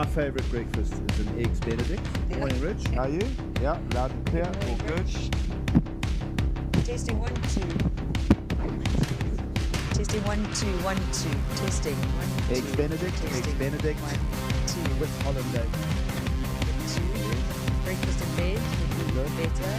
My favourite breakfast is an eggs Benedict. Morning, Rich. How are you? Yeah, loud and clear. All good. Tasting 1, 2. Tasting 1, 2, 1, 2. Tasting 1, 2. Eggs Benedict. Eggs Benedict 1, 2. with hollandaise. 2. Breakfast in bed would be better.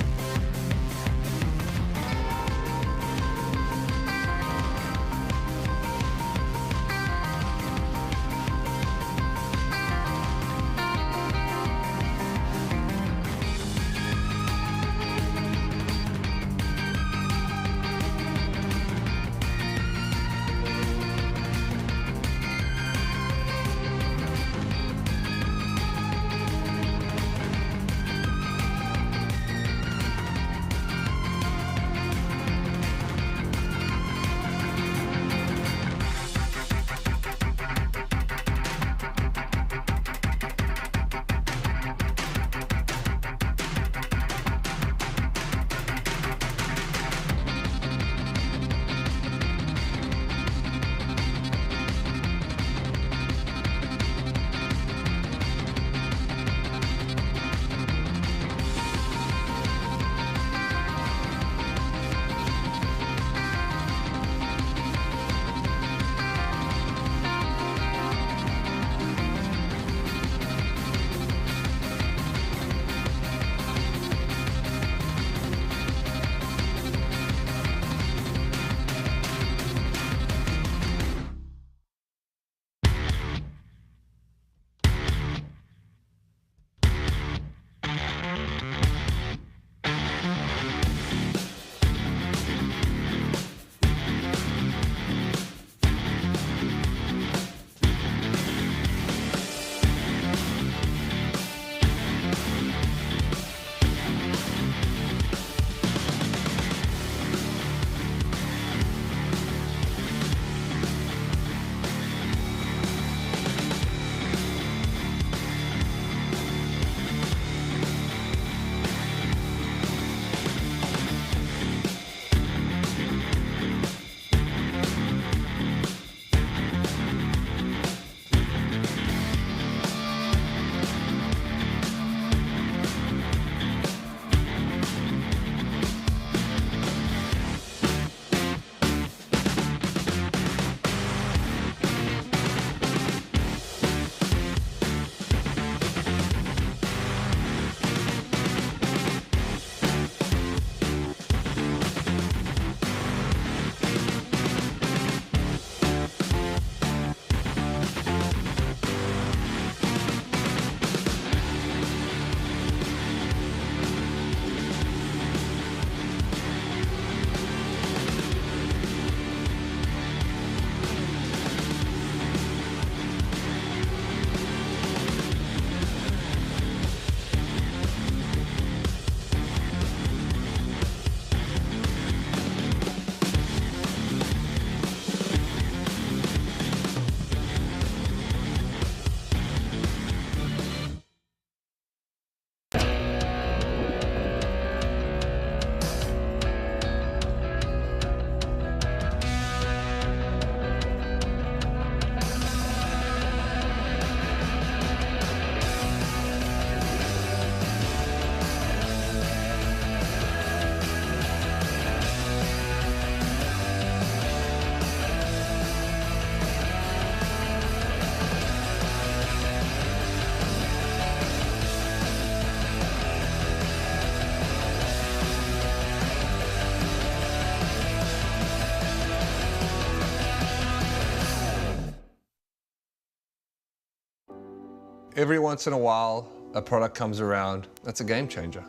Every once in a while, a product comes around that's a game changer.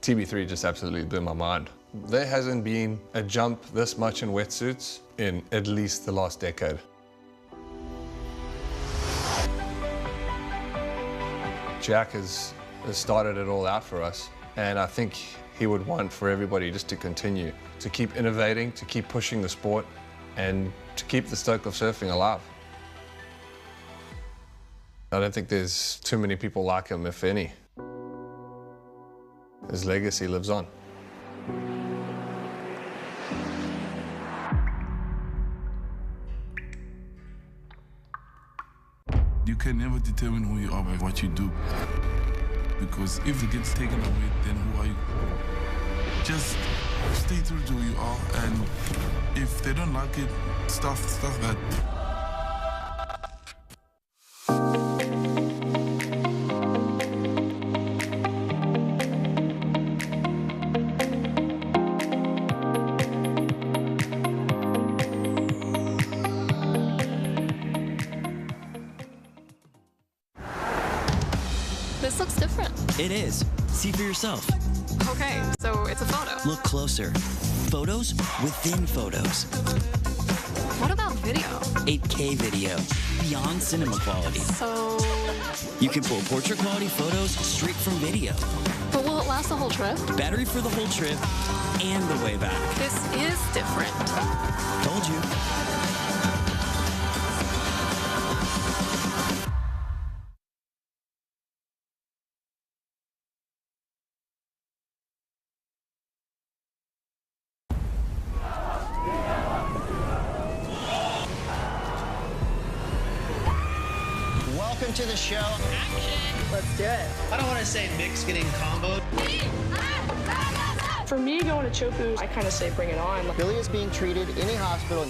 TB3 just absolutely blew my mind. There hasn't been a jump this much in wetsuits in at least the last decade. Jack has started it all out for us, and I think he would want for everybody just to continue, to keep innovating, to keep pushing the sport, and to keep the stoke of surfing alive. I don't think there's too many people like him, if any. His legacy lives on. You can never determine who you are by what you do. Because if it gets taken away, then who are you? Just stay true to who you are, and if they don't like it, stuff that. This looks different. It is. See for yourself. Okay, so it's a photo. Look closer. Photos within photos. What about video? 8K video. Beyond cinema quality. So... You can pull portrait quality photos straight from video. But will it last the whole trip? Battery for the whole trip and the way back. This is different. Told you. Welcome to the show. Action! Let's do it. I don't want to say Mick's getting comboed. For me, going to Chopu, I kind of say bring it on. Billy is being treated in a hospital.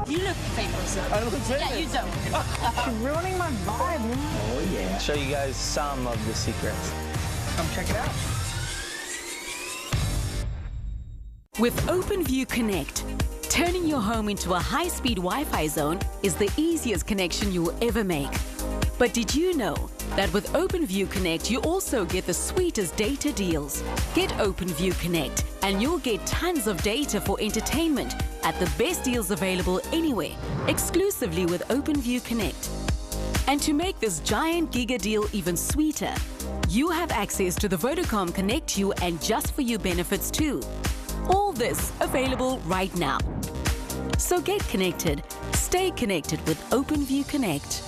You look famous. I look famous. Yeah, you don't. You're ruining my vibe, man. Oh, yeah. Show you guys some of the secrets. Come check it out. With OpenView Connect, turning your home into a high-speed Wi-Fi zone is the easiest connection you will ever make. But did you know that with OpenView Connect, you also get the sweetest data deals? Get OpenView Connect and you'll get tons of data for entertainment at the best deals available anywhere, exclusively with OpenView Connect. And to make this giant giga deal even sweeter, you have access to the Vodacom Connect You and Just For You benefits too. All this available right now. So get connected, stay connected with OpenView Connect.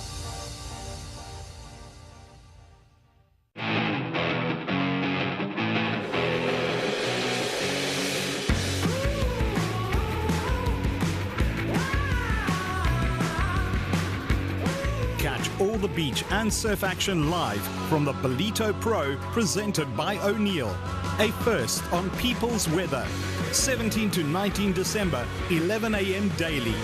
Catch all the beach and surf action live from the Ballito Pro presented by O'Neill. A first on People's Weather. 17 to 19 December, 11 a.m. daily.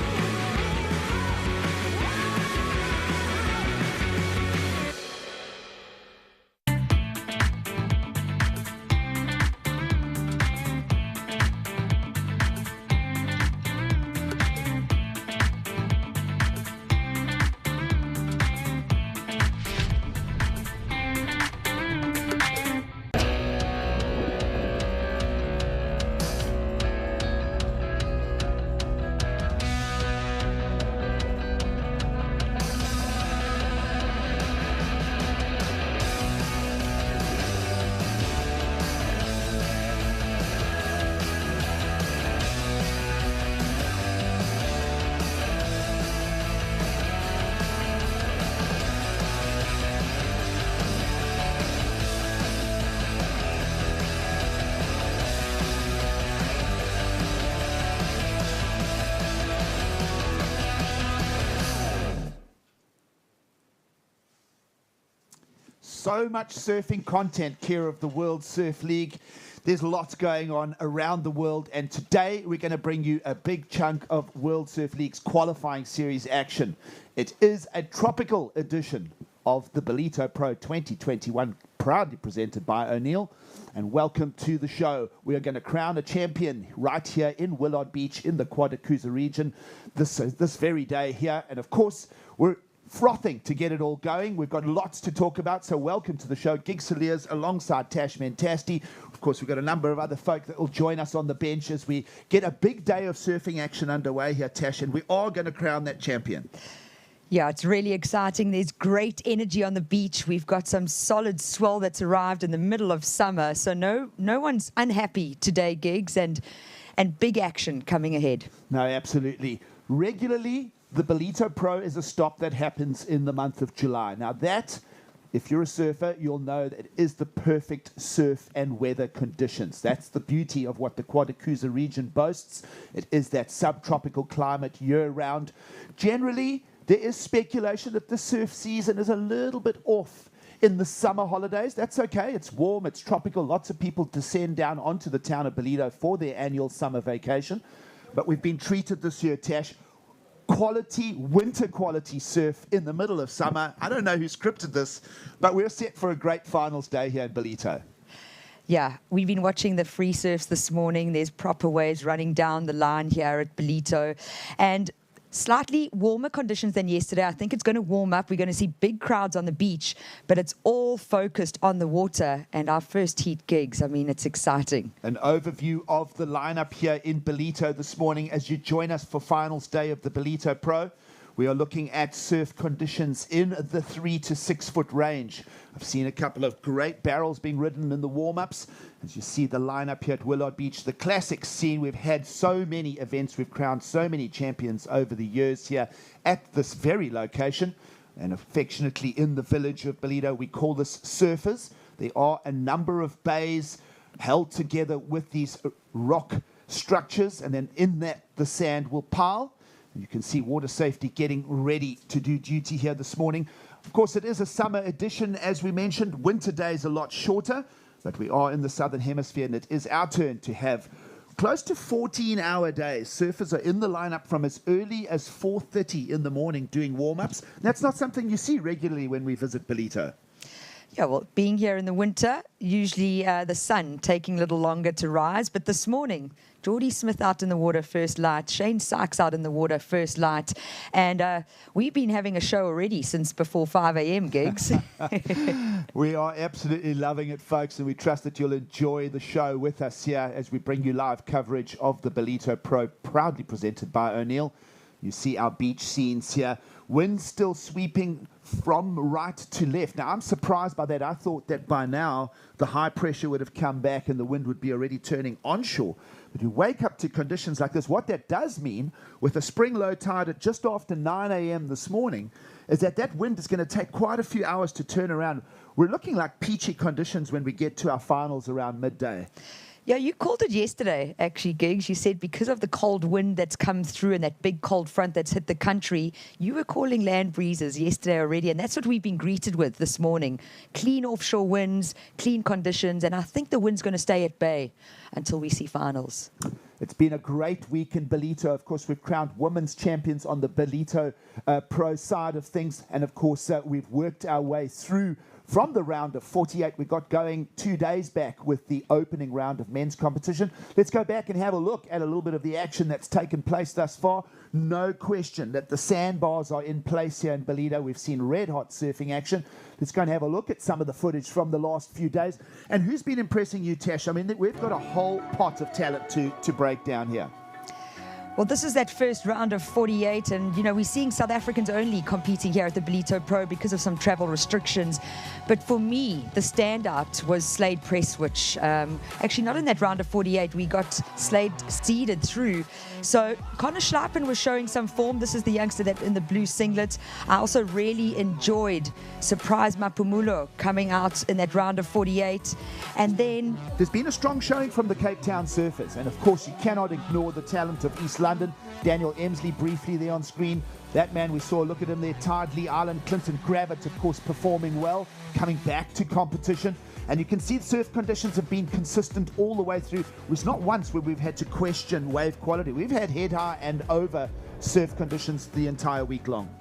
So much surfing content, care of the World Surf League. There's lots going on around the world, and today we're going to bring you a big chunk of World Surf League's qualifying series action. It is a tropical edition of the Ballito Pro 2021, proudly presented by O'Neill. And welcome to the show. We are going to crown a champion right here in Willard Beach in the Quadakuza region this very day here. And of course, we're frothing to get it all going. We've got lots to talk about, so welcome to the show. Gig Saliers alongside Tash Mentasti. Of course, we've got a number of other folk that will join us on the bench as we get a big day of surfing action underway here, Tash, and we are going to crown that champion. Yeah, it's really exciting. There's great energy on the beach. We've got some solid swell that's arrived in the middle of summer, so no one's unhappy today, Gigs, and big action coming ahead. No, absolutely. Regularly, the Ballito Pro is a stop that happens in the month of July. Now that, if you're a surfer, you'll know that it is the perfect surf and weather conditions. That's the beauty of what the Quadakuza region boasts. It is that subtropical climate year-round. Generally, There is speculation that the surf season is a little bit off in the summer holidays. That's okay. It's warm, it's tropical. Lots of people descend down onto the town of Ballito for their annual summer vacation. But we've been treated this year, Tash, quality, winter quality surf in the middle of summer. I don't know who scripted this, but we're set for a great finals day here in Ballito. Yeah, we've been watching the free surfs this morning. There's proper waves running down the line here at Ballito. And slightly warmer conditions than yesterday. I think it's going to warm up. We're going to see big crowds on the beach, but it's all focused on the water and our first heat gigs. I mean, it's exciting. An overview of the lineup here in Ballito this morning as you join us for finals day of the Ballito Pro. We are looking at surf conditions in the 3 to 6 foot range. I've seen a couple of great barrels being ridden in the warm-ups. As you see the lineup here at Willard Beach, the classic scene. We've had so many events. We've crowned so many champions over the years here at this very location. And affectionately in the village of Ballito, we call this surfers. There are a number of bays held together with these rock structures. And then in that, the sand will pile. You can see water safety getting ready to do duty here this morning. Of course, it is a summer edition, as we mentioned. Winter days a lot shorter, but we are in the southern hemisphere, and it is our turn to have close to 14-hour days. Surfers are in the lineup from as early as 4:30 in the morning doing warm-ups. That's not something you see regularly when we visit Ballito. Yeah, well, being here in the winter, usually the sun taking a little longer to rise. But this morning, Geordie Smith out in the water first light, Shane Sykes out in the water first light. And we've been having a show already since before 5 a.m. gigs. We are absolutely loving it, folks, and we trust that you'll enjoy the show with us here as we bring you live coverage of the Ballito Pro, proudly presented by O'Neill. You see our beach scenes here. Wind still sweeping from right to left. Now, I'm surprised by that. I thought that by now the high pressure would have come back and the wind would be already turning onshore. But you wake up to conditions like this. What that does mean, with a spring low tide at just after 9 a.m. this morning, is that that wind is going to take quite a few hours to turn around. We're looking like peachy conditions when we get to our finals around midday. Yeah, you called it yesterday, actually, Gigs. You said because of the cold wind that's come through and that big cold front that's hit the country, you were calling land breezes yesterday already, and that's what we've been greeted with this morning. Clean offshore winds, clean conditions, and I think the wind's going to stay at bay until we see finals. It's been a great week in Ballito. Of course, we've crowned women's champions on the Ballito Pro side of things, and of course, we've worked our way through from the round of 48 we got going 2 days back with the opening round of men's competition. Let's go back and have a look at a little bit of the action that's taken place thus far. No question that the sandbars are in place here in Ballito. We've seen red-hot surfing action. Let's go and have a look at some of the footage from the last few days. And who's been impressing you, Tash? I mean, we've got a whole pot of talent to break down here. Well, this is that first round of 48, and, you know, we're seeing South Africans only competing here at the Ballito Pro because of some travel restrictions. But for me, the standout was Slade Presswich. Actually, not in that round of 48. We got Slade seeded through. So Connor Schleipen was showing some form. This is the youngster that in the blue singlet. I also really enjoyed Surprise Mapumulo coming out in that round of 48. And then there's been a strong showing from the Cape Town surfers. And of course, you cannot ignore the talent of East London. Daniel Emsley briefly there on screen. That man, we saw, look at him there, Tide Lee Island, Clinton Gravett, of course, performing well, coming back to competition. And you can see the surf conditions have been consistent all the way through. It was not once where we've had to question wave quality. We've had head high and over surf conditions the entire week long.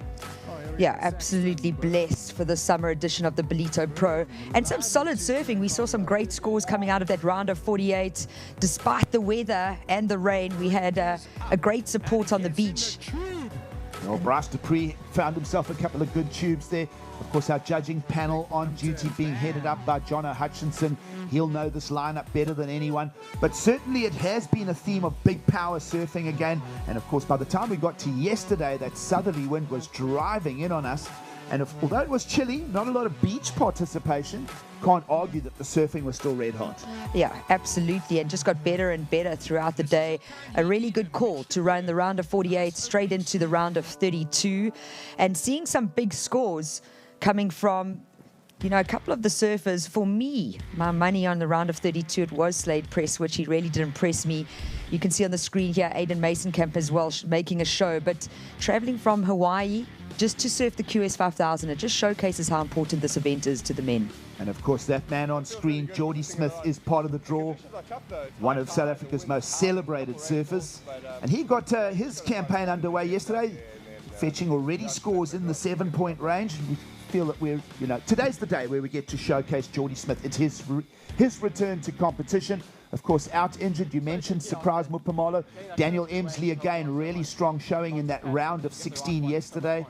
Yeah, absolutely blessed for the summer edition of the Ballito Pro. And some solid surfing. We saw some great scores coming out of that round of 48. Despite the weather and the rain, we had a great support on the beach. Well, Bryce Dupree found himself a couple of good tubes there. Of course, our judging panel on duty being headed up by Jono Hutchinson. He'll know this lineup better than anyone. But certainly it has been a theme of big power surfing again. And of course, by the time we got to yesterday, that southerly wind was driving in on us. And although it was chilly, not a lot of beach participation, can't argue that the surfing was still red hot. Yeah, absolutely, and just got better and better throughout the day. A really good call to run the round of 48 straight into the round of 32, and seeing some big scores coming from You know, a couple of the surfers, for me, my money on the round of 32, it was Slade Press, which he really did impress me. You can see on the screen here, Aiden Mason-Camp as well, making a show. But traveling from Hawaii just to surf the QS 5000, it just showcases how important this event is to the men. And of course, that man on screen, Geordie Smith, is part of the draw. One of South Africa's most celebrated surfers. And he got his campaign underway yesterday, fetching already scores in the 7-point range. We feel that we're, you know, today's the day where we get to showcase Geordie Smith. It's his return to competition. Of course, out injured, you mentioned Surprise Mupamalo. Daniel Emsley again, really strong showing in that round of 16 yesterday.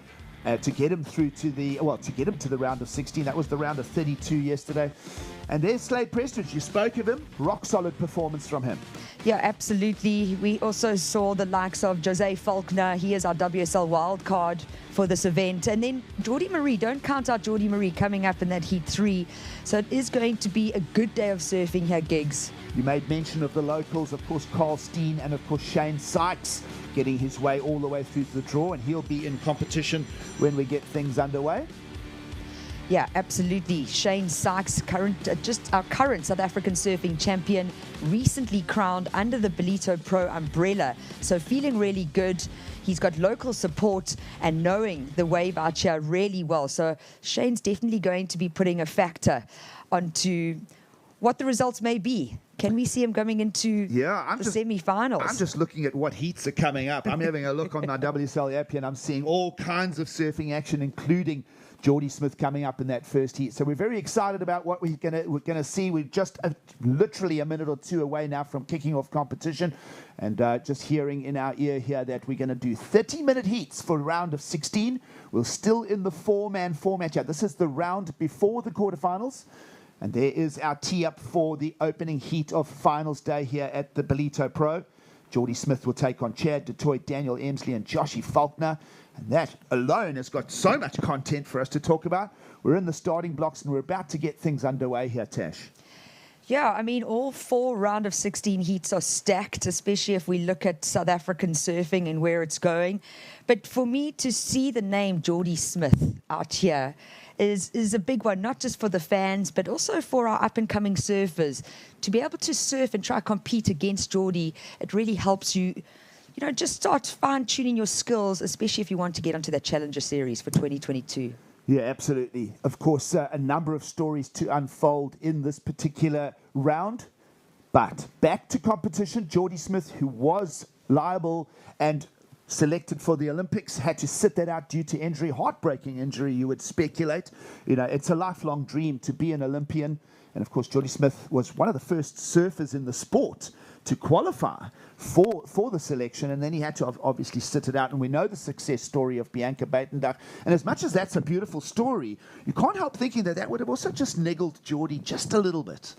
To get him through to the, to get him to the round of 16. That was the round of 32 yesterday. And there's Slade Prestridge. You spoke of him. Rock solid performance from him. Yeah, absolutely. We also saw the likes of Jose Faulkner. He is our WSL wildcard for this event. And then Geordie Marie. Don't count out Geordie Marie coming up in that Heat 3. So it is going to be a good day of surfing here, Gigs. You made mention of the locals, of course, Carl Steen and, of course, Shane Sykes getting his way all the way through to the draw, and he'll be in competition when we get things underway. Yeah, absolutely. Shane Sykes, just our current South African surfing champion, recently crowned under the Ballito Pro umbrella. So feeling really good. He's got local support and knowing the wave out here really well. So Shane's definitely going to be putting a factor onto what the results may be. Can we see him coming into the semi-finals? I'm just looking at what heats are coming up. I'm having a look on my WSL app here, and I'm seeing all kinds of surfing action, including Geordie Smith coming up in that first heat. So we're very excited about what we're gonna see. We're just literally a minute or two away now from kicking off competition, and just hearing in our ear here that we're going to do 30-minute heats for round of 16. We're still in the 4-man format here. This is the round before the quarterfinals. And there is our tee-up for the opening heat of finals day here at the Ballito Pro. Geordie Smith will take on Chad du Toit, Daniel Emsley, and Joshy Faulkner. And that alone has got so much content for us to talk about. We're in the starting blocks, and we're about to get things underway here, Tash. Yeah, I mean, all 4 round of 16 heats are stacked, especially if we look at South African surfing and where it's going. But for me to see the name Geordie Smith out here is a big one, not just for the fans, but also for our up-and-coming surfers. To be able to surf and try to compete against Geordie, it really helps you, you know, just start fine-tuning your skills, especially if you want to get onto that Challenger Series for 2022. Yeah, absolutely. Of course, a number of stories to unfold in this particular round. But back to competition, Geordie Smith, who was liable and selected for the Olympics, had to sit that out due to injury, heartbreaking injury, you would speculate. You know, it's a lifelong dream to be an Olympian. And of course, Geordie Smith was one of the first surfers in the sport to qualify for the selection, and then he had to obviously sit it out. And we know the success story of Bianca Buitendijk. And as much as that's a beautiful story, you can't help thinking that would have also just niggled Geordie just a little bit.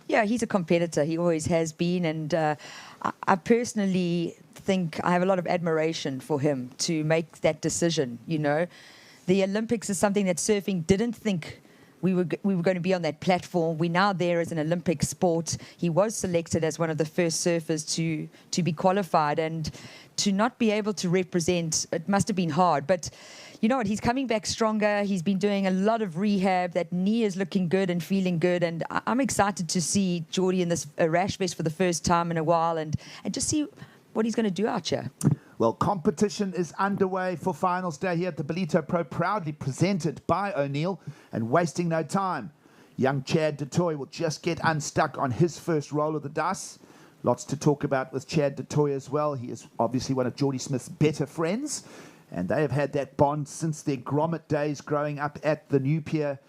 Yeah, he's a competitor. He always has been. And I personally think I have a lot of admiration for him to make that decision. You know, the Olympics is something that surfing didn't think we were going to be on that platform. We're now there as an Olympic sport. He was selected as one of the first surfers to be qualified, and to not be able to represent, it must have been hard. But you know what? He's coming back stronger. He's been doing a lot of rehab. That knee is looking good and feeling good. And I'm excited to see Geordie in this rash vest for the first time in a while, and just see what he's going to do out here. Well, competition is underway for finals day here at the Ballito Pro, proudly presented by O'Neill, and wasting no time. Young Chad du Toit will just get unstuck on his first roll of the dice. Lots to talk about with Chad du Toit as well. He is obviously one of Geordie Smith's better friends, and they have had that bond since their Grommet days growing up at the New Pier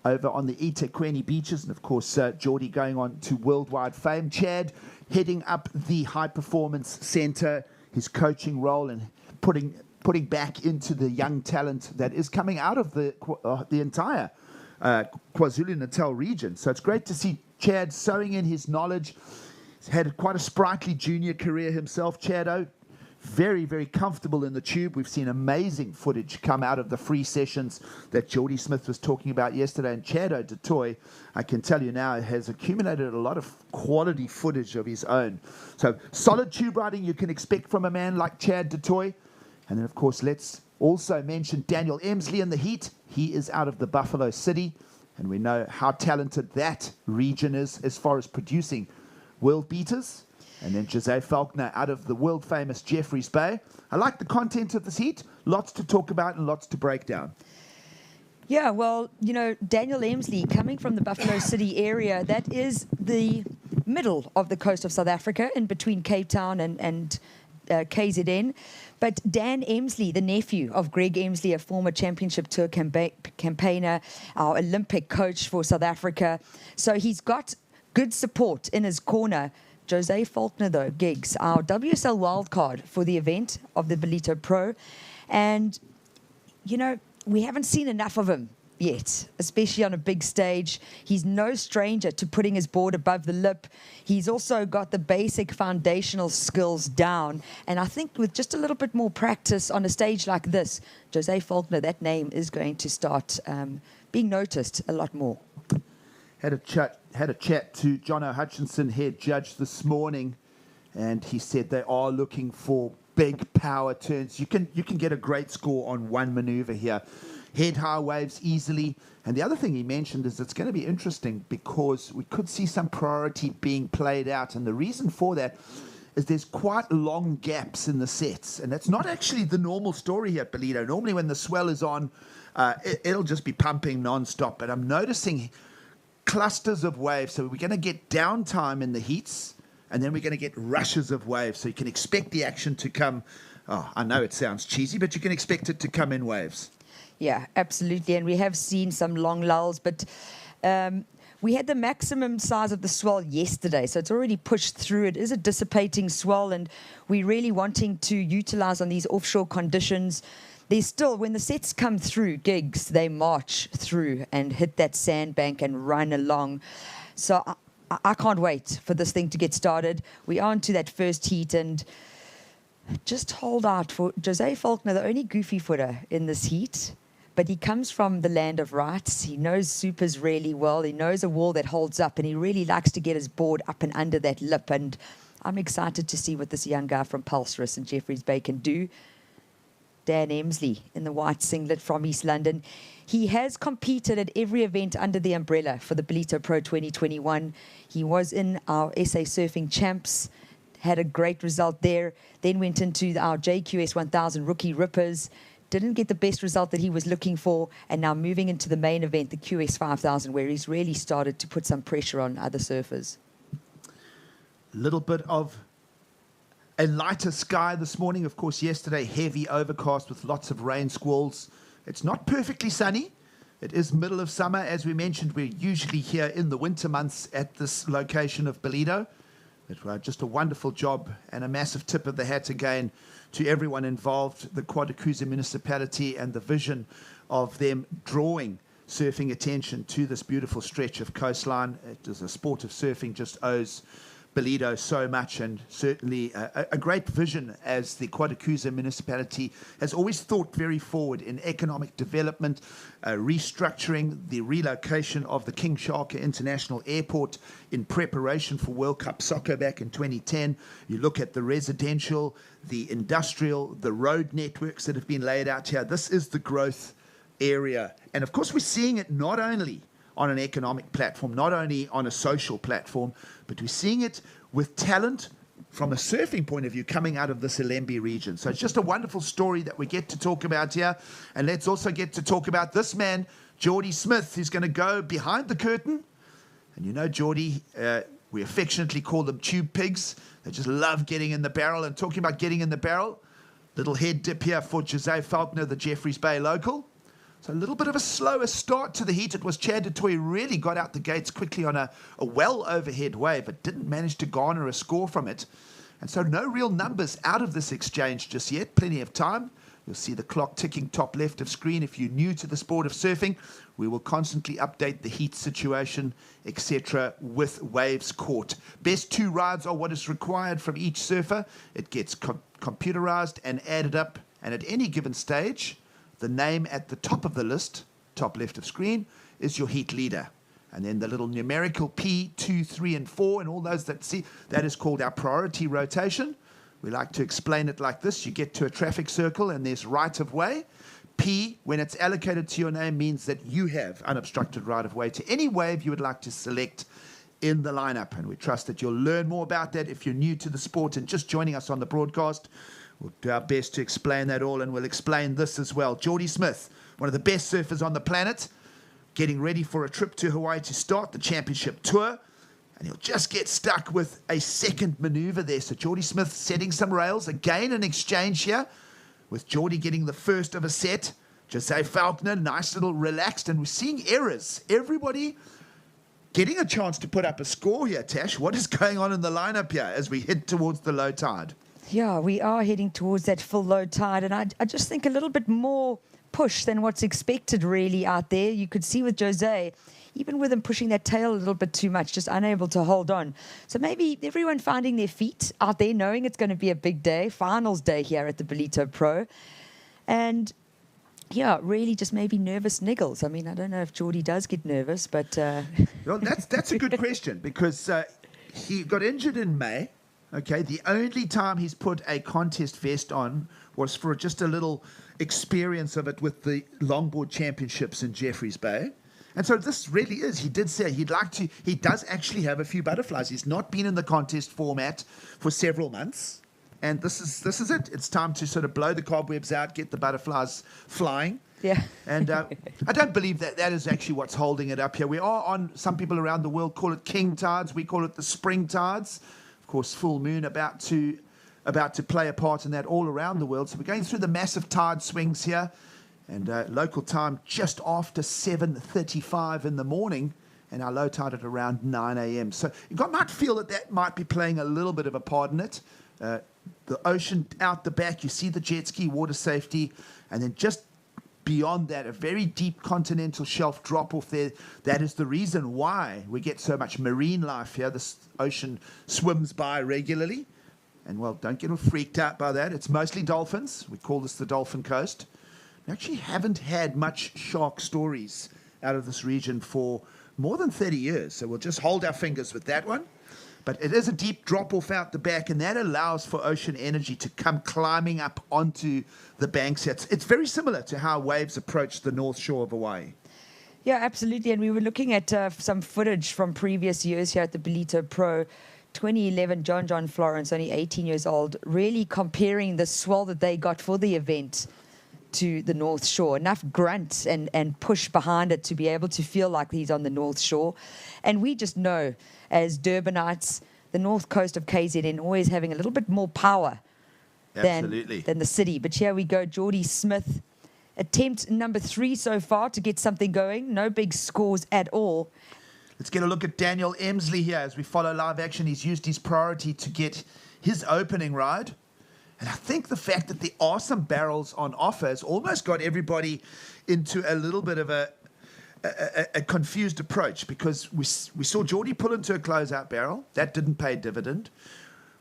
over on the eThekwini beaches. And of course, Geordie going on to worldwide fame. Chad heading up the High Performance Centre, his coaching role, and putting back into the young talent that is coming out of the entire KwaZulu-Natal region. So it's great to see Chad sowing in his knowledge. He's had quite a sprightly junior career himself, Chado. Very, very comfortable in the tube. We've seen amazing footage come out of the free sessions that Geordie Smith was talking about yesterday. And Chad du Toit, I can tell you now, has accumulated a lot of quality footage of his own. So solid tube riding you can expect from a man like Chad du Toit. And then, of course, let's also mention Daniel Emsley in the heat. He is out of the Buffalo City. And we know how talented that region is as far as producing world beaters. And then Jose Faulkner out of the world-famous Jeffreys Bay. I like the content of this heat. Lots to talk about and lots to break down. Yeah, well, Daniel Emsley, coming from the Buffalo City area, that is the middle of the coast of South Africa, in between Cape Town and KZN. But Dan Emsley, the nephew of Greg Emsley, a former championship tour campaigner, our Olympic coach for South Africa. So he's got good support in his corner. Jose Faulkner, though, gigs our WSL wildcard for the event of the Ballito Pro. And, we haven't seen enough of him yet, especially on a big stage. He's no stranger to putting his board above the lip. He's also got the basic foundational skills down. And I think with just a little bit more practice on a stage like this, Jose Faulkner, that name is going to start being noticed a lot more. Had a chat to Jono Hutchinson, head judge, this morning, and he said they are looking for big power turns. You can get a great score on one maneuver here. Head high waves easily. And the other thing he mentioned is it's going to be interesting because we could see some priority being played out. And the reason for that is there's quite long gaps in the sets. And that's not actually the normal story here at Ballito. Normally when the swell is on, it'll just be pumping non-stop. But I'm noticing clusters of waves. So we're going to get downtime in the heats, and then we're going to get rushes of waves. So you can expect the action to come. Oh, I know it sounds cheesy, but you can expect it to come in waves. Yeah, absolutely. And we have seen some long lulls, but we had the maximum size of the swell yesterday, so it's already pushed through. It is a dissipating swell, and we're really wanting to utilize on these offshore conditions. There's still, when the sets come through, gigs, they march through and hit that sandbank and run along. So I can't wait for this thing to get started. We are on to that first heat, and just hold out for Jose Faulkner, the only goofy footer in this heat. But he comes from the land of rights. He knows supers really well. He knows a wall that holds up, and he really likes to get his board up and under that lip. And I'm excited to see what this young guy from Pulsarus and Jeffreys Bay can do. Dan Emsley in the white singlet from East London. He has competed at every event under the umbrella for the Ballito Pro 2021. He was in our SA Surfing Champs, had a great result there, then went into our JQS 1000 Rookie Rippers, didn't get the best result that he was looking for, and now moving into the main event, the QS 5000, where he's really started to put some pressure on other surfers. A little bit of a lighter sky this morning. Of course, yesterday, heavy overcast with lots of rain squalls. It's not perfectly sunny. It is middle of summer. As we mentioned, we're usually here in the winter months at this location of Ballito. But just a wonderful job, and a massive tip of the hat again to everyone involved, the Quadacruza municipality and the vision of them drawing surfing attention to this beautiful stretch of coastline. It is a sport of surfing, just owes Ballito so much, and certainly a great vision, as the Quadacruza municipality has always thought very forward in economic development, restructuring the relocation of the King Shark International Airport in preparation for World Cup soccer back in 2010. You look at the residential, the industrial, the road networks that have been laid out here. This is the growth area. And of course, we're seeing it not only on an economic platform, not only on a social platform, but we're seeing it with talent from a surfing point of view coming out of the Selembe region. So it's just a wonderful story that we get to talk about here. And let's also get to talk about this man, Geordie Smith, who's going to go behind the curtain. And you know, Geordie, we affectionately call them tube pigs. They just love getting in the barrel. And talking about getting in the barrel, little head dip here for Jose Faulkner, the Jeffreys Bay local. So a little bit of a slower start to the heat. It was Chad Dutoy really got out the gates quickly on a well overhead wave, but didn't manage to garner a score from it. And so no real numbers out of this exchange just yet. Plenty of time. You'll see the clock ticking top left of screen. If you're new to the sport of surfing, we will constantly update the heat situation, etc., with waves caught. Best two rides are what is required from each surfer. It gets computerized and added up, and at any given stage, the name at the top of the list, top left of screen, is your heat leader. And then the little numerical P, 2, 3, and 4, and all those that see, that is called our priority rotation. We like to explain it like this. You get to a traffic circle and there's right of way. P, when it's allocated to your name, means that you have unobstructed right of way to any wave you would like to select in the lineup. And we trust that you'll learn more about that if you're new to the sport and just joining us on the broadcast. We'll do our best to explain that all, and we'll explain this as well. Geordie Smith, one of the best surfers on the planet, getting ready for a trip to Hawaii to start the championship tour. And he'll just get stuck with a second maneuver there. So Geordie Smith setting some rails. Again, an exchange here, with Geordie getting the first of a set. Jose Falconer, nice little relaxed. And we're seeing errors. Everybody getting a chance to put up a score here, Tash. What is going on in the lineup here as we head towards the low tide? Yeah, we are heading towards that full low tide. And I just think a little bit more push than what's expected really out there. You could see with Jose, even with him pushing that tail a little bit too much, just unable to hold on. So maybe everyone finding their feet out there, knowing it's going to be a big day, finals day here at the Ballito Pro. And yeah, really just maybe nervous niggles. I mean, I don't know if Geordie does get nervous, but... Well, that's a good question, because he got injured in May. Okay, the only time he's put a contest vest on was for just a little experience of it with the longboard championships in Jeffreys Bay. And so this really is, he did say he does actually have a few butterflies. He's not been in the contest format for several months. And this is it. It's time to sort of blow the cobwebs out, get the butterflies flying. Yeah. And I don't believe that is actually what's holding it up here. We are on, some people around the world call it king tides. We call it the spring tides. Of course, full moon about to play a part in that all around the world. So we're going through the massive tide swings here. And local time just after 7:35 in the morning, and our low tide at around 9 a.m. So you might feel that might be playing a little bit of a part in it. The ocean out the back, you see the jet ski, water safety, and then just beyond that, a very deep continental shelf drop-off there. That is the reason why we get so much marine life here. This ocean swims by regularly. And, well, don't get freaked out by that. It's mostly dolphins. We call this the Dolphin Coast. We actually haven't had much shark stories out of this region for more than 30 years. So we'll just hold our fingers with that one. But it is a deep drop-off out the back, and that allows for ocean energy to come climbing up onto the banks. It's very similar to how waves approach the north shore of Hawaii. Yeah, absolutely. And we were looking at some footage from previous years here at the Ballito Pro. 2011, John Florence, only 18 years old, really comparing the swell that they got for the event to the North Shore. Enough grunt and push behind it to be able to feel like he's on the North Shore. And we just know, as Durbanites, the north coast of KZN always having a little bit more power than the city. But here we go, Geordie Smith. Attempt number 3 so far to get something going. No big scores at all. Let's get a look at Daniel Emsley here as we follow live action. He's used his priority to get his opening ride. And I think the fact that there are some barrels on offer has almost got everybody into a little bit of a confused approach, because we saw Geordie pull into a closeout barrel. That didn't pay dividend.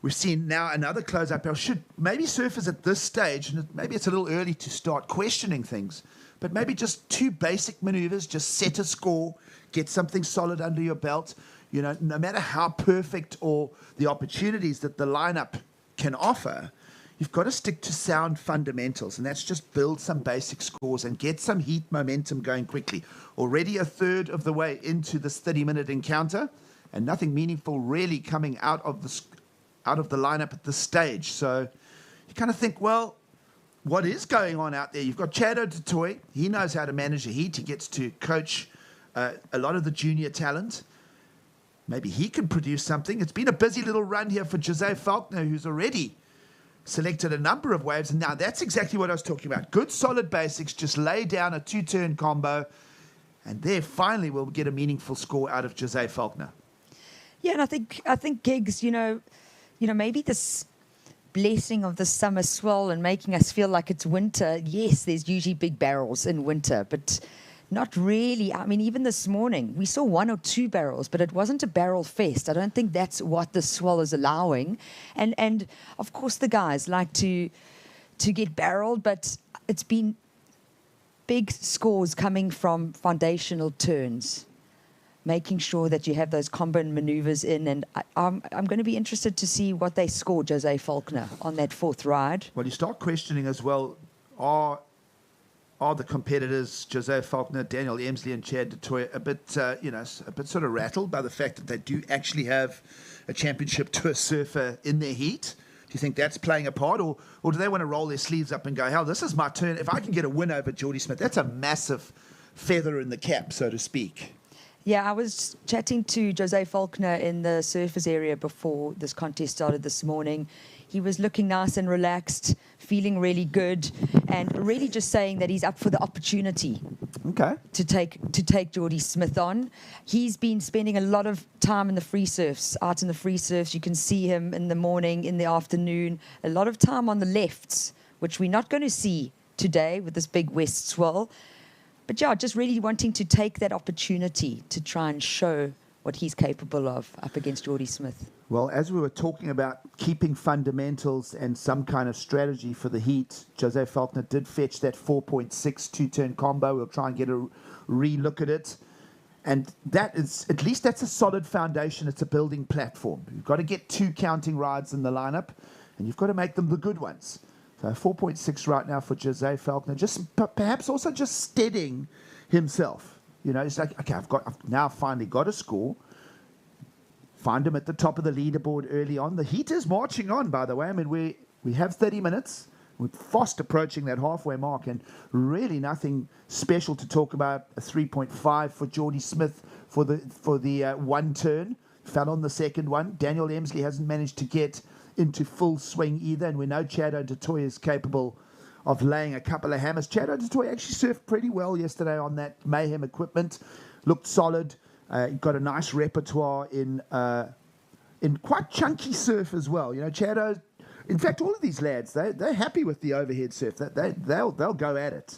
We've seen now another closeout barrel. Should maybe surfers at this stage, and maybe it's a little early to start questioning things, but maybe just 2 basic maneuvers, just set a score, get something solid under your belt. You know, no matter how perfect or the opportunities that the lineup can offer, you've got to stick to sound fundamentals, and that's just build some basic scores and get some heat momentum going quickly. Already a third of the way into this 30-minute encounter, and nothing meaningful really coming out of the lineup at this stage. So you kind of think, well, what is going on out there? You've got Chado Tatoy. He knows how to manage the heat. He gets to coach a lot of the junior talent. Maybe he can produce something. It's been a busy little run here for Jose Falconer, who's already selected a number of waves. And now that's exactly what I was talking about. Good, solid basics. Just lay down a 2-turn combo. And there, finally, we'll get a meaningful score out of Jose Falconer. Yeah, and I think Gigs, you know, maybe this blessing of the summer swell and making us feel like it's winter. Yes, there's usually big barrels in winter, but not really. I mean, even this morning, we saw 1 or 2 barrels, but it wasn't a barrel fest. I don't think that's what the swell is allowing. And of course, the guys like to get barreled, but it's been big scores coming from foundational turns, making sure that you have those combo maneuvers in. And I'm going to be interested to see what they score, Jose Falconer, on that 4th ride. Well, you start questioning as well, are are the competitors, Jose Faulkner, Daniel Emsley, and Chad Dutoit, a bit sort of rattled by the fact that they do actually have a championship tour surfer in their heat? Do you think that's playing a part, or do they want to roll their sleeves up and go, hell, this is my turn. If I can get a win over Jordy Smith, that's a massive feather in the cap, so to speak. Yeah, I was chatting to Jose Faulkner in the surfers area before this contest started this morning. He was looking nice and relaxed, feeling really good, and really just saying that he's up for the opportunity to take Jordy Smith on. He's been spending a lot of time in the free surfs, out in the free surfs. You can see him in the morning, in the afternoon, a lot of time on the lefts, which we're not going to see today with this big west swell. But yeah, just really wanting to take that opportunity to try and show what he's capable of up against Jordy Smith. Well, as we were talking about keeping fundamentals and some kind of strategy for the heat, Jose Faulkner did fetch that 4.6 two-turn combo. We'll try and get a re-look at it. And that is, at least that's a solid foundation. It's a building platform. You've got to get 2 counting rides in the lineup, and you've got to make them the good ones. So 4.6 right now for Jose Faulkner, just perhaps also just steadying himself. You know, it's like, okay, I've now finally got a score. Find him at the top of the leaderboard early on. The heat is marching on, by the way. I mean, we have 30 minutes. We're fast approaching that halfway mark, and really nothing special to talk about. A 3.5 for Jordy Smith for the one turn. Fell on the second one. Daniel Emsley hasn't managed to get into full swing either, and we know Chado Dutoit is capable of laying a couple of hammers. Chado Dutoit actually surfed pretty well yesterday on that Mayhem equipment. Looked solid. Got a nice repertoire in quite chunky surf as well. You know, Chado, in fact, all of these lads, they're happy with the overhead surf. They'll go at it.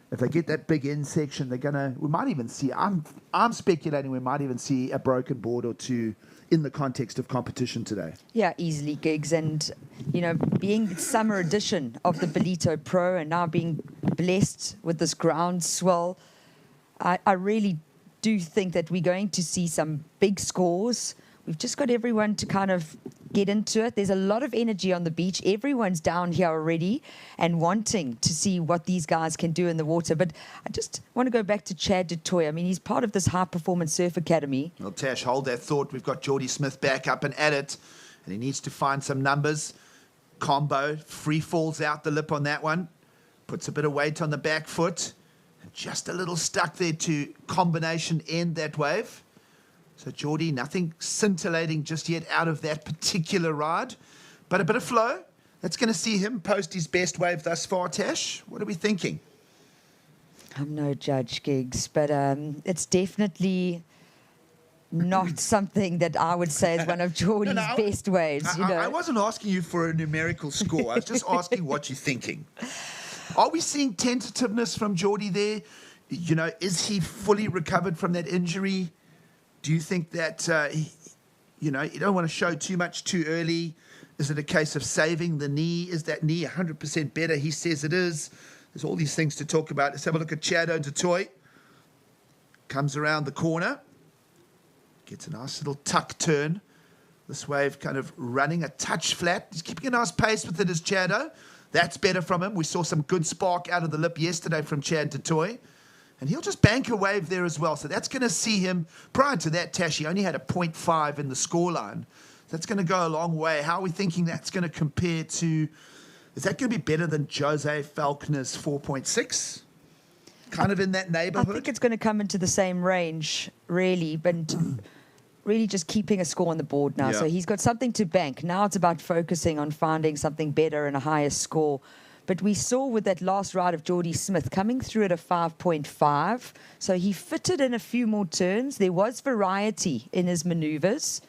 If they get that big end section, we might even see, I'm speculating we might even see a broken board or two in the context of competition today. Yeah, easily gigs. And, you know, being the summer edition of the Ballito Pro and now being blessed with this ground swell, I really do think that we're going to see some big scores. We've just got everyone to kind of get into it. There's a lot of energy on the beach. Everyone's down here already and wanting to see what these guys can do in the water. But I just want to go back to Chad Dutoit. I mean, he's part of this high-performance surf academy. Well, Tash, hold that thought. We've got Jordy Smith back up and at it, and he needs to find some numbers. Combo, free falls out the lip on that one. Puts a bit of weight on the back foot. And just a little stuck there to combination end that wave. So Jordy, nothing scintillating just yet out of that particular ride, but a bit of flow. That's going to see him post his best wave thus far, Tash. What are we thinking? I'm no judge, Gigs, but it's definitely not something that I would say is one of Jordy's best waves. I wasn't asking you for a numerical score. I was just asking what you're thinking. Are we seeing tentativeness from Jordy there? You know, is he fully recovered from that injury? Do you think that, you don't want to show too much too early? Is it a case of saving the knee? Is that knee 100% better? He says it is. There's all these things to talk about. Let's have a look at Chado Dutoit. Comes around the corner. Gets a nice little tuck turn. This wave kind of running a touch flat. He's keeping a nice pace with it as Chado. That's better from him. We saw some good spark out of the lip yesterday from Chad Dutoit. And he'll just bank a wave there as well. So that's going to see him. Prior to that, Tash, he only had a 0.5 in the scoreline. That's going to go a long way. How are we thinking that's going to compare to... Is that going to be better than Jose Faulkner's 4.6? Kind of in that neighborhood? I think it's going to come into the same range, really. But really just keeping a score on the board now. Yeah. So he's got something to bank. Now it's about focusing on finding something better and a higher score. But we saw with that last ride of Jordy Smith coming through at a 5.5. So he fitted in a few more turns. There was variety in his maneuvers,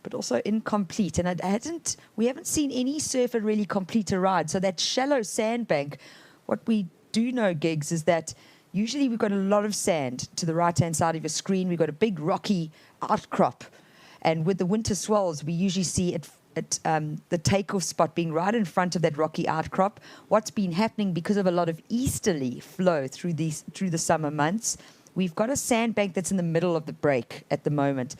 but also incomplete. And we haven't seen any surfer really complete a ride. So that shallow sandbank, what we do know, Gigs, is that usually we've got a lot of sand to the right-hand side of your screen. We've got a big rocky outcrop. And with the winter swells, we usually see it the takeoff spot being right in front of that rocky outcrop. What's been happening because of a lot of easterly flow through the summer months, we've got a sandbank that's in the middle of the break at the moment.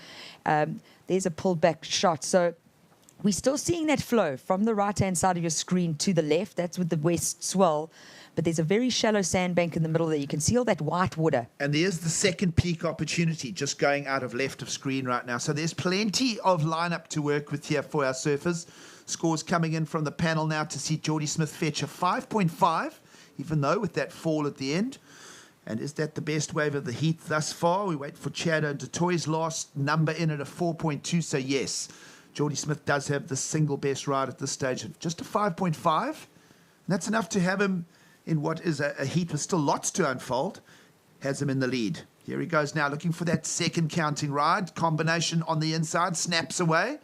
There's a pullback shot. So We're still seeing that flow from the right-hand side of your screen to the left. That's with the west swell. But there's a very shallow sandbank in the middle there. You can see all that white water. And there's the second peak opportunity just going out of left of screen right now. So there's plenty of lineup to work with here for our surfers. Scores coming in from the panel now to see Geordie Smith fetch a 5.5, even though with that fall at the end. And is that the best wave of the heat thus far? We wait for Chad du Toit's last number in at a 4.2. So yes, Geordie Smith does have the single best ride at this stage of just a 5.5. And that's enough to have him in what is a heat with still lots to unfold, has him in the lead. Here he goes now, looking for that second counting ride. Combination on the inside, snaps away.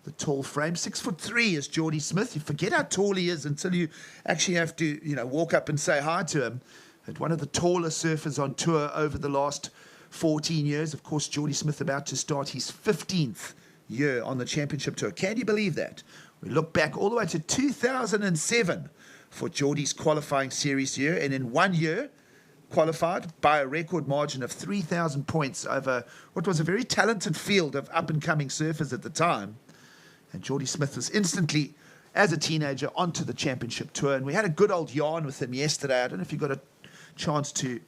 The tall frame, 6'3" is Geordie Smith. You forget how tall he is until you actually have to, walk up and say hi to him. And one of the taller surfers on tour over the last 14 years. Of course, Geordie Smith about to start his 15th year on the championship tour. Can you believe that? We look back all the way to 2007 for Geordie's qualifying series year, and in 1 year qualified by a record margin of 3,000 points over what was a very talented field of up-and-coming surfers at the time. And Geordie Smith was instantly, as a teenager, onto the championship tour, and we had a good old yarn with him yesterday. I don't know if you got a chance to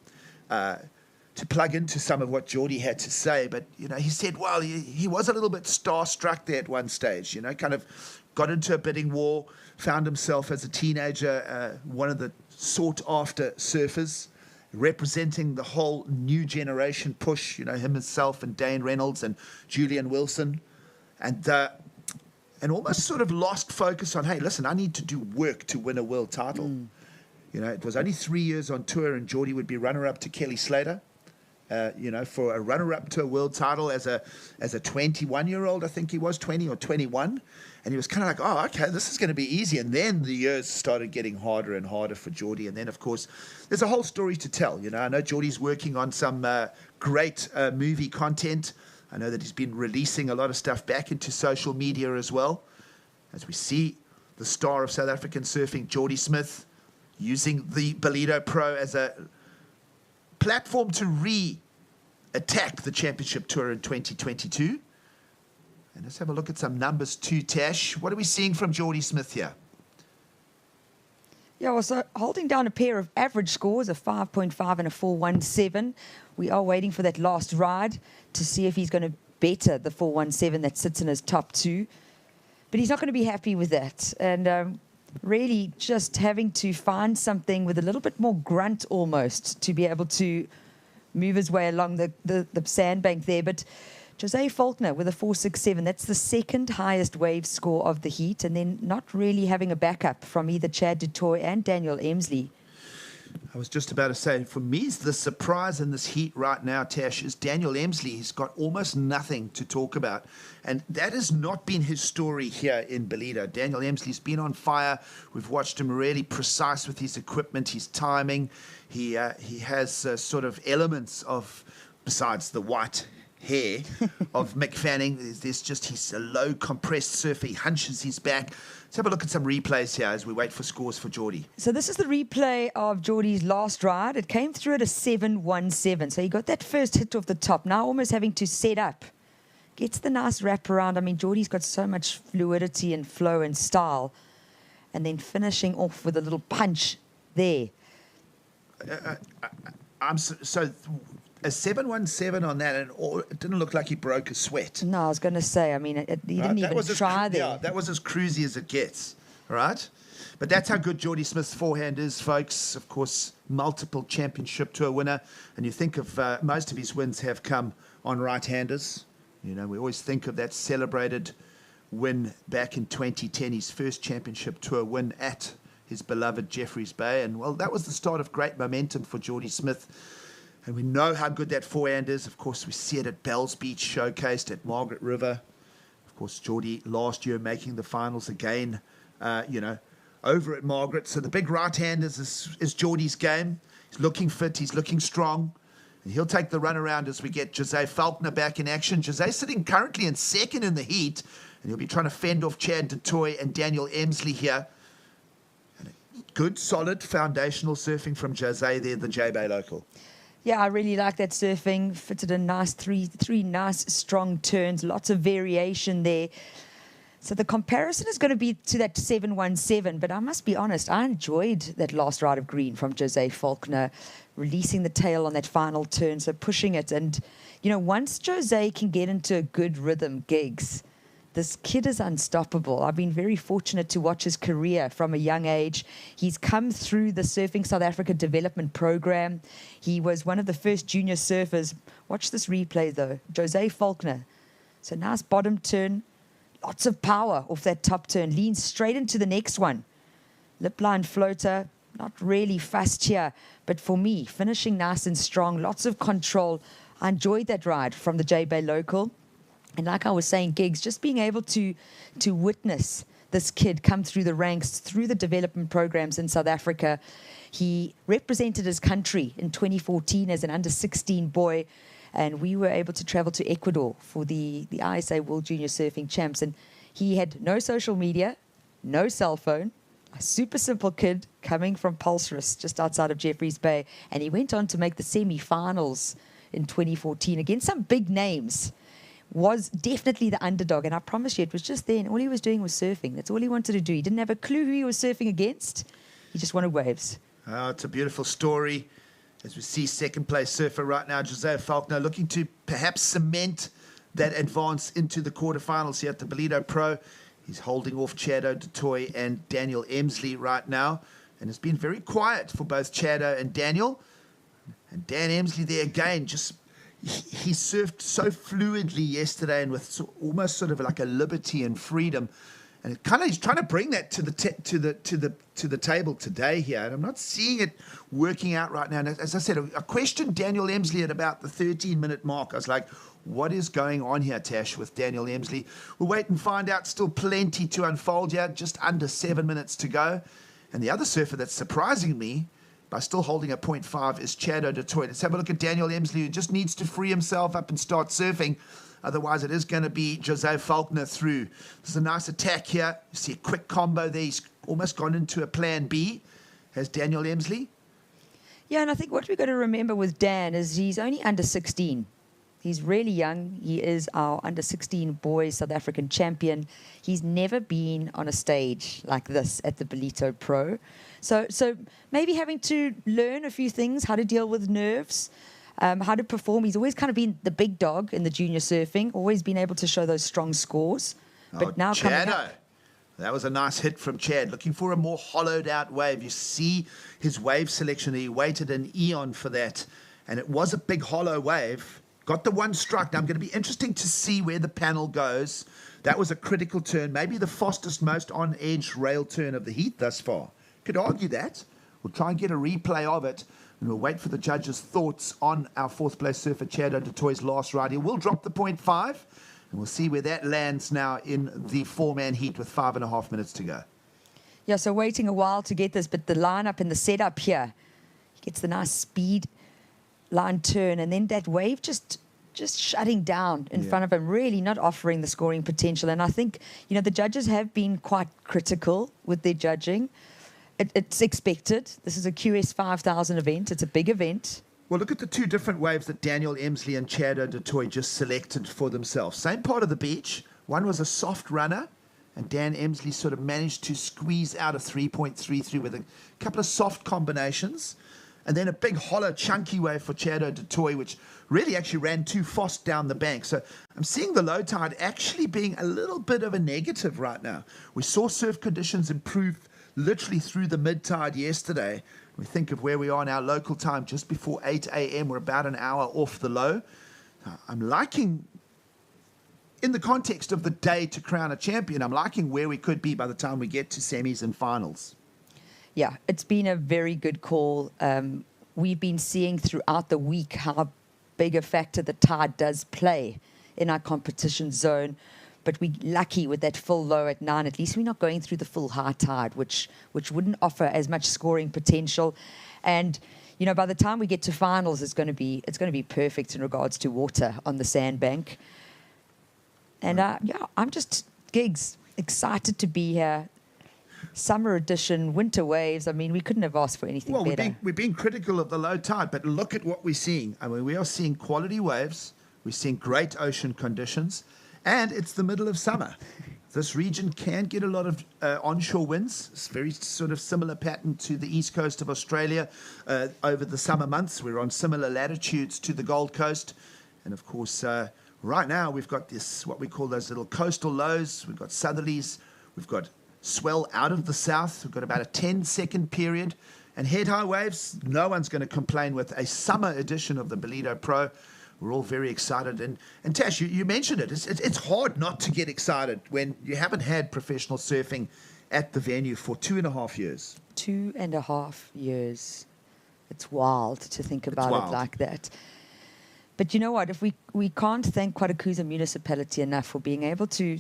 plug into some of what Geordie had to say, but he said, well, he was a little bit starstruck there at one stage, kind of got into a bidding war, found himself as a teenager one of the sought-after surfers, representing the whole new generation push, himself and Dane Reynolds and Julian Wilson, and almost sort of lost focus on, hey, listen, I need to do work to win a world title. It was only 3 years on tour, and Geordie would be runner-up to Kelly Slater, for a runner-up to a world title as a 21-year-old, I think he was, 20 or 21. And he was kind of like, oh, okay, this is going to be easy. And then the years started getting harder and harder for Geordie. And then, of course, there's a whole story to tell. I know Geordie's working on some great movie content. I know that he's been releasing a lot of stuff back into social media as well. As we see the star of South African surfing, Geordie Smith, using the Ballito Pro as a platform to attack the championship tour in 2022. And let's have a look at some numbers too, Tash. What are we seeing from Geordie Smith here? Yeah, well, so holding down a pair of average scores, a 5.5 and a 4.17. We are waiting for that last ride to see if he's going to better the 4.17 that sits in his top two. But he's not going to be happy with that. And really just having to find something with a little bit more grunt almost to be able to move his way along the sandbank there. But Jose Faulkner with a 4.67. That's the second highest wave score of the heat, and then not really having a backup from either Chad du Toit and Daniel Emsley. I was just about to say, for me, the surprise in this heat right now, Tash, is Daniel Emsley. He's got almost nothing to talk about. And that has not been his story here in Ballito. Daniel Emsley's been on fire. We've watched him really precise with his equipment, his timing. He has sort of elements of, besides the white hair of Mick Fanning, there's just, he's a low compressed surfer. He hunches his back. Let's have a look at some replays here as we wait for scores for Geordie. So this is the replay of Geordie's last ride. It came through at a 7.17. So he got that first hit off the top. Now almost having to set up. Gets the nice wrap around. I mean, Geordie's got so much fluidity and flow and style. And then finishing off with a little punch there. So a 7.17 on that, and it didn't look like he broke a sweat. No, I was going to say, I mean, he didn't even try there. Yeah, that was as cruisy as it gets, all right? But that's how good Geordie Smith's forehand is, folks. Of course, multiple championship tour winner. And you think of most of his wins have come on right-handers. We always think of that celebrated win back in 2010, his first championship tour win at his beloved Jeffreys Bay. And, well, that was the start of great momentum for Geordie Smith. And we know how good that forehand is. Of course, we see it at Bells Beach, showcased at Margaret River. Of course, Geordie last year making the finals again, over at Margaret. So the big right hand is Geordie's game. He's looking fit. He's looking strong. And he'll take the run around as we get Jose Faulkner back in action. Jose sitting currently in second in the heat. And he'll be trying to fend off Chad du Toit and Daniel Emsley here. And good, solid, foundational surfing from Jose there, the J-Bay local. Yeah, I really like that surfing. Fitted a nice three nice strong turns. Lots of variation there. So the comparison is going to be to that 717, but I must be honest, I enjoyed that last ride of green from Jose Faulkner, releasing the tail on that final turn, so pushing it. And, once Jose can get into a good rhythm, gigs, this kid is unstoppable. I've been very fortunate to watch his career from a young age. He's come through the Surfing South Africa development program. He was one of the first junior surfers. Watch this replay, though. Jose Faulkner. So nice bottom turn. Lots of power off that top turn. Leans straight into the next one. Lip line floater. Not really fast here. But for me, finishing nice and strong. Lots of control. I enjoyed that ride from the J-Bay local. And like I was saying, Gigs, just being able to witness this kid come through the ranks, through the development programs in South Africa. He represented his country in 2014 as an under-16 boy. And we were able to travel to Ecuador for the ISA World Junior Surfing Champs. And he had no social media, no cell phone, a super simple kid coming from Pulsris, just outside of Jeffreys Bay. And he went on to make the semi-finals in 2014 against some big names. Was definitely the underdog. And I promise you, it was just then. All he was doing was surfing. That's all he wanted to do. He didn't have a clue who he was surfing against. He just wanted waves. Oh, it's a beautiful story. As we see second place surfer right now, Jose Faulkner, looking to perhaps cement that advance into the quarterfinals here at the Ballito Pro. He's holding off Chado du Toit and Daniel Emsley right now. And it's been very quiet for both Chado and Daniel. And Dan Emsley there again, just he surfed so fluidly yesterday and with almost sort of like a liberty and freedom. And it kind of he's trying to bring that to the table today here, and I'm not seeing it working out right now. And as I said, I questioned Daniel Emsley at about the 13-minute mark. I was like, "What is going on here, Tash, with Daniel Emsley?" We'll wait and find out. Still plenty to unfold here. Just under 7 minutes to go. And the other surfer that's surprising me by still holding a 0.5 is Chado du Toit. Let's have a look at Daniel Emsley, who just needs to free himself up and start surfing. Otherwise, it is going to be Jose Faulkner through. There's a nice attack here. You see a quick combo there. He's almost gone into a plan B. Has Daniel Emsley? Yeah, and I think what we've got to remember with Dan is he's only under 16. He's really young. He is our under 16 boys South African champion. He's never been on a stage like this at the Ballito Pro. So maybe having to learn a few things, how to deal with nerves, how to perform. He's always kind of been the big dog in the junior surfing, always been able to show those strong scores. But now coming up, that was a nice hit from Chad, looking for a more hollowed out wave. You see his wave selection. He waited an eon for that, and it was a big hollow wave. Got the one strike. Now, I'm going to be interesting to see where the panel goes. That was a critical turn, maybe the fastest, most on-edge rail turn of the heat thus far. Could argue that. We'll try and get a replay of it, and we'll wait for the judges' thoughts on our fourth-place surfer, Chado du Toit's last ride. He will drop the 0.5, and we'll see where that lands now in the four-man heat with 5.5 minutes to go. Yeah, so waiting a while to get this, but the lineup and the setup here, he gets the nice speed line turn, and then that wave just shutting down in front of him, really not offering the scoring potential. And I think, the judges have been quite critical with their judging. It's expected. This is a QS 5000 event. It's a big event. Well, look at the two different waves that Daniel Emsley and Chado du Toit just selected for themselves. Same part of the beach. One was a soft runner, and Dan Emsley sort of managed to squeeze out a 3.33 with a couple of soft combinations. And then a big, hollow, chunky wave for Chado du Toit, which really actually ran too fast down the bank. So I'm seeing the low tide actually being a little bit of a negative right now. We saw surf conditions improve literally through the mid-tide yesterday. We think of where we are now, local time, just before 8 a.m. We're about an hour off the low. I'm liking, in the context of the day to crown a champion, I'm liking where we could be by the time we get to semis and finals. Yeah, it's been a very good call. We've been seeing throughout the week how big a factor the tide does play in our competition zone. But we're lucky with that full low at 9. At least we're not going through the full high tide, which wouldn't offer as much scoring potential. And by the time we get to finals, it's going to be perfect in regards to water on the sandbank. And I'm just Gigs excited to be here. Summer edition, winter waves. I mean, we couldn't have asked for anything better. We're being critical of the low tide, but look at what we're seeing. I mean, we are seeing quality waves. We're seeing great ocean conditions. And it's the middle of summer. This region can get a lot of onshore winds. It's very sort of similar pattern to the east coast of Australia over the summer months. We're on similar latitudes to the Gold Coast. And of course, right now we've got this, what we call those little coastal lows. We've got southerlies. We've got swell out of the south. We've got about a 10-second period. And head-high waves, no one's going to complain with a summer edition of the Ballito Pro. We're all very excited. And Tash, you mentioned it. It's hard not to get excited when you haven't had professional surfing at the venue for 2.5 years. 2.5 years. It's wild to think about it like that. But you know what? If we can't thank Kwadukuza Municipality enough for being able to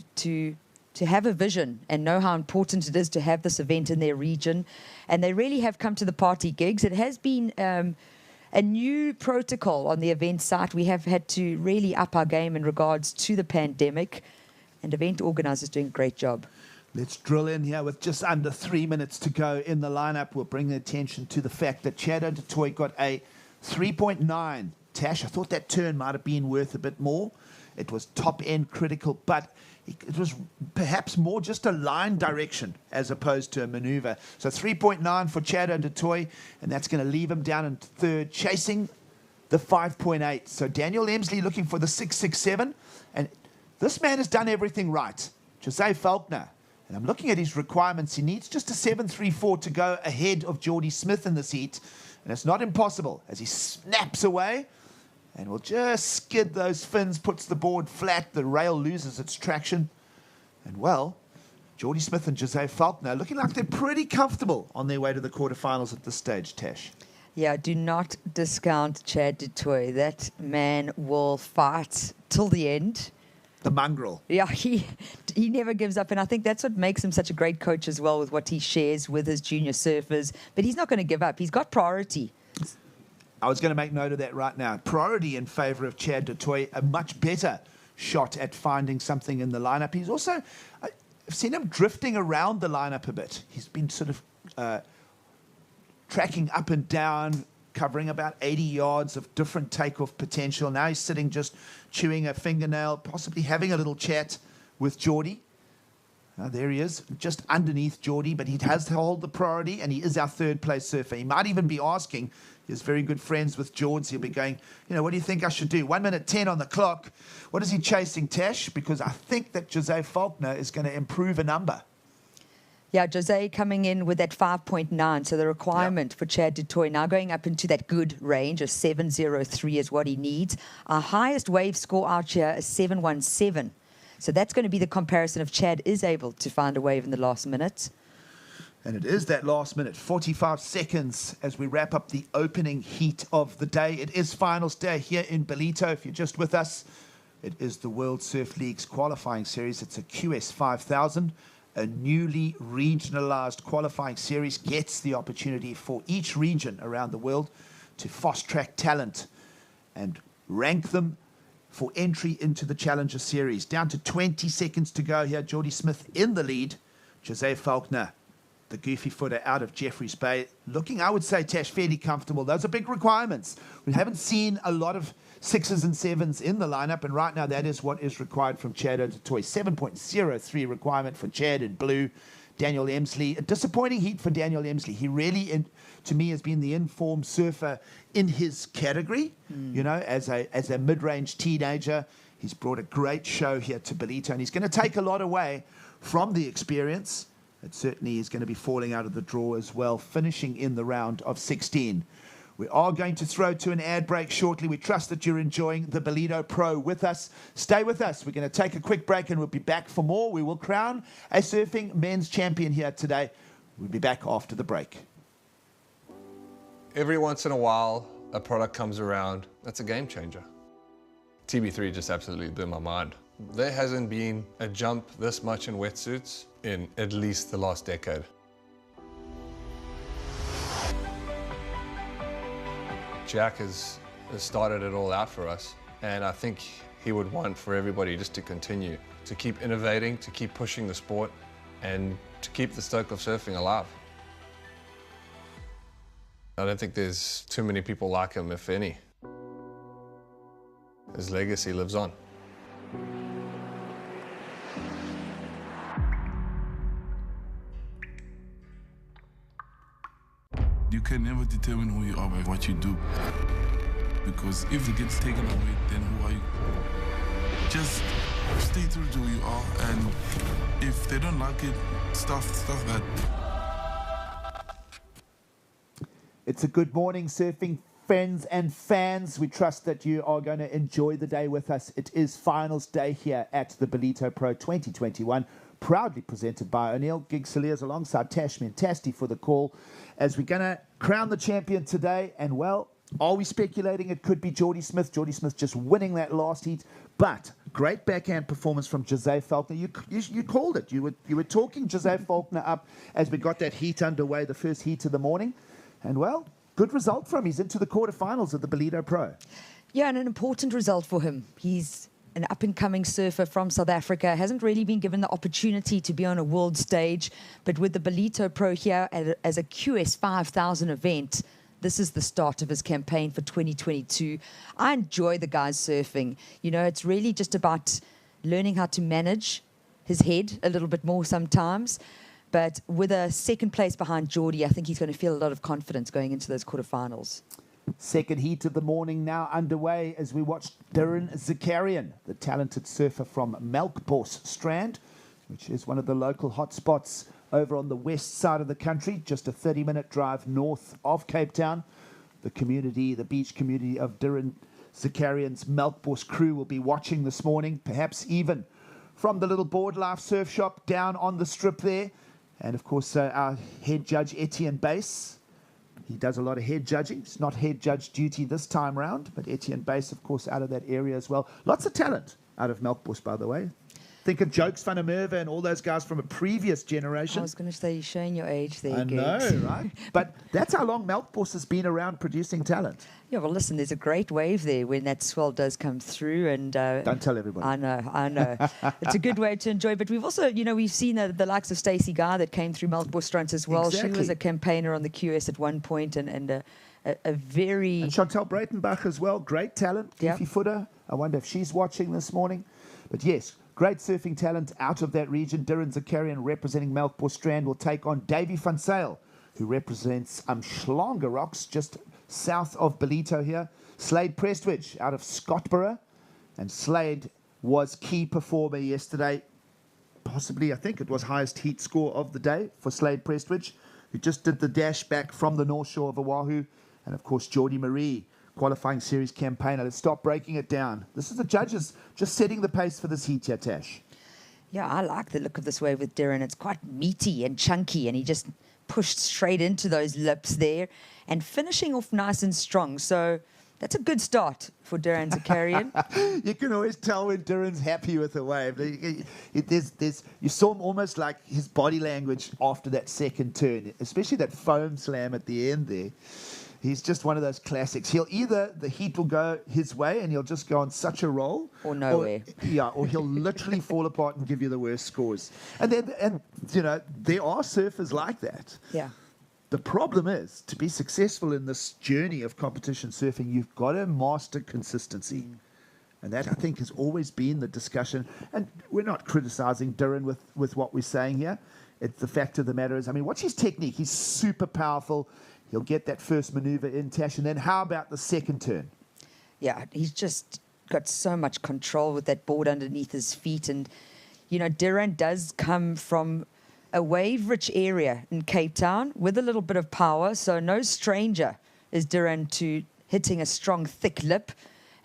have a vision and know how important it is to have this event in their region. And they really have come to the party, Gigs. It has been a new protocol on the event site. We have had to really up our game in regards to the pandemic, and event organisers doing a great job. Let's drill in here with just under 3 minutes to go in the lineup. We'll bring attention to the fact that Chad O'Toy got a 3.9. Tash, I thought that turn might have been worth a bit more. It was top-end critical, but it was perhaps more just a line direction as opposed to a maneuver. So 3.9 for Chad O'Toy, and that's going to leave him down in third, chasing the 5.8. So Daniel Emsley looking for the 6.67, and this man has done everything right. Jose Faulkner, and I'm looking at his requirements. He needs just a 7.34 to go ahead of Geordie Smith in this heat, and it's not impossible as he snaps away. And will just skid those fins, puts the board flat, the rail loses its traction. And well, Geordie Smith and Jose Faulkner looking like they're pretty comfortable on their way to the quarterfinals at this stage, Tash. Yeah, do not discount Chad O'Toy. That man will fight till the end. The mongrel. Yeah, he never gives up, and I think that's what makes him such a great coach as well, with what he shares with his junior surfers. But he's not going to give up. He's got priority. I was going to make note of that right now. Priority in favour of Chad O'Toy, a much better shot at finding something in the lineup. He's also, I've seen him drifting around the lineup a bit. He's been sort of tracking up and down, covering about 80 yards of different takeoff potential. Now he's sitting just chewing a fingernail, possibly having a little chat with Geordie. There he is, just underneath Geordie, but he has to hold the priority, and he is our third-place surfer. He might even be asking, he's very good friends with George. He'll be going, what do you think I should do? 1 minute 10 on the clock. What is he chasing, Tash? Because I think that Jose Faulkner is going to improve a number. Yeah, Jose coming in with that 5.9, so the requirement for Chad O'Toy now going up into that good range of 7.03 is what he needs. Our highest wave score out here is 7.17. So that's going to be the comparison if Chad is able to find a wave in the last minute. And it is that last minute, 45 seconds as we wrap up the opening heat of the day. It is finals day here in Ballito. If you're just with us, it is the World Surf League's qualifying series. It's a QS 5000, a newly regionalized qualifying series. Gets the opportunity for each region around the world to fast-track talent and rank them for entry into the Challenger Series. Down to 20 seconds to go here. Geordie Smith in the lead. Jose Faulkner, the goofy footer out of Jeffreys Bay, looking, I would say, Tash, fairly comfortable. Those are big requirements. We haven't seen a lot of 6s and 7s in the lineup, and right now that is what is required from Chad O'Toy. 7.03 requirement for Chad in blue. Daniel Emsley, a disappointing heat for Daniel Emsley. He really, to me, has been the informed surfer in his category. As a mid-range teenager, he's brought a great show here to Ballito, and he's going to take a lot away from the experience. It certainly is going to be falling out of the draw as well, finishing in the round of 16. We are going to throw to an ad break shortly. We trust that you're enjoying the Ballito Pro with us. Stay with us. We're going to take a quick break and we'll be back for more. We will crown a surfing men's champion here today. We'll be back after the break. Every once in a while, a product comes around that's a game changer. TB3 just absolutely blew my mind. There hasn't been a jump this much in wetsuits in at least the last decade. Jack has started it all out for us, and I think he would want for everybody just to continue, to keep innovating, to keep pushing the sport, and to keep the stoke of surfing alive. I don't think there's too many people like him, if any. His legacy lives on. You can never determine who you are by what you do. Because if it gets taken away, then who are you? Just stay true to who you are, and if they don't like it, stuff that. It's a good morning, surfing friends and fans. We trust that you are going to enjoy the day with us. It is finals day here at the Ballito Pro 2021, proudly presented by O'Neill. Gig Saliers alongside Tashmi and Tasty for the call, as we're going to crown the champion today. And, well, are we speculating it could be Geordie Smith? Geordie Smith just winning that last heat. But great backhand performance from Jose Faulkner. You called it. You were talking Jose Faulkner up as we got that heat underway, the first heat of the morning. And, well, good result from him. He's into the quarterfinals of the Ballito Pro. Yeah, and an important result for him. He's an up-and-coming surfer from South Africa, hasn't really been given the opportunity to be on a world stage. But with the Ballito Pro here as a QS 5000 event, this is the start of his campaign for 2022. I enjoy the guys surfing. You know, it's really just about learning how to manage his head a little bit more sometimes. But with a second place behind Geordie, I think he's going to feel a lot of confidence going into those quarterfinals. Second heat of the morning now underway as we watch Darren Zakarian, the talented surfer from Melkbos Strand, which is one of the local hotspots over on the west side of the country, just a 30-minute drive north of Cape Town. The beach community of Darren Zakarian's Melkbos crew will be watching this morning, perhaps even from the little Board Life surf shop down on the strip there. And, of course, our head judge, Etienne Bass. He does a lot of head judging. It's not head judge duty this time round, but Etienne Bass, of course, out of that area as well. Lots of talent out of Melkbos, by the way. Think of Jokes van der Merwe and all those guys from a previous generation. I was going to say, you're showing your age there, I know, right? But that's how long Melkbos has been around producing talent. Yeah, well, listen, there's a great wave there when that swell does come through. And don't tell everybody. I know. It's a good way to enjoy. But we've also, we've seen the likes of Stacey Guy that came through Melkbos Strand as well. Exactly. She was a campaigner on the QS at one point and a very... And Chantal Breitenbach as well, great talent, goofy footer. I wonder if she's watching this morning. But yes, great surfing talent out of that region. Darren Zakarian representing Melkbos Strand will take on Davy van Zyl, who represents Umhlanga Rocks, just south of Ballito here. Slade Prestwich out of Scottsboro. And Slade was key performer yesterday. Possibly, I think it was highest heat score of the day for Slade Prestwich, who just did the dash back from the North Shore of Oahu. And, of course, Geordie Marie, qualifying series campaigner. Let's stop breaking it down. This is the judges just setting the pace for this heat here, Tash. Yeah, I like the look of this wave with Darren. It's quite meaty and chunky, and he just pushed straight into those lips there and finishing off nice and strong. So that's a good start for Darren Zakarian. You can always tell when Darren's happy with a wave. You saw him almost like his body language after that second turn, especially that foam slam at the end there. He's just one of those classics. The heat will go his way and he'll just go on such a roll. Or nowhere. Or he'll literally fall apart and give you the worst scores. And there are surfers like that. Yeah. The problem is, to be successful in this journey of competition surfing, you've got to master consistency. And that, I think, has always been the discussion. And we're not criticizing Darren with what we're saying here. It's the fact of the matter is, watch his technique. He's super powerful. He'll get that first maneuver in, Tash. And then how about the second turn? Yeah, he's just got so much control with that board underneath his feet. And, Darren does come from a wave-rich area in Cape Town with a little bit of power. So no stranger is Darren to hitting a strong, thick lip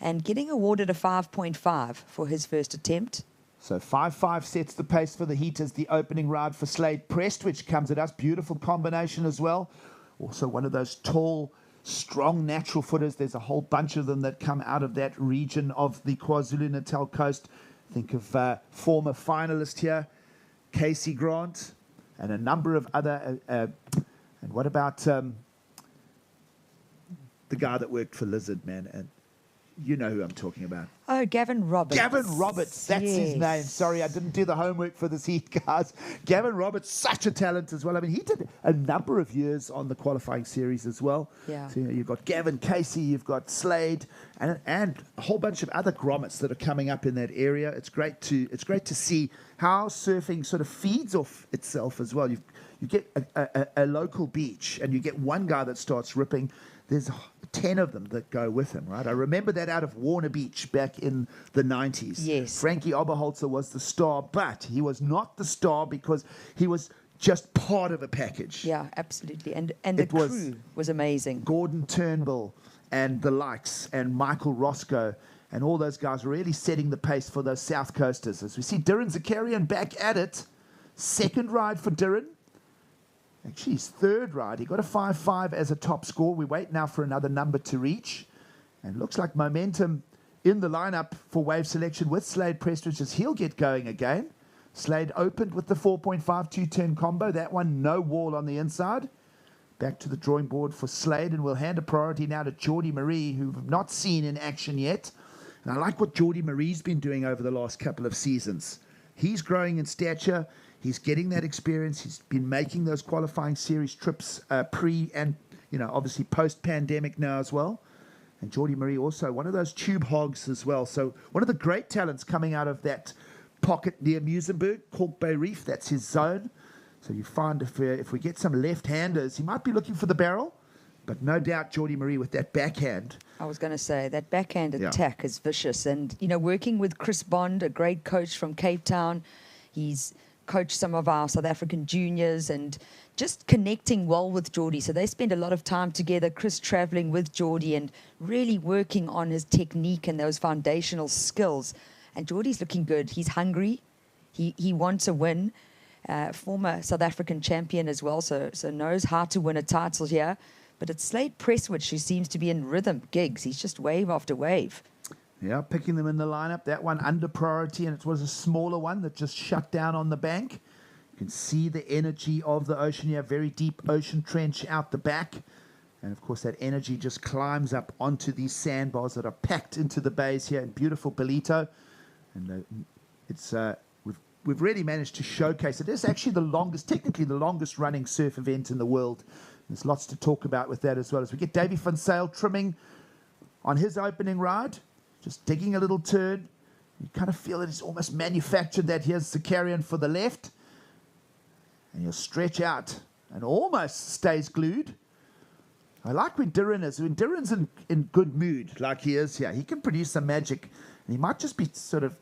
and getting awarded a 5.5 for his first attempt. So 5.5 sets the pace for the heat as the opening ride for Slade Prestwich comes at us. Beautiful combination as well. Also one of those tall, strong natural footers. There's a whole bunch of them that come out of that region of the KwaZulu-Natal coast. Think of former finalist here, Casey Grant, and a number of other... and what about the guy that worked for Lizard, man? And you know who I'm talking about. Oh, Gavin Roberts. Gavin Roberts, that's his name. Sorry, I didn't do the homework for this heat, guys. Gavin Roberts, such a talent as well. He did a number of years on the qualifying series as well. Yeah. So you've got Gavin Casey, you've got Slade, and a whole bunch of other grommets that are coming up in that area. It's great to see how surfing sort of feeds off itself as well. you get a local beach and you get one guy that starts ripping, there's 10 of them that go with him, right? I remember that out of Warner Beach back in the 90s. Yes. Frankie Oberholzer was the star, but he was not the star because he was just part of a package. Yeah, absolutely. And the crew was amazing. Gordon Turnbull and the likes and Michael Roscoe and all those guys were really setting the pace for those South Coasters. As we see Darren Zakarian back at it. Second ride for Darren. Actually, his third ride. He got a 5.5 as a top score. We wait now for another number to reach. And looks like momentum in the lineup for wave selection with Slade Prestridge as he'll get going again. Slade opened with the 4.5 two-turn combo. That one, no wall on the inside. Back to the drawing board for Slade, and we'll hand a priority now to Geordie Marie, who we've not seen in action yet. And I like what Geordie Marie's been doing over the last couple of seasons. He's growing in stature. He's getting that experience. He's been making those qualifying series trips pre and, obviously post-pandemic now as well. And Geordie Marie also one of those tube hogs as well. So one of the great talents coming out of that pocket near Muizenberg, Cork Bay Reef, that's his zone. So you find if we get some left-handers, he might be looking for the barrel, but no doubt Geordie Marie with that backhand. I was going to say, that backhand attack is vicious. And, working with Chris Bond, a great coach from Cape Town, he's coached some of our South African juniors and just connecting well with Geordie. So they spend a lot of time together, Chris traveling with Geordie and really working on his technique and those foundational skills. And Geordie's looking good. He's hungry. He wants a win. Former South African champion as well, so knows how to win a title here. But it's Slade Prestridge who seems to be in rhythm gigs. He's just wave after wave. Yeah, picking them in the lineup. That one under priority, and it was a smaller one that just shut down on the bank. You can see the energy of the ocean here, very deep ocean trench out the back. And, of course, that energy just climbs up onto these sandbars that are packed into the bays here in beautiful Ballito. And we've really managed to showcase it. It's actually technically the longest running surf event in the world. There's lots to talk about with that as well. As we get Davy van Zyl trimming on his opening ride, just digging a little turn. You kind of feel that it's almost manufactured that here's Zakarian for the left. And he'll stretch out and almost stays glued. I like when Darren's in good mood like he is here. He can produce some magic. And he might just be sort of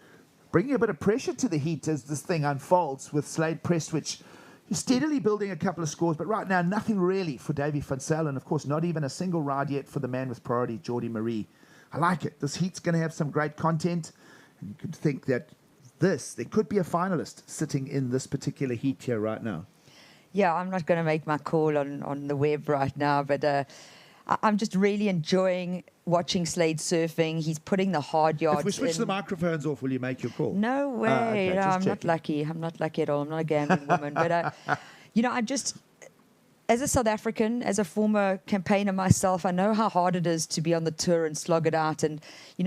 bringing a bit of pressure to the heat as this thing unfolds with Slade Prestridge. He's steadily building a couple of scores, but right now nothing really for Davy van Zyl, and of course not even a single ride yet for the man with priority, Geordie Marie. I like it. This heat's going to have some great content, and you could think that there could be a finalist sitting in this particular heat here right now. Yeah, I'm not going to make my call on the web right now, but I'm just really enjoying watching Slade surfing. He's putting the hard yards If we switch in. the microphones off, will you make your call? No way. Okay, No, I'm checking. not lucky. I'm not lucky at all. I'm not a gambling woman. But, I just, as a South African, as a former campaigner myself, I know how hard it is to be on the tour and slog it out. And,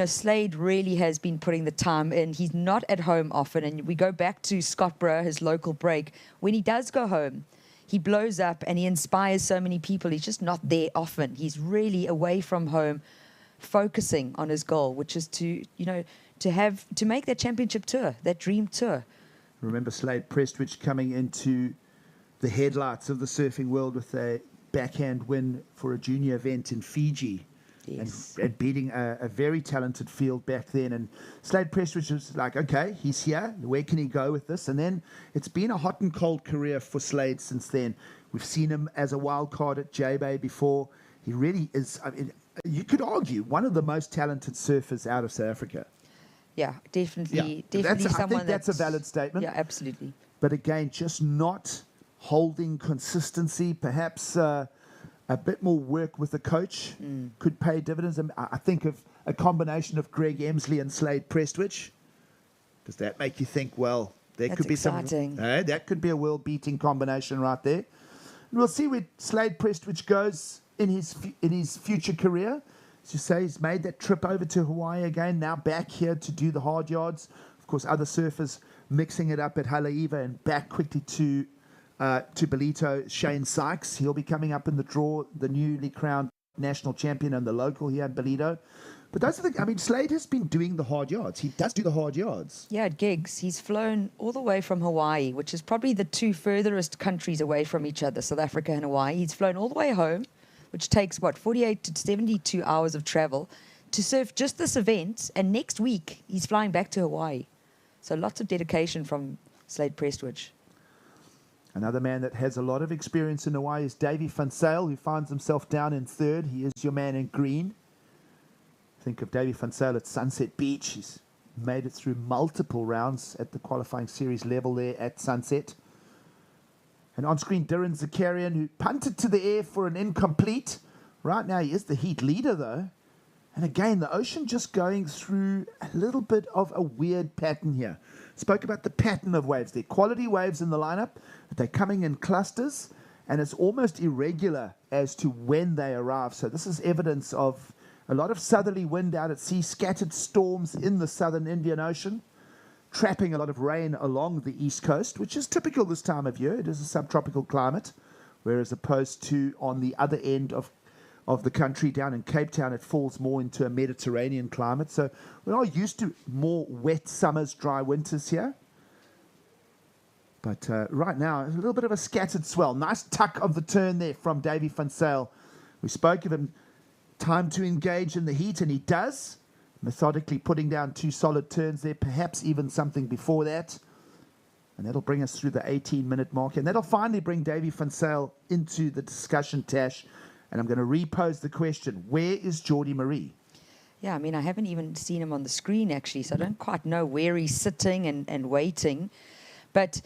Slade really has been putting the time in. He's not at home often. And we go back to Scottsboro, his local break. When he does go home, he blows up and he inspires so many people. He's just not there often. He's really away from home, focusing on his goal, which is to make that championship tour, that dream tour. Remember Slade Prestridge coming into the headlights of the surfing world with a backhand win for a junior event in Fiji. Yes. And beating a very talented field back then. And Slade Prestridge was like, okay, he's here. Where can he go with this? And then it's been a hot and cold career for Slade since then. We've seen him as a wild card at J-Bay before. He really is, you could argue, one of the most talented surfers out of South Africa. Yeah, definitely. Yeah. Definitely I think that's a valid statement. Yeah, absolutely. But again, just not holding consistency, perhaps a bit more work with the coach could pay dividends. I think of a combination of Greg Emsley and Slade Prestridge. Does that make you think, well, there That's could be exciting. that could be a world-beating combination right there. And we'll see where Slade Prestridge goes in his future career. As you say, he's made that trip over to Hawaii again, now back here to do the hard yards. Of course, other surfers mixing it up at Haleiwa and back quickly to Ballito. Shane Sykes, he'll be coming up in the draw, the newly crowned national champion and the local here at Ballito. But those are the, I mean, Slade has been doing the hard yards. He does do the hard yards. Yeah, at gigs. He's flown all the way from Hawaii, which is probably the two furthest countries away from each other, South Africa and Hawaii. He's flown all the way home, which takes, 48 to 72 hours of travel to surf just this event. And next week, he's flying back to Hawaii. So lots of dedication from Slade Prestwich. Another man that has a lot of experience in Hawaii is Davy van Zyl, who finds himself down in third. He is your man in green. Think of Davy van Zyl at Sunset Beach. He's made it through multiple rounds at the qualifying series level there at Sunset. And on screen, Darren Zakarian, who punted to the air for an incomplete. Right now, he is the heat leader, though. And again, the ocean just going through a little bit of a weird pattern here. Spoke about the pattern of waves. They're quality waves in the lineup, but they're coming in clusters, and it's almost irregular as to when they arrive. So this is evidence of a lot of southerly wind out at sea, scattered storms in the southern Indian Ocean, trapping a lot of rain along the east coast, which is typical this time of year. It is a subtropical climate, whereas opposed to on the other end of the country, down in Cape Town, it falls more into a Mediterranean climate. So we are used to more wet summers, dry winters here. But right now, a little bit of a scattered swell. Nice tuck of the turn there from Davy van Zyl. We spoke of him, time to engage in the heat, and he does. Methodically putting down 2 solid turns there, perhaps even something before that. And that'll bring us through the 18-minute mark. And that'll finally bring Davy van Zyl into the discussion, Tash. And I'm going to repose the question, where is Geordie Marie? Yeah, I mean, I haven't even seen him on the screen, actually, so I don't quite know where he's sitting and waiting. But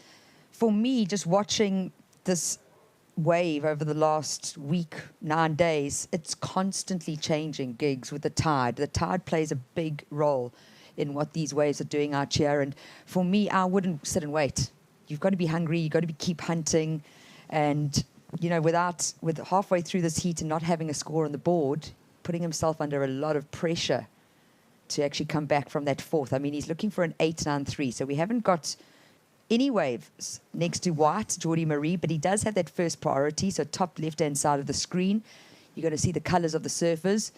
for me, just watching this wave over the last week, 9 days, it's constantly changing gigs with the tide. The tide plays a big role in what these waves are doing out here. And for me, I wouldn't sit and wait. You've got to be hungry. You've got to keep hunting. And, you know, with halfway through this heat and not having a score on the board, putting himself under a lot of pressure to actually come back from that fourth. I mean, he's looking for an 8.93. So we haven't got any waves next to white, Geordie Marie, but he does have that first priority. So top left-hand side of the screen, you're going to see the colors of the surfers.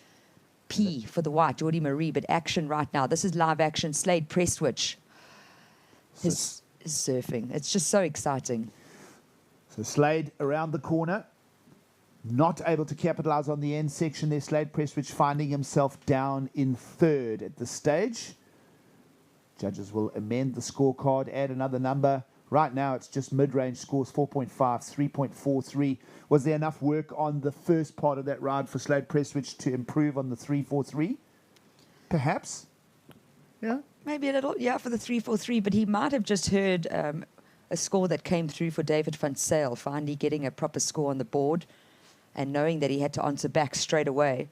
P for the white, Geordie Marie, but action right now. This is live action. Slade Prestwich is surfing. It's just so exciting. So Slade around the corner, not able to capitalize on the end section there. Slade Prestwich finding himself down in third at this stage. Judges will amend the scorecard, add another number. Right now, it's just mid-range scores, 4.5, 3.43. Was there enough work on the first part of that ride for Slade Prestwich to improve on the 3.43? Perhaps? Yeah? Maybe a little, yeah, for the 3.43, but he might have just heard a score that came through for David van Zyl, finally getting a proper score on the board and knowing that he had to answer back straight away.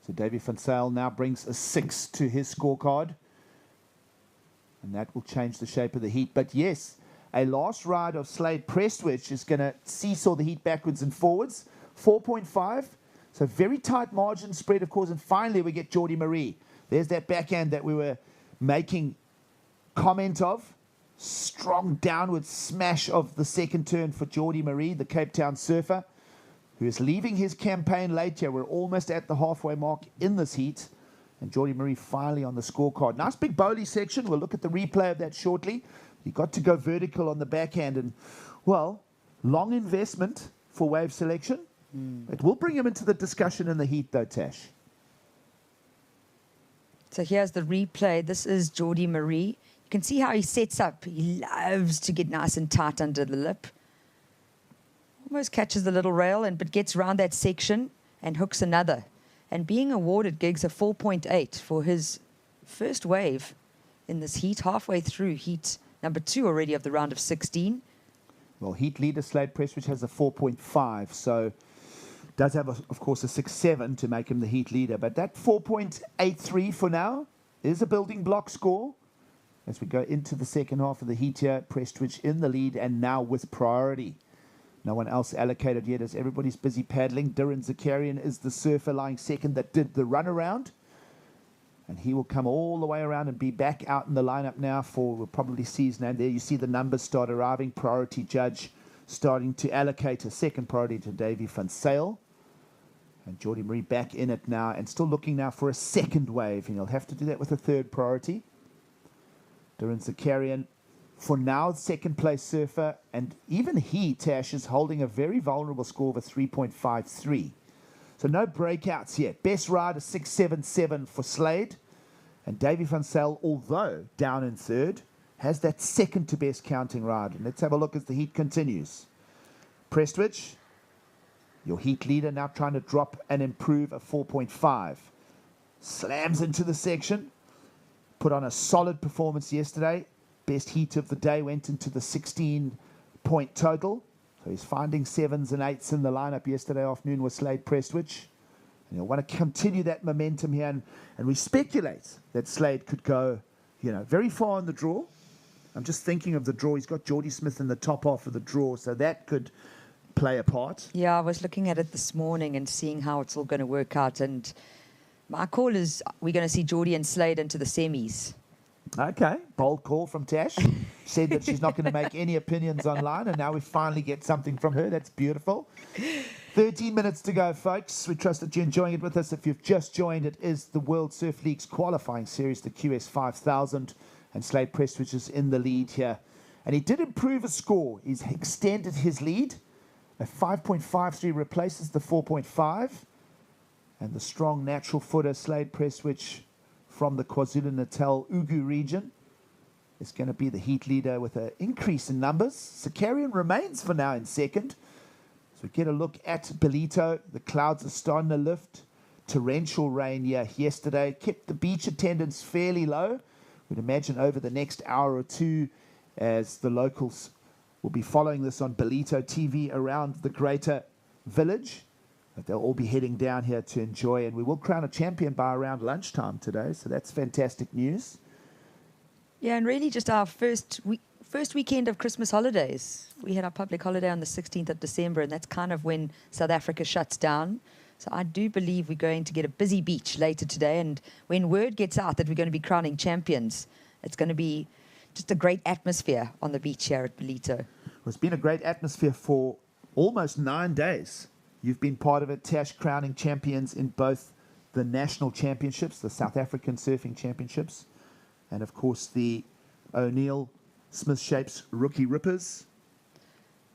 So David van Zyl now brings a 6 to his scorecard. And that will change the shape of the heat. But yes, a last ride of Slade Prestwich is going to seesaw the heat backwards and forwards. 4.5. So very tight margin spread, of course. And finally, we get Geordie Marie. There's that backhand that we were making comment of. Strong downward smash of the second turn for Geordie Marie, the Cape Town surfer, who is leaving his campaign late here. We're almost at the halfway mark in this heat. And Geordie Marie finally on the scorecard. Nice big bowley section. We'll look at the replay of that shortly. He got to go vertical on the backhand. And, well, long investment for wave selection. It will bring him into the discussion in the heat, though, Tash. So here's the replay. This is Geordie Marie. You can see how he sets up. He loves to get nice and tight under the lip. Almost catches the little rail, but gets around that section and hooks another. And being awarded gigs a 4.8 for his first wave in this heat, halfway through heat number 2 already of the round of 16. Well, heat leader Slade Prestwich has a 4.5, so does have, of course, a 6.7 to make him the heat leader. But that 4.83 for now is a building block score. As we go into the second half of the heat here, Prestwich in the lead and now with priority. No one else allocated yet as everybody's busy paddling. Darren Zakarian is the surfer lying second that did the run around. And he will come all the way around and be back out in the lineup now for, we'll probably see his name there. You see the numbers start arriving. Priority judge starting to allocate a second priority to Davy van Zyl. And Geordie Marie back in it now and still looking now for a second wave. And he'll have to do that with a third priority. Duran Zakarian, for now, second place surfer. And even he, Tash, is holding a very vulnerable score of a 3.53. So no breakouts yet. Best rider 6.77 for Slade. And Davy van Zyl, although down in third, has that second to best counting ride. And let's have a look as the heat continues. Prestwich, your heat leader, now trying to drop and improve a 4.5. Slams into the section. Put on a solid performance yesterday. Best heat of the day went into the 16-point total. So he's finding 7s and 8s in the lineup yesterday afternoon with Slade Prestwich. And he'll want to continue that momentum here. And we speculate that Slade could go, very far in the draw. I'm just thinking of the draw. He's got Geordie Smith in the top half of the draw, so that could play a part. Yeah, I was looking at it this morning and seeing how it's all going to work out. And my call is we're going to see Geordie and Slade into the semis. Okay, bold call from Tash. Said that she's not going to make any opinions online, and now we finally get something from her. That's beautiful. 13 minutes to go, folks. We trust that you're enjoying it with us. If you've just joined, it is the World Surf League's qualifying series, the QS 5000, and Slade Prestwich is in the lead here. And he did improve his score. He's extended his lead. A 5.53 replaces the 4.5. And the strong natural footer, Slade Prestwich, from the KwaZulu-Natal Ugu region, is going to be the heat leader with an increase in numbers. Zakarian remains for now in second. So we get a look at Ballito. The clouds are starting to lift. Torrential rain yesterday kept the beach attendance fairly low. We'd imagine over the next hour or two, as the locals will be following this on Ballito TV around the greater village, that they'll all be heading down here to enjoy. And we will crown a champion by around lunchtime today. So that's fantastic news. Yeah, and really just our first weekend of Christmas holidays. We had our public holiday on the 16th of December, and that's kind of when South Africa shuts down. So I do believe we're going to get a busy beach later today. And when word gets out that we're going to be crowning champions, it's going to be just a great atmosphere on the beach here at Ballito. Well, it's been a great atmosphere for almost 9 days. You've been part of it, Tash, crowning champions in both the national championships, the South African Surfing Championships, and of course the O'Neill Smith Shapes Rookie Rippers.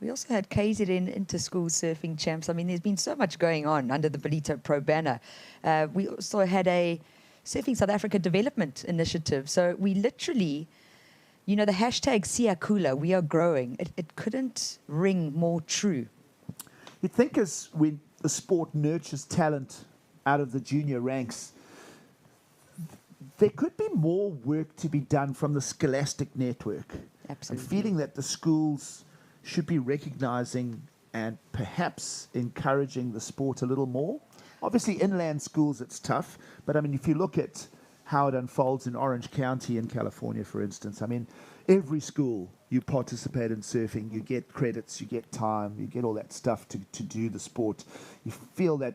We also had KZN Inter-School Surfing Champs. I mean, there's been so much going on under the Ballito Pro banner. We also had a Surfing South Africa Development Initiative. So we literally, the hashtag Siakula, we are growing. It couldn't ring more true. You'd think as when the sport nurtures talent out of the junior ranks, there could be more work to be done from the scholastic network. Absolutely. And feeling that the schools should be recognizing and perhaps encouraging the sport a little more. Obviously, inland schools, it's tough. But, I mean, if you look at how it unfolds in Orange County in California, for instance, I mean, every school you participate in surfing, you get credits, you get time, you get all that stuff to do the sport. You feel that,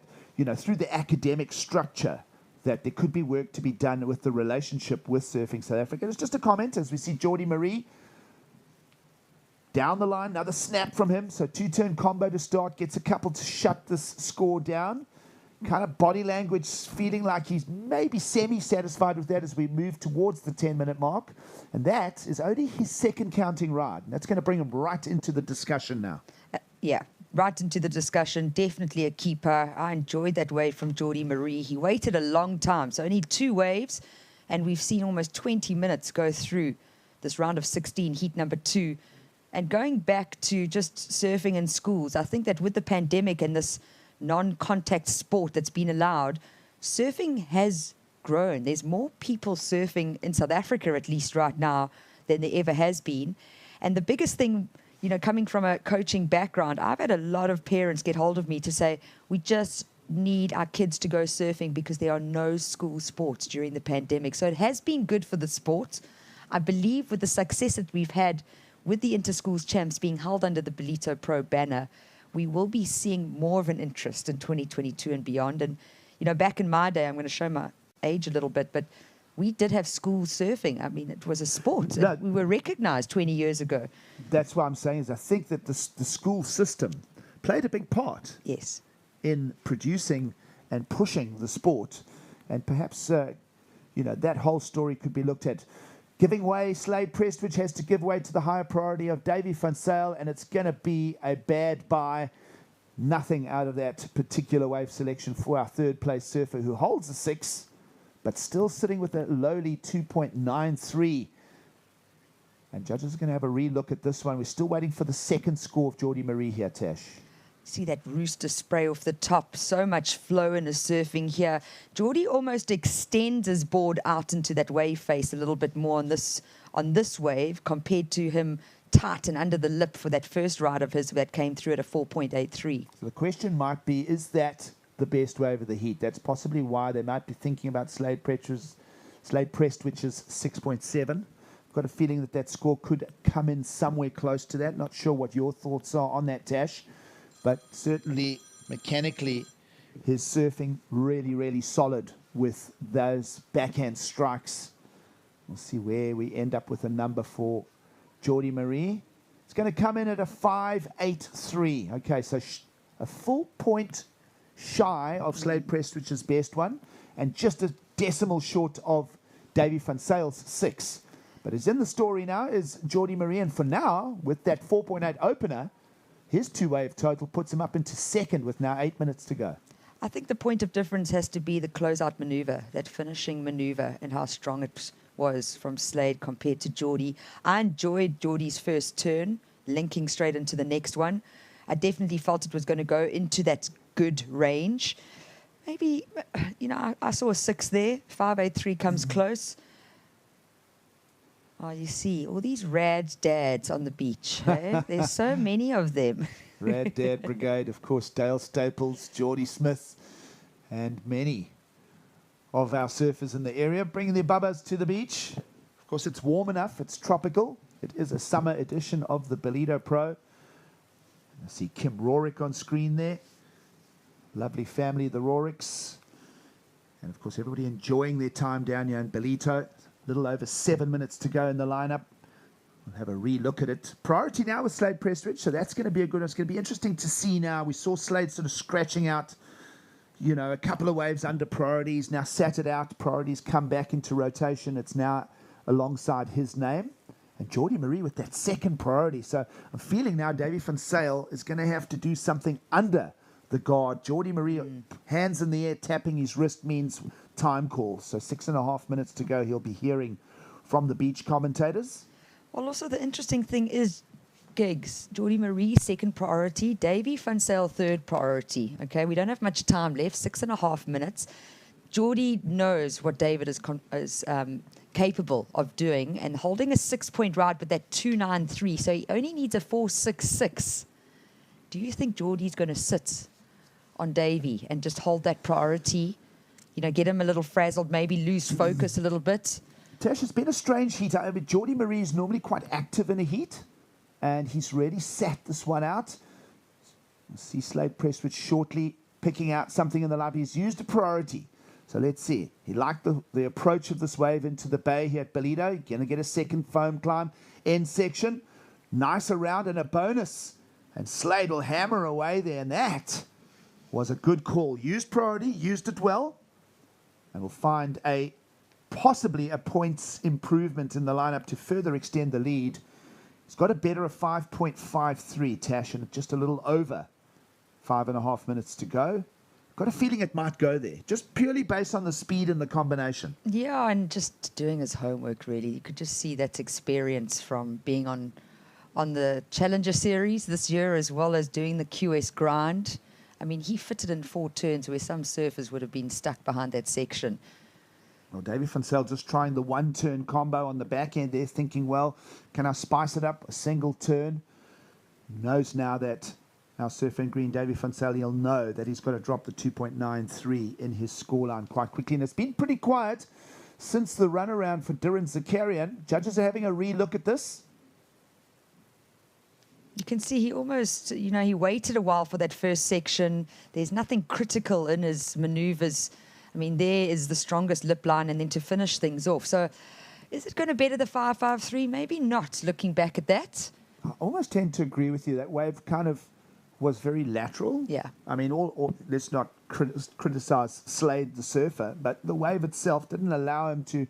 through the academic structure, that there could be work to be done with the relationship with Surfing South Africa. It's just a comment as we see Geordie Marie down the line, another snap from him. So two-turn combo to start, gets a couple to shut this score down. Kind of body language feeling like he's maybe semi-satisfied with that as we move towards the 10-minute mark. And that is only his second counting ride. And that's going to bring him right into the discussion now. Yeah, right into the discussion. Definitely a keeper. I enjoyed that wave from Geordie Marie. He waited a long time, so only 2 waves. And we've seen almost 20 minutes go through this round of 16, heat number 2. And going back to just surfing in schools, I think that with the pandemic and this non-contact sport that's been allowed, surfing has grown. There's more people surfing in South Africa, at least right now, than there ever has been. And the biggest thing, coming from a coaching background, I've had a lot of parents get hold of me to say, we just need our kids to go surfing because there are no school sports during the pandemic. So it has been good for the sport. I believe with the success that we've had with the Inter-Schools Champs being held under the Ballito Pro banner, we will be seeing more of an interest in 2022 and beyond. And, back in my day, I'm going to show my age a little bit, but we did have school surfing. I mean, it was a sport. No, we were recognized 20 years ago. That's what I'm saying is I think that the school system played a big part. Yes. In producing and pushing the sport. And perhaps, that whole story could be looked at. Giving way, Slade Prestwich has to give way to the higher priority of Davy van Zyl, and it's going to be a bad bye. Nothing out of that particular wave selection for our third place surfer, who holds a 6, but still sitting with a lowly 2.93. And judges are going to have a re-look at this one. We're still waiting for the second score of Geordie Marie here, Tash. See that rooster spray off the top. So much flow in his surfing here. Geordie almost extends his board out into that wave face a little bit more on this wave compared to him tight and under the lip for that first ride of his that came through at a 4.83. So the question might be, is that the best wave of the heat? That's possibly why they might be thinking about Slade Prestwich's 6.7. I've got a feeling that score could come in somewhere close to that. Not sure what your thoughts are on that, Tash. But certainly, mechanically, his surfing really, really solid with those backhand strikes. We'll see where we end up with a number for Geordie Marie. It's going to come in at a 5.83. Okay, so a full point shy of Slade Prestwich's best one, and just a decimal short of Davy van Zyl's 6. But as in the story now is Geordie Marie, and for now, with that 4.8 opener, his two-wave total puts him up into second with now 8 minutes to go. I think the point of difference has to be the closeout maneuver, that finishing maneuver, and how strong it was from Slade compared to Geordie. I enjoyed Geordie's first turn, linking straight into the next one. I definitely felt it was going to go into that good range. Maybe, I saw a 6 there. 5.83 comes close. Oh, you see, all these rad dads on the beach. Eh? There's so many of them. Rad Dad Brigade, of course, Dale Staples, Geordie Smith, and many of our surfers in the area bringing their bubbas to the beach. Of course, it's warm enough. It's tropical. It is a summer edition of the Ballito Pro. I see Kim Rorick on screen there. Lovely family, the Roricks. And, of course, everybody enjoying their time down here in Ballito. Little over 7 minutes to go in the lineup. We'll have a re-look at it. Priority now with Slade Prestwich, so that's going to be a good one. It's going to be interesting to see now. We saw Slade sort of scratching out, a couple of waves under priorities. Now sat it out. Priorities come back into rotation. It's now alongside his name. And Geordie Marie with that second priority. So I'm feeling now Davy van Zyl is going to have to do something under the guard. Geordie Marie, hands in the air, tapping his wrist means time call. So 6.5 minutes to go. He'll be hearing from the beach commentators. Well, also the interesting thing is gigs. Geordie Marie, second priority. Davy van Zyl, third priority. Okay, we don't have much time left, 6.5 minutes. Geordie knows what David is capable of doing, and holding a 6-point ride with that 2.93, so he only needs a 4.66. Do you think Geordie's going to sit on Davy and just hold that priority? Get him a little frazzled, maybe lose focus a little bit. Tash, it's been a strange heat. I mean, Geordie Marie is normally quite active in a heat, and he's really sat this one out. We'll see Slade Prestwich shortly picking out something in the lab. He's used a priority. So let's see. He liked the approach of this wave into the bay here at Ballito. Going to get a second foam climb. End section. Nice around and a bonus. And Slade will hammer away there, and that was a good call. Used priority, used it well. And we'll find possibly a points improvement in the lineup to further extend the lead. He's got a better of 5.53, Tash, and just a little over 5.5 minutes to go. Got a feeling it might go there, just purely based on the speed and the combination. Yeah, and just doing his homework, really. You could just see that experience from being on the Challenger Series this year, as well as doing the QS grind. I mean, he fitted in 4 turns where some surfers would have been stuck behind that section. Well, Davy van Zyl just trying the 1-turn combo on the back end there, thinking, well, can I spice it up? A single turn. Knows now that our surfer in green, Davy van Zyl, he'll know that he's got to drop the 2.93 in his scoreline quite quickly. And it's been pretty quiet since the runaround for Duran Zakarian. Judges are having a re-look at this. You can see he almost, he waited a while for that first section. There's nothing critical in his maneuvers. I mean, there is the strongest lip line, and then to finish things off. So is it going to better the 5.53? Maybe not, looking back at that. I almost tend to agree with you. That wave kind of was very lateral. Yeah. I mean, let's not criticize Slade, the surfer, but the wave itself didn't allow him to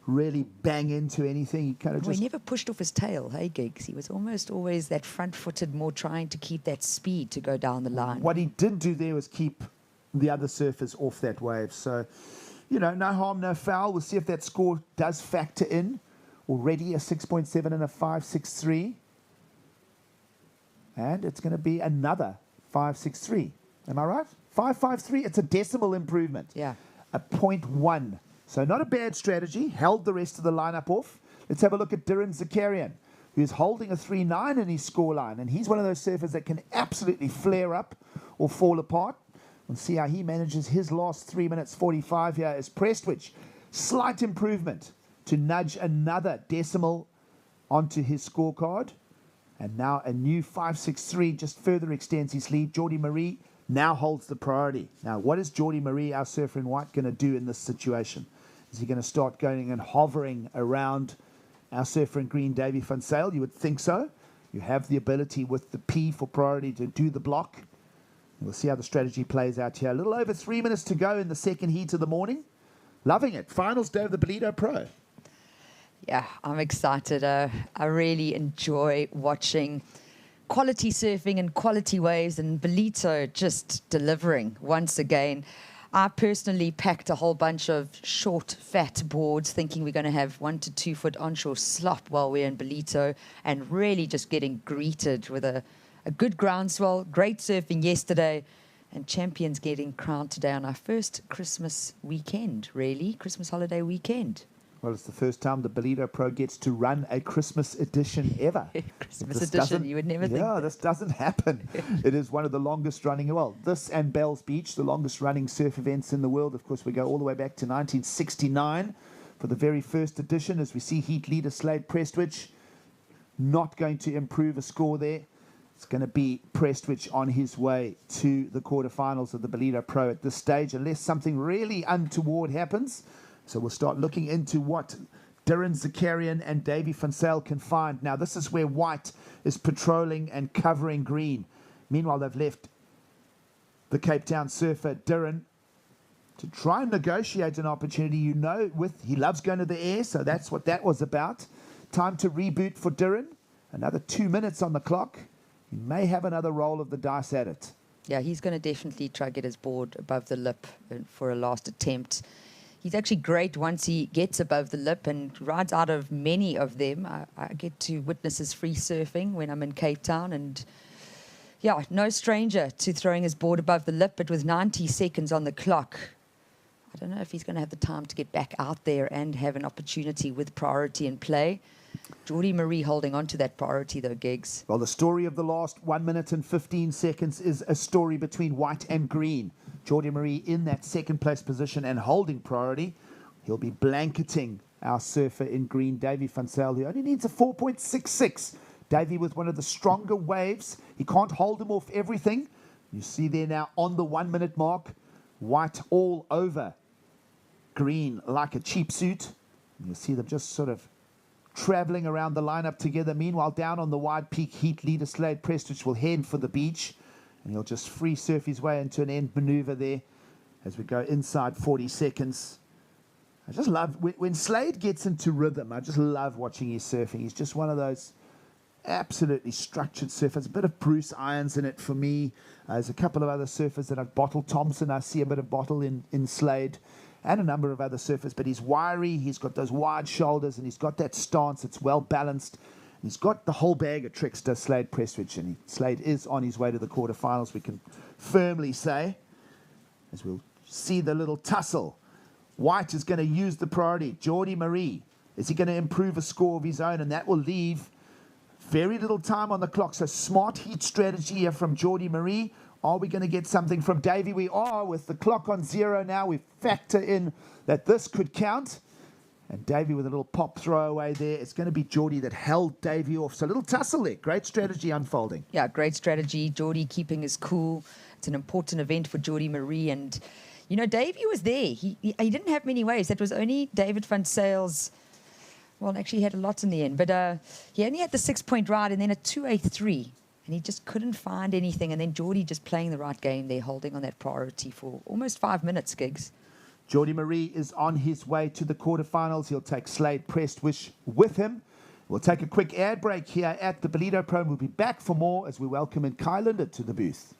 really bang into anything. He kind of He never pushed off his tail, hey, Gigs? He was almost always that front-footed, more trying to keep that speed to go down the line. What he did do there was keep the other surfers off that wave. So, you know, no harm, no foul. We'll see if that score does factor in. Already a 6.7 and a 5.63. And it's going to be another 5.63. Am I right? 5.53. It's a decimal improvement. Yeah. A 0.1. So not a bad strategy. Held the rest of the lineup off. Let's have a look at Darren Zakarian, who's holding a 3.9 in his scoreline. And he's one of those surfers that can absolutely flare up or fall apart. We'll see how he manages his last 3 minutes 45 here as Prestwich. Slight improvement to nudge another decimal onto his scorecard. And now a new 5.63 just further extends his lead. Geordie Marie now holds the priority. Now, what is Geordie Marie, our surfer in white, going to do in this situation? Is he going to start going and hovering around our surfer in green, Davy van Zyl? You would think so. You have the ability with the P for priority to do the block. We'll see how the strategy plays out here. A little over 3 minutes to go in the second heat of the morning. Loving it. Finals day of the Ballito Pro. Yeah, I'm excited. I really enjoy watching quality surfing and quality waves, and Ballito just delivering once again. I personally packed a whole bunch of short, fat boards, thinking we're going to have 1 to 2 foot onshore slop while we're in Ballito, and really just getting greeted with a good groundswell. Great surfing yesterday, and champions getting crowned today on our first Christmas weekend, really, Christmas holiday weekend. Well, it's the first time the Ballito Pro gets to run a Christmas edition ever. Christmas edition, you would never think. Yeah, this doesn't happen. It is one of the longest running, well, this and Bell's Beach, the longest running surf events in the world. Of course, we go all the way back to 1969 for the very first edition, as we see heat leader Slade Prestwich not going to improve a score there. It's going to be Prestwich on his way to the quarterfinals of the Ballito Pro at this stage, unless something really untoward happens. So we'll start looking into what Darren Zakarian and Davy van Zyl can find. Now, this is where white is patrolling and covering green. Meanwhile, they've left the Cape Town surfer, Darren, to try and negotiate an opportunity. You know, he loves going to the air, so that's what that was about. Time to reboot for Darren. Another 2 minutes on the clock. He may have another roll of the dice at it. Yeah, he's going to definitely try to get his board above the lip for a last attempt. He's actually great once he gets above the lip and rides out of many of them. I get to witness his free surfing when I'm in Cape Town, and yeah, no stranger to throwing his board above the lip, but with 90 seconds on the clock, I don't know if he's going to have the time to get back out there and have an opportunity with priority in play. Geordie Marie holding on to that priority, though, Gigs. Well, the story of the last 1 minute and 15 seconds is a story between white and green. Geordie Marie in that second place position and holding priority. He'll be blanketing our surfer in green, Davy van Zyl, who only needs a 4.66. Davy with one of the stronger waves. He can't hold him off everything. You see there now on the 1 minute mark, white all over green like a cheap suit. And you'll see them just sort of traveling around the lineup together. Meanwhile, down on the wide peak, heat leader Slade Prestwich will head for the beach. And he'll just free surf his way into an end maneuver there as we go inside 40 seconds. I just love, when Slade gets into rhythm, I just love watching his surfing. He's just one of those absolutely structured surfers. A bit of Bruce Irons in it for me. There's a couple of other surfers that I've bottled. Thompson, I see a bit of bottle in Slade, and a number of other surfers. But he's wiry, he's got those wide shoulders, and he's got that stance. It's well balanced. He's got the whole bag of tricks, does Slade Prestwich, and Slade is on his way to the quarterfinals, we can firmly say, as we'll see the little tussle. White is going to use the priority. Geordie Marie, is he going to improve a score of his own? And that will leave very little time on the clock. So smart heat strategy here from Geordie Marie. Are we going to get something from Davy? We are, with the clock on 0 now. We factor in that this could count. And Davy with a little pop throwaway there. It's going to be Geordie that held Davy off. So a little tussle there. Great strategy unfolding. Yeah, great strategy. Geordie keeping his cool. It's an important event for Geordie Marie. And, you know, Davy was there. He didn't have many waves. That was only David van Zyl's. Well, actually, he had a lot in the end. But he only had the 6-point ride and then a 2.83 and he just couldn't find anything. And then Geordie just playing the right game there, holding on that priority for almost 5 minutes, Gigs. Geordie Marie is on his way to the quarterfinals. He'll take Slade Prestwish with him. We'll take a quick ad break here at the Ballito Pro. We'll be back for more as we welcome in Kai Linder to the booth.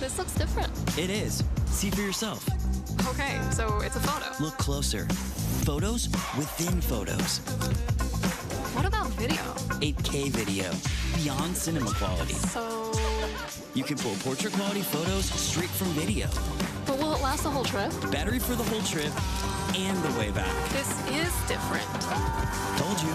This looks different. It is. See for yourself. Okay, so it's a photo. Look closer. Photos within photos. What about video? 8K video. Beyond cinema quality. So... You can pull portrait quality photos straight from video. But will it last the whole trip? Battery for the whole trip and the way back. This is different. Told you.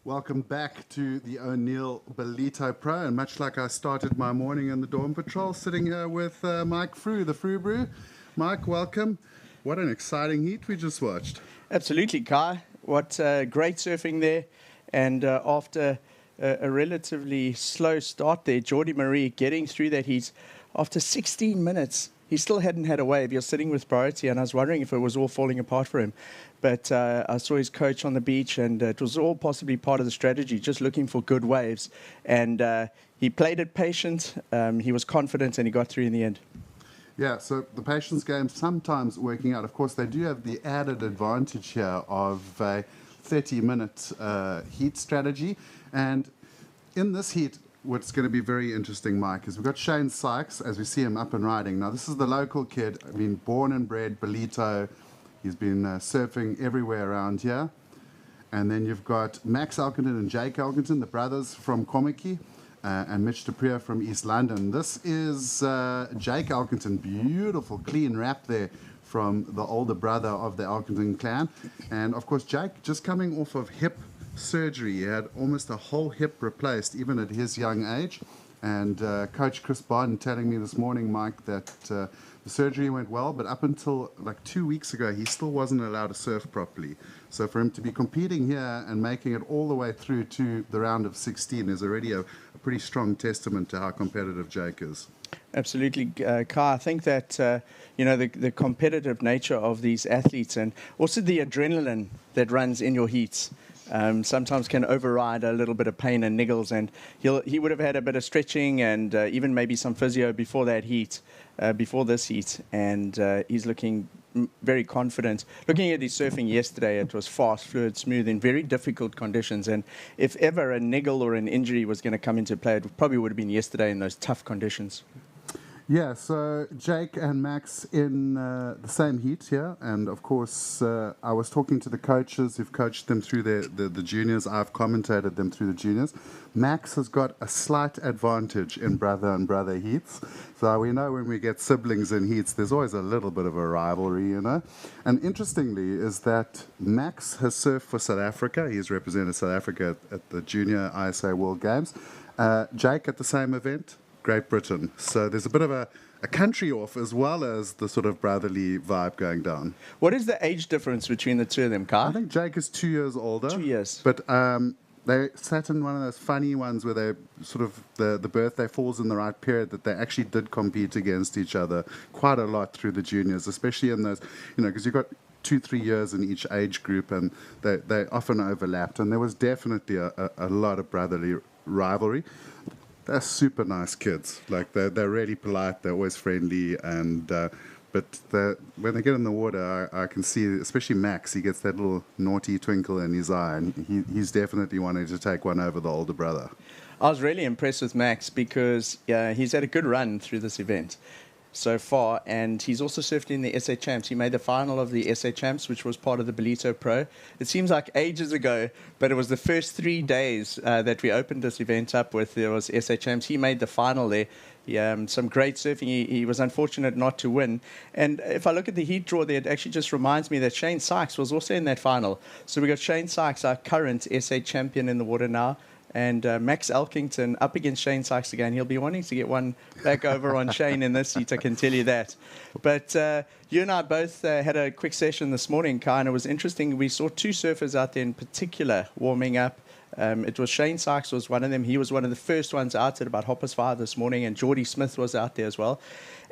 Welcome back to the O'Neill Ballito Pro, and much like I started my morning in the Dawn Patrol, sitting here with Mike Frew, the Frew Brew. Mike, welcome. What an exciting heat we just watched. Absolutely, Kai. What great surfing there. And after a relatively slow start there, Geordie Marie getting through that heat after 16 minutes. He still hadn't had a wave. He was sitting with priority, and I was wondering if it was all falling apart for him. But I saw his coach on the beach, and it was all possibly part of the strategy, just looking for good waves. And he played it patient, he was confident, and he got through in the end. Yeah, so the patience game sometimes working out. Of course, they do have the added advantage here of a 30-minute heat strategy. And in this heat, what's going to be very interesting, Mike, is we've got Shane Sykes, as we see him up and riding. Now, this is the local kid, I mean, born and bred Ballito. He's been surfing everywhere around here. And then you've got Max Elkington and Jake Elkington, the brothers from Komiki, and Mitch DePrier from East London. This is Jake Elkington, beautiful, clean wrap there from the older brother of the Elkington clan. And, of course, Jake just coming off of hip surgery. He had almost a whole hip replaced, even at his young age. And Coach Chris Barden telling me this morning, Mike, that the surgery went well, but up until like 2 weeks ago, he still wasn't allowed to surf properly. So for him to be competing here and making it all the way through to the round of 16 is already a pretty strong testament to how competitive Jake is. Absolutely, Kai. I think that, the competitive nature of these athletes and also the adrenaline that runs in your heats sometimes can override a little bit of pain and niggles. And he would have had a bit of stretching and even maybe some physio before that heat, before this heat. And he's looking very confident. Looking at his surfing yesterday, it was fast, fluid, smooth in very difficult conditions. And if ever a niggle or an injury was going to come into play, it probably would have been yesterday in those tough conditions. Yeah, so Jake and Max in the same heat here, and of course I was talking to the coaches who've coached them through the juniors. I've commentated them through the juniors. Max has got a slight advantage in brother and brother heats. So we know when we get siblings in heats, there's always a little bit of a rivalry, you know. And interestingly is that Max has surfed for South Africa. He's represented South Africa at the Junior ISA World Games. Jake at the same event, Great Britain. So there's a bit of a country off as well as the sort of brotherly vibe going down. What is the age difference between the two of them, Kai? I think Jake is 2 years older. 2 years. But they sat in one of those funny ones where they sort of, the birthday falls in the right period, that they actually did compete against each other quite a lot through the juniors, especially in those, because you've got 2-3 years in each age group, and they often overlapped. And there was definitely a lot of brotherly rivalry. They're super nice kids. Like they're really polite. They're always friendly, and but when they get in the water, I can see, especially Max. He gets that little naughty twinkle in his eye, and he's definitely wanting to take one over the older brother. I was really impressed with Max because he's had a good run through this event so far, and he's also surfed in the SA Champs. He made the final of the SA Champs, which was part of the Ballito Pro. It seems like ages ago, but it was the first 3 days that we opened this event up with. There was SA Champs. He made the final there. Some great surfing. He was unfortunate not to win. And if I look at the heat draw there, it actually just reminds me that Shane Sykes was also in that final. So we got Shane Sykes, our current SA champion in the water now, And Max Elkington up against Shane Sykes again. He'll be wanting to get one back over on Shane in this heat, I can tell you that. But you and I both had a quick session this morning, Kai, and it was interesting. We saw two surfers out there in particular warming up. It was Shane Sykes was one of them. He was one of the first ones out at about 5:30 this morning, and Geordie Smith was out there as well.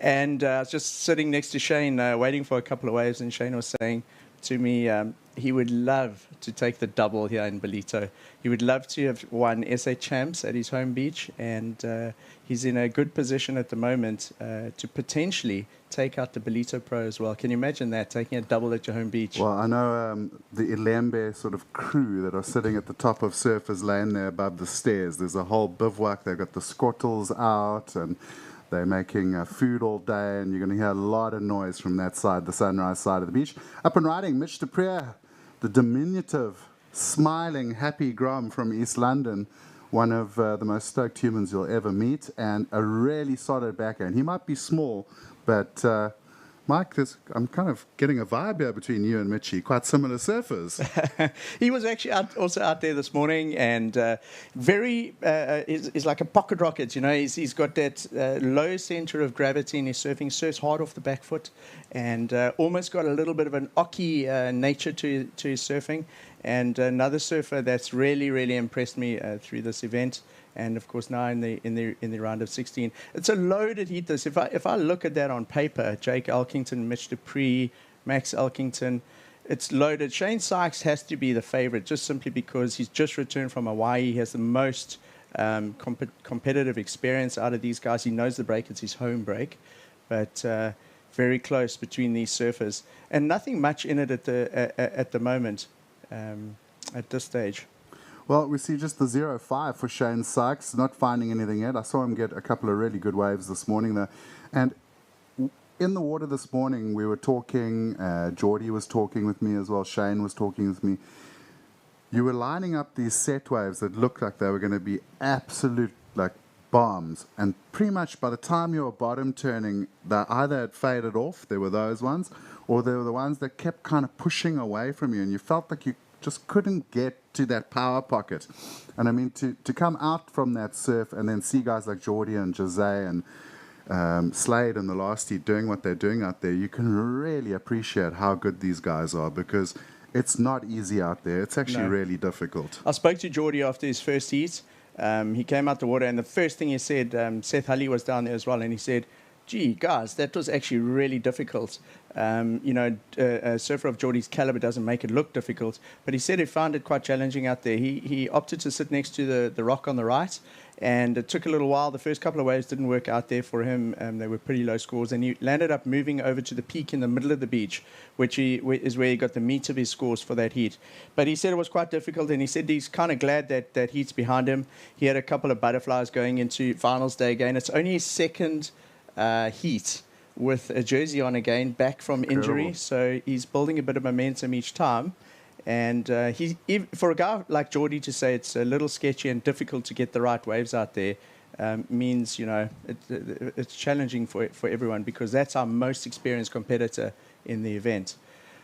And I was just sitting next to Shane, waiting for a couple of waves, and Shane was saying to me he would love to take the double here in Ballito. He would love to have won SA Champs at his home beach, and he's in a good position at the moment to potentially take out the Ballito Pro as well. Can you imagine that, taking a double at your home beach? Well, I know the Ilembe sort of crew that are sitting at the top of Surfers Lane there above the stairs. There's a whole bivouac. They've got the squattles out, and they're making food all day, and you're going to hear a lot of noise from that side, the sunrise side of the beach. Up and riding, Mitch de Prier, the diminutive, smiling, happy Grom from East London, one of the most stoked humans you'll ever meet, and a really solid backhand. He might be small, but Mike, I'm kind of getting a vibe here between you and Mitchie, quite similar surfers. He was actually also out there this morning, and is like a pocket rocket, you know. He's got that low center of gravity in his surfing, surfs hard off the back foot, and almost got a little bit of an ocky nature to his surfing. And another surfer that's really, really impressed me through this event, and of course now in the round of 16. It's a loaded heat. This, if I look at that on paper, Jake Elkington, Mitch Dupree, Max Elkington, it's loaded. Shane Sykes has to be the favorite, just simply because he's just returned from Hawaii. He has the most competitive experience out of these guys. He knows the break; it's his home break, but very close between these surfers, and nothing much in it at the moment. At this stage. Well, we see just the 0.5 for Shane Sykes, not finding anything yet. I saw him get a couple of really good waves this morning, though. And in the water this morning, we were talking, Geordie was talking with me as well, Shane was talking with me. You were lining up these set waves that looked like they were going to be absolute, like, bombs. And pretty much by the time you were bottom turning, they either had faded off, there were those ones, or they were the ones that kept kind of pushing away from you, and you felt like you just couldn't get to that power pocket. And I mean, to come out from that surf and then see guys like Geordie and Jose and Slade in the last heat doing what they're doing out there, you can really appreciate how good these guys are, because it's not easy out there. It's actually really difficult. I spoke to Geordie after his first heat. He came out the water, and the first thing he said, Seth Hulley was down there as well, and he said, gee, guys, that was actually really difficult. A surfer of Geordie's caliber doesn't make it look difficult, but he said he found it quite challenging out there. He opted to sit next to the rock on the right, and it took a little while. The first couple of waves didn't work out there for him. They were pretty low scores, and he landed up moving over to the peak in the middle of the beach, which is where he got the meat of his scores for that heat. But he said it was quite difficult, and he said he's kind of glad that heat's behind him. He had a couple of butterflies going into finals day again. It's only his second heat with a jersey on again, back from injury. So he's building a bit of momentum each time. And for a guy like Geordie to say it's a little sketchy and difficult to get the right waves out there means, it's challenging for everyone, because that's our most experienced competitor in the event.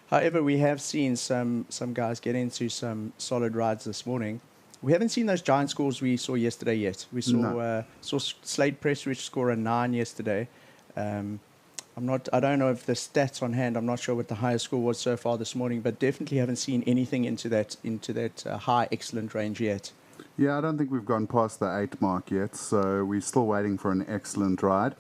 However, we have seen some guys get into some solid rides this morning. We haven't seen those giant scores we saw yesterday yet. We saw Slade Prestridge score a 9 yesterday. I don't know if the stats on hand. I'm not sure what the highest score was so far this morning, but definitely haven't seen anything into that high excellent range yet. Yeah, I don't think we've gone past the 8 mark yet, so we're still waiting for an excellent ride.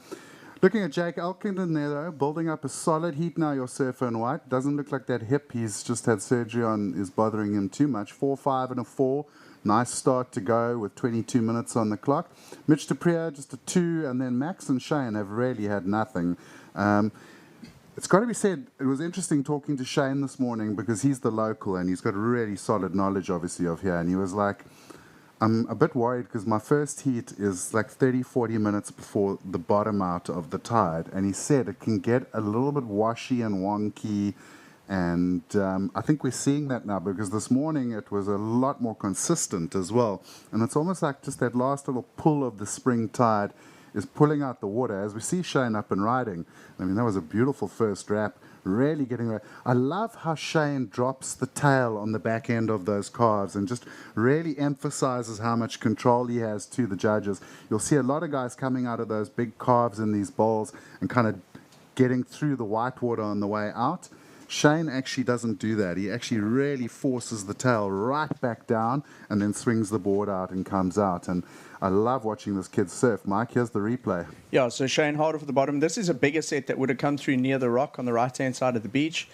Looking at Jake Elkington there, though, building up a solid heat now, your surfer in white. Doesn't look like that hip he's just had surgery on is bothering him too much. 4.5 and a 4. Nice start to go with 22 minutes on the clock. Mitch de Prier, just a 2, and then Max and Shane have really had nothing. It's got to be said, it was interesting talking to Shane this morning, because he's the local and he's got really solid knowledge, obviously, of here. And he was like, I'm a bit worried because my first heat is like 30, 40 minutes before the bottom out of the tide. And he said it can get a little bit washy and wonky. And I think we're seeing that now, because this morning it was a lot more consistent as well. And it's almost like just that last little pull of the spring tide is pulling out the water. As we see Shane up and riding, I mean, that was a beautiful first wrap. really getting right. I love how Shane drops the tail on the back end of those calves and just really emphasizes how much control he has to the judges. You'll see a lot of guys coming out of those big calves in these bowls and kind of getting through the whitewater on the way out. Shane actually doesn't do that. He actually really forces the tail right back down and then swings the board out and comes out. And I love watching this kid surf. Mike, here's the replay. Yeah, so Shane hard off the bottom. This is a bigger set that would have come through near the rock on the right-hand side of the beach.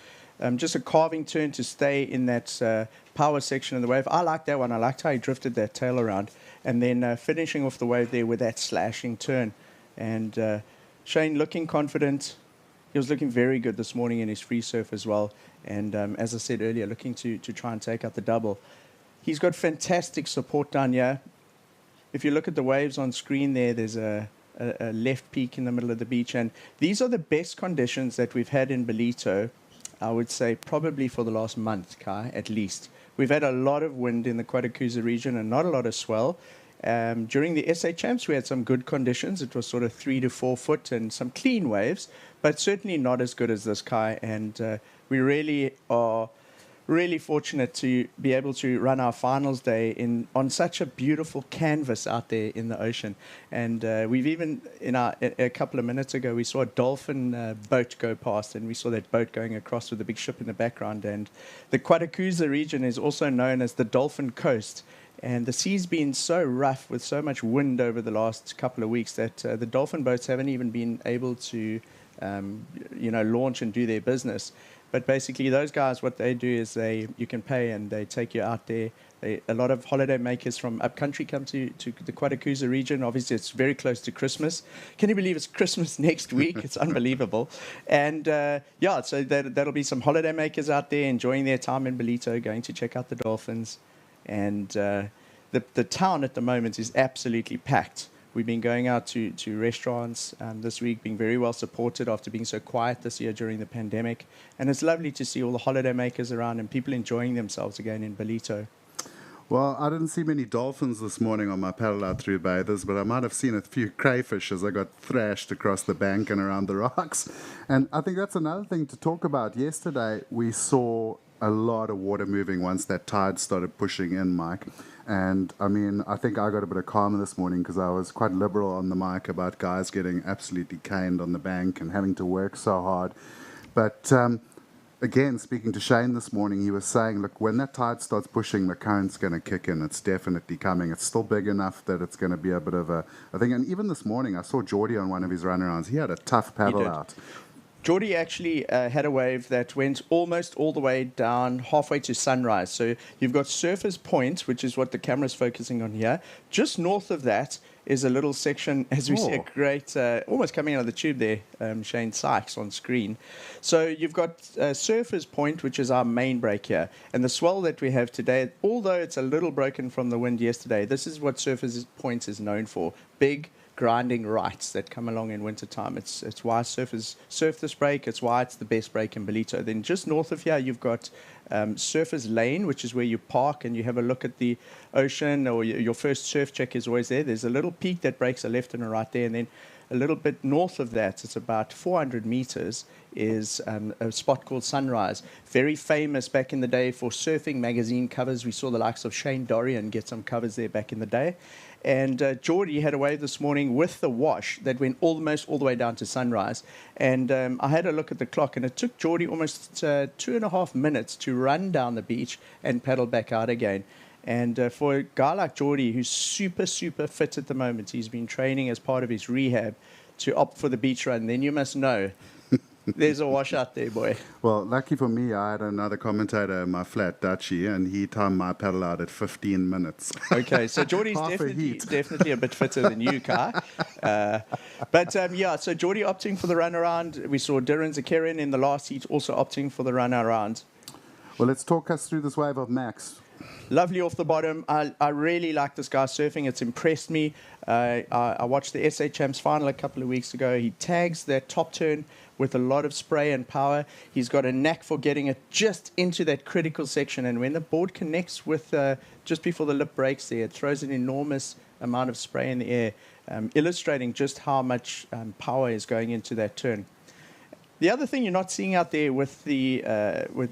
Just a carving turn to stay in that power section of the wave. I like that one. I liked how he drifted that tail around. And then finishing off the wave there with that slashing turn. And Shane looking confident. He was looking very good this morning in his free surf as well. And as I said earlier, looking to try and take out the double. He's got fantastic support down here. If you look at the waves on screen there, there's a left peak in the middle of the beach. And these are the best conditions that we've had in Ballito, I would say probably for the last month, Kai, at least. We've had a lot of wind in the Quatacuza region and not a lot of swell. During the SA Champs, we had some good conditions. It was sort of 3 to 4 foot and some clean waves, but certainly not as good as this, Kai. And we really are really fortunate to be able to run our finals day on such a beautiful canvas out there in the ocean. And we've even, a couple of minutes ago, we saw a dolphin boat go past, and we saw that boat going across with a big ship in the background. And the Quatacuza region is also known as the Dolphin Coast. And the sea's been so rough with so much wind over the last couple of weeks that the dolphin boats haven't even been able to, launch and do their business. But basically, those guys, what they do is you can pay and they take you out there. A lot of holiday makers from upcountry come to the Quatacuza region. Obviously, it's very close to Christmas. Can you believe it's Christmas next week? It's unbelievable. And so that'll be some holiday makers out there enjoying their time in Ballito, going to check out the dolphins. And the town at the moment is absolutely packed. We've been going out to restaurants this week, being very well supported after being so quiet this year during the pandemic. And it's lovely to see all the holiday makers around and people enjoying themselves again in Ballito. Well, I didn't see many dolphins this morning on my paddle out through bathers, but I might have seen a few crayfish as I got thrashed across the bank and around the rocks. And I think that's another thing to talk about. Yesterday, we saw a lot of water moving once that tide started pushing in, Mike. And I mean, I think I got a bit of karma this morning because I was quite liberal on the mic about guys getting absolutely caned on the bank and having to work so hard. But again, speaking to Shane this morning, he was saying, look, when that tide starts pushing, the current's going to kick in. It's definitely coming. It's still big enough that it's going to be a bit of a thing. And even this morning, I saw Geordie on one of his runarounds. He had a tough paddle out. Geordie actually had a wave that went almost all the way down halfway to Sunrise. So you've got Surfers Point, which is what the camera's focusing on here. Just north of that is a little section, as we see a great, almost coming out of the tube there, Shane Sykes on screen. So you've got Surfers Point, which is our main break here. And the swell that we have today, although it's a little broken from the wind yesterday, this is what Surfers Point is known for. Big, grinding rights that come along in wintertime. It's why surfers surf this break. It's why it's the best break in Ballito. Then just north of here, you've got Surfers Lane, which is where you park and you have a look at the ocean, or your first surf check is always there. There's a little peak that breaks a left and a right there, and then a little bit north of that, it's about 400 meters, is a spot called Sunrise. Very famous back in the day for surfing magazine covers. We saw the likes of Shane Dorian get some covers there back in the day. And Geordie had a wave this morning with the wash that went almost all the way down to Sunrise. And I had a look at the clock, and it took Geordie almost 2.5 minutes to run down the beach and paddle back out again. And for a guy like Geordie, who's super, super fit at the moment, he's been training as part of his rehab to opt for the beach run, then you must know there's a wash out there, boy. Well, lucky for me, I had another commentator in my flat, Dutchie, and he timed my paddle out at 15 minutes. Okay, so Geordie's definitely a bit fitter than you, Kai. So Geordie opting for the run around. We saw Darren Zakarian in the last heat also opting for the run around. Well, let's talk us through this wave of Max. Lovely off the bottom. I really like this guy surfing. It's impressed me. I watched the SA Champs final a couple of weeks ago. He tags that top turn with a lot of spray and power. He's got a knack for getting it just into that critical section. And when the board connects with just before the lip breaks there, it throws an enormous amount of spray in the air, illustrating just how much power is going into that turn. The other thing you're not seeing out there with the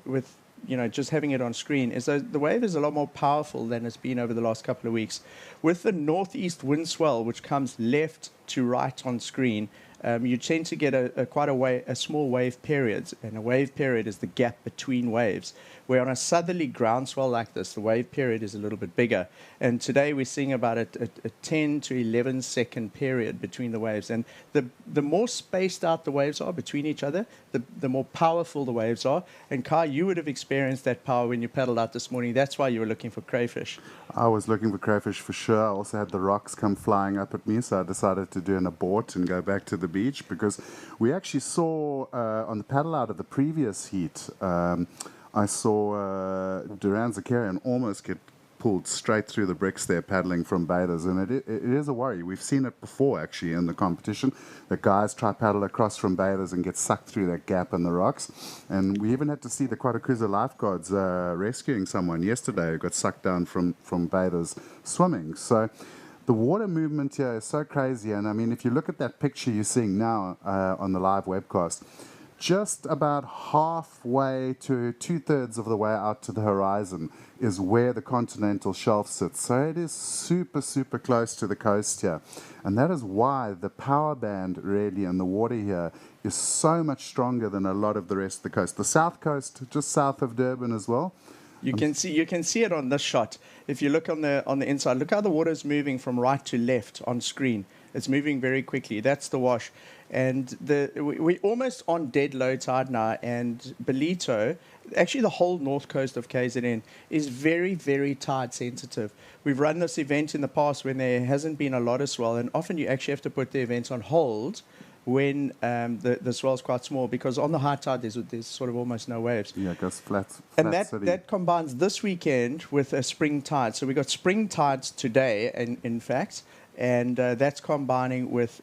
with just having it on screen is that the wave is a lot more powerful than it's been over the last couple of weeks. With the northeast wind swell, which comes left to right on screen, you tend to get quite a small wave period, and a wave period is the gap between waves. Where on a southerly ground swell like this, the wave period is a little bit bigger. And today we're seeing about a 10 to 11 second period between the waves. And the more spaced out the waves are between each other, the more powerful the waves are. And Kai, you would have experienced that power when you paddled out this morning. That's why you were looking for crayfish. I was looking for crayfish for sure. I also had the rocks come flying up at me, so I decided to do an abort and go back to the beach, because we actually saw on the paddle out of the previous heat, I saw Duran Zakarian almost get pulled straight through the bricks there paddling from bathers, and it is a worry. We've seen it before actually in the competition. The guys try paddle across from bathers and get sucked through that gap in the rocks, and we even had to see the Quatakuza lifeguards rescuing someone yesterday who got sucked down from bathers swimming. So the water movement here is so crazy, and I mean, if you look at that picture you're seeing now on the live webcast, just about halfway to 2/3 of the way out to the horizon is where the continental shelf sits. So it is super, super close to the coast here. And that is why the power band really and the water here is so much stronger than a lot of the rest of the coast. The south coast, just south of Durban as well. You can see it on this shot. If you look on the inside, look how the water is moving from right to left on screen. It's moving very quickly. That's the wash. And we're almost on dead low tide now, and Ballito, actually the whole north coast of KZN, is very, very tide sensitive. We've run this event in the past when there hasn't been a lot of swell, and often you actually have to put the event on hold when the swell's quite small, because on the high tide there's sort of almost no waves. Yeah, it goes flat and city. that combines this weekend with a spring tide. So we got spring tides today, in fact, and that's combining with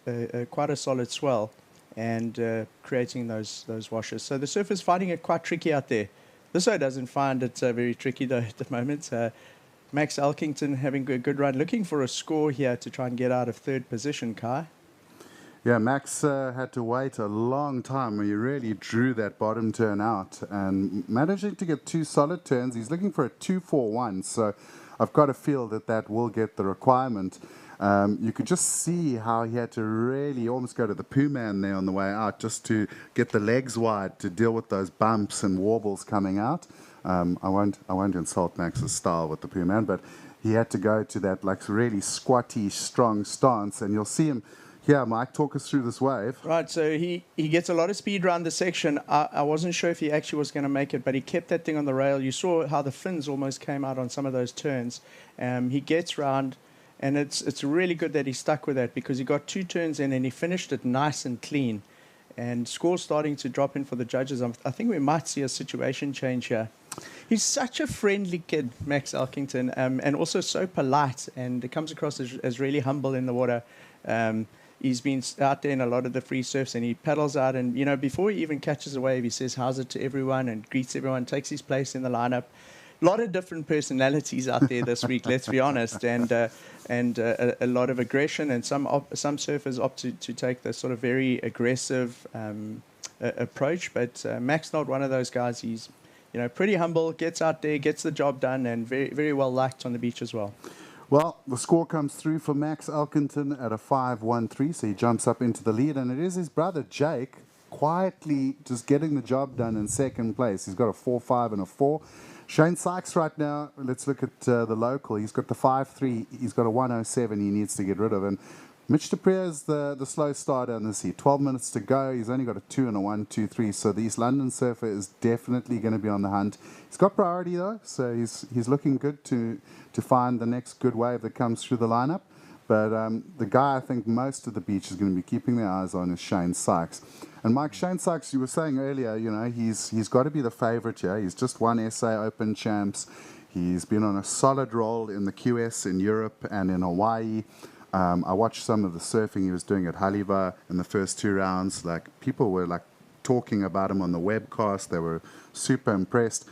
quite a solid swell and creating those washes. So the surf is finding it quite tricky out there. This side doesn't find it very tricky though at the moment. Max Elkington having a good run, looking for a score here to try and get out of third position, Kai. Yeah, Max had to wait a long time when he really drew that bottom turn out, and managing to get two solid turns. He's looking for a 2-4-1, so I've got a feel that will get the requirement. You could just see how he had to really almost go to the poo man there on the way out just to get the legs wide to deal with those bumps and warbles coming out. I won't insult Max's style with the poo man, but he had to go to that like really squatty, strong stance, and you'll see him. Yeah, Mike, talk us through this wave. Right, so he gets a lot of speed around the section. I wasn't sure if he actually was going to make it, but he kept that thing on the rail. You saw how the fins almost came out on some of those turns. He gets round, and it's really good that he stuck with that, because he got two turns in and he finished it nice and clean. And scores starting to drop in for the judges. I think we might see a situation change here. He's such a friendly kid, Max Elkington, and also so polite, and it comes across as really humble in the water. He's been out there in a lot of the free surfs, and he paddles out, and before he even catches a wave, he says how's it to everyone and greets everyone, takes his place in the lineup. A lot of different personalities out there this week, let's be honest, and a lot of aggression, and some surfers opt to take the sort of very aggressive approach, but Max not one of those guys. He's pretty humble, gets out there, gets the job done, and very, very well liked on the beach as well. Well, the score comes through for Max Elkington at a 5-1-3, so he jumps up into the lead, and it is his brother Jake quietly just getting the job done in second place. He's got a 4-5 and a 4. Shane Sykes right now, let's look at the local. He's got the 5-3. He's got a 107 he needs to get rid of, and Mitch Dupree is the slow starter on this heat. 12 minutes to go. He's only got a 2 and a 1-2-3. So the East London surfer is definitely going to be on the hunt. He's got priority though, so he's looking good to find the next good wave that comes through the lineup. But the guy I think most of the beach is going to be keeping their eyes on is Shane Sykes. And Mike, Shane Sykes, you were saying earlier, he's got to be the favourite here. He's just won SA Open champs. He's been on a solid roll in the QS in Europe and in Hawaii. I watched some of the surfing he was doing at Haliva in the first 2 rounds. Like, people were like talking about him on the webcast. They were super impressed.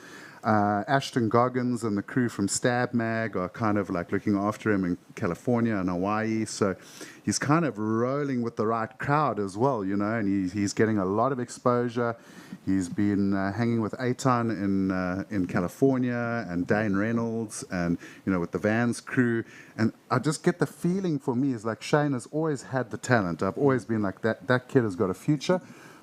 Ashton Goggins and the crew from Stab Mag are kind of like looking after him in California and Hawaii. So he's kind of rolling with the right crowd as well, you know, and he's getting a lot of exposure. He's been hanging with Eitan in California and Dane Reynolds and, you know, with the Vans crew. And I just get the feeling for me is like Shane has always had the talent. I've always been like, that kid has got a future.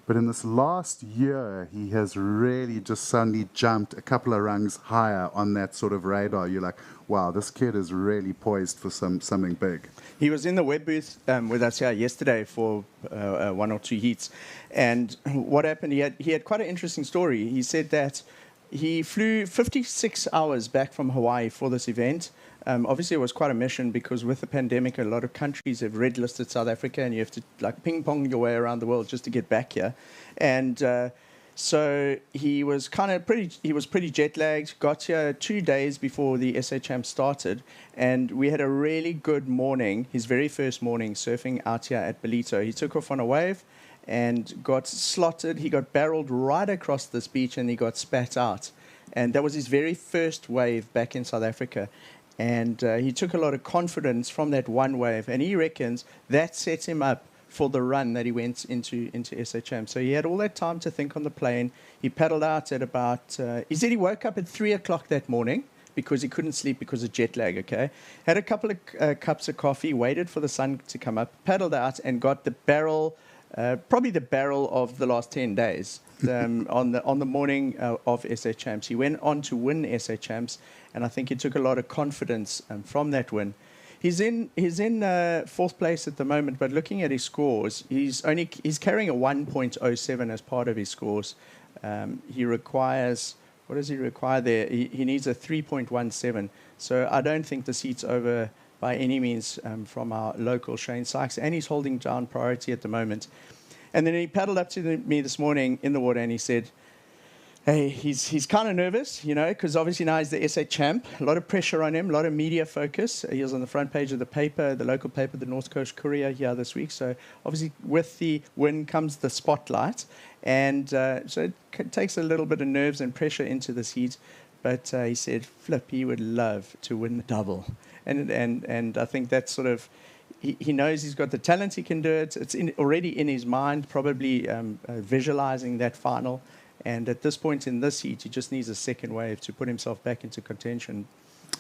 But in this last year, he has really just suddenly jumped a couple of rungs higher on that sort of radar. You're like, wow, this kid is really poised for something big. He was in the web booth with us here yesterday for 1 or 2 heats. And what happened, he had quite an interesting story. He said that he flew 56 hours back from Hawaii for this event. Obviously, it was quite a mission because with the pandemic, a lot of countries have red listed South Africa, and you have to like ping pong your way around the world just to get back here. And so he was pretty jet lagged. Got here 2 days before the SA Champ started, and we had a really good morning. His very first morning surfing out here at Ballito. He took off on a wave and got slotted. He got barreled right across this beach, and he got spat out. And that was his very first wave back in South Africa. And he took a lot of confidence from that one wave, and he reckons that set him up for the run that he went into SA Champ. So he had all that time to think on the plane. He paddled out at about, he said he woke up at 3 o'clock that morning because he couldn't sleep because of jet lag, okay? Had a couple of cups of coffee, waited for the sun to come up, paddled out and got the barrel, probably the barrel of the last 10 days on the morning of SA Champs. He went on to win SA Champs, and I think he took a lot of confidence from that win. He's in 4th place at the moment, but looking at his scores, he's carrying a 1.07 as part of his scores. He requires, what does he require there? He needs a 3.17. So I don't think the seat's over by any means from our local Shane Sykes, and he's holding down priority at the moment. And then he paddled up to me this morning in the water, and he said, hey, he's kind of nervous, you know, because obviously now he's the SA Champ. A lot of pressure on him, a lot of media focus. He was on the front page of the paper, the local paper, the North Coast Courier here this week. So obviously with the win comes the spotlight. And so it takes a little bit of nerves and pressure into this heat. But he said, flip, he would love to win the double. And I think that's sort of, he knows he's got the talent, he can do it. It's already in his mind, probably visualizing that final. And at this point in this heat, he just needs a second wave to put himself back into contention.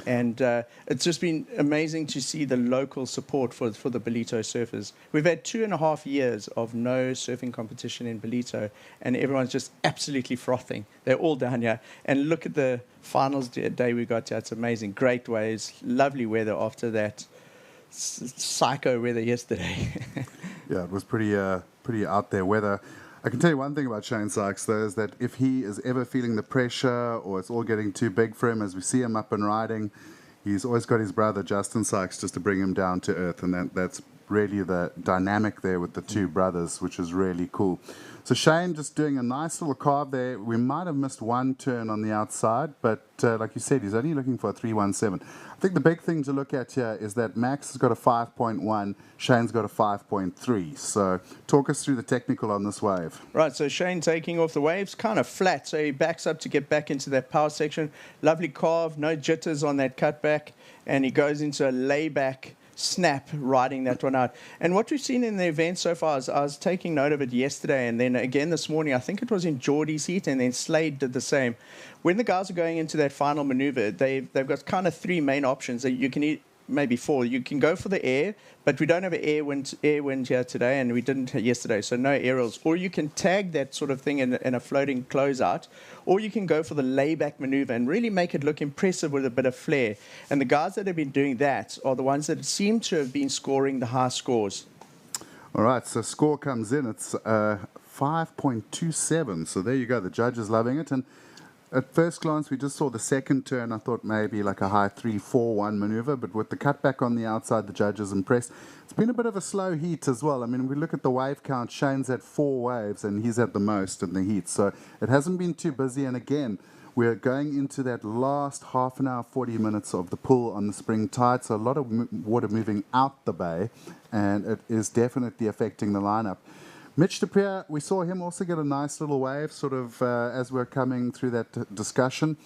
And it's just been amazing to see the local support for the Ballito surfers. We've had 2.5 years of no surfing competition in Ballito, and everyone's just absolutely frothing. They're all down here. And look at the finals day we got here. It's amazing. Great waves, lovely weather after that psycho weather yesterday. Yeah, it was pretty out there weather. I can tell you one thing about Shane Sykes, though, is that if he is ever feeling the pressure or it's all getting too big for him as we see him up and riding, he's always got his brother, Justin Sykes, just to bring him down to earth. And that's really the dynamic there with the two brothers, which is really cool. So Shane just doing a nice little carve there. We might have missed one turn on the outside, but like you said, he's only looking for a 3.17. I think the big thing to look at here is that Max has got a 5.1, Shane's got a 5.3. So talk us through the technical on this wave. Right, so Shane taking off the waves, kind of flat. So he backs up to get back into that power section. Lovely carve, no jitters on that cutback. And he goes into a layback snap riding that one out. And what we've seen in the event so far is I was taking note of it yesterday and then again this morning. I think it was in Geordie's heat, and then Slade did the same. When the guys are going into that final maneuver, they've got kind of 3 main options that you can maybe 4. You can go for the air, but we don't have an air wind here today, and we didn't yesterday, so no aerials. Or you can tag that sort of thing in a floating closeout, or you can go for the layback maneuver and really make it look impressive with a bit of flair. And the guys that have been doing that are the ones that seem to have been scoring the high scores. All right, so score comes in. It's 5.27. So there you go. The judge is loving it. And at first glance, we just saw the second turn. I thought maybe like a high 3-4-1 maneuver, but with the cutback on the outside, the judge is impressed. It's been a bit of a slow heat as well. I mean, we look at the wave count, Shane's had 4 waves, and he's had the most in the heat. So it hasn't been too busy. And again, we're going into that last half an hour, 40 minutes of the pull on the spring tide. So a lot of water moving out the bay, and it is definitely affecting the lineup. Mitch de Peer, we saw him also get a nice little wave sort of as we're coming through that discussion.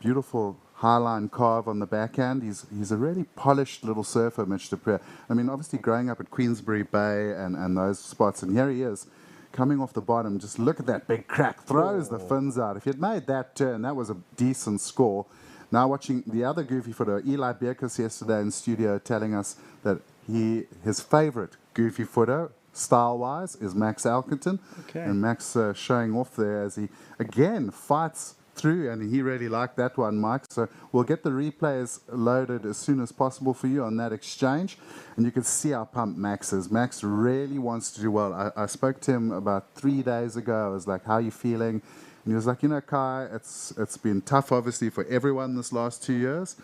Beautiful highline carve on the backhand. He's a really polished little surfer, Mitch Dupree. I mean, obviously growing up at Queensbury Bay and those spots, and here he is, coming off the bottom. Just look at that big crack, throws the fins out. If he'd made that turn, that was a decent score. Now watching the other goofy footer, Eli Bierkus, yesterday in studio, telling us that his favourite goofy footer, style-wise, is Max Elkington. Okay. And Max showing off there as he, again, fights through, and he really liked that one, Mike. So we'll get the replays loaded as soon as possible for you on that exchange, and you can see how pumped Max is. Max really wants to do well. I spoke to him about 3 days ago. I was like, how are you feeling? And he was like, you know, Kai, it's been tough, obviously, for everyone this last 2 years,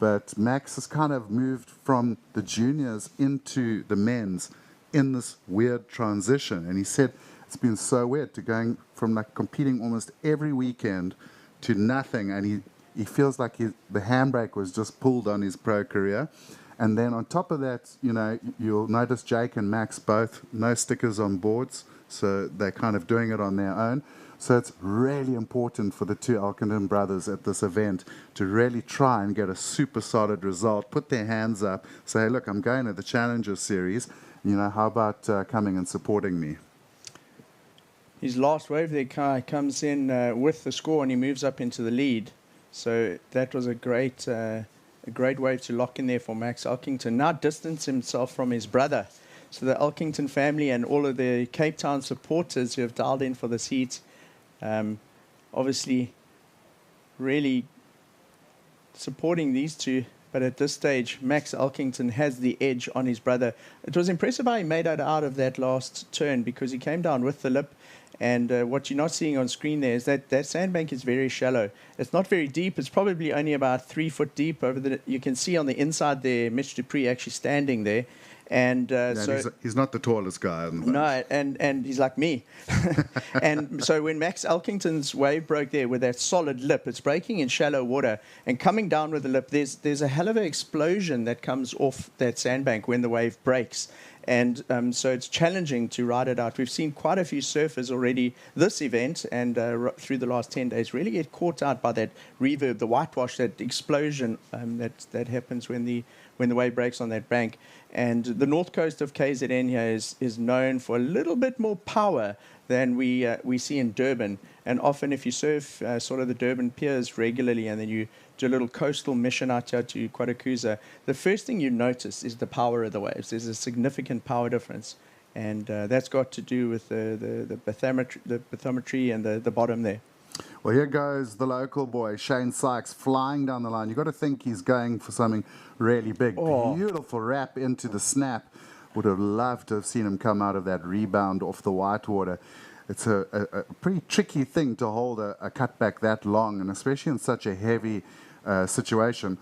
but Max has kind of moved from the juniors into the men's in this weird transition. And he said it's been so weird to going from like competing almost every weekend to nothing, and he feels like the handbrake was just pulled on his pro career. And then on top of that, you know, you'll notice Jake and Max both no stickers on boards, so they're kind of doing it on their own. So it's really important for the two Elkington brothers at this event to really try and get a super solid result, put their hands up, say, hey, look, I'm going to the Challenger Series, you know, how about coming and supporting me? His last wave there, Kai, comes in with the score, and he moves up into the lead. So that was a great wave to lock in there for Max Elkington. Now distance himself from his brother. So the Elkington family and all of the Cape Town supporters who have dialed in for this heat, obviously really supporting these two. But at this stage, Max Elkington has the edge on his brother. It was impressive how he made it out of that last turn, because he came down with the lip. And what you're not seeing on screen there is that sandbank is very shallow. It's not very deep. It's probably only about 3 foot deep. You can see on the inside there, Mitch Dupree actually standing there. And so he's not the tallest guy. No, and he's like me. And so when Max Elkington's wave broke there with that solid lip, it's breaking in shallow water and coming down with the lip. There's a hell of an explosion that comes off that sandbank when the wave breaks. And so it's challenging to ride it out. We've seen quite a few surfers already this event and through the last 10 days really get caught out by that reverb, the whitewash, that explosion that happens when the wave breaks on that bank. And the north coast of KZN here is known for a little bit more power than we see in Durban. And often if you surf sort of the Durban piers regularly and then you do a little coastal mission out here to Quadakuza, the first thing you notice is the power of the waves. There's a significant power difference. And that's got to do with the bathymetry and the bottom there. Well, here goes the local boy, Shane Sykes, flying down the line. You've got to think he's going for something really big. Oh. Beautiful wrap into the snap. Would have loved to have seen him come out of that rebound off the whitewater. It's a pretty tricky thing to hold a cutback that long, and especially in such a heavy situation.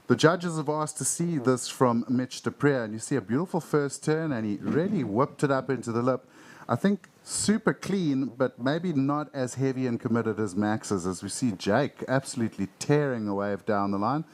The judges have asked to see this from Mitch Dupree, and you see a beautiful first turn, and he really whipped it up into the lip. I think super clean, but maybe not as heavy and committed as Max's, as we see Jake absolutely tearing the wave down the line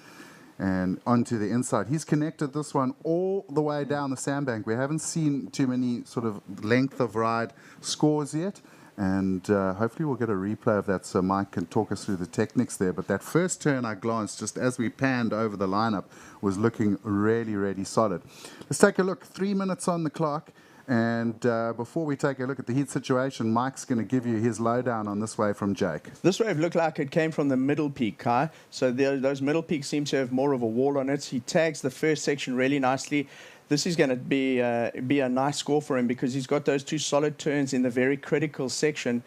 and onto the inside. He's connected this one all the way down the sandbank. We haven't seen too many sort of length of ride scores yet, and hopefully we'll get a replay of that so Mike can talk us through the techniques there. But that first turn I glanced just as we panned over the lineup was looking really, really solid. Let's take a look. 3 minutes on the clock. And before we take a look at the heat situation, Mike's going to give you his lowdown on this wave from Jake. This wave looked like it came from the middle peak, Kai. So those middle peaks seem to have more of a wall on it. He tags the first section really nicely. This is going to be a nice score for him because he's got those two solid turns in the very critical section.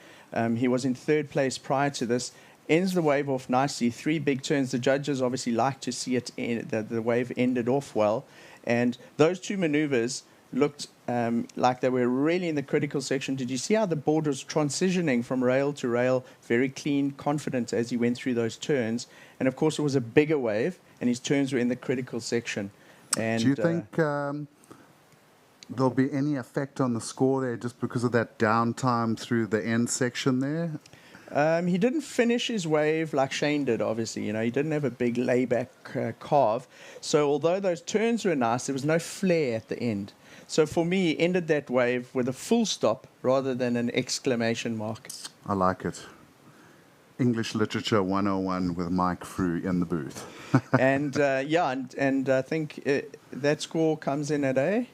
He was in third place prior to this. Ends the wave off nicely. 3 big turns. The judges obviously like to see it the wave ended off well. And those 2 maneuvers looked like they were really in the critical section. Did you see how the board was transitioning from rail to rail? Very clean, confident as he went through those turns. And, of course, it was a bigger wave, and his turns were in the critical section. And, do you think there'll be any effect on the score there just because of that downtime through the end section there? He didn't finish his wave like Shane did, obviously. You know, he didn't have a big layback carve. So although those turns were nice, there was no flare at the end. So for me, he ended that wave with a full stop rather than an exclamation mark. I like it. English Literature 101 with Mike Frew in the booth. And I think that score comes in at a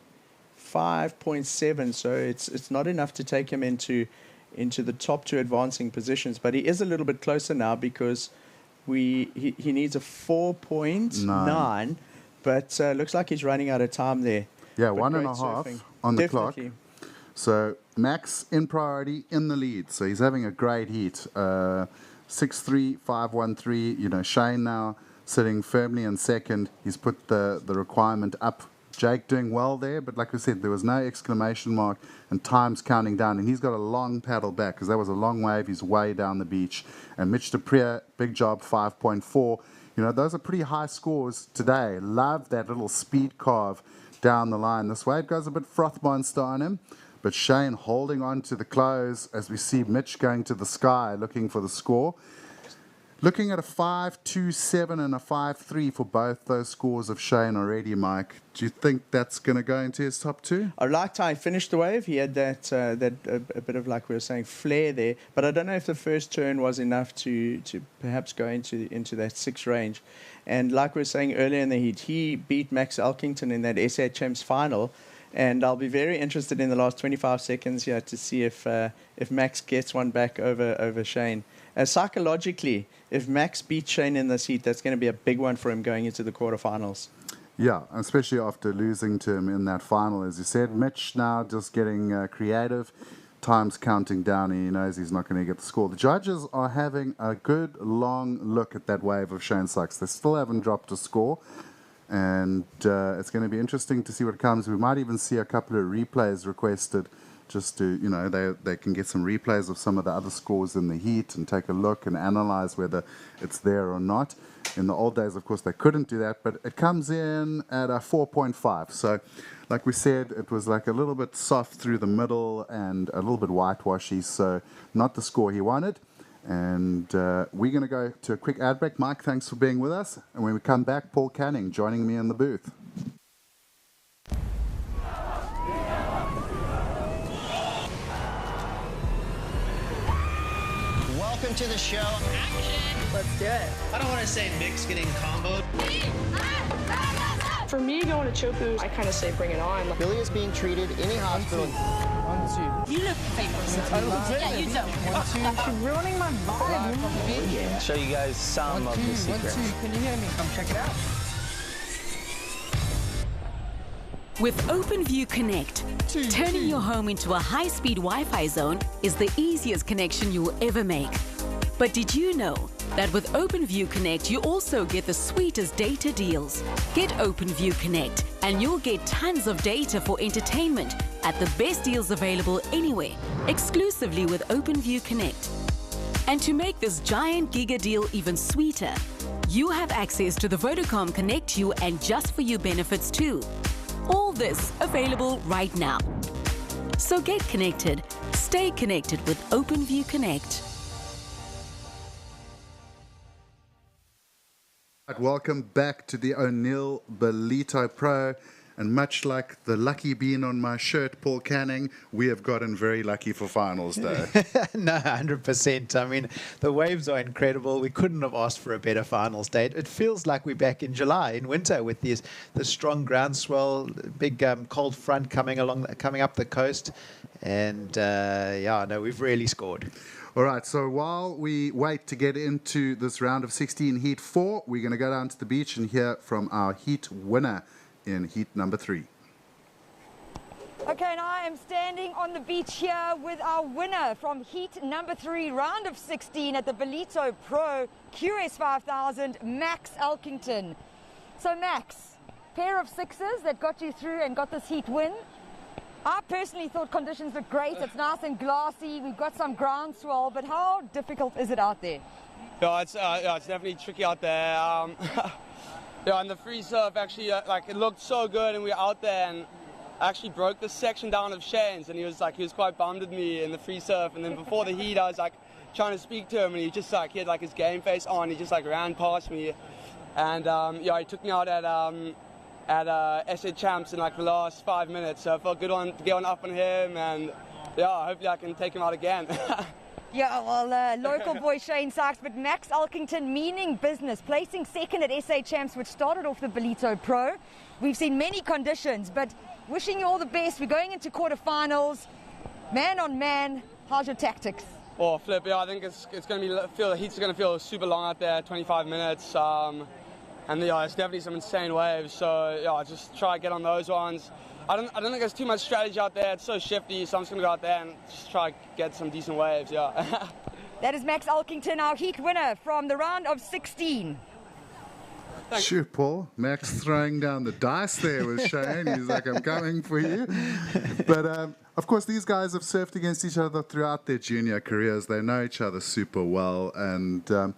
5.7, so it's not enough to take him into the top two advancing positions, but he is a little bit closer now because he needs a 4.9, but looks like he's running out of time there. Yeah, but 1.5 surfing. on the Definitely. clock. So Max in priority in the lead. So he's having a great heat. 6.3, 5.13. Shane now sitting firmly in second. He's put the requirement up. Jake doing well there, but like I said, there was no exclamation mark and time's counting down. And he's got a long paddle back because that was a long wave. He's way down the beach. And Mitch DePrier, big job, 5.4. Those are pretty high scores today. Love that little speed carve down the line. This wave goes a bit froth monster on him. But Shane holding on to the close as we see Mitch going to the sky looking for the score. Looking at a 5.27 and a 5.3 for both those scores of Shane already, Mike. Do you think that's going to go into his top two? I liked how he finished the wave. He had that a bit of, like we were saying, flair there. But I don't know if the first turn was enough to perhaps go into that 6 range. And like we were saying earlier in the heat, he beat Max Elkington in that SA Champs final. And I'll be very interested in the last 25 seconds here to see if Max gets one back over Shane. Psychologically, if Max beats Shane in this heat, that's going to be a big one for him going into the quarterfinals. Yeah, especially after losing to him in that final, as you said. Mitch now just getting creative. Time's counting down and he knows he's not going to get the score. The judges are having a good long look at that wave of Shane Sachs. They still haven't dropped a score. And it's going to be interesting to see what comes. We might even see a couple of replays requested just to, they can get some replays of some of the other scores in the heat and take a look and analyze whether it's there or not. In the old days, of course, they couldn't do that, but it comes in at a 4.5. So, like we said, it was like a little bit soft through the middle and a little bit whitewashy, so not the score he wanted. And we're going to go to a quick ad break. Mike, thanks for being with us. And when we come back, Paul Canning joining me in the booth. Welcome to the show. Action. Let's do it. I don't want to say Mick's getting comboed. For me, going to Chopu, I kind of say bring it on. Billy is being treated in a hospital. 1, 2. You look famous. Yeah, you don't. 1, 2. She's ruining my vibe. Yeah. Show you guys some of the secrets. 1, 2. Can you hear me? Come check it out. With OpenView Connect, turning your home into a high-speed Wi-Fi zone is the easiest connection you will ever make. But did you know that with OpenView Connect, you also get the sweetest data deals? Get OpenView Connect and you'll get tons of data for entertainment at the best deals available anywhere, exclusively with OpenView Connect. And to make this giant giga deal even sweeter, you have access to the Vodacom Connect You and Just For You benefits too. All this available right now. So get connected, stay connected with OpenView Connect. Welcome back to the O'Neill Ballito Pro. And much like the lucky bean on my shirt, Paul Canning, we have gotten very lucky for finals day. No, 100%. I mean, the waves are incredible. We couldn't have asked for a better finals date. It feels like we're back in July, in winter, with the strong groundswell, big cold front coming up the coast. And we've really scored. All right, so while we wait to get into this round of 16 Heat 4, we're going to go down to the beach and hear from our Heat winner in Heat number 3. Okay, and I am standing on the beach here with our winner from Heat number 3, round of 16 at the Ballito Pro QS 5000, Max Elkington. So Max, pair of sixes that got you through and got this Heat win. I personally thought conditions look great. It's nice and glassy. We've got some groundswell, but how difficult is it out there? Yeah, it's definitely tricky out there. And the free surf actually, it looked so good, and we were out there, and I actually broke the section down of Shane's, and he was quite bummed with me in the free surf. And then before the heat, I was trying to speak to him, and he just he had his game face on. He just ran past me, and he took me out at SA Champs in the last 5 minutes. So I felt good to get one up on him, and hopefully I can take him out again. Yeah, well, local boy Shane Sykes, but Max Elkington meaning business, placing second at SA Champs, which started off the Ballito Pro. We've seen many conditions, but wishing you all the best. We're going into quarterfinals, man on man. How's your tactics? Oh, Flip, yeah, I think it's going to be, the heat's going to feel super long out there, 25 minutes. And yeah, it's definitely some insane waves, so yeah, just try to get on those ones. I don't think there's too much strategy out there. It's so shifty, so I'm just going to go out there and just try to get some decent waves, yeah. That is Max Elkington, our heat winner from the round of 16. Shoot, Paul. Max throwing down the dice there with Shane. He's like, I'm coming for you. But, of course, these guys have surfed against each other throughout their junior careers. They know each other super well, and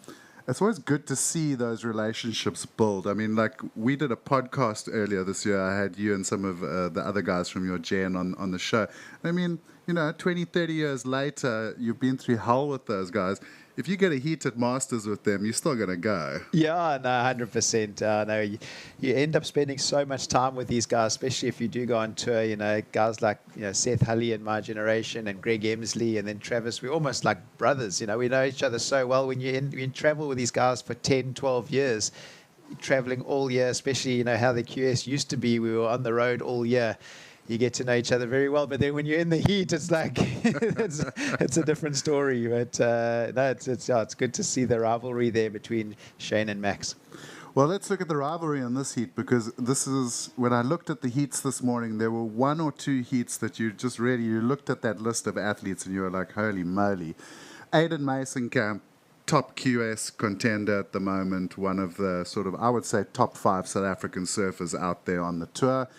it's always good to see those relationships build. I mean, like, we did a podcast earlier this year. I had you and some of the other guys from your gen on the show. I mean, 20, 30 years later, you've been through hell with those guys. If you get a heated Masters with them, you're still going to go. Yeah, no, 100%. No, you end up spending so much time with these guys, especially if you do go on tour. Guys like Seth Hulley in my generation and Greg Emsley and then Travis, we're almost like brothers. We know each other so well. When you travel with these guys for 10, 12 years, traveling all year, especially how the QS used to be, we were on the road all year. You get to know each other very well, but then when you're in the heat, it's like it's a different story. But no, it's good to see the rivalry there between Shane and Max. Well, let's look at the rivalry in this heat, because this is, when I looked at the heats this morning, there were one or two heats that you looked at that list of athletes and you were like, holy moly. Aiden Masonkamp, top QS contender at the moment, one of the sort of, I would say, top 5 South African surfers out there on the tour.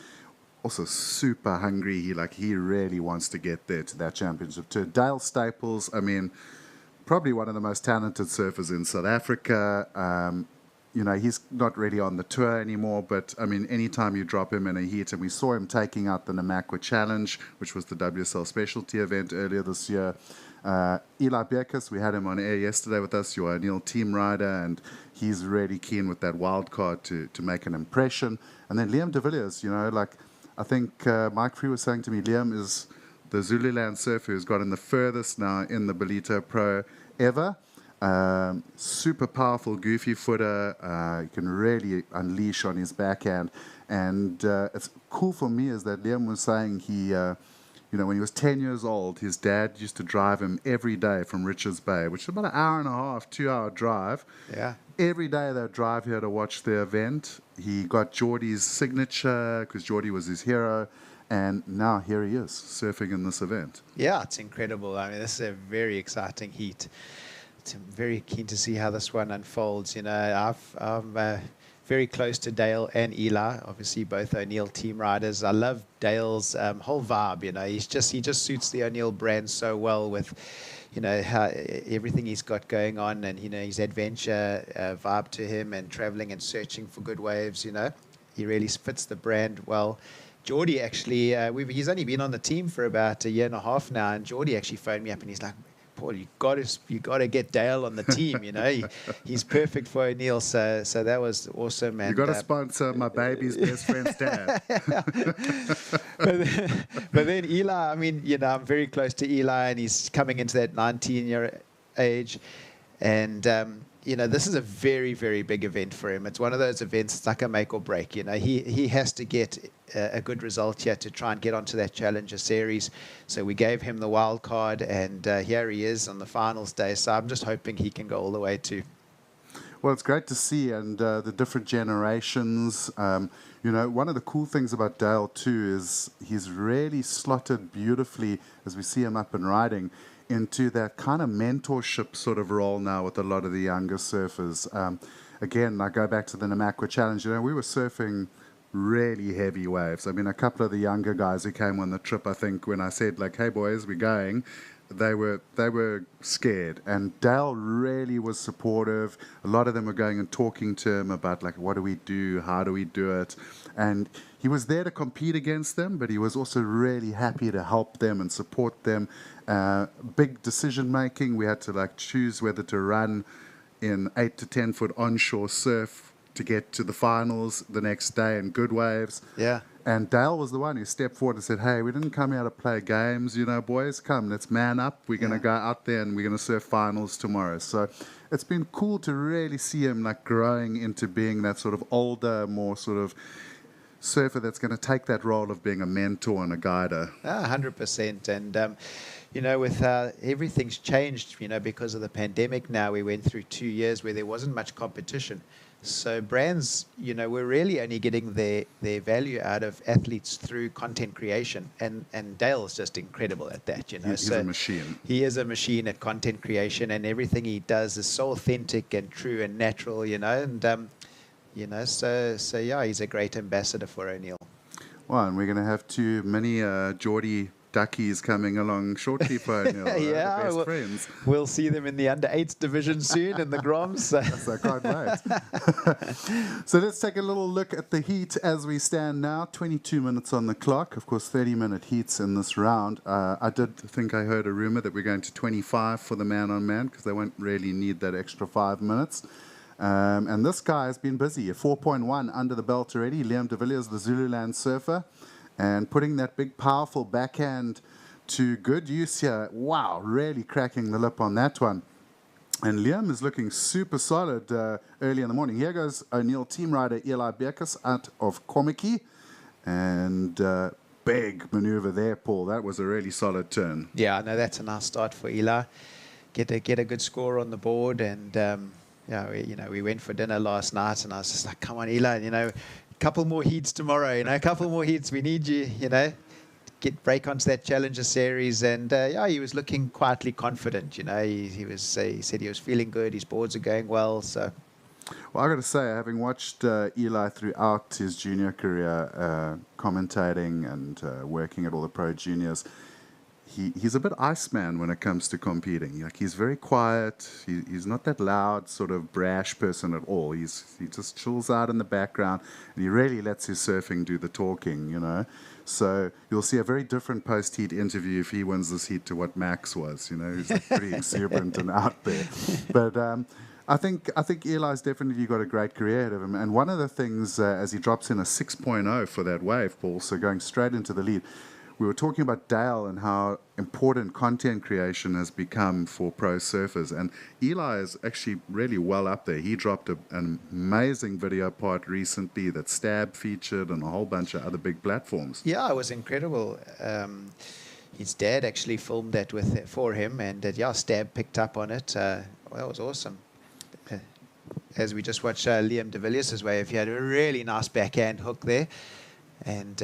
Also super hungry. He really wants to get there to that championship tour. Dale Staples, I mean, probably one of the most talented surfers in South Africa. He's not really on the tour anymore, but I mean, anytime you drop him in a heat, and we saw him taking out the Namakwa Challenge, which was the WSL specialty event earlier this year. Eli Beckes, we had him on air yesterday with us, your O'Neill team rider, and he's really keen with that wild card to make an impression. And then Liam de Villiers, I think Mike Free was saying to me, Liam is the Zululand surfer who's gotten the furthest now in the Ballito Pro ever. Super powerful, goofy footer. He can really unleash on his backhand. And it's cool for me is that Liam was saying he, when he was 10 years old, his dad used to drive him every day from Richards Bay, which is about an hour and a half, 2-hour drive. Yeah. Every day they'd drive here to watch the event. He got Geordie's signature because Geordie was his hero. And now here he is surfing in this event. Yeah, it's incredible. I mean, this is a very exciting heat. I'm very keen to see how this one unfolds. I'm very close to Dale and Eli, obviously both O'Neill team riders. I love Dale's whole vibe. He just suits the O'Neill brand so well with, how everything he's got going on, and his adventure vibe to him, and traveling and searching for good waves. He really fits the brand well. Geordie actually, he's only been on the team for about a year and a half now, and Geordie actually phoned me up and he's like, Paul, you got to get Dale on the team. He's perfect for O'Neill. So that was awesome. And you got to sponsor my baby's best friend's dad. but then Eli, I mean, I'm very close to Eli, and he's coming into that 19-year age, and this is a very, very big event for him. It's one of those events. It's like a make or break. He has to get a good result here to try and get onto that Challenger Series. So we gave him the wild card, and here he is on the finals day. So I'm just hoping he can go all the way too. Well, it's great to see, and the different generations. One of the cool things about Dale too is he's really slotted beautifully, as we see him up and riding, into that kind of mentorship sort of role now with a lot of the younger surfers. Again, I go back to the Namakwa Challenge. We were surfing really heavy waves. I mean, a couple of the younger guys who came on the trip, I think, when I said, hey, boys, we're going, they were scared. And Dale really was supportive. A lot of them were going and talking to him about, what do we do? How do we do it? And he was there to compete against them, but he was also really happy to help them and support them. Big decision making. We had to choose whether to run in 8 to 10 foot onshore surf to get to the finals the next day in good waves. Yeah. And Dale was the one who stepped forward and said, hey, we didn't come here to play games, you know, boys, come, let's man up. We're going to go out there and we're going to surf finals tomorrow. So it's been cool to really see him like growing into being that sort of older, more sort of surfer that's going to take that role of being a mentor and a guider. 100%. And, you know, with everything's changed, you know, because of the pandemic now, we went through 2 years where there wasn't much competition. So brands, you know, we're really only getting their value out of athletes through content creation. And Dale's just incredible at that, you know. He's a machine. He is a machine at content creation, and everything he does is so authentic and true and natural, you know. And, you know, so yeah, he's a great ambassador for O'Neill. Well, and we're going to have 2 mini Geordie Duckies coming along shortly for O'Neill. Yeah, best friends. We'll see them in the under-8s division soon in the Groms. So I can't wait. So let's take a little look at the heat as we stand now. 22 minutes on the clock. Of course, 30-minute heats in this round. I did think I heard a rumor that we're going to 25 for the man-on-man because they won't really need that extra 5 minutes. And this guy has been busy. A 4.1 under the belt already. Liam de Villiers, the Zululand surfer. And putting that big, powerful backhand to good use here. Wow, really cracking the lip on that one. And Liam is looking super solid early in the morning. Here goes O'Neill team rider Eli Bekus out of Komiki. And big maneuver there, Paul. That was a really solid turn. Yeah, no, that's a nice start for Eli. Get a good score on the board. And, yeah, we went for dinner last night, and I was just like, come on, Eli, you know, couple more heats tomorrow, you know, a couple more heats. We need you, you know, break onto that Challenger series. And yeah, he was looking quietly confident, you know. He said he was feeling good. His boards are going well. So, well, I got to say, having watched Eli throughout his junior career, commentating and working at all the pro juniors, he's a bit Iceman when it comes to competing. Like, he's very quiet. He's not that loud, sort of brash person at all. He just chills out in the background, and he really lets his surfing do the talking, you know. So you'll see a very different post-heat interview if he wins this heat to what Max was. You know, he's like pretty exuberant and out there. But I think Eli's definitely got a great career ahead of him. And one of the things, as he drops in a 6.0 for that wave, Paul, so going straight into the lead. We were talking about Dale and how important content creation has become for pro surfers. And Eli is actually really well up there. He dropped an amazing video part recently that Stab featured and a whole bunch of other big platforms. Yeah, it was incredible. His dad actually filmed that for him, and yeah, Stab picked up on it. Well, that was awesome. As we just watched Liam de Villiers' wave, he had a really nice backhand hook there. And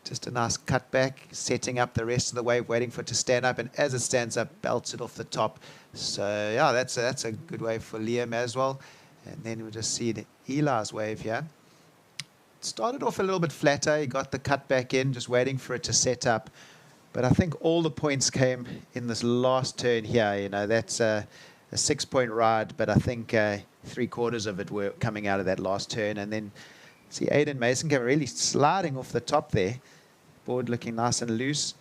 just a nice cutback, setting up the rest of the wave, waiting for it to stand up, and as it stands up, belts it off the top. So yeah, that's a good wave for Liam as well. And then we'll just see the Eli's wave here. Started off a little bit flatter. He got the cutback in, just waiting for it to set up. But I think all the points came in this last turn here. You know, that's a 6-point ride, but I think 3/4 of it were coming out of that last turn. And then see Aiden Mason came really sliding off the top there. Board looking nice and loose,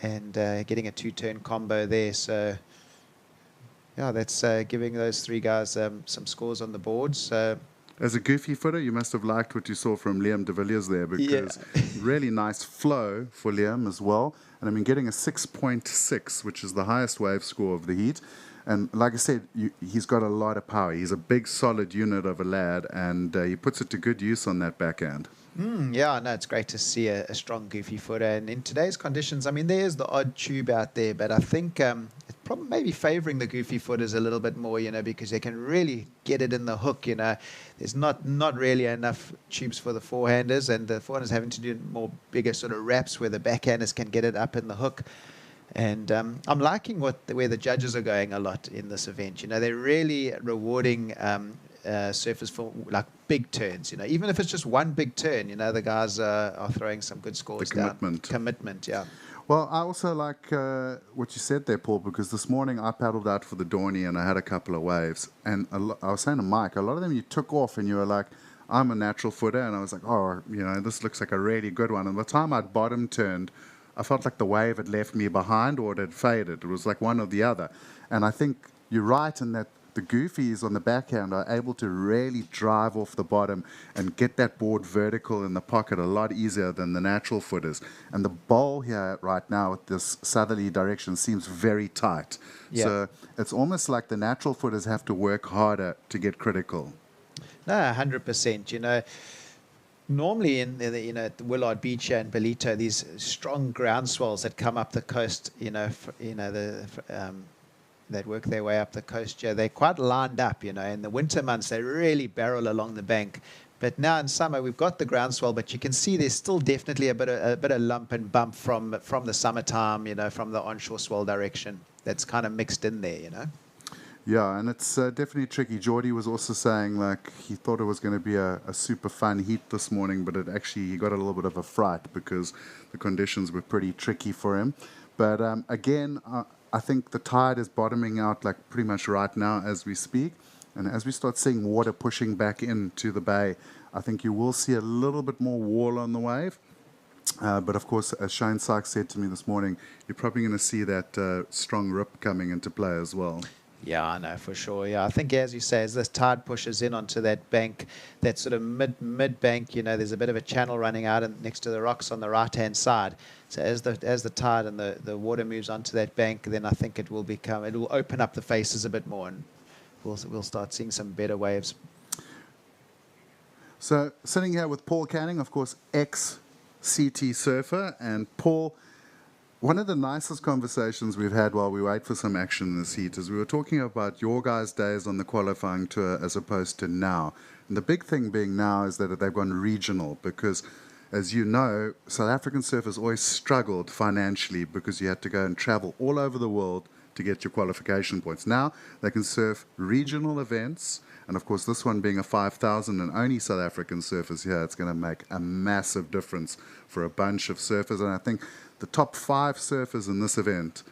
and getting a 2-turn combo there. So yeah, that's giving those 3 guys some scores on the board. So as a goofy footer, you must have liked what you saw from Liam de Villiers there, because really nice flow for Liam as well. And I mean, getting a 6.6, which is the highest wave score of the heat. And like I said, he's got a lot of power. He's a big, solid unit of a lad, and he puts it to good use on that backhand. Yeah, no, it's great to see a strong goofy footer. And in today's conditions, I mean, there's the odd tube out there, but I think it's probably maybe favouring the goofy footers a little bit more, you know, because they can really get it in the hook, you know. There's not really enough tubes for the forehanders, and the forehanders having to do more bigger sort of wraps where the backhanders can get it up in the hook. And I'm liking where the judges are going a lot in this event. You know, they're really rewarding surfers for like big turns. You know, even if it's just one big turn, you know, the guys are throwing some good scores down. Commitment, yeah. Well, I also like what you said there, Paul, because this morning I paddled out for the Dorney and I had a couple of waves. And I was saying to Mike, a lot of them you took off and you were like, I'm a natural footer. And I was like, oh, you know, this looks like a really good one. And by the time I'd bottom turned, I felt like the wave had left me behind or it had faded. It was like one or the other. And I think you're right in that the goofies on the backhand are able to really drive off the bottom and get that board vertical in the pocket a lot easier than the natural footers. And the bowl here right now with this southerly direction seems very tight. Yeah. So it's almost like the natural footers have to work harder to get critical. No, 100%. You know, normally at the Willard Beach here in Ballito, these strong ground swells that come up the coast, that work their way up the coast here, they're quite lined up. In the winter months, they really barrel along the bank. But now in summer, we've got the groundswell, but you can see there's still definitely a bit of lump and bump from the summertime, from the onshore swell direction. That's kind of mixed in there. Yeah, and it's definitely tricky. Geordie was also saying like he thought it was going to be a super fun heat this morning, but he got a little bit of a fright because the conditions were pretty tricky for him. But again, I think the tide is bottoming out like pretty much right now as we speak. And as we start seeing water pushing back into the bay, I think you will see a little bit more wall on the wave. But of course, as Shane Sykes said to me this morning, you're probably going to see that strong rip coming into play as well. Yeah, I know for sure. Yeah, I think as you say, as this tide pushes in onto that bank, that sort of mid bank, there's a bit of a channel running out next to the rocks on the right hand side. So as the tide and the water moves onto that bank, then I think it will open up the faces a bit more, and we'll start seeing some better waves. So sitting here with Paul Canning, of course, ex-CT surfer, and Paul. One of the nicest conversations we've had while we wait for some action in this heat is we were talking about your guys' days on the qualifying tour as opposed to now. And the big thing being now is that they've gone regional because, as you know, South African surfers always struggled financially because you had to go and travel all over the world to get your qualification points. Now they can surf regional events, and of course this one being a 5,000 and only South African surfers here, it's going to make a massive difference for a bunch of surfers. And I think the top 5 surfers in this event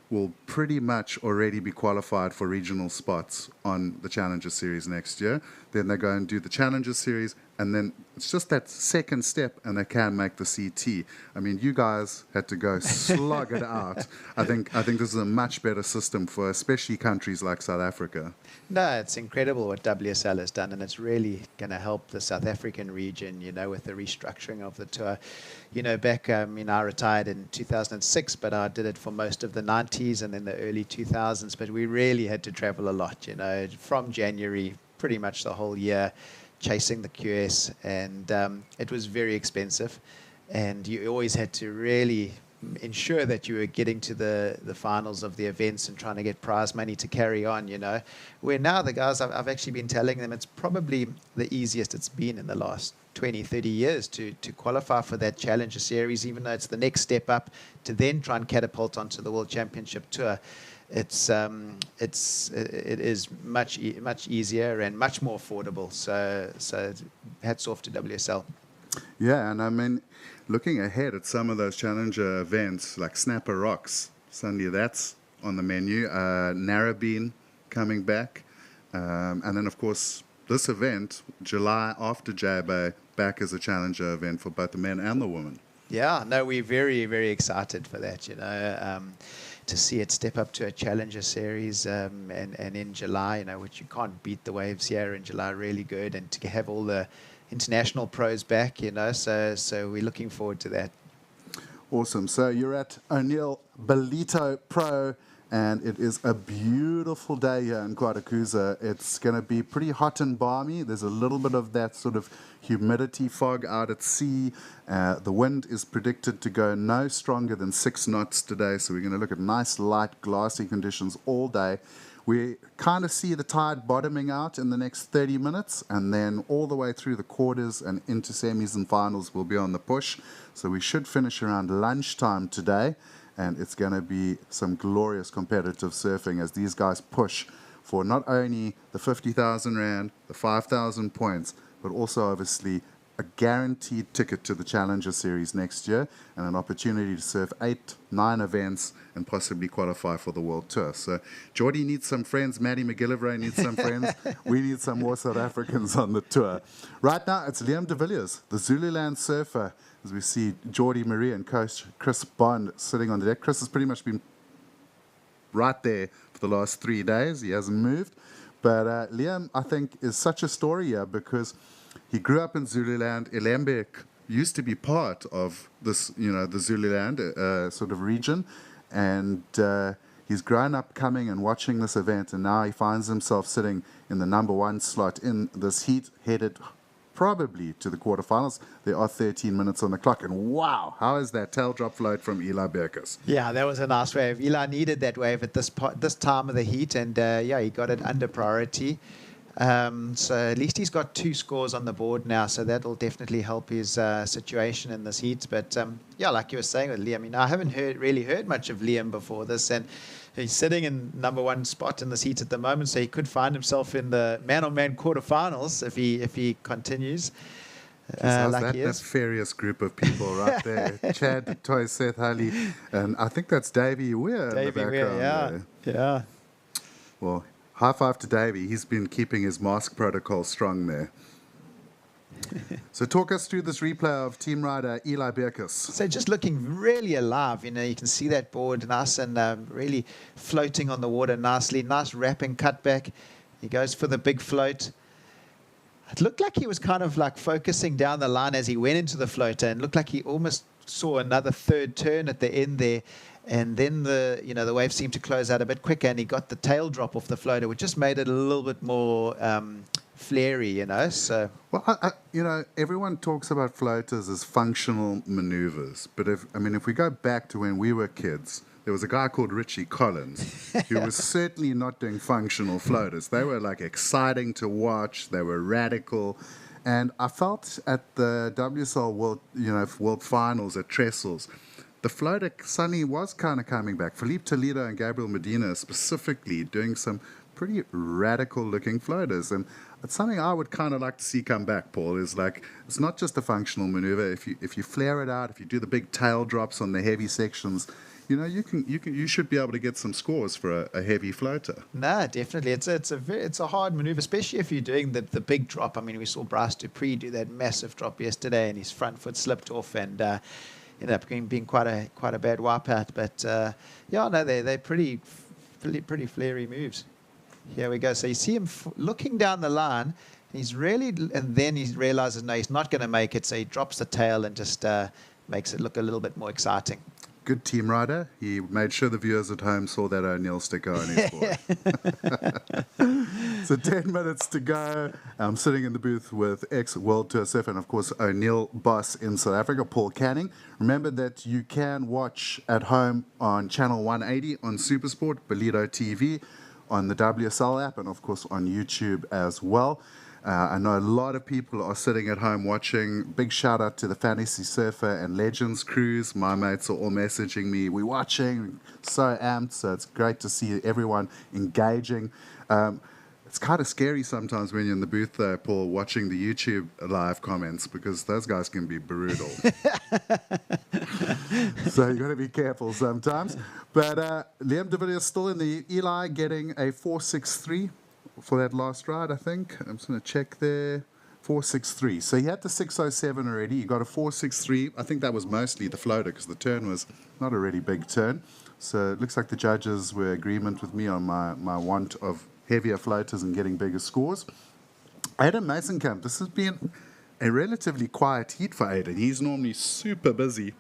will pretty much already be qualified for regional spots on the Challenger Series next year. Then they go and do the Challenger Series, and then it's just that second step, and they can make the CT. I mean, you guys had to go slog it out. I think this is a much better system for especially countries like South Africa. No, it's incredible what WSL has done, and it's really going to help the South African region, with the restructuring of the tour. Back, I retired in 2006, but I did it for most of the 90s and then the early 2000s, but we really had to travel a lot, from January, pretty much the whole year, chasing the QS, and it was very expensive, and you always had to really ensure that you were getting to the finals of the events and trying to get prize money to carry on, where now the guys, I've actually been telling them it's probably the easiest it's been in the last 20, 30 years to qualify for that Challenger Series, even though it's the next step up to then try and catapult onto the World Championship Tour. It is much easier and much more affordable. So hats off to WSL. Yeah, and I mean, looking ahead at some of those Challenger events like Snapper Rocks, suddenly that's on the menu. Narrabeen coming back, and then of course this event, July after JBA, back as a Challenger event for both the men and the women. Yeah, no, we're very, very excited for that, to see it step up to a Challenger Series, and in July, which you can't beat the waves here in July, really good, and to have all the international pros back, so we're looking forward to that. Awesome. So you're at O'Neill Ballito Pro, and it is a beautiful day here in Quatakuza. It's going to be pretty hot and balmy. There's a little bit of that sort of humidity fog out at sea. The wind is predicted to go no stronger than 6 knots today, so we're going to look at nice, light, glassy conditions all day. We kind of see the tide bottoming out in the next 30 minutes, and then all the way through the quarters and into semis and finals we'll be on the push. So we should finish around lunchtime today, and it's going to be some glorious competitive surfing as these guys push for not only the 50,000 Rand, the 5,000 points, but also obviously a guaranteed ticket to the Challenger Series next year and an opportunity to surf 8, 9 events and possibly qualify for the World Tour. So Geordie needs some friends, Maddie McGillivray needs some friends, we need some more South Africans on the tour. Right now it's Liam de Villiers, the Zululand surfer, as we see Geordie Marie and coach Chris Bond sitting on the deck. Chris has pretty much been right there for the last 3 days. He hasn't moved. But Liam, I think, is such a story here because he grew up in Zululand. Ilembek used to be part of this, the Zululand sort of region. And he's grown up coming and watching this event. And now he finds himself sitting in the number 1 slot in this heat, headed probably to the quarterfinals. There are 13 minutes on the clock. And wow, how is that tail drop float from Eli Berkus? Yeah, that was a nice wave. Eli needed that wave at this time of the heat, and he got it under priority. So at least he's got 2 scores on the board now, so that'll definitely help his situation in this heat. But like you were saying with Liam, I haven't really heard much of Liam before this, and he's sitting in number 1 spot in this heat at the moment, so he could find himself in the man-on-man quarterfinals if he continues. That nefarious group of people right there. Chad, Toy, Seth, Halley, and I think that's Davey Weir in the background. Yeah. Well, high five to Davey. He's been keeping his mask protocol strong there. So talk us through this replay of team rider Eli Berkus. So just looking really alive, you can see that board nice and really floating on the water nicely. Nice wrapping cutback. He goes for the big float. It looked like he was kind of like focusing down the line as he went into the floater, and looked like he almost saw another third turn at the end there. And then the wave seemed to close out a bit quicker, and he got the tail drop off the floater, which just made it a little bit more flary, So, well, everyone talks about floaters as functional maneuvers, but if we go back to when we were kids, there was a guy called Richie Collins who was certainly not doing functional floaters. They were like exciting to watch. They were radical. And I felt at the WSL World Finals at Trestles, the floater suddenly was kind of coming back. Felipe Toledo and Gabriel Medina specifically doing some pretty radical looking floaters. And it's something I would kind of like to see come back, Paul, is like, it's not just a functional maneuver. If you flare it out, if you do the big tail drops on the heavy sections, you should be able to get some scores for a heavy floater. No, definitely. It's a hard maneuver, especially if you're doing the big drop. I mean, we saw Bryce Dupree do that massive drop yesterday, and his front foot slipped off and ended up being quite a bad wipeout. But they're pretty flary moves. Here we go. So you see him looking down the line. And then he realizes no, he's not going to make it. So he drops the tail and just makes it look a little bit more exciting. Good team rider. He made sure the viewers at home saw that O'Neill sticker on his board. So 10 minutes to go. I'm sitting in the booth with ex-World Tour surfer and, of course, O'Neill boss in South Africa, Paul Canning. Remember that you can watch at home on Channel 180 on SuperSport, Ballito TV, on the WSL app, and, of course, on YouTube as well. I know a lot of people are sitting at home watching. Big shout out to the Fantasy Surfer and Legends crews. My mates are all messaging me. We're watching, so amped. So it's great to see everyone engaging. It's kind of scary sometimes when you're in the booth there, Paul, watching the YouTube live comments, because those guys can be brutal. So you've got to be careful sometimes. But Liam de Villiers still in the Eli, getting a 4.63. For that last ride, I think. I'm just going to check there. 4.63. So he had the 6.07 already. He got a 4.63. I think that was mostly the floater because the turn was not a really big turn. So it looks like the judges were in agreement with me on my want of heavier floaters and getting bigger scores. Adam Masenkamp, this has been a relatively quiet heat for Aiden. He's normally super busy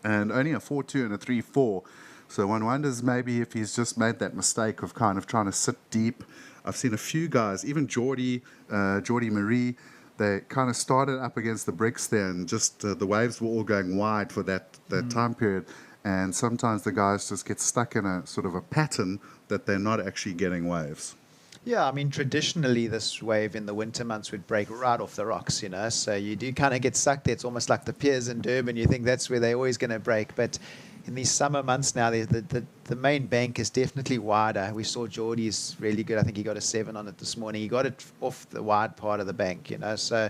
and only a 4.2 and a 3.4. So one wonders maybe if he's just made that mistake of kind of trying to sit deep. I've seen a few guys, even Geordie Marie, they kind of started up against the bricks there, and just the waves were all going wide for that time period. And sometimes the guys just get stuck in a sort of a pattern that they're not actually getting waves. Yeah, I mean, traditionally this wave in the winter months would break right off the rocks, So you do kind of get stuck there. It's almost like the piers in Durban. You think that's where they're always going to break. But in these summer months now, the main bank is definitely wider. We saw Geordie's really good. I think he got a 7 on it this morning. He got it off the wide part of the bank, So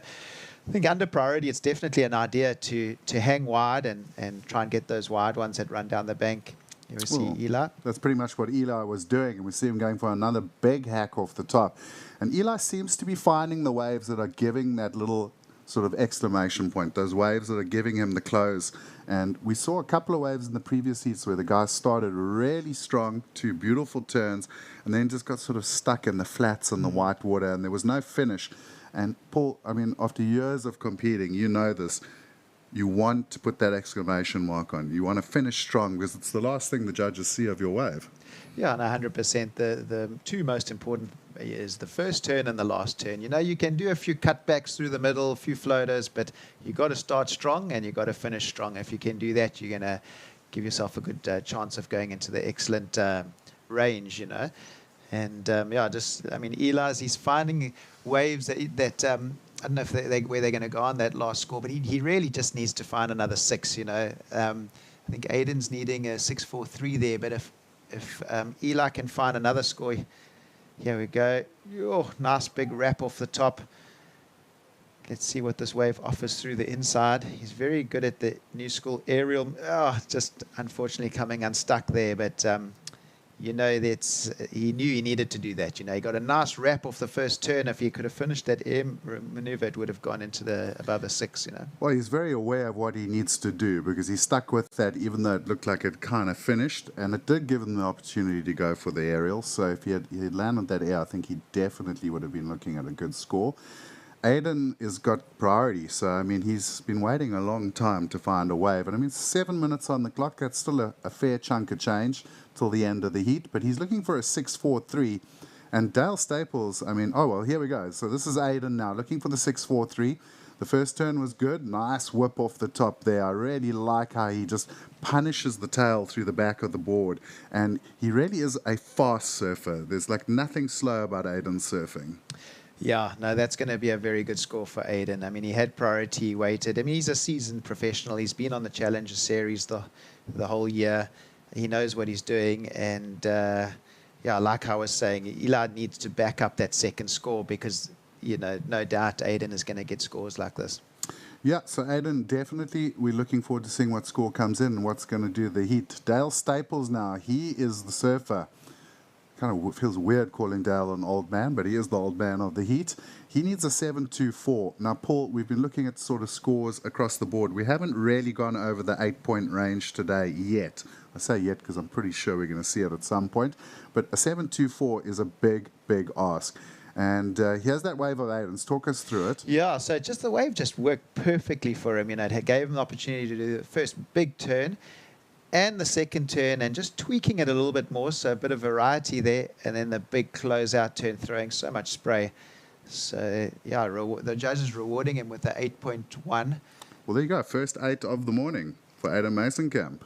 I think under priority, it's definitely an idea to hang wide and try and get those wide ones that run down the bank. You see Eli? That's pretty much what Eli was doing, and we see him going for another big hack off the top. And Eli seems to be finding the waves that are giving that little sort of exclamation point, those waves that are giving him the close. And we saw a couple of waves in the previous heats where the guy started really strong, 2 beautiful turns, and then just got sort of stuck in the flats and the white water, and there was no finish. And Paul, I mean, after years of competing, you know this, you want to put that exclamation mark on. You want to finish strong because it's the last thing the judges see of your wave. Yeah, and 100%. The two most important is the first turn and the last turn. You know, you can do a few cutbacks through the middle, a few floaters, but you got to start strong and you got to finish strong. If you can do that, you're going to give yourself a good chance of going into the excellent range, you know. And yeah, just, I mean, he's finding waves that I don't know if where they're going to go on that last score, but he really just needs to find another 6, you know. I think Aiden's needing a 6.43 there, but if Eli can find another score, here we go. Oh, nice big wrap off the top. Let's see what this wave offers through the inside. He's very good at the new school aerial. Oh, just unfortunately coming unstuck there, but you know, he knew he needed to do that. You know, he got a nice wrap off the first turn. If he could have finished that air maneuver, it would have gone into the above a 6, you know. Well, he's very aware of what he needs to do because he stuck with that even though it looked like it kind of finished, and it did give him the opportunity to go for the aerial. So if he had landed that air, I think he definitely would have been looking at a good score. Aiden has got priority, so I mean he's been waiting a long time to find a wave, and I mean 7 minutes on the clock, that's still a fair chunk of change till the end of the heat, but he's looking for a 6.43, and Dale Staples, I mean, oh well, here we go. So this is Aiden now looking for the 6.43. The first turn was good, nice whip off the top there. I really like how he just punishes the tail through the back of the board, and he really is a fast surfer. There's like nothing slow about Aiden surfing. Yeah, no, that's going to be a very good score for Aiden. I mean, he had priority weighted. I mean, he's a seasoned professional. He's been on the Challenger Series the whole year. He knows what he's doing. And, yeah, like I was saying, Eli needs to back up that second score because, you know, no doubt Aiden is going to get scores like this. Yeah, so Aiden, definitely we're looking forward to seeing what score comes in and what's going to do the heat. Dale Staples now, he is the surfer. Kind of feels weird calling Dale an old man, but he is the old man of the heat. He needs a 7.24. Now, Paul, we've been looking at sort of scores across the board. We haven't really gone over the 8-point range today yet. I say yet because I'm pretty sure we're going to see it at some point. But a 7.24 is a big, big ask. And here's that wave of Aiden's. Talk us through it. Yeah, so just the wave just worked perfectly for him. You know, it gave him the opportunity to do the first big turn and the second turn and just tweaking it a little bit more, so a bit of variety there, and then the big closeout turn throwing so much spray. So, yeah, the judges rewarding him with the 8.1. Well, there you go. First 8 of the morning for Aiden Masenkamp.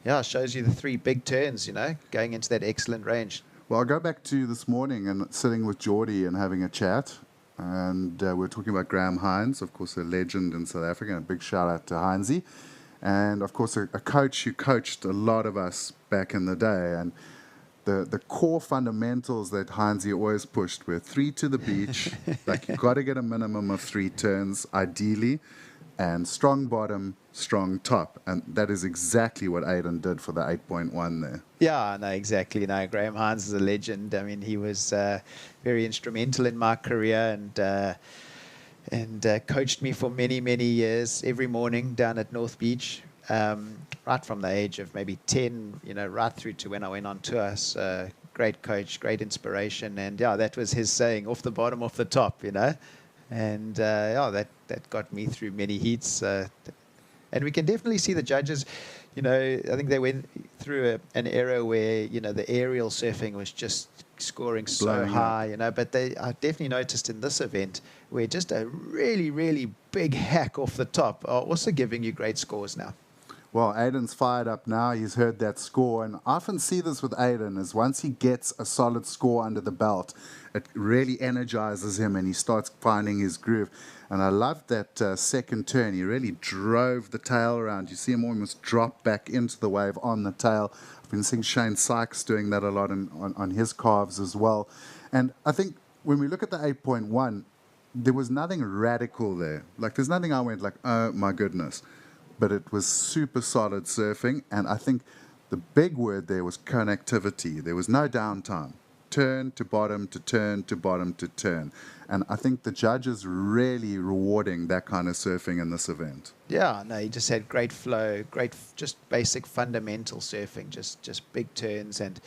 Yeah, shows you the 3 big turns, you know, going into that excellent range. Well, I'll go back to this morning and sitting with Geordie and having a chat. And we're talking about Graham Hines, of course, a legend in South Africa. And a big shout out to Hinesy. And, of course, a coach who coached a lot of us back in the day. And the core fundamentals that Hinesy always pushed were 3 to the beach. Like, you've got to get a minimum of 3 turns, ideally. And strong bottom, strong top. And that is exactly what Aiden did for the 8.1 there. Yeah, no, exactly. No, Graham Hines is a legend. I mean, he was very instrumental in my career and coached me for many, many years every morning down at North Beach, right from the age of maybe 10, you know, right through to when I went on tour. So great coach, great inspiration. And, yeah, that was his saying, off the bottom, off the top, you know. And, yeah, that got me through many heats. And we can definitely see the judges, you know, I think they went through an era where, you know, the aerial surfing was just scoring so Blowing high, up. you know, but I definitely noticed in this event where just a really, really big hack off the top are also giving you great scores now. Well, Aiden's fired up now. He's heard that score. And I often see this with Aiden is once he gets a solid score under the belt, it really energizes him and he starts finding his groove. And I loved that second turn. He really drove the tail around. You see him almost drop back into the wave on the tail. I've been seeing Shane Sykes doing that a lot on his calves as well. And I think when we look at the 8.1, there was nothing radical there. Like, there's nothing I went like, oh, my goodness. But it was super solid surfing. And I think the big word there was connectivity. There was no downtime. Turn to bottom to turn to bottom to turn. And I think the judges really rewarding that kind of surfing in this event. Yeah, no, he just had great flow, just basic fundamental surfing, just big turns, and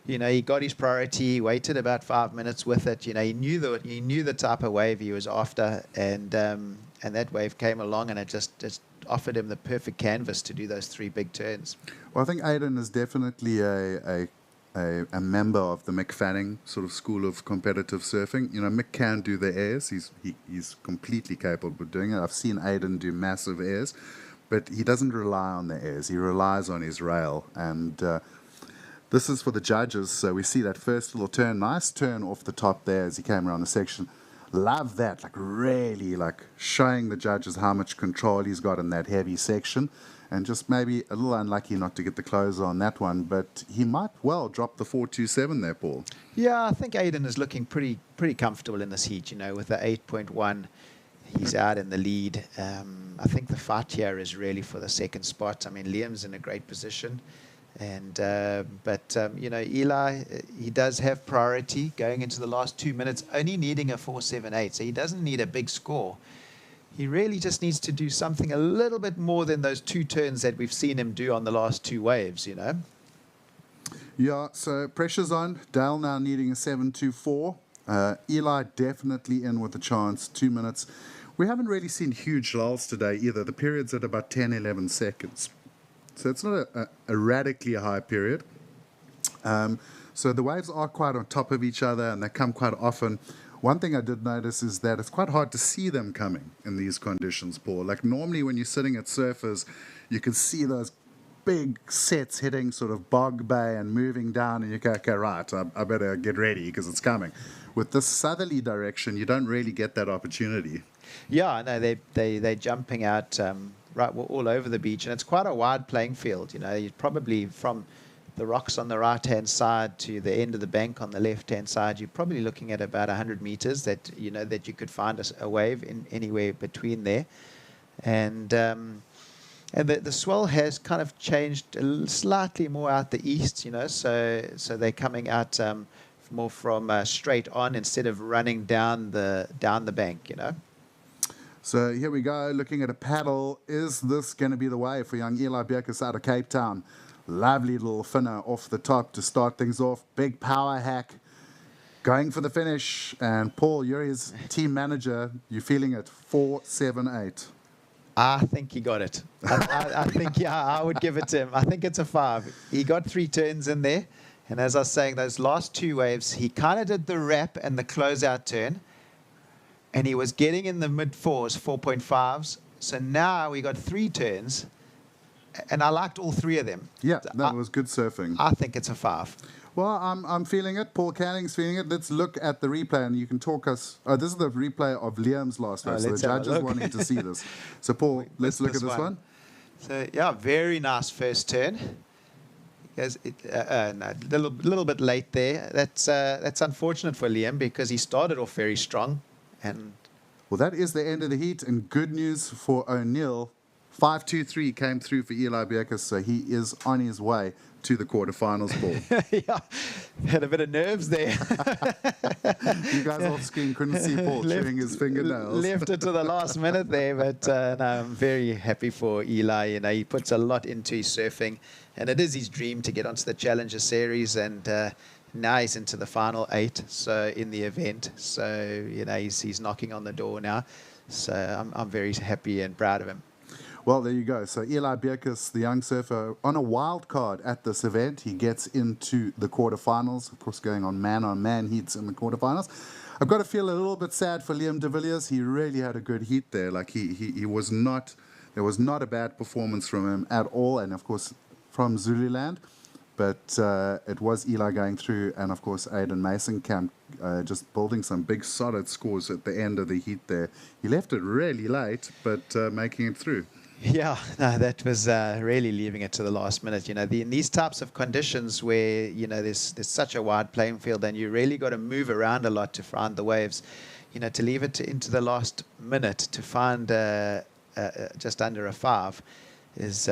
he got his priority. He waited about 5 minutes with it. He knew the type of wave he was after, and that wave came along, and it just offered him the perfect canvas to do those 3 big turns. Well, I think Aiden is definitely a member of the Mick Fanning sort of school of competitive surfing. Mick can do the airs. He's completely capable of doing it. I've seen Aiden do massive airs, but he doesn't rely on the airs. He relies on his rail. And this is for the judges. So we see that first little turn, nice turn off the top there as he came around the section. Love that, really showing the judges how much control he's got in that heavy section. And just maybe a little unlucky not to get the closer on that one, but he might well drop the 4.27 there, Paul. Yeah, I think Aiden is looking pretty comfortable in this heat, with the 8.1. He's out in the lead. I think the fight here is really for the second spot. I mean, Liam's in a great position. And but Eli, he does have priority going into the last 2 minutes, only needing a 4.78, so he doesn't need a big score. He really just needs to do something a little bit more than those 2 turns that we've seen him do on the last 2 waves, Yeah, so pressure's on. Dale now needing a 7.24. Eli definitely in with a chance, 2 minutes. We haven't really seen huge lulls today either. The period's at about 10, 11 seconds. So it's not a radically high period. So the waves are quite on top of each other, and they come quite often. One thing I did notice is that it's quite hard to see them coming in these conditions, Paul. Normally when you're sitting at surfers, you can see those big sets hitting sort of bog bay and moving down, and you go, okay, right, I better get ready because it's coming. With this southerly direction, you don't really get that opportunity. Yeah, no, they're jumping out all over the beach, and it's quite a wide playing field. You're probably from the rocks on the right-hand side to the end of the bank on the left-hand side, you're probably looking at about 100 meters that you could find a wave in anywhere between there. And the swell has kind of changed slightly more out the east, so they're coming out more from straight on instead of running down the bank, So here we go, looking at a paddle. Is this going to be the way for young Eli Bierkes out of Cape Town? Lovely little finner off the top to start things off. Big power hack. Going for the finish. And Paul, you're his team manager. You're feeling it. 4.78. I think he got it. I think, yeah, I would give it to him. I think it's a 5. He got 3 turns in there. And as I was saying, those last 2 waves, he kind of did the wrap and the closeout turn. And he was getting in the mid-4s, 4.5s. So now we got 3 turns. And I liked all 3 of them. Yeah, that was good surfing. I think it's a 5. Well, I'm feeling it. Paul Canning's feeling it. Let's look at the replay, and you can talk us. Oh, this is the replay of Liam's last race. So the judges wanting to see this. So, Paul, let's look at this one. So, yeah, very nice first turn. A little bit late there. That's unfortunate for Liam because he started off very strong. Well, that is the end of the heat, and good news for O'Neill. 5.23 came through for Eli Bierkes, so he is on his way to the quarterfinals, Paul. Yeah, had a bit of nerves there. You guys off screen couldn't see Paul chewing his fingernails. Left it to the last minute there, but no, I'm very happy for Eli. He puts a lot into his surfing, and it is his dream to get onto the Challenger Series, and now he's into the final 8 so in the event. So, he's knocking on the door now. So I'm very happy and proud of him. Well, there you go. So Eli Bierkes, the young surfer, on a wild card at this event. He gets into the quarterfinals, of course, going on man heats in the quarterfinals. I've got to feel a little bit sad for Liam de Villiers. He really had a good heat there. He was not, there was not a bad performance from him at all. And, of course, from Zululand. But it was Eli going through, and, of course, Aiden Mason just building some big solid scores at the end of the heat there. He left it really late, but making it through. Yeah, no, that was really leaving it to the last minute. In these types of conditions where, there's such a wide playing field and you really got to move around a lot to find the waves, to leave it into the last minute to find just under a 5 is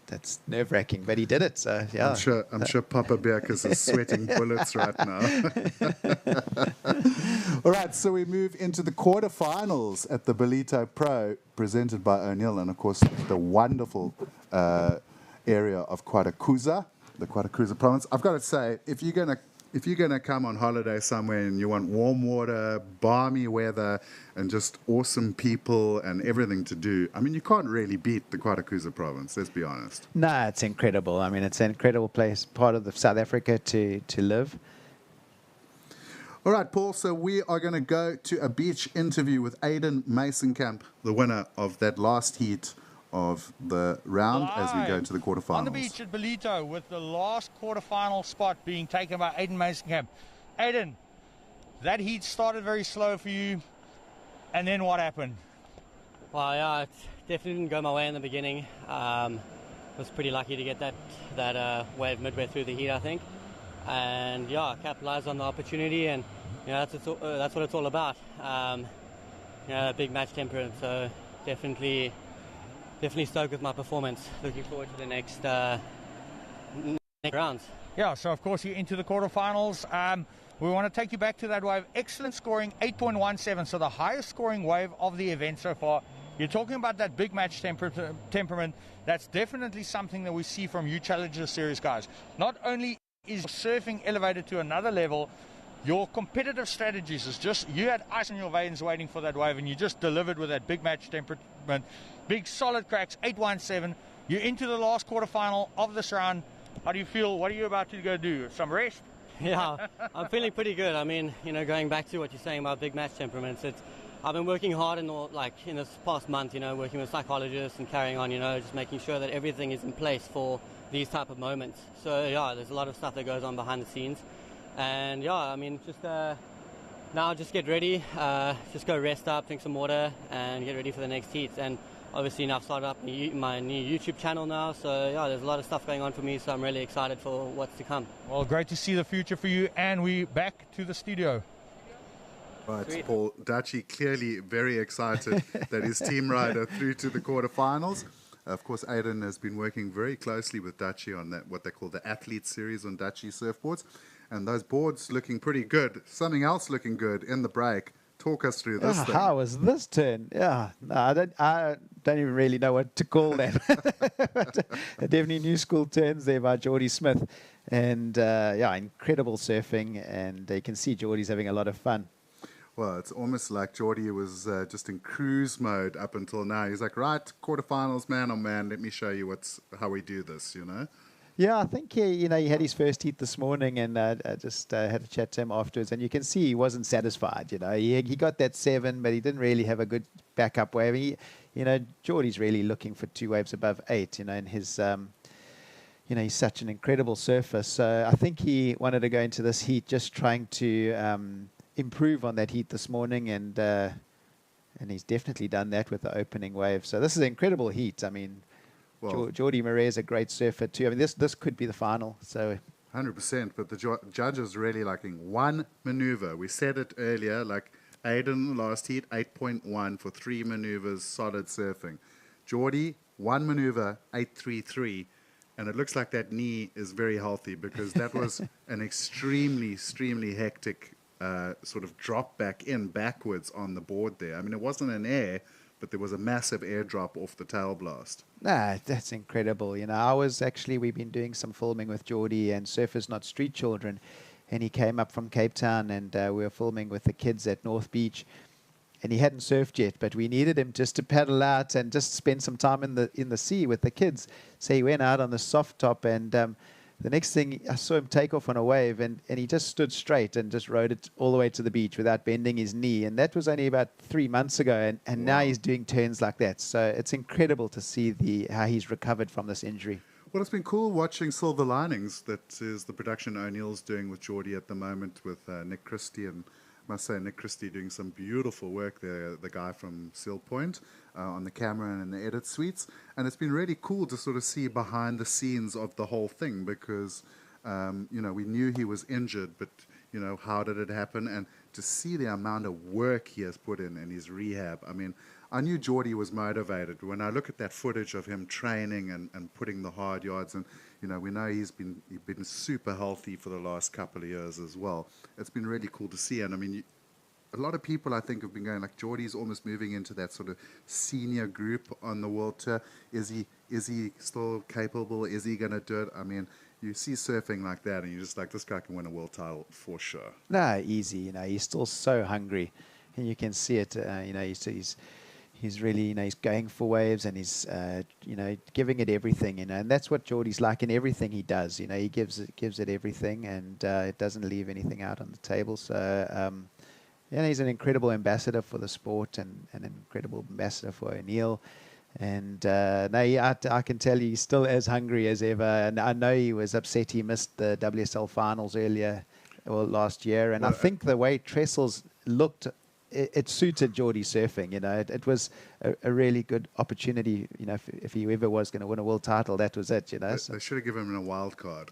that's nerve-wracking, but he did it. So yeah, I'm sure Papa Bierkes is sweating bullets right now. All right, so we move into the quarterfinals at the Ballito Pro, presented by O'Neill, and of course the wonderful area of Kwatakuza, the Kwatakuza province. I've got to say, if you're gonna come on holiday somewhere and you want warm water, balmy weather, and just awesome people and everything to do, I mean, you can't really beat the Kwatakuza province, let's be honest. No, it's incredible. I mean, it's an incredible place, part of South Africa to live. All right, Paul, so we are going to go to a beach interview with Aiden Masonkamp, the winner of that last heat of the round, as we go into the quarterfinals. On the beach at Ballito, with the last quarterfinal spot being taken by Aiden Masonkamp. Aiden, that heat started very slow for you, and then what happened? Well, yeah, it definitely didn't go my way in the beginning. Was pretty lucky to get that wave midway through the heat, I think. And yeah, capitalized on the opportunity, and that's what it's all about. A big match temperament, so definitely stoked with my performance. Looking forward to the next rounds. Yeah, so of course you're into the quarterfinals. We want to take you back to that wave. Excellent scoring, 8.17, so the highest scoring wave of the event so far. You're talking about that big match temperament. That's definitely something that we see from you Challenger Series guys. Not only is surfing elevated to another level, your competitive strategies is just, you had ice in your veins waiting for that wave, and you just delivered with that big match temperament. Big solid cracks, 8.17. You're into the last quarterfinal of this round. How do you feel? What are you about to go do? Some rest? Yeah, I'm feeling pretty good. I mean, going back to what you're saying about big match temperaments, I've been working hard in this past month, working with psychologists and carrying on, just making sure that everything is in place for these type of moments. So yeah, there's a lot of stuff that goes on behind the scenes, and yeah, I mean, just now just get ready, just go rest up, drink some water, and get ready for the next heats. And obviously now I've started up my new YouTube channel now, so yeah, there's a lot of stuff going on for me, so I'm really excited for what's to come. Well, great to see the future for you, and we back to the studio. Right, Sweet. Paul Dutchy clearly very excited that his team rider through to the quarterfinals. Of course, Aiden has been working very closely with Dutchy on that, what they call the Athlete Series on Dutchy surfboards. And those boards looking pretty good. Something else looking good in the break. Talk us through this thing. How was this turn? Yeah, no, I don't even really know what to call that. But, definitely new school turns there by Geordie Smith. And incredible surfing. And you can see Geordie's having a lot of fun. Well, it's almost like Geordie was just in cruise mode up until now. He's like, right, quarterfinals, man, oh man, let me show you how we do this, Yeah, I think he had his first heat this morning, and I just had a chat to him afterwards, and you can see he wasn't satisfied. He got that 7, but he didn't really have a good backup wave. Geordie's really looking for 2 waves above 8. And his, he's such an incredible surfer. So I think he wanted to go into this heat just trying to improve on that heat this morning, and he's definitely done that with the opening wave. So this is an incredible heat. I mean, well, Geordie Murray is a great surfer too. I mean, this could be the final. So 100%, but the judges really liking one maneuver. We said it earlier, like Aiden last heat, 8.1 for 3 maneuvers, solid surfing. Geordie, 1 maneuver, 8.33. And it looks like that knee is very healthy, because that was an extremely hectic sort of drop backwards on the board there. I mean, it wasn't an air, but there was a massive air drop off the tail blast. That's incredible. We've been doing some filming with Geordie and Surfers Not Street Children, and he came up from Cape Town, and we were filming with the kids at North Beach, and he hadn't surfed yet, but we needed him just to paddle out and just spend some time in the sea with the kids. So he went out on the soft top, and the next thing, I saw him take off on a wave, and he just stood straight and just rode it all the way to the beach without bending his knee. And that was only about 3 months ago, and now he's doing turns like that. So it's incredible to see how he's recovered from this injury. Well, it's been cool watching Silver Linings. That is the production O'Neill's doing with Geordie at the moment with Nick Christie. And I must say, Nick Christie doing some beautiful work there, the guy from Seal Point, on the camera and in the edit suites. And it's been really cool to sort of see behind the scenes of the whole thing, because, we knew he was injured, but you know, how did it happen? And to see the amount of work he has put in his rehab, I mean, I knew Geordie was motivated. When I look at that footage of him training and putting the hard yards, and you know, we know he's been super healthy for the last couple of years as well. It's been really cool to see. And I mean, a lot of people I think have been going like, Geordie's almost moving into that sort of senior group on the World Tour. Is he still capable? Is he going to do it? I mean, you see surfing like that, and you're just like, this guy can win a world title for sure. No, easy. You know, he's still so hungry, and you can see it. You know, he's really, you know, he's going for waves, and he's, you know, giving it everything. You know, and that's what Geordie's like in everything he does. You know, he gives it everything, and it doesn't leave anything out on the table. So, yeah, he's an incredible ambassador for the sport, and an incredible ambassador for O'Neill. And no, I can tell you he's still as hungry as ever. And I know he was upset he missed the WSL finals last year. And I think the way Trestles looked, it suited Geordie surfing. You know, it was a really good opportunity. You know, if he ever was going to win a world title, that was it. You know, they should have given him a wild card.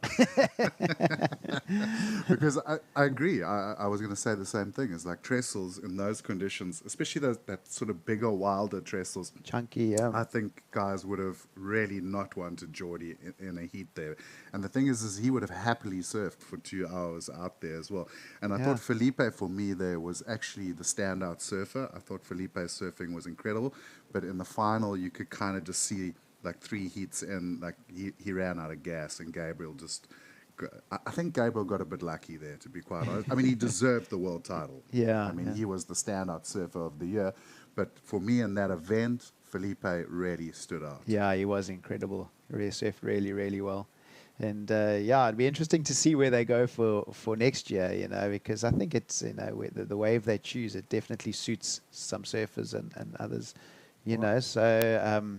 Because I agree. I was going to say the same thing. It's like Trestles in those conditions, especially that sort of bigger, wilder Trestles, chunky. Yeah, I think guys would have really not wanted Geordie in a heat there. And the thing is he would have happily surfed for 2 hours out there as well. And I thought Felipe, for me, there was actually the standout surfer. I thought Felipe's surfing was incredible. But in the final, you could kind of just see, like 3 heats in, like he ran out of gas, and Gabriel just... I think Gabriel got a bit lucky there, to be quite honest. I mean, he deserved the world title. Yeah. I mean, he was the standout surfer of the year. But for me in that event, Felipe really stood out. Yeah, he was incredible. He surfed really, really well. And yeah, it'd be interesting to see where they go for next year, you know, because I think it's, you know, the wave they choose, it definitely suits some surfers and others, you know. So,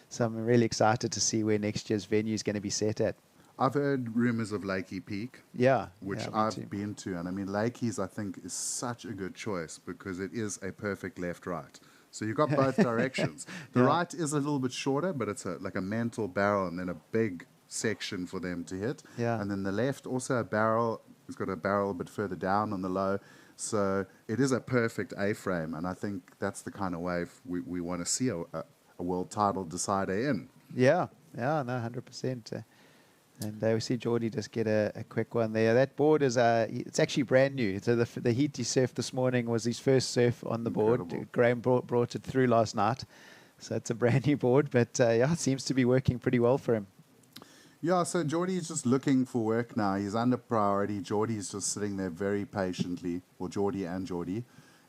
so I'm really excited to see where next year's venue is going to be set at. I've heard rumors of Lakey Peak. Yeah. Which I've been to. And I mean, Lakey's, I think, is such a good choice because it is a perfect left-right. So you've got both directions. The right is a little bit shorter, but it's like a mantle barrel and then a big section for them to hit. Yeah. And then the left, also a barrel. It's got a barrel a bit further down on the low. So it is a perfect A-frame. And I think that's the kind of wave we want to see a world title decider in. Yeah. Yeah, no, 100%. And we see Geordie just get a quick one there. That board is it's actually brand new. So the heat he surfed this morning was his first surf on the board. Graham brought it through last night. So it's a brand new board, but yeah, it seems to be working pretty well for him. Yeah, so Geordie's just looking for work now. He's under priority. Geordie's just sitting there very patiently, or Geordie and Geordie.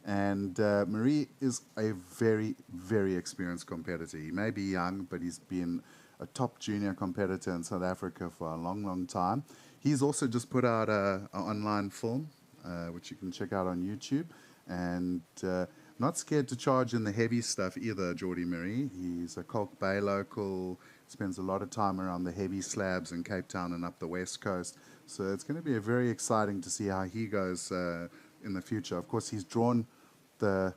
And Marie is a very, very experienced competitor. He may be young, but he's been a top junior competitor in South Africa for a long, long time. He's also just put out an online film, which you can check out on YouTube. And not scared to charge in the heavy stuff either, Geordie Marie. He's a Kalk Bay local, spends a lot of time around the heavy slabs in Cape Town and up the West Coast. So it's going to be very exciting to see how he goes in the future. Of course, he's drawn the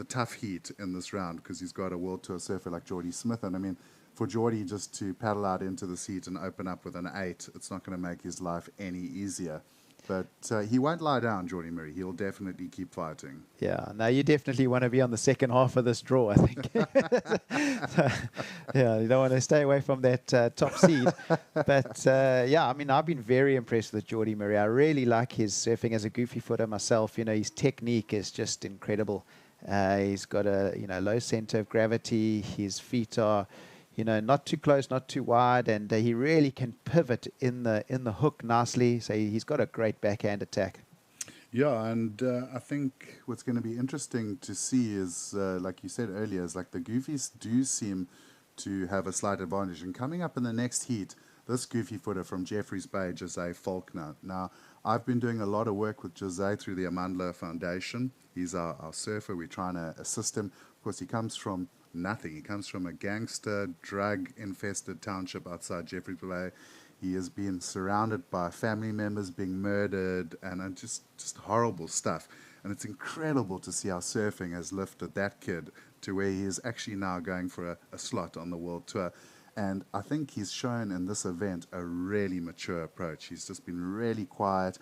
tough heat in this round because he's got a World Tour surfer like Geordie Smith. And I mean, for Geordie just to paddle out into the seat and open up with an 8, it's not going to make his life any easier. But he won't lie down, Geordie Murray. He'll definitely keep fighting. Yeah, now you definitely want to be on the second half of this draw, I think. Yeah, you don't want to stay away from that top seed. But yeah, I mean, I've been very impressed with Geordie Murray. I really like his surfing as a goofy footer myself. You know, his technique is just incredible. He's got a low center of gravity. His feet are not too close, not too wide, and he really can pivot in the hook nicely. So he's got a great backhand attack. Yeah, and I think what's going to be interesting to see is, like you said earlier, is like the goofies do seem to have a slight advantage. And coming up in the next heat, this goofy footer from Jeffreys Bay, Jose Faulkner. Now, I've been doing a lot of work with Jose through the Amandla Foundation. He's our surfer. We're trying to assist him. Of course, he comes from nothing. He comes from a gangster, drug-infested township outside Jeffreys Bay. He has been surrounded by family members being murdered and just horrible stuff. And it's incredible to see how surfing has lifted that kid to where he is actually now going for a slot on the World Tour. And I think he's shown in this event a really mature approach. He's just been really quiet,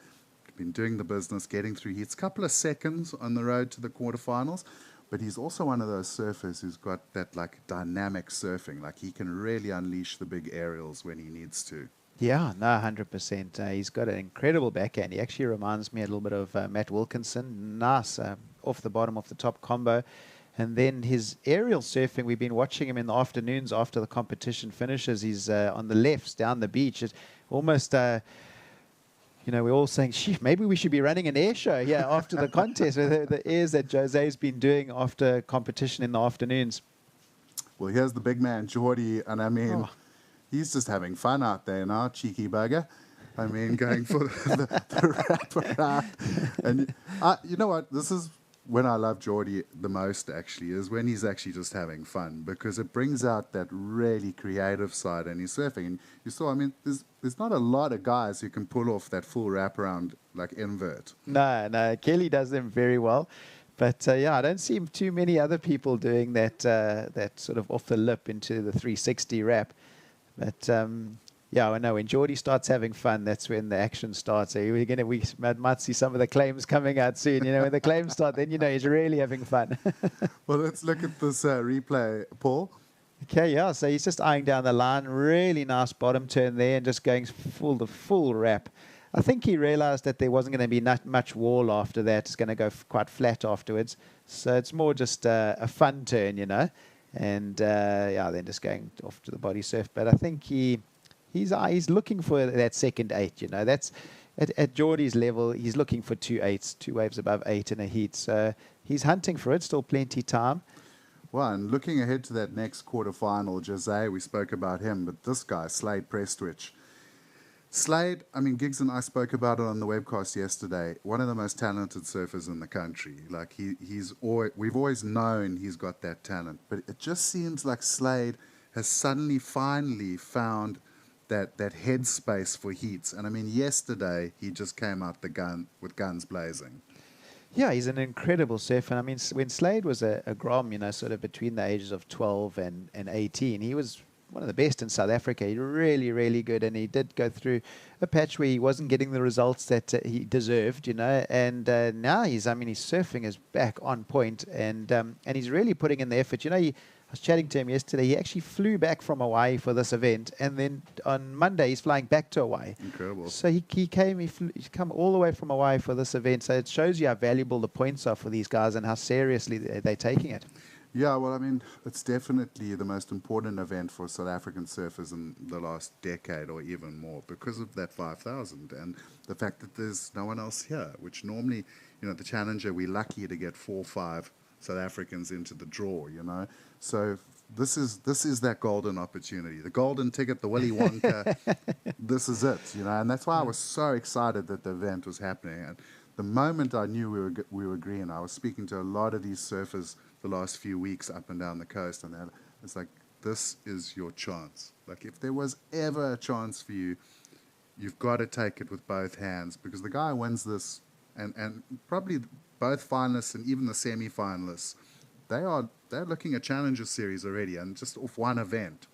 been doing the business, getting through heats, couple of seconds on the road to the quarterfinals. But he's also one of those surfers who's got that like dynamic surfing. Like he can really unleash the big aerials when he needs to. Yeah, no, 100%. He's got an incredible backhand. He actually reminds me a little bit of Matt Wilkinson. Nice off the bottom, off the top combo. And then his aerial surfing, we've been watching him in the afternoons after the competition finishes. He's on the lefts down the beach. It's almost, we're all saying, maybe we should be running an air show here after the contest. The airs that Jose's been doing after competition in the afternoons. Well, here's the big man, Geordie. And I mean, he's just having fun out there now, cheeky bugger. I mean, going for the wraparound. And you know what? This is when I love Geordie the most, actually, is when he's actually just having fun, because it brings out that really creative side in his surfing. And you saw, I mean, there's not a lot of guys who can pull off that full wraparound, like invert. No, Kelly does them very well. But, I don't see too many other people doing that that sort of off the lip into the 360 wrap. But, I know when Geordie starts having fun, that's when the action starts. So we might see some of the claims coming out soon. When the claims start, then he's really having fun. Well, let's look at this replay, Paul. Okay, so he's just eyeing down the line. Really nice bottom turn there and just going the full wrap. I think he realized that there wasn't going to be much wall after that. It's going to go quite flat afterwards. So it's more just a fun turn, And, then just going off to the body surf. But I think he's looking for that second 8, That's at Geordie's level, he's looking for 2 8s, 2 waves above 8 in a heat. So he's hunting for it, still plenty time. Well, and looking ahead to that next quarterfinal, Jose, we spoke about him, but this guy, Slade Prestwich. Slade, I mean, Giggs and I spoke about it on the webcast yesterday. One of the most talented surfers in the country. Like we've always known he's got that talent, but it just seems like Slade has suddenly, finally found that headspace for heats. And I mean, yesterday he just came out the gun with guns blazing. Yeah, he's an incredible surfer. I mean, when Slade was a Grom, sort of between the ages of 12 and 18, he was one of the best in South Africa. He's really, really good. And he did go through a patch where he wasn't getting the results that he deserved, And now his surfing is back on point, and he's really putting in the effort. I was chatting to him yesterday. He actually flew back from Hawaii for this event, and then on Monday he's flying back to Hawaii. Incredible. So he's come all the way from Hawaii for this event. So it shows you how valuable the points are for these guys and how seriously they're taking it. Yeah, well, I mean, it's definitely the most important event for South African surfers in the last decade or even more, because of that 5,000 and the fact that there's no one else here, which normally, the Challenger, we're lucky to get 4 or 5 South Africans into the draw, So this is that golden opportunity, the golden ticket, the Willy Wonka. This is it, and that's why I was so excited that the event was happening. And the moment I knew we were green, I was speaking to a lot of these surfers the last few weeks up and down the coast, and it's like, this is your chance. Like, if there was ever a chance for you, you've got to take it with both hands, because the guy who wins this, and probably both finalists and even the semi-finalists, they're looking at Challenger Series already, and just off one event,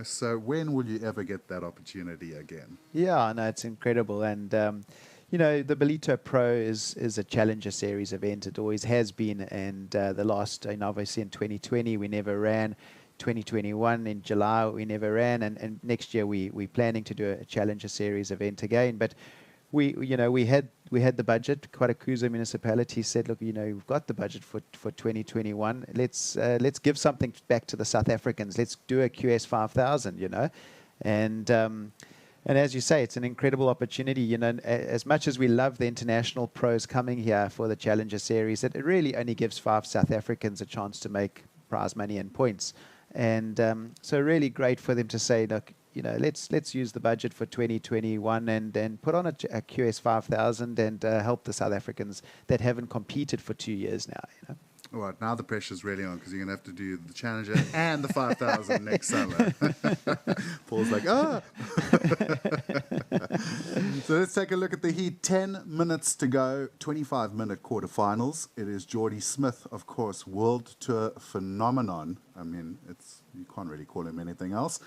So when will you ever get that opportunity again? Yeah, no, it's incredible. And, the Ballito Pro is a Challenger Series event. It always has been. And the last, obviously in 2020, we never ran. 2021 in July, we never ran. And next year, we're planning to do a Challenger Series event again. But we had the budget. Kwatakuza municipality said, look, we've got the budget for 2021. Let's give something back to the South Africans. Let's do a QS 5000, And as you say, it's an incredible opportunity. As much as we love the international pros coming here for the Challenger Series, it really only gives 5 South Africans a chance to make prize money and points. And so really great for them to say, look, let's use the budget for 2021 and then put on a QS 5000 and help the South Africans that haven't competed for 2 years now. All right, now the pressure's really on, because you're going to have to do the Challenger and the 5,000 next summer. Paul's like, So let's take a look at the heat. 10 minutes to go, 25-minute quarterfinals. It is Geordie Smith, of course, World Tour phenomenon. I mean, you can't really call him anything else.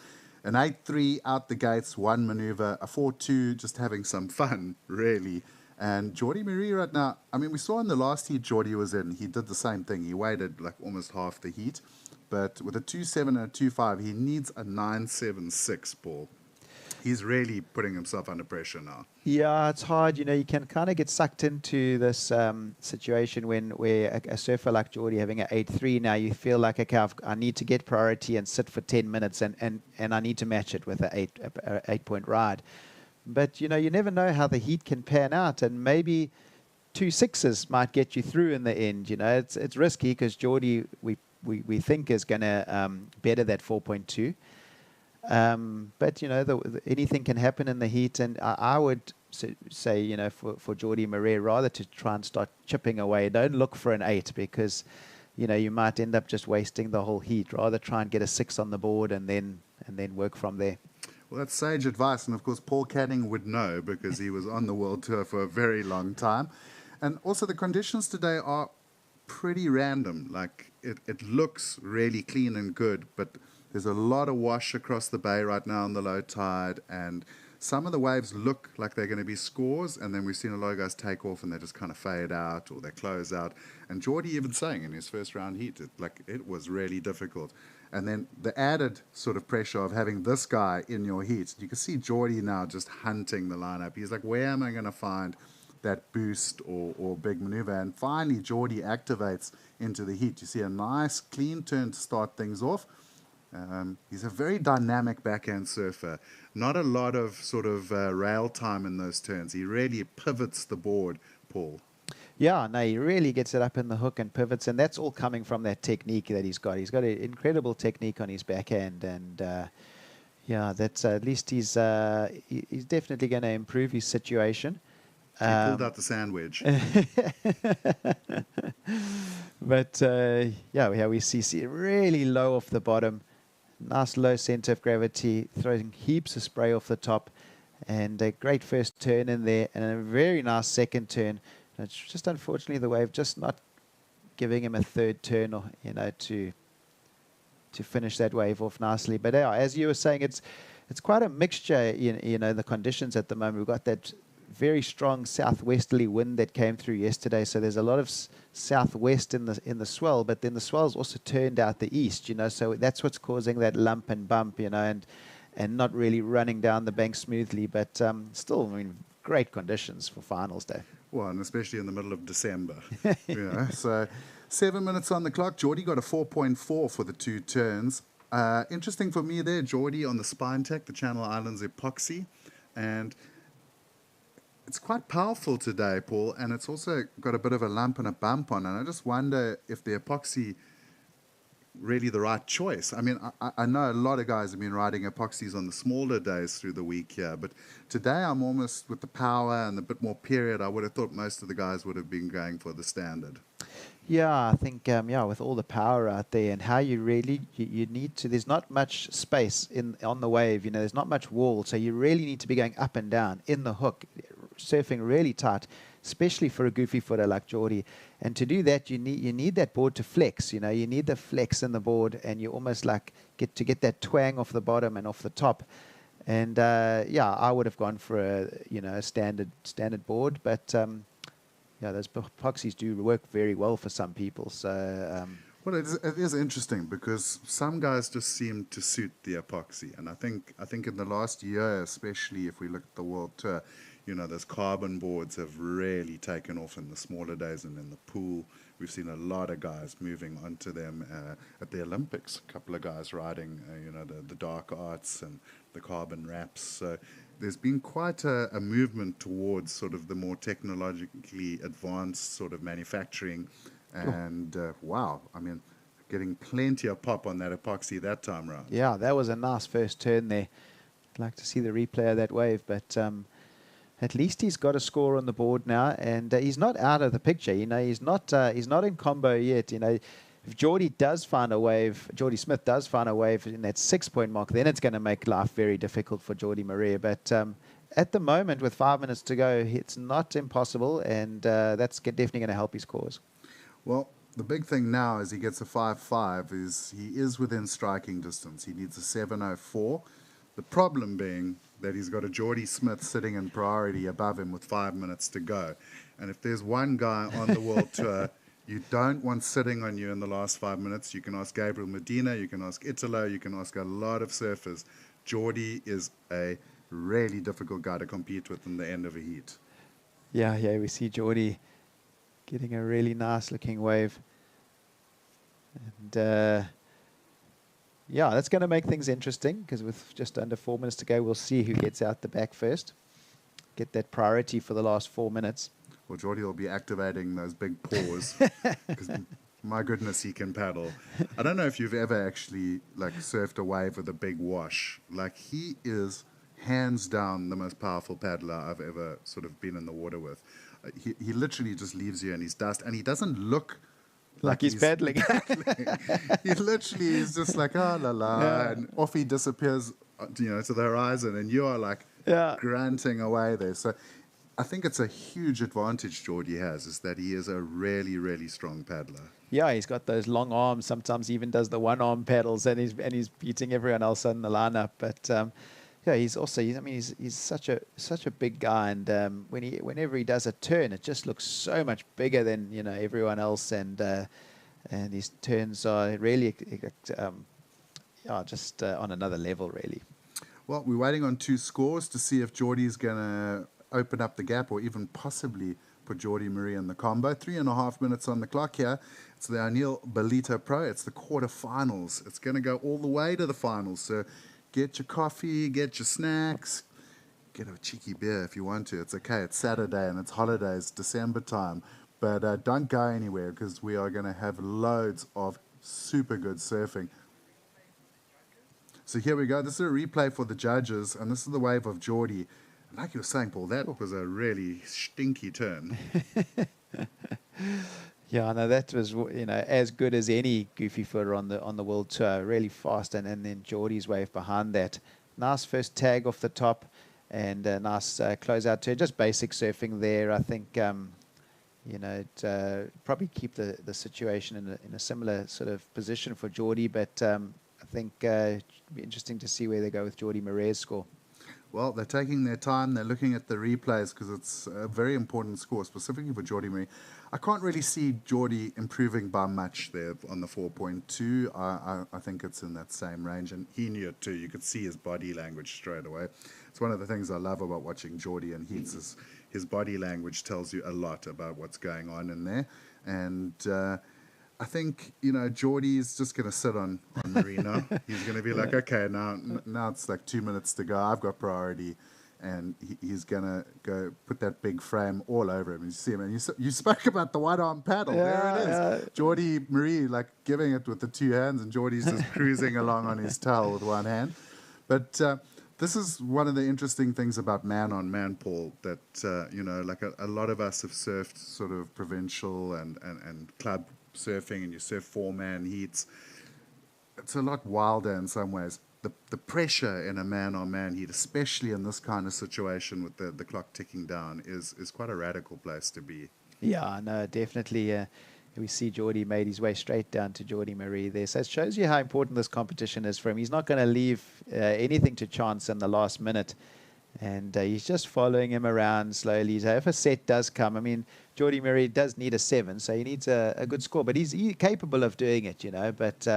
An 8-3 out the gates, one maneuver, a 4-2, just having some fun, really. And Geordie Marie right now, I mean, we saw in the last heat Geordie was in, he did the same thing. He waited like almost half the heat. But with a 2.7 and a 2.5, he needs a 9.76 ball. He's really putting himself under pressure now. Yeah, it's hard. You know, you can kind of get sucked into this situation where a surfer like Geordie having an 8.3 now, you feel like, okay, I need to get priority and sit for 10 minutes and I need to match it with an 8-point ride. But, you know, you never know how the heat can pan out, and maybe 2 6s might get you through in the end. You know, it's risky because Geordie, we think is going to better that 4.2. But, you know, anything can happen in the heat, and I would say, you know, for Geordie Marais, rather to try and start chipping away. Don't look for an 8 because, you know, you might end up just wasting the whole heat. Rather try and get a 6 on the board and then work from there. Well, that's sage advice, and of course Paul Canning would know because he was on the World Tour for a very long time. And also the conditions today are pretty random. Like, it looks really clean and good, but there's a lot of wash across the bay right now on the low tide, and some of the waves look like they're going to be scores, and then we've seen a lot of guys take off and they just kind of fade out or they close out. And Geordie even saying in his first round heat, it was really difficult. And then the added sort of pressure of having this guy in your heat, you can see Geordie now just hunting the lineup. He's like, where am I going to find that boost or big maneuver? And finally, Geordie activates into the heat. You see a nice clean turn to start things off. He's a very dynamic backhand surfer. Not a lot of sort of rail time in those turns. He really pivots the board, Paul. Yeah, no, he really gets it up in the hook and pivots, and that's all coming from that technique that he's got. He's got an incredible technique on his backhand, and yeah, that's at least he's definitely going to improve his situation. He pulled out the sandwich. But yeah, we see really low off the bottom. Nice low center of gravity, throwing heaps of spray off the top, and a great first turn in there, and a very nice second turn. And it's just unfortunately the wave just not giving him a third turn, or you know, to finish that wave off nicely. But as you were saying, it's quite a mixture. You know, the conditions at the moment. We've got that very strong southwesterly wind that came through yesterday, so there's a lot of southwest in the swell, but then the swell's also turned out the east, you know, so that's what's causing that lump and bump, you know, and not really running down the bank smoothly, but still, I mean, great conditions for finals day. Well, and especially in the middle of December. You know, so 7 minutes on the clock. Geordie got a 4.4 for the 2 turns. Interesting for me there, Geordie on the Spine Tech, the Channel Islands epoxy, and it's quite powerful today, Paul, and it's also got a bit of a lump and a bump on it. And I just wonder if the epoxy really the right choice. I mean, I know a lot of guys have been riding epoxies on the smaller days through the week here, but today I'm almost, with the power and a bit more period, I would have thought most of the guys would have been going for the standard. Yeah, I think, yeah, with all the power out there and how you really, you need to, there's not much space on the wave, you know, there's not much wall, so you really need to be going up and down in the hook, surfing really tight, especially for a goofy footer like Geordie. And to do that, you need that board to flex, you know, you need the flex in the board, and you almost like get that twang off the bottom and off the top. And yeah, I would have gone for a standard board, but yeah, those epoxies do work very well for some people. So well, it is interesting because some guys just seem to suit the epoxy, and I think in the last year, especially if we look at the World Tour, you know, those carbon boards have really taken off in the smaller days, and in the pool, we've seen a lot of guys moving onto them at the Olympics. A couple of guys riding, you know, the dark arts and the carbon wraps. So there's been quite a movement towards sort of the more technologically advanced sort of manufacturing. And wow, I mean, getting plenty of pop on that epoxy that time round. Yeah, that was a nice first turn there. I'd like to see the replay of that wave, but at least he's got a score on the board now, and he's not out of the picture. You know, he's not in combo yet. You know, if Geordie does find a wave, Geordie Smith does find a wave in that 6-point mark, then it's going to make life very difficult for Geordie Marais. But at the moment, with 5 minutes to go, it's not impossible, and that's definitely going to help his cause. Well, the big thing now is he gets a 5.5 is he is within striking distance. He needs a 7.04. The problem being that he's got a Geordie Smith sitting in priority above him with 5 minutes to go. And if there's one guy on the World Tour you don't want sitting on you in the last 5 minutes, you can ask Gabriel Medina, you can ask Italo, you can ask a lot of surfers. Geordie is a really difficult guy to compete with in the end of a heat. Yeah, we see Geordie getting a really nice looking wave. And yeah, that's going to make things interesting, because with just under 4 minutes to go, we'll see who gets out the back first. Get that priority for the last 4 minutes. Well, Geordie will be activating those big paws, because my goodness, he can paddle. I don't know if you've ever actually like surfed a wave with a big wash. Like, he is hands down the most powerful paddler I've ever sort of been in the water with. He literally just leaves you in his dust, and he doesn't look like he's paddling. He literally is just like, oh, la la, yeah. And off he disappears, to the horizon, and you are like grunting away there. So I think it's a huge advantage Geordie has, is that he is a really, really strong paddler. Yeah, he's got those long arms. Sometimes he even does the one-arm paddles, and he's beating everyone else in the lineup. But yeah, he's such a big guy, and whenever he does a turn, it just looks so much bigger than everyone else, and his turns are really just on another level, really. Well, we're waiting on 2 scores to see if Geordie's going to open up the gap, or even possibly put Geordie Marie in the combo. 3.5 minutes on the clock here. It's the O'Neill Ballito Pro. It's the quarterfinals. It's going to go all the way to the finals. So get your coffee, get your snacks, get a cheeky beer if you want to. It's okay. It's Saturday and it's holidays, December time. But don't go anywhere, because we are going to have loads of super good surfing. So here we go. This is a replay for the judges, and this is the wave of Geordie. Like you were saying, Paul, that was a really stinky turn. Yeah, I know that was as good as any goofy footer on the World Tour. Really fast, and then Geordie's wave behind that. Nice first tag off the top, and a nice closeout turn. Just basic surfing there. I think probably keep the situation in a similar sort of position for Geordie, but I think it'd be interesting to see where they go with Geordie Marie's score. Well, they're taking their time. They're looking at the replays, because it's a very important score, specifically for Geordie Marie. I can't really see Geordie improving by much there on the 4.2. I think it's in that same range, and he knew it too. You could see his body language straight away. It's one of the things I love about watching Geordie in heats, is his body language tells you a lot about what's going on in there. And I think, Geordie's just going to sit on Marina. He's going to be like, okay, now it's like 2 minutes to go. I've got priority. And he's going to go put that big frame all over him. You see him. And you spoke about the one-arm paddle. Yeah, there it is. Yeah. Geordie Marie, like, giving it with the 2 hands, and Geordie's just cruising along on his tail with 1 hand. But this is one of the interesting things about man-on-man, Paul, that, like a lot of us have surfed sort of provincial and club surfing, and you surf 4-man heats. It's a lot wilder in some ways. The pressure in a man-on-man heat, especially in this kind of situation with the clock ticking down, is quite a radical place to be. Yeah, no, definitely. We see Geordie made his way straight down to Geordie Marie there. So it shows you how important this competition is for him. He's not going to leave anything to chance in the last minute. And he's just following him around slowly. So if a set does come, I mean, Geordie Marie does need a 7, so he needs a good score. But he's capable of doing it, But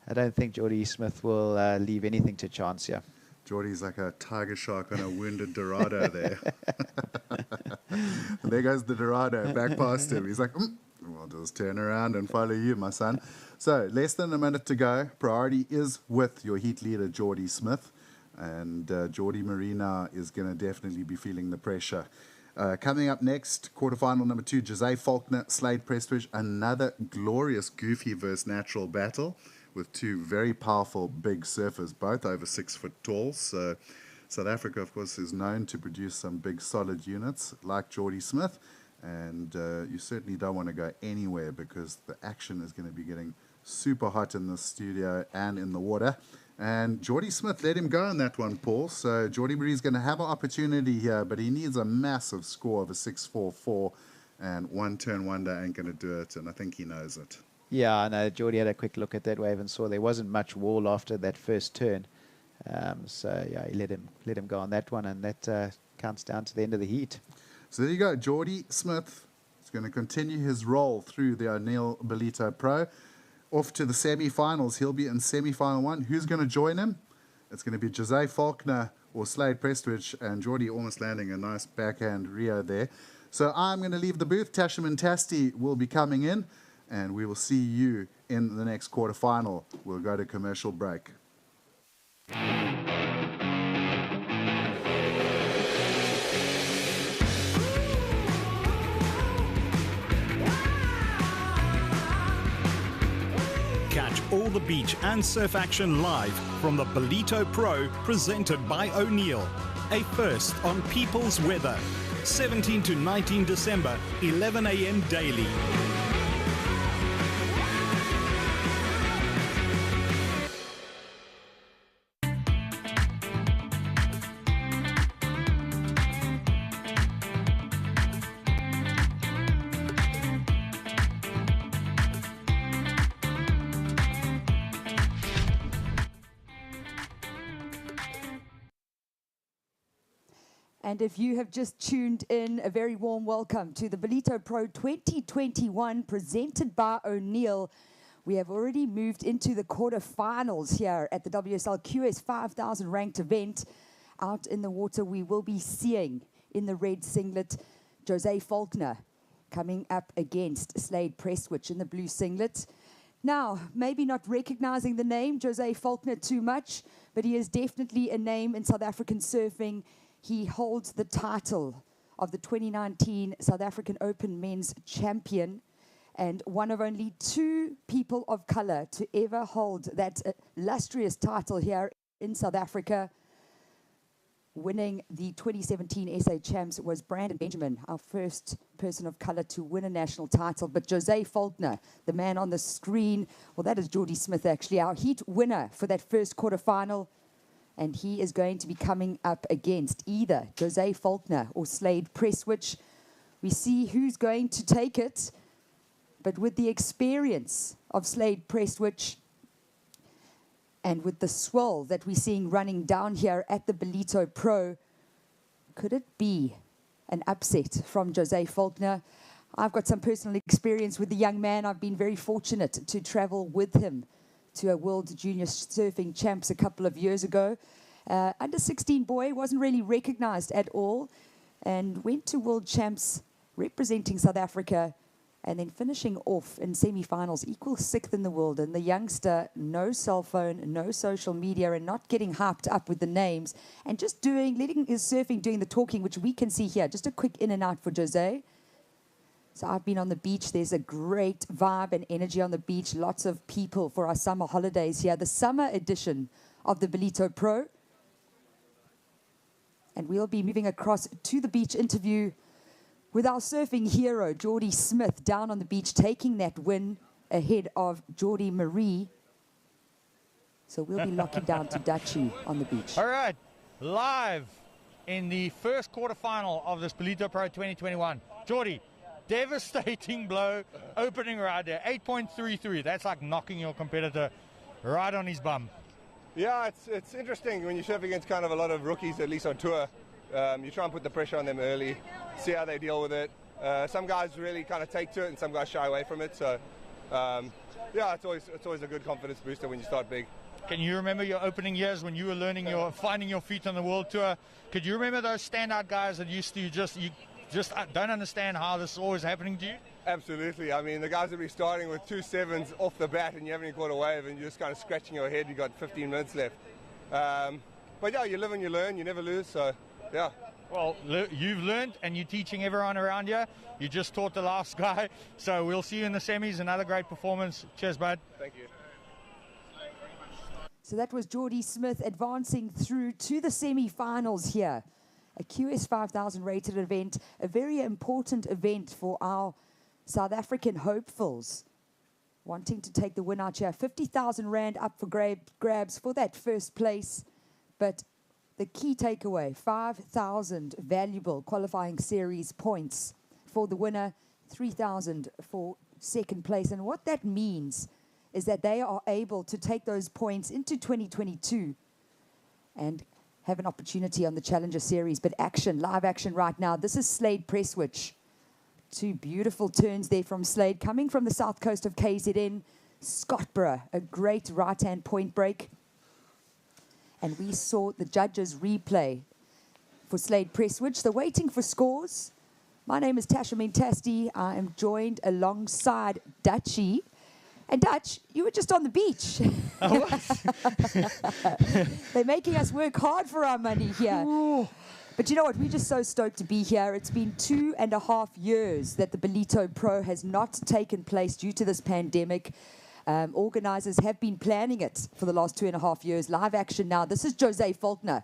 I don't think Geordie Smith will leave anything to chance here. Geordie's like a tiger shark on a wounded Dorado there. And there goes the Dorado back past him. He's like, I'll just turn around and follow you, my son. So less than a minute to go. Priority is with your heat leader, Geordie Smith. And Geordie Marina is going to definitely be feeling the pressure. Coming up next, quarterfinal number 2, Jose Faulkner, Slade Prestwich. Another glorious goofy versus natural battle with 2 very powerful big surfers, both over 6 foot tall. So South Africa, of course, is known to produce some big solid units like Geordie Smith. And you certainly don't want to go anywhere, because the action is going to be getting super hot in the studio and in the water. And Geordie Smith let him go on that one, Paul. So Geordie Marie's going to have an opportunity here, but he needs a massive score of a 6.44, and 1 turn wonder ain't going to do it, and I think he knows it. Yeah, I know. Geordie had a quick look at that wave and saw there wasn't much wall after that first turn. So yeah, he let him go on that one, and that counts down to the end of the heat. So there you go. Geordie Smith is going to continue his roll through the O'Neill Ballito Pro. Off to the semi-finals. He'll be in semi-final 1. Who's going to join him? It's going to be Jose Faulkner or Slade Prestwich, and Geordie almost landing a nice backhand Rio there. So I'm going to leave the booth. Tashem and Tasti will be coming in, and we will see you in the next quarterfinal. We'll go to commercial break. Catch all the beach and surf action live from the Ballito Pro, presented by O'Neill. A first on People's Weather. 17 to 19 December, 11 a.m. daily. And if you have just tuned in, a very warm welcome to the Ballito Pro 2021 presented by O'Neill. We have already moved into the quarterfinals here at the WSL QS 5,000 ranked event. Out in the water, we will be seeing in the red singlet Jose Faulkner coming up against Slade Prestwich in the blue singlet. Now, maybe not recognizing the name Jose Faulkner too much, but he is definitely a name in South African surfing. He holds the title of the 2019 South African Open Men's Champion and one of only 2 people of color to ever hold that illustrious title here in South Africa. Winning the 2017 SA Champs was Brandon Benjamin, our first person of color to win a national title. But Jose Faulkner, the man on the screen, well, that is Geordie Smith, actually, our heat winner for that first quarterfinal. And he is going to be coming up against either Jose Faulkner or Slade Prestwich. We see who's going to take it. But with the experience of Slade Prestwich and with the swell that we're seeing running down here at the Ballito Pro, could it be an upset from Jose Faulkner? I've got some personal experience with the young man. I've been very fortunate to travel with him to a World Junior Surfing Champs a couple of years ago. Under 16 boy, wasn't really recognized at all, and went to World Champs representing South Africa, and then finishing off in semi-finals, equal 6th in the world. And the youngster, no cell phone, no social media, and not getting hyped up with the names, and just letting his surfing doing the talking, which we can see here. Just a quick in and out for Jose. So I've been on the beach. There's a great vibe and energy on the beach. Lots of people for our summer holidays here. The summer edition of the Ballito Pro. And we'll be moving across to the beach interview with our surfing hero, Geordie Smith, down on the beach, taking that win ahead of Geordie Marie. So we'll be locking down to Dutchy on the beach. All right, live in the first quarterfinal of this Ballito Pro 2021. Geordie, devastating blow, opening right there, 8.33. That's like knocking your competitor right on his bum. Yeah, it's interesting when you surf against kind of a lot of rookies, at least on tour. You try and put the pressure on them early, see how they deal with it. Some guys really kind of take to it, and some guys shy away from it. So, yeah, it's always a good confidence booster when you start big. Can you remember your opening years when you were learning finding your feet on the world tour? Could you remember those standout guys that used to you just don't understand how this is always happening to you? Absolutely. I mean, the guys that be starting with 2 7s off the bat and you haven't even caught a wave and you're just kind of scratching your head. You've got 15 minutes left. But yeah, you live and you learn. You never lose. So, yeah. Well, you've learned and you're teaching everyone around you. You just taught the last guy. So we'll see you in the semis. Another great performance. Cheers, bud. Thank you. So that was Geordie Smith advancing through to the semi-finals here. A QS 5,000 rated event, a very important event for our South African hopefuls wanting to take the win out here. 50,000 Rand up for grabs for that first place. But the key takeaway, 5,000 valuable qualifying series points for the winner, 3,000 for second place. And what that means is that they are able to take those points into 2022 and have an opportunity on the Challenger Series. But action, live action right now. This is Slade Presswich. Two beautiful turns there from Slade, coming from the south coast of KZN. Scottborough, a great right-hand point break. And we saw the judges replay for Slade Presswich. They're waiting for scores. My name is Tasha Mentasti. I am joined alongside Dutchie. And Dutch, you were just on the beach. I was. They're making us work hard for our money here. Ooh. But you know what? We're just so stoked to be here. It's been 2.5 years that the Ballito Pro has not taken place due to this pandemic. Organizers have been planning it for the last 2.5 years. Live action now. This is Jose Faulkner.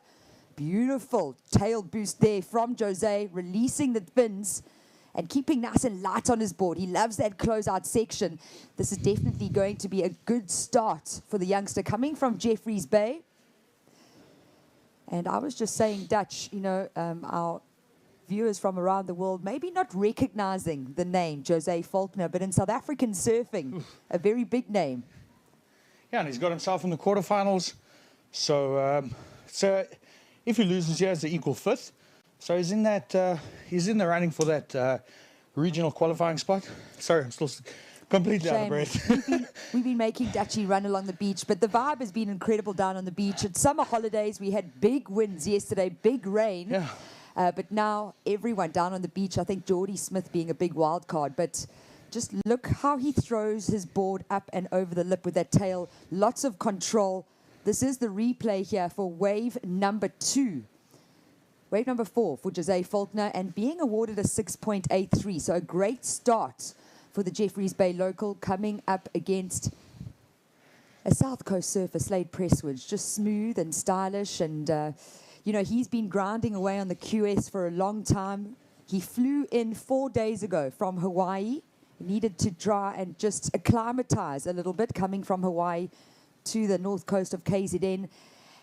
Beautiful tail boost there from Jose, releasing the fins and keeping nice and light on his board. He loves that closeout section. This is definitely going to be a good start for the youngster coming from Jeffreys Bay. And I was just saying, Dutch, you know, our viewers from around the world maybe not recognizing the name Jose Faulkner, but in South African surfing, a very big name. Yeah, and he's got himself in the quarterfinals. So if he loses here, it's the equal fifth. So he's in that. He's in the running for that regional qualifying spot. Sorry, I'm still completely out of breath. We've been making Dutchie run along the beach, but the vibe has been incredible down on the beach. It's summer holidays. We had big winds yesterday, big rain. Yeah. But now everyone down on the beach, I think Geordie Smith being a big wild card, but just look how he throws his board up and over the lip with that tail. Lots of control. This is the replay here for wave number 2. Wave number 4 for Jose Faulkner, and being awarded a 6.83. So a great start for the Jeffreys Bay local, coming up against a South Coast surfer, Slade Presswich. Just smooth and stylish, and you know, he's been grinding away on the QS for a long time. He flew in 4 days ago from Hawaii. He needed to try and just acclimatize a little bit, coming from Hawaii to the north coast of KZN.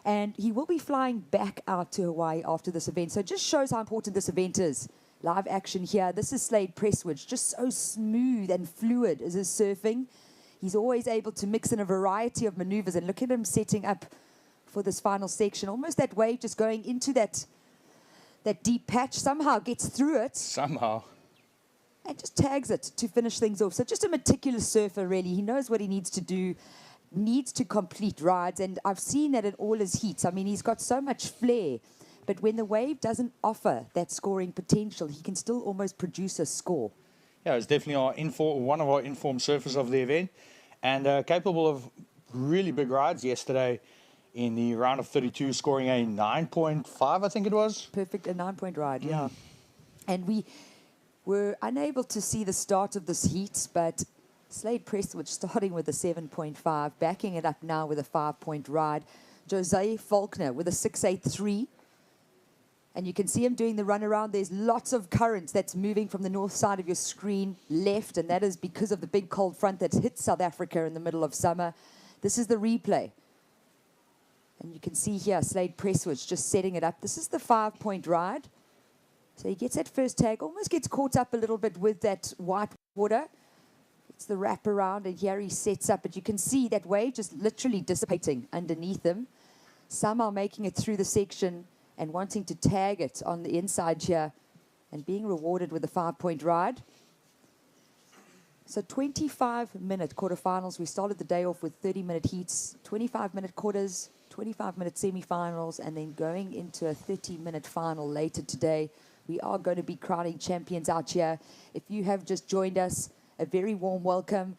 And he will be flying back out to Hawaii after this event. So it just shows how important this event is. Live action here. This is Slade Presswich, just so smooth and fluid is his surfing. He's always able to mix in a variety of maneuvers, and look at him setting up for this final section. Almost that wave just going into that deep patch, somehow gets through it. Somehow. And just tags it to finish things off. So just a meticulous surfer, really. He knows what he needs to do, needs to complete rides, and I've seen that in all his heats. I mean, he's got so much flair, but when the wave doesn't offer that scoring potential, he can still almost produce a score. Yeah, it's definitely one of our informed surfers of the event, and capable of really big rides yesterday in the round of 32, scoring a 9.5, I think it was. Perfect, a 9-point ride, yeah. And we were unable to see the start of this heat, but Slade Presswich starting with a 7.5, backing it up now with a 5-point ride. Jose Faulkner with a 6.83. And you can see him doing the run around. There's lots of current that's moving from the north side of your screen left, and that is because of the big cold front that's hit South Africa in the middle of summer. This is the replay. And you can see here Slade Presswich just setting it up. This is the 5-point ride. So he gets that first tag, almost gets caught up a little bit with that white water. It's the wrap around, and here he sets up. But you can see that wave just literally dissipating underneath him. Some are making it through the section and wanting to tag it on the inside here and being rewarded with a 5-point ride. So 25-minute quarterfinals. We started the day off with 30-minute heats, 25-minute quarters, 25-minute semifinals, and then going into a 30-minute final later today. We are going to be crowning champions out here. If you have just joined us, a very warm welcome.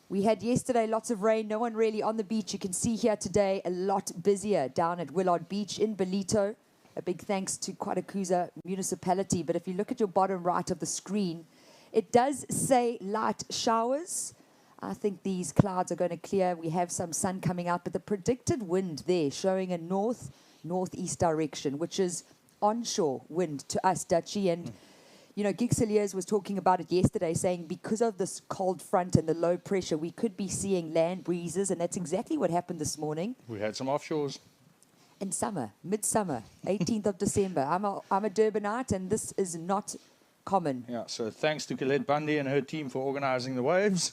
We had yesterday lots of rain, no one really on the beach. You can see here today a lot busier down at Willard Beach in Ballito. A big thanks to Kwadakuza municipality. But if you look at your bottom right of the screen, it does say light showers. I think these clouds are going to clear. We have some sun coming out, but the predicted wind there showing a north-northeast direction, which is onshore wind to us, Dutchie. And you know, Gig Cilliers was talking about it yesterday, saying because of this cold front and the low pressure, we could be seeing land breezes, and that's exactly what happened this morning. We had some offshores. In summer, midsummer, 18th of December. I'm a Durbanite, and this is not common. Yeah, so thanks to Colette Bundy and her team for organizing the waves.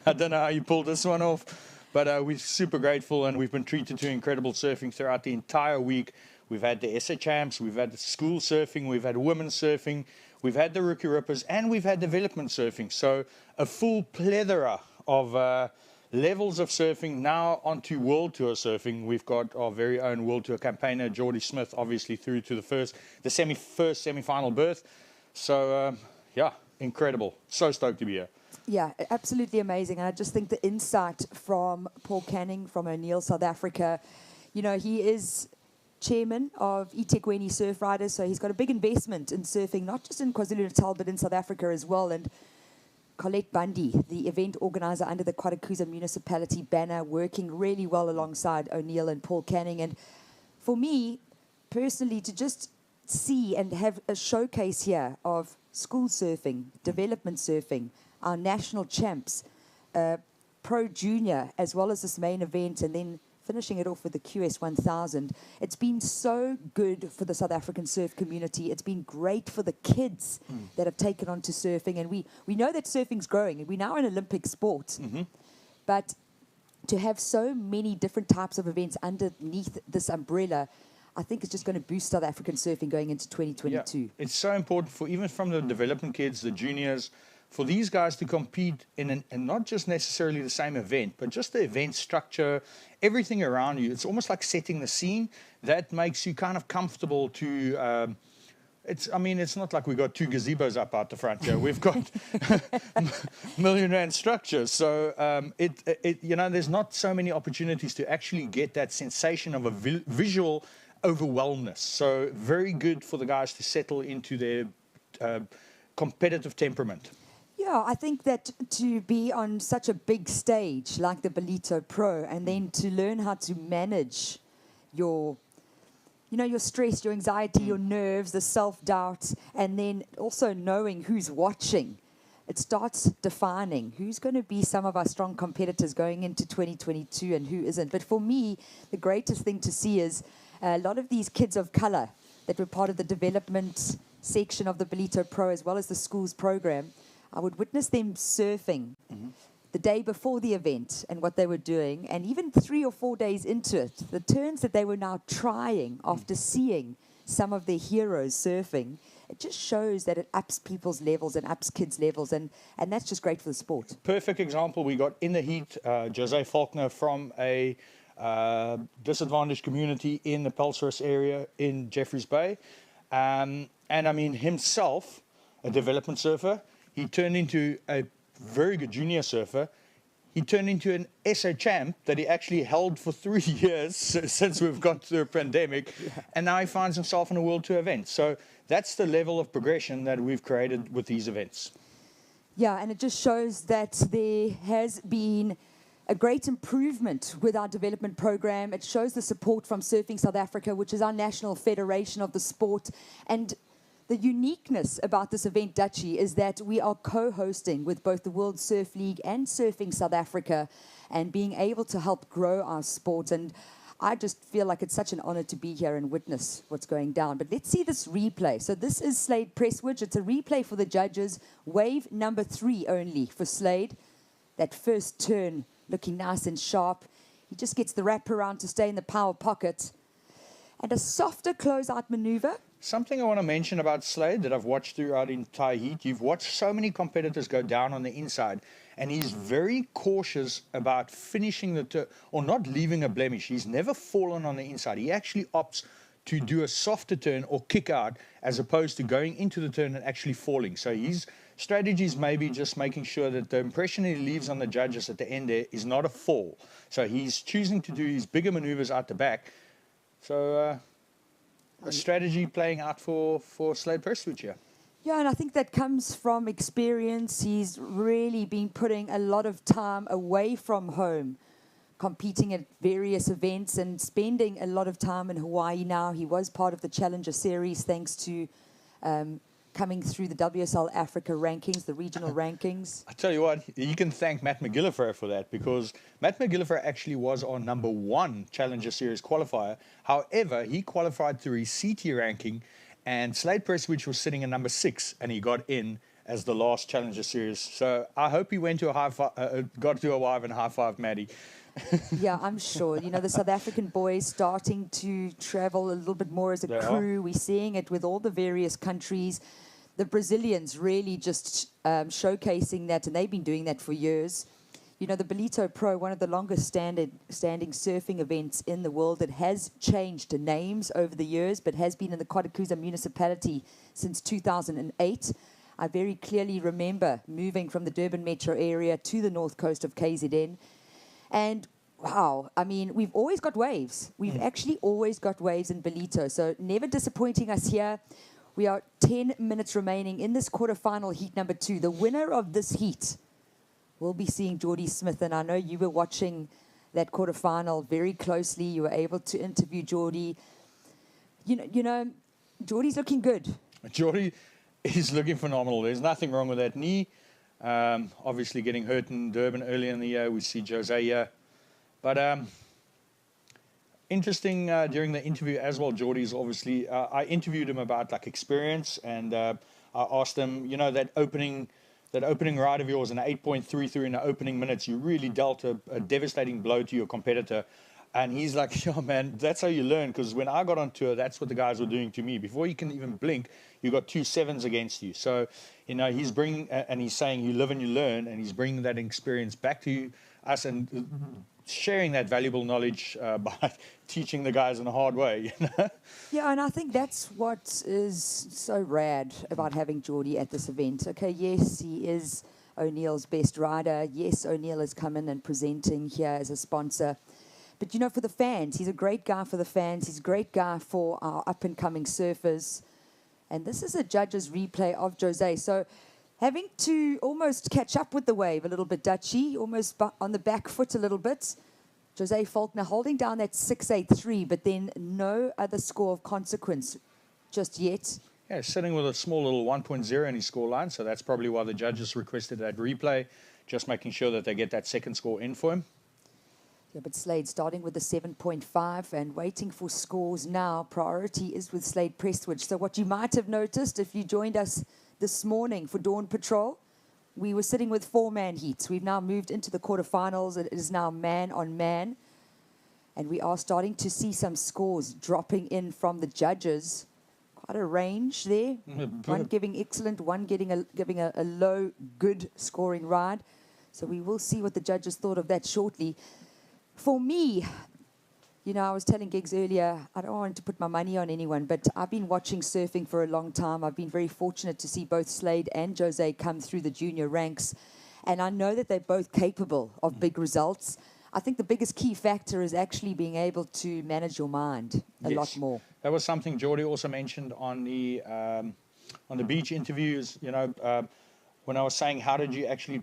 I don't know how you pulled this one off, But we're super grateful, and we've been treated to incredible surfing throughout the entire week. We've had the SA Champs, we've had the school surfing, we've had women's surfing, we've had the Rookie Rippers, and we've had development surfing. So a full plethora of levels of surfing. Now onto World Tour surfing. We've got our very own World Tour campaigner, Geordie Smith, obviously through to the first semi-final berth. So, yeah, incredible. So stoked to be here. Yeah, absolutely amazing. And I just think the insight from Paul Canning from O'Neill, South Africa, you know, he is chairman of eThekwini Surf Riders, so he's got a big investment in surfing, not just in KwaZulu-Natal, but in South Africa as well. And Colette Bundy, the event organizer under the Kwadakuza municipality banner, working really well alongside O'Neill and Paul Canning. And for me, personally, to just see and have a showcase here of school surfing, development surfing, our national champs, pro junior, as well as this main event, and then finishing it off with the QS 1000. It's been so good for the South African surf community. It's been great for the kids that have taken on to surfing. And we know that surfing's growing, and we're now an Olympic sport. But to have so many different types of events underneath this umbrella, I think it's just going to boost South African surfing going into 2022. Yeah. It's so important for even from the development kids, the juniors, for these guys to compete in and not just necessarily the same event, but just the event structure, everything around you. It's almost like setting the scene that makes you kind of comfortable to. It's not like we got 2 gazebos up out the front here. We've got million rand structures. So there's not so many opportunities to actually get that sensation of a visual overwhelmness. So very good for the guys to settle into their competitive temperament. Yeah, I think that to be on such a big stage like the Ballito Pro, and then to learn how to manage your stress, your anxiety, your nerves, the self-doubt, and then also knowing who's watching, it starts defining who's going to be some of our strong competitors going into 2022 and who isn't. But for me, the greatest thing to see is a lot of these kids of color that were part of the development section of the Ballito Pro as well as the schools program. I would witness them surfing the day before the event and what they were doing, and even 3 or 4 days into it, the turns that they were now trying after seeing some of their heroes surfing, it just shows that it ups people's levels and ups kids' levels, and that's just great for the sport. Perfect example, we got in the heat Jose Faulkner from a disadvantaged community in the Pelsaris area in Jeffreys Bay. And I mean, himself, a development surfer, he turned into a very good junior surfer. He turned into an SA champ that he actually held for 3 years since we've got through a pandemic. And now he finds himself in a World Tour event. So that's the level of progression that we've created with these events. Yeah, and it just shows that there has been a great improvement with our development program. It shows the support from Surfing South Africa, which is our national federation of the sport. And the uniqueness about this event, Dutchie, is that we are co-hosting with both the World Surf League and Surfing South Africa, and being able to help grow our sport. And I just feel like it's such an honor to be here and witness what's going down. But let's see this replay. So this is Slade Presswood. It's a replay for the judges. Wave number 3 only for Slade. That first turn looking nice and sharp. He just gets the wrap around to stay in the power pocket. And a softer closeout maneuver. Something I want to mention about Slade that I've watched throughout the entire heat. You've watched so many competitors go down on the inside, and he's very cautious about finishing the turn or not leaving a blemish. He's never fallen on the inside. He actually opts to do a softer turn or kick out as opposed to going into the turn and actually falling. So his strategy is maybe just making sure that the impression he leaves on the judges at the end there is not a fall. So he's choosing to do his bigger maneuvers out the back. So a strategy playing out for Slade Presswood here. Yeah, and I think that comes from experience. He's really been putting a lot of time away from home, competing at various events and spending a lot of time in Hawaii now. He was part of the Challenger Series thanks to coming through the WSL Africa rankings, the regional rankings. I tell you what, you can thank Matt McGillivray for that, because Matt McGillivray actually was our #1 Challenger Series qualifier. However, he qualified through his CT ranking, and Slade Presswood was sitting at number 6, and he got in as the last Challenger Series. So I hope he went to got to a wife and high-five Maddie. Yeah, I'm sure. You know, the South African boys starting to travel a little bit more as a crew. We're seeing it with all the various countries. The Brazilians really just showcasing that, and they've been doing that for years. You know, the Ballito Pro, one of the longest standing surfing events in the world. It has changed names over the years, but has been in the Kotakuza municipality since 2008. I very clearly remember moving from the Durban metro area to the north coast of KZN. And wow, I mean, we've always got waves. We've actually always got waves in Ballito. So never disappointing us here. We are 10 minutes remaining in this quarterfinal heat number 2. The winner of this heat will be seeing Geordie Smith. And I know you were watching that quarterfinal very closely. You were able to interview Geordie. You know, Geordie's looking good. Geordie is looking phenomenal. There's nothing wrong with that knee. Obviously getting hurt in Durban early in the year. We see Jose here. But interesting during the interview as well, Geordie's obviously, I interviewed him about like experience, and I asked him, you know, that opening ride of yours, an 8.33 in the opening minutes, you really dealt a devastating blow to your competitor. And he's like, yo, man, that's how you learn. Because when I got on tour, that's what the guys were doing to me. Before you can even blink, you got 2 sevens against you. So, you know, he's bringing, and he's saying you live and you learn, and he's bringing that experience back to us and sharing that valuable knowledge by teaching the guys in a hard way, you know? Yeah, and I think that's what is so rad about having Geordie at this event. Okay, yes, he is O'Neill's best rider. Yes, O'Neill is coming and presenting here as a sponsor. But, you know, for the fans, he's a great guy for the fans. He's a great guy for our up-and-coming surfers. And this is a judge's replay of Jose. So having to almost catch up with the wave a little bit, Dutchie, almost on the back foot a little bit. Jose Faulkner holding down that 6.83, but then no other score of consequence just yet. Yeah, sitting with a small little 1.0 in his scoreline, so that's probably why the judges requested that replay, just making sure that they get that second score in for him. Yeah, but Slade starting with the 7.5 and waiting for scores now. Priority is with Slade Prestwich. So what you might have noticed if you joined us this morning for Dawn Patrol, we were sitting with 4-man heats. We've now moved into the quarterfinals. It is now man on man. And we are starting to see some scores dropping in from the judges. Quite a range there. One giving excellent, one giving a low, good scoring ride. So we will see what the judges thought of that shortly. For me, you know, I was telling Giggs earlier, I don't want to put my money on anyone, but I've been watching surfing for a long time. I've been very fortunate to see both Slade and Jose come through the junior ranks. And I know that they're both capable of big results. I think the biggest key factor is actually being able to manage your mind a lot more. That was something Geordie also mentioned on the beach interviews. You know, when I was saying, how did you actually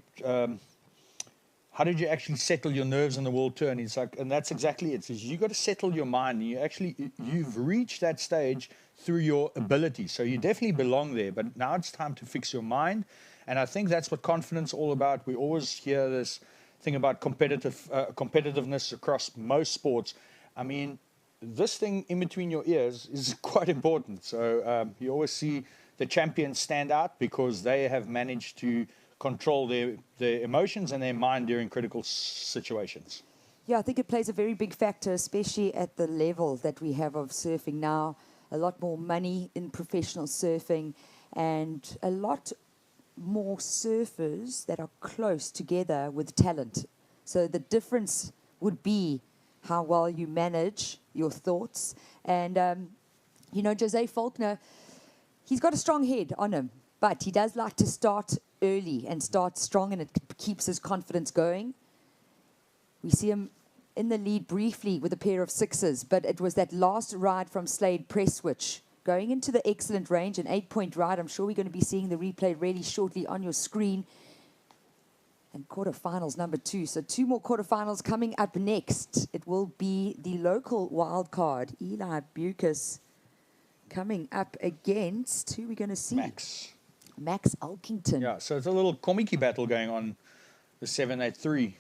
settle your nerves on the world tour? And he's like, and that's exactly it. Says you got to settle your mind. And you've reached that stage through your ability. So you definitely belong there. But now it's time to fix your mind. And I think that's what confidence is all about. We always hear this thing about competitiveness across most sports. I mean, this thing in between your ears is quite important. So you always see the champions stand out because they have managed to control their emotions and their mind during critical situations. Yeah, I think it plays a very big factor, especially at the level that we have of surfing now. A lot more money in professional surfing and a lot more surfers that are close together with talent. So the difference would be how well you manage your thoughts. And, you know, Jose Faulkner, he's got a strong head on him, but he does like to start early and start strong, and it keeps his confidence going. We see him in the lead briefly with a pair of sixes, but it was that last ride from Slade Prestwich going into the excellent range, an 8-point ride. I'm sure we're going to be seeing the replay really shortly on your screen. And quarterfinals number 2. So 2 more quarterfinals coming up next. It will be the local wild card, Eli Bucas, coming up against, who are we going to see? Max Elkington. Yeah, so it's a little komiki battle going on, the 783.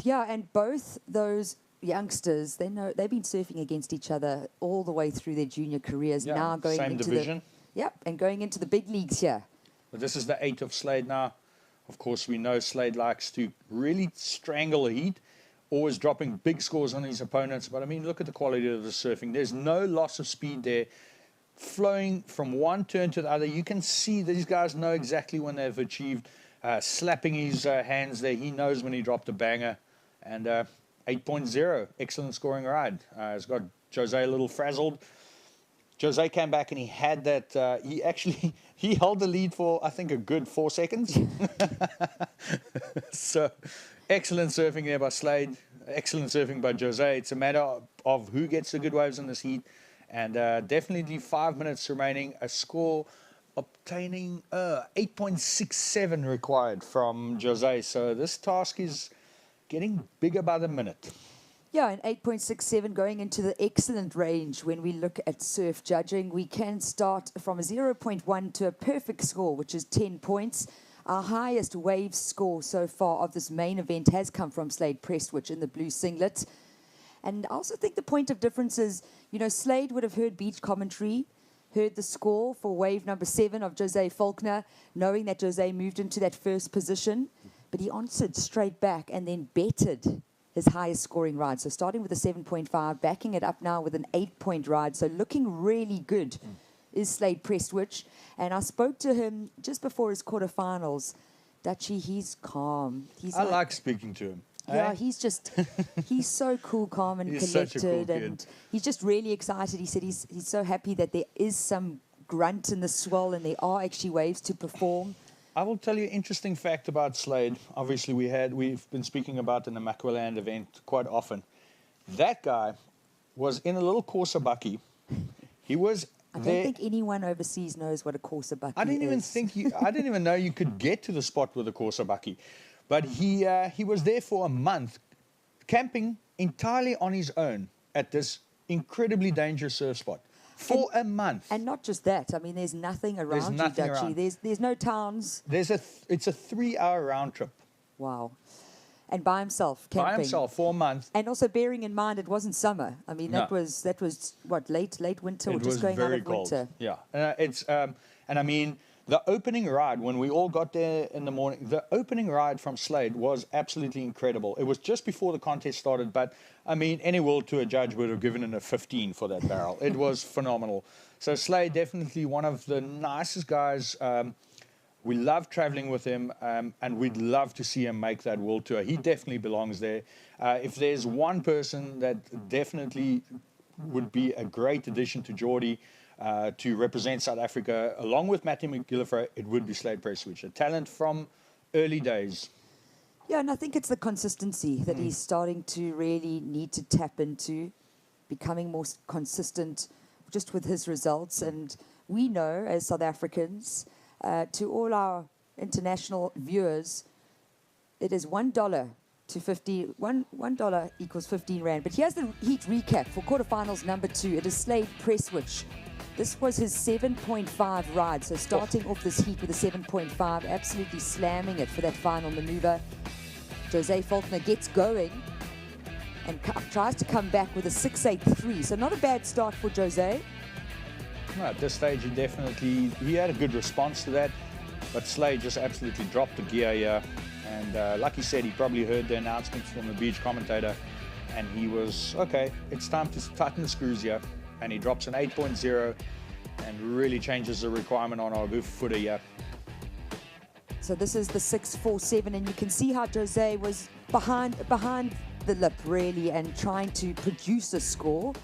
Yeah, and both those youngsters, they've been surfing against each other all the way through their junior careers. Yeah, now going same into division. and going into the big leagues here. But this is the 8 of Slade now. Of course, we know Slade likes to really strangle a heat, always dropping big scores on his opponents. But, I mean, look at the quality of the surfing. There's no loss of speed there. Flowing from one turn to the other. You can see these guys know exactly when they've achieved. Slapping his hands there. He knows when he dropped a banger. And 8.0, excellent scoring ride. It's got Jose a little frazzled. Jose came back and he had that, he held the lead for, I think, a good 4 seconds. So, excellent surfing there by Slade. Excellent surfing by Jose. It's a matter of who gets the good waves in this heat. And definitely 5 minutes remaining. A score obtaining 8.67 required from Jose. So, this task is getting bigger by the minute. Yeah, and 8.67 going into the excellent range when we look at surf judging. We can start from a 0.1 to a perfect score, which is 10 points. Our highest wave score so far of this main event has come from Slade Prestwich in the blue singlet. And I also think the point of difference is, you know, Slade would have heard beach commentary, heard the score for wave number 7 of Jose Faulkner, knowing that Jose moved into that first position. But he answered straight back and then betted his highest scoring ride. So starting with a 7.5, backing it up now with an 8-point ride. So looking really good is Slade Prestwich. And I spoke to him just before his quarterfinals. Dutchie, he's calm. I like speaking to him. Yeah, he's just, he's so cool, calm and He's collected. such a cool kid. And he's just really excited. He said he's so happy that there is some grunt in the swell and there are actually waves to perform. I will tell you an interesting fact about Slade. Obviously, we've been speaking about in the Macqualand event quite often. That guy was in a little Corsa bucky. He was I there. don't think anyone overseas knows what a Corsa bucky I didn't even know you could get to the spot with a Corsa bucky. But he was there for a month, camping entirely on his own at this incredibly dangerous surf spot. For a month. And not just that. I mean, there's nothing around you, Dutchie. There's no towns. It's a 3-hour round trip. Wow. And by himself, camping. By himself for a month. And also bearing in mind it wasn't summer. I mean, that was what, late winter or just going out of winter. Yeah. And I mean, the opening ride, when we all got there in the morning, the opening ride from Slade was absolutely incredible. It was just before the contest started, but, I mean, any World Tour judge would have given it a 15 for that barrel. It was phenomenal. So Slade, definitely one of the nicest guys. We love traveling with him, and we'd love to see him make that World Tour. He definitely belongs there. If there's one person that definitely would be a great addition to Geordie, to represent South Africa, along with Matthew McGillivray, it would be Slade Prestwich, a talent from early days. Yeah, and I think it's the consistency that he's starting to really need to tap into, becoming more consistent just with his results. And we know, as South Africans, to all our international viewers, it is $1 to 50. $1 equals 15 rand. But here's the heat recap for quarterfinals number 2. It is Slade Prestwich. This was his 7.5 ride, so starting off this heat with a 7.5, absolutely slamming it for that final maneuver. Jose Faulkner gets going and tries to come back with a 6.83, so not a bad start for Jose. No, at this stage, he had a good response to that, but Slade just absolutely dropped the gear here. And like he said, he probably heard the announcements from the beach commentator, and he was, okay, it's time to tighten the screws here. And he drops an 8.0 and really changes the requirement on our footer here. So this is the 6.47, and you can see how Jose was behind the lip, really, and trying to produce a score.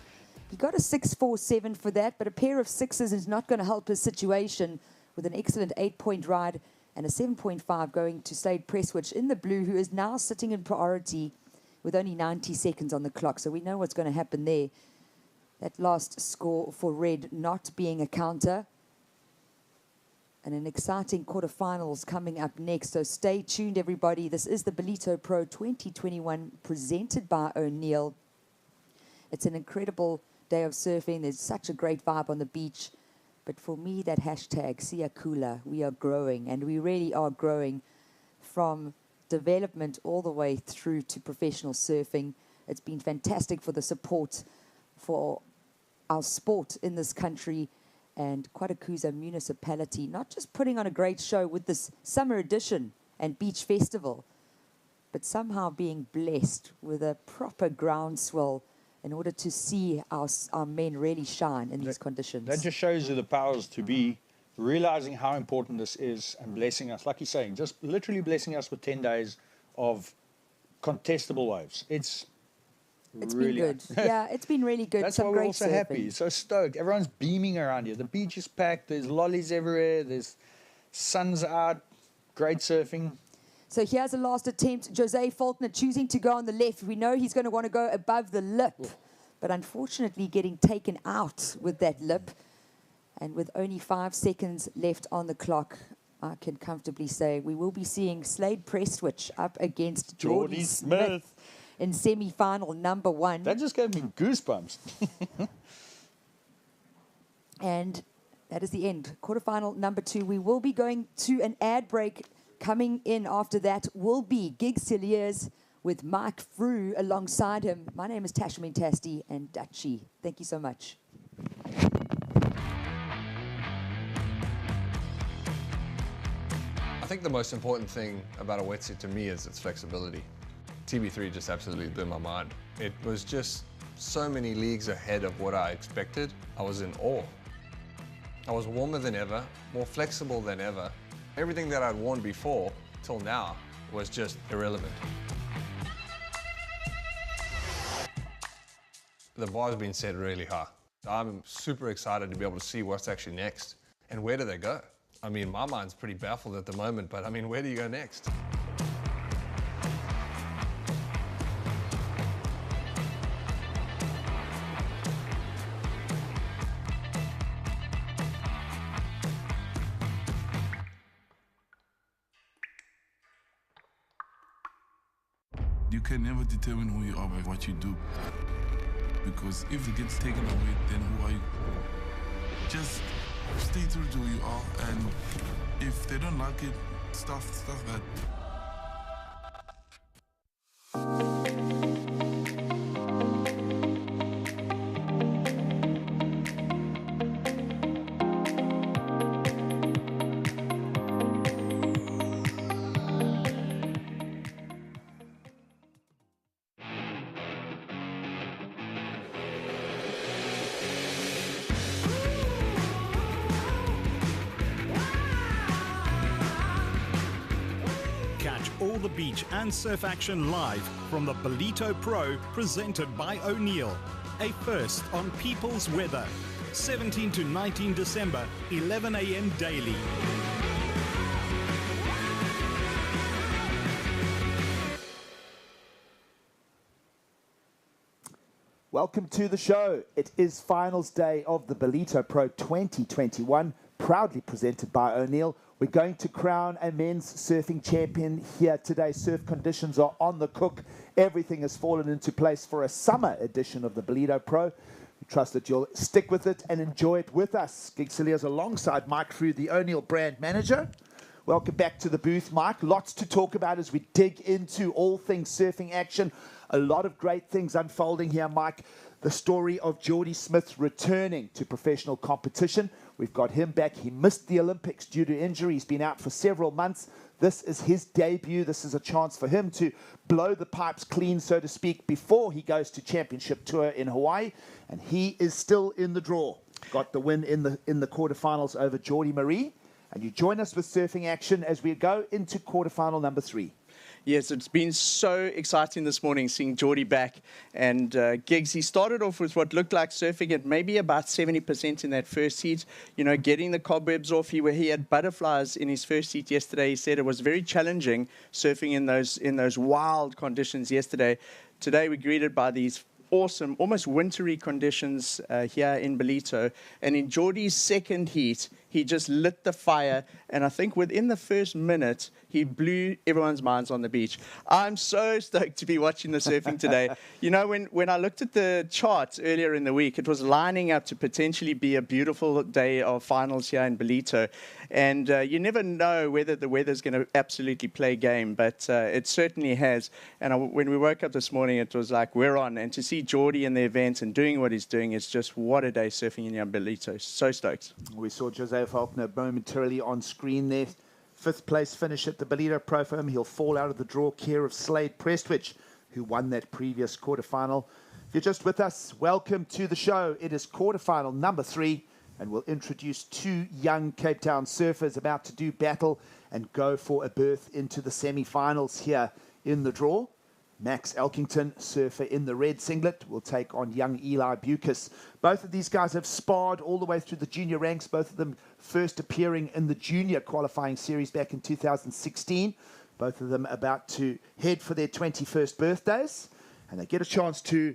He got a 6.47 for that, but a pair of sixes is not going to help his situation with an excellent 8-point ride and a 7.5 going to Slade Prestwich in the blue, who is now sitting in priority with only 90 seconds on the clock. So we know what's going to happen there. That last score for red not being a counter. And an exciting quarterfinals coming up next. So stay tuned, everybody. This is the Ballito Pro 2021 presented by O'Neill. It's an incredible day of surfing. There's such a great vibe on the beach. But for me, that hashtag, Siakula, we are growing. And we really are growing from development all the way through to professional surfing. It's been fantastic for the support for our sport in this country, and Quadakuza Municipality not just putting on a great show with this summer edition and beach festival, but somehow being blessed with a proper groundswell in order to see our men really shine in these conditions. That just shows you the powers to be, realizing how important this is and blessing us, like you're saying, just literally blessing us with 10 days of contestable waves. It's really been good. Yeah, it's been really good. That's Some why we're great also surfing. happy, so stoked. Everyone's beaming around here. The beach is packed. There's lollies everywhere. There's sun's out. Great surfing. So here's a last attempt. Jose Faulkner choosing to go on the left. We know he's going to want to go above the lip, but unfortunately getting taken out with that lip. And with only 5 seconds left on the clock, I can comfortably say we will be seeing Slade Prestwich up against Geordie Smith in semi-final number 1. That just gave me goosebumps. And that is the end. Quarterfinal number 2. We will be going to an ad break. Coming in after that will be Gig Cilliers with Mike Frew alongside him. My name is Tasha Mintasti and Dutchie. Thank you so much. I think the most important thing about a wetsuit to me is its flexibility. TB3 just absolutely blew my mind. It was just so many leagues ahead of what I expected. I was in awe. I was warmer than ever, more flexible than ever. Everything that I'd worn before, till now, was just irrelevant. The bar's been set really high. I'm super excited to be able to see what's actually next. And where do they go? I mean, my mind's pretty baffled at the moment, but I mean, where do you go next? You can never determine who you are by what you do. Because if it gets taken away, then who are you? Just stay true to who you are, and if they don't like it, stuff that. Catch all the beach and surf action live from the Ballito Pro presented by O'Neill. A first on People's Weather. 17 to 19 December, 11 a.m. daily. Welcome to the show. It is finals day of the Ballito Pro 2021, proudly presented by O'Neill. We're going to crown a men's surfing champion here today. Surf conditions are on the cook. Everything has fallen into place for a summer edition of the Ballito Pro. We trust that you'll stick with it and enjoy it with us. Gig Cilliers alongside Mike Frew, the O'Neill brand manager. Welcome back to the booth, Mike. Lots to talk about as we dig into all things surfing action. A lot of great things unfolding here, Mike. The story of Geordie Smith returning to professional competition. We've got him back. He missed the Olympics due to injury. He's been out for several months. This is his debut. This is a chance for him to blow the pipes clean, so to speak, before he goes to championship tour in Hawaii. And he is still in the draw. Got the win in the quarterfinals over Geordie Marie. And you join us with surfing action as we go into quarterfinal number 3. Yes, it's been so exciting this morning seeing Geordie back. And Giggs, he started off with what looked like surfing at maybe about 70% in that first heat. You know, getting the cobwebs off. He had butterflies in his first heat yesterday. He said it was very challenging surfing in those wild conditions yesterday. Today we're greeted by these awesome, almost wintry conditions here in Ballito. And in Geordie's second heat, he just lit the fire. And I think within the first minute, he blew everyone's minds on the beach. I'm so stoked to be watching the surfing today. You know, when I looked at the charts earlier in the week, it was lining up to potentially be a beautiful day of finals here in Ballito. And you never know whether the weather's going to absolutely play game, but it certainly has. And when we woke up this morning, it was like, we're on. And to see Geordie in the event and doing what he's doing, it's just what a day surfing in Ballito. So stoked. We saw Jose Faulkner momentarily on screen there. 5th place finish at the Ballito Pro for him. He'll fall out of the draw care of Slade Prestwich, who won that previous quarterfinal. If you're just with us, welcome to the show. It is quarterfinal number 3, and we'll introduce 2 young Cape Town surfers about to do battle and go for a berth into the semi-finals here in the draw. Max Elkington, surfer in the red singlet, will take on young Eli Bucas. Both of these guys have sparred all the way through the junior ranks, both of them first appearing in the junior qualifying series back in 2016. Both of them about to head for their 21st birthdays, and they get a chance to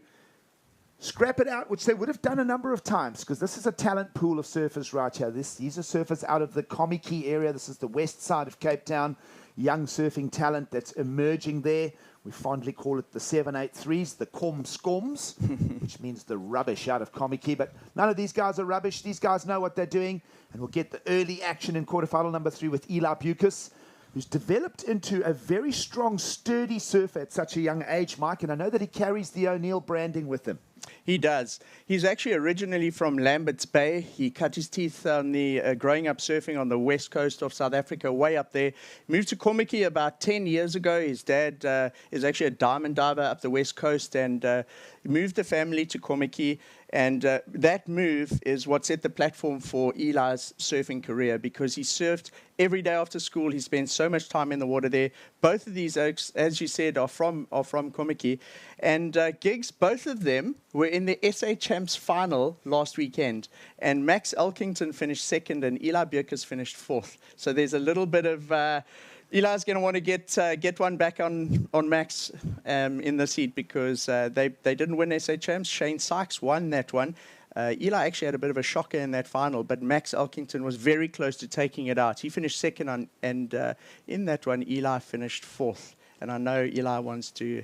scrap it out, which they would have done a number of times, because this is a talent pool of surfers right here. These are surfers out of the Komiki area. This is the west side of Cape Town. Young surfing talent that's emerging there. We fondly call it the 783s, the Kom Skoms, which means the rubbish out of Komiki. But none of these guys are rubbish. These guys know what they're doing. And we'll get the early action in quarterfinal number 3 with Eli Bucas, who's developed into a very strong, sturdy surfer at such a young age, Mike. And I know that he carries the O'Neill branding with him. He does. He's actually originally from Lambert's Bay. He cut his teeth on the growing up surfing on the west coast of South Africa, way up there. Moved to Komiki about 10 years ago. His dad is actually a diamond diver up the west coast, and moved the family to Komiki. And that move is what set the platform for Eli's surfing career, because he surfed every day after school. He spent so much time in the water there. Both of these oaks, as you said, are from Komiki. And gigs, both of them were in the SA Champs final last weekend. And Max Elkington finished 2nd and Eli Bucas finished 4th. So there's a little bit of... Eli's going to want to get one back on Max in this heat, because they didn't win SA Champs. Shane Sykes won that one. Eli actually had a bit of a shocker in that final, but Max Elkington was very close to taking it out. He finished 2nd, and in that one, Eli finished 4th. And I know Eli wants to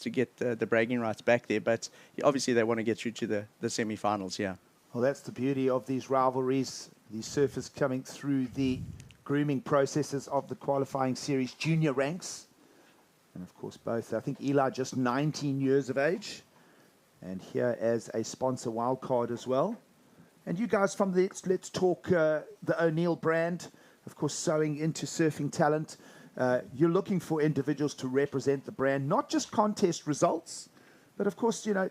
get the bragging rights back there, but obviously they want to get through to the semi-finals here. Well, that's the beauty of these rivalries. These surfers coming through the grooming processes of the qualifying series junior ranks. And of course, both, I think Eli just 19 years of age. And here as a sponsor wildcard as well. And you guys from the Let's Talk the O'Neill brand, of course, sowing into surfing talent. You're looking for individuals to represent the brand, not just contest results, but of course, you know,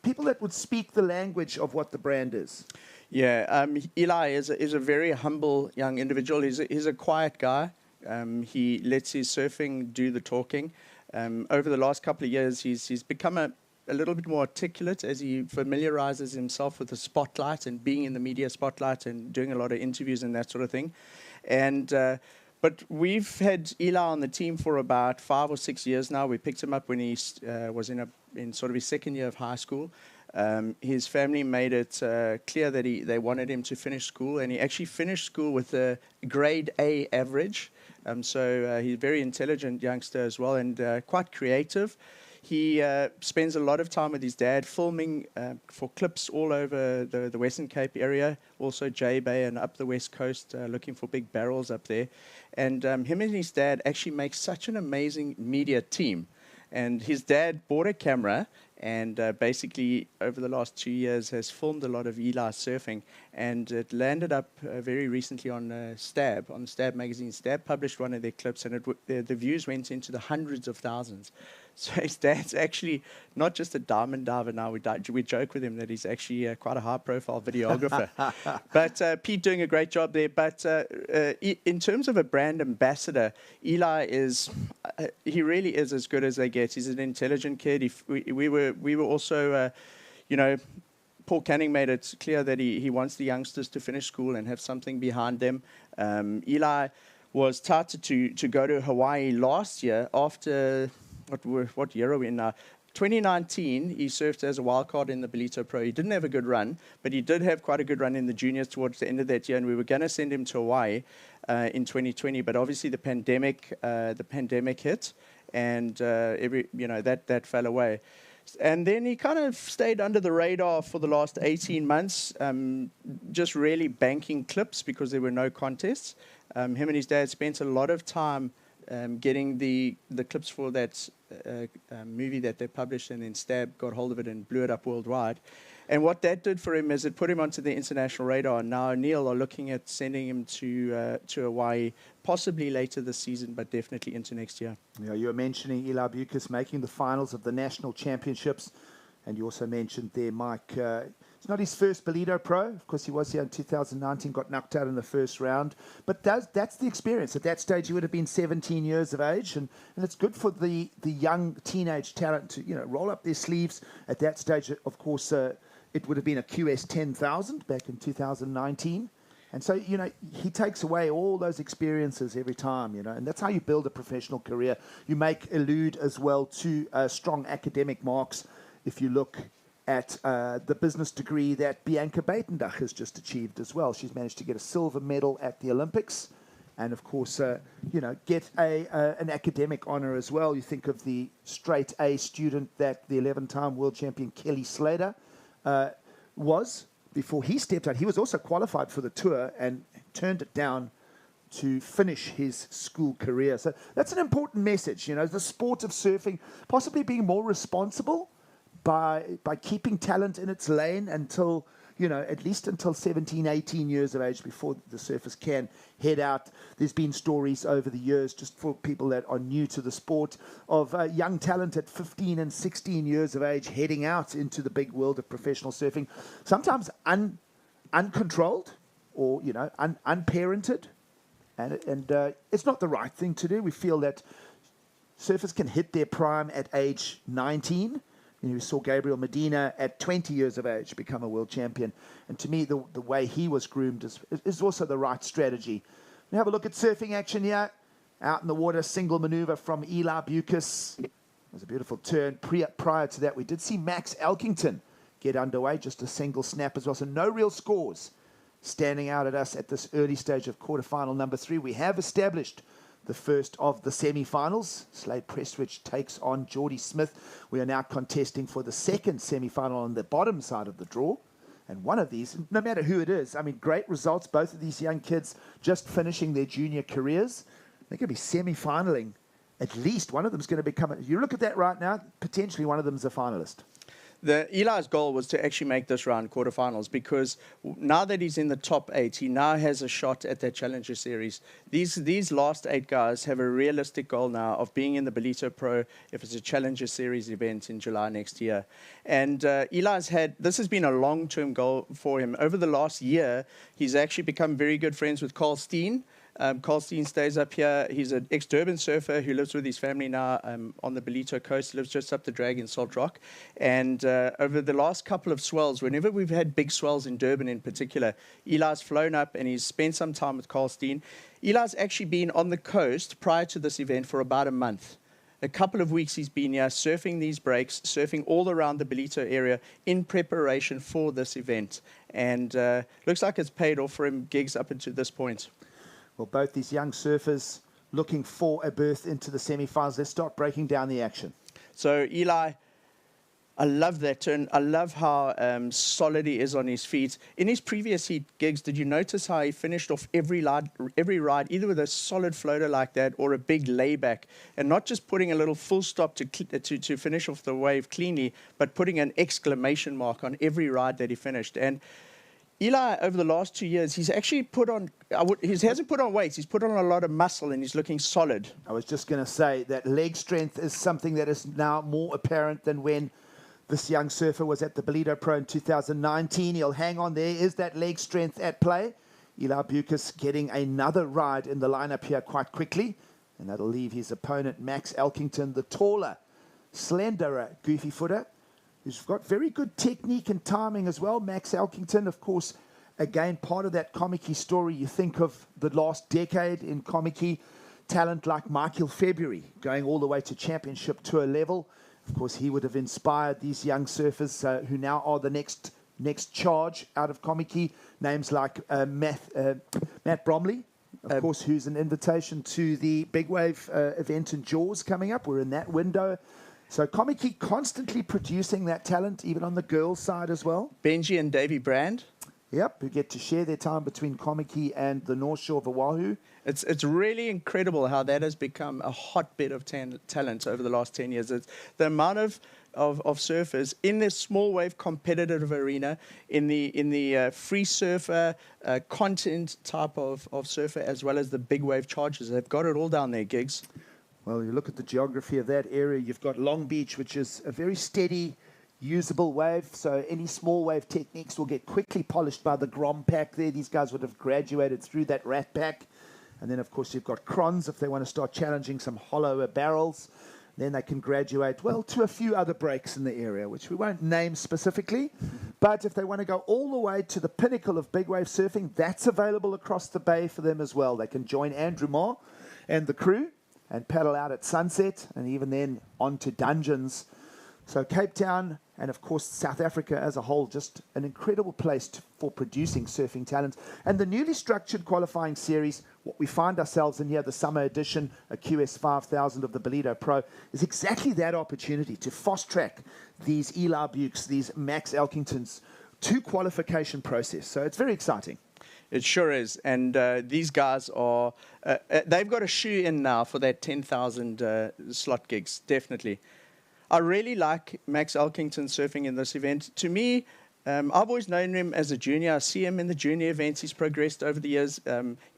people that would speak the language of what the brand is. Yeah, Eli is a very humble young individual. He's a quiet guy. He lets his surfing do the talking. Over the last couple of years, he's become a little bit more articulate as he familiarizes himself with the spotlight and being in the media spotlight and doing a lot of interviews and that sort of thing. And but we've had Eli on the team for about 5 or 6 years now. We picked him up when he was in sort of his 2nd year of high school. His family made it clear that they wanted him to finish school, and he actually finished school with a grade A average. So he's a very intelligent youngster as well, and quite creative. He spends a lot of time with his dad filming for clips all over the Western Cape area, also J Bay and up the West Coast, looking for big barrels up there. And him and his dad actually make such an amazing media team. And his dad bought a camera and basically over the last 2 years has filmed a lot of Eli surfing, and it landed up very recently on Stab, on Stab magazine. Stab published one of their clips, and the views went into the hundreds of thousands. So his dad's actually not just a diamond diver now. We joke with him that he's actually quite a high-profile videographer. But Pete doing a great job there. But in terms of a brand ambassador, Eli is he really is as good as they get. He's an intelligent kid. We were also, you know, Paul Canning made it clear that he wants the youngsters to finish school and have something behind them. Eli was touted to go to Hawaii last year after. What year are we in now? 2019, he served as a wild card in the Ballito Pro. He didn't have a good run, but he did have quite a good run in the juniors towards the end of that year, and we were going to send him to Hawaii in 2020, but obviously the pandemic hit, and that fell away. And then he kind of stayed under the radar for the last 18 months, just really banking clips because there were no contests. Him and his dad spent a lot of time getting the clips for that movie that they published, and then Stab got hold of it and blew it up worldwide. And what that did for him is it put him onto the international radar. And now O'Neill are looking at sending him to Hawaii, possibly later this season, but definitely into next year. Yeah, you were mentioning Eli Bucas making the finals of the national championships, and you also mentioned there, Mike, it's not his first Ballito Pro. Of course, he was here in 2019, got knocked out in the first round. But that's the experience. At that stage, he would have been 17 years of age, and it's good for the young teenage talent to roll up their sleeves. At that stage, of course, it would have been a QS 10,000 back in 2019. And so, he takes away all those experiences every time, and that's how you build a professional career. You allude as well to strong academic marks. If you look at the business degree that Bianca Buitendach has just achieved as well. She's managed to get a silver medal at the Olympics and, of course, get an academic honor as well. You think of the straight A student that the 11-time world champion Kelly Slater was before he stepped out. He was also qualified for the tour and turned it down to finish his school career. So that's an important message, the sport of surfing possibly being more responsible by keeping talent in its lane until, at least until 17, 18 years of age before the surfers can head out. There's been stories over the years, just for people that are new to the sport, of young talent at 15 and 16 years of age heading out into the big world of professional surfing, sometimes uncontrolled or, unparented. And it's not the right thing to do. We feel that surfers can hit their prime at age 19. We saw Gabriel Medina at 20 years of age become a world champion. And to me, the way he was groomed is also the right strategy. We have a look at surfing action here. Out in the water, single maneuver from Eli Bucas. It was a beautiful turn. Prior to that, we did see Max Elkington get underway, just a single snap as well. So no real scores standing out at us at this early stage of quarterfinal number 3. We have established the first of the semi-finals. Slade Prestwich takes on Geordie Smith. We are now contesting for the second semi-final on the bottom side of the draw. And one of these, no matter who it is, great results. Both of these young kids just finishing their junior careers. They're going to be semi-finaling. At least one of them is going to become, you look at that right now, potentially one of them is a finalist. Eli's goal was to actually make this round quarterfinals, because now that he's in the top 8, he now has a shot at that Challenger Series. These last 8 guys have a realistic goal now of being in the Ballito Pro if it's a Challenger Series event in July next year. And this has been a long-term goal for him. Over the last year, he's actually become very good friends with Carl Steen. Carl Steen stays up here. He's an ex-Durban surfer who lives with his family now on the Ballito coast, lives just up the drag in Salt Rock. And over the last couple of swells, whenever we've had big swells in Durban in particular, Eli's flown up and he's spent some time with Carl Steen. Eli's actually been on the coast prior to this event for about a month. A couple of weeks he's been here surfing these breaks, surfing all around the Ballito area in preparation for this event. And looks like it's paid off for him gigs up until this point. Well, both these young surfers looking for a berth into the semi-finals. Let's start breaking down the action. So, Eli, I love that turn. I love how solid he is on his feet. In his previous heat gigs, did you notice how he finished off every ride, either with a solid floater like that or a big layback, and not just putting a little full stop to finish off the wave cleanly, but putting an exclamation mark on every ride that he finished. And Eli, over the last 2 years, he's actually put on, he hasn't put on weights, he's put on a lot of muscle and he's looking solid. I was just going to say that leg strength is something that is now more apparent than when this young surfer was at the Ballito Pro in 2019. He'll hang on there. Is that leg strength at play? Eli Bucas getting another ride in the lineup here quite quickly. And that'll leave his opponent, Max Elkington, the taller, slenderer goofy footer, who's got very good technique and timing as well. Max Elkington, of course, again, part of that Komiki story. You think of the last decade in Komiki, talent like Michael February going all the way to championship tour level. Of course, he would have inspired these young surfers who now are the next charge out of Komiki. Names like Matt Bromley, of course, who's an invitation to the big wave event in Jaws coming up. We're in that window. So Komiki constantly producing that talent, even on the girls' side as well. Benji and Davy Brand. Yep, who get to share their time between Komiki and the North Shore of Oahu. It's really incredible how that has become a hotbed of talent over the last 10 years. It's the amount of surfers in this small wave competitive arena, in the free surfer content type of surfer, as well as the big wave chargers. They've got it all down there, Gigs. Well, you look at the geography of that area, you've got Long Beach, which is a very steady, usable wave, so any small wave techniques will get quickly polished by the Grom pack there. These guys would have graduated through that rat pack. And then, of course, you've got Crons if they want to start challenging some hollower barrels. Then they can graduate, well, to a few other breaks in the area, which we won't name specifically. But if they want to go all the way to the pinnacle of big wave surfing, that's available across the bay for them as well. They can join Andrew Moore and the crew and paddle out at sunset, and even then on to Dungeons. So Cape Town and, of course, South Africa as a whole, just an incredible place for producing surfing talent. And the newly structured qualifying series, what we find ourselves in here, the summer edition, a QS 5000 of the Ballito Pro, is exactly that opportunity to fast-track these Eli Bukes, these Max Elkingtons, to qualification process. So it's very exciting. It sure is. And these guys are, they've got a shoe in now for that 10,000 slot gigs, definitely. I really like Max Elkington surfing in this event. To me, I've always known him as a junior. I see him in the junior events. He's progressed over the years.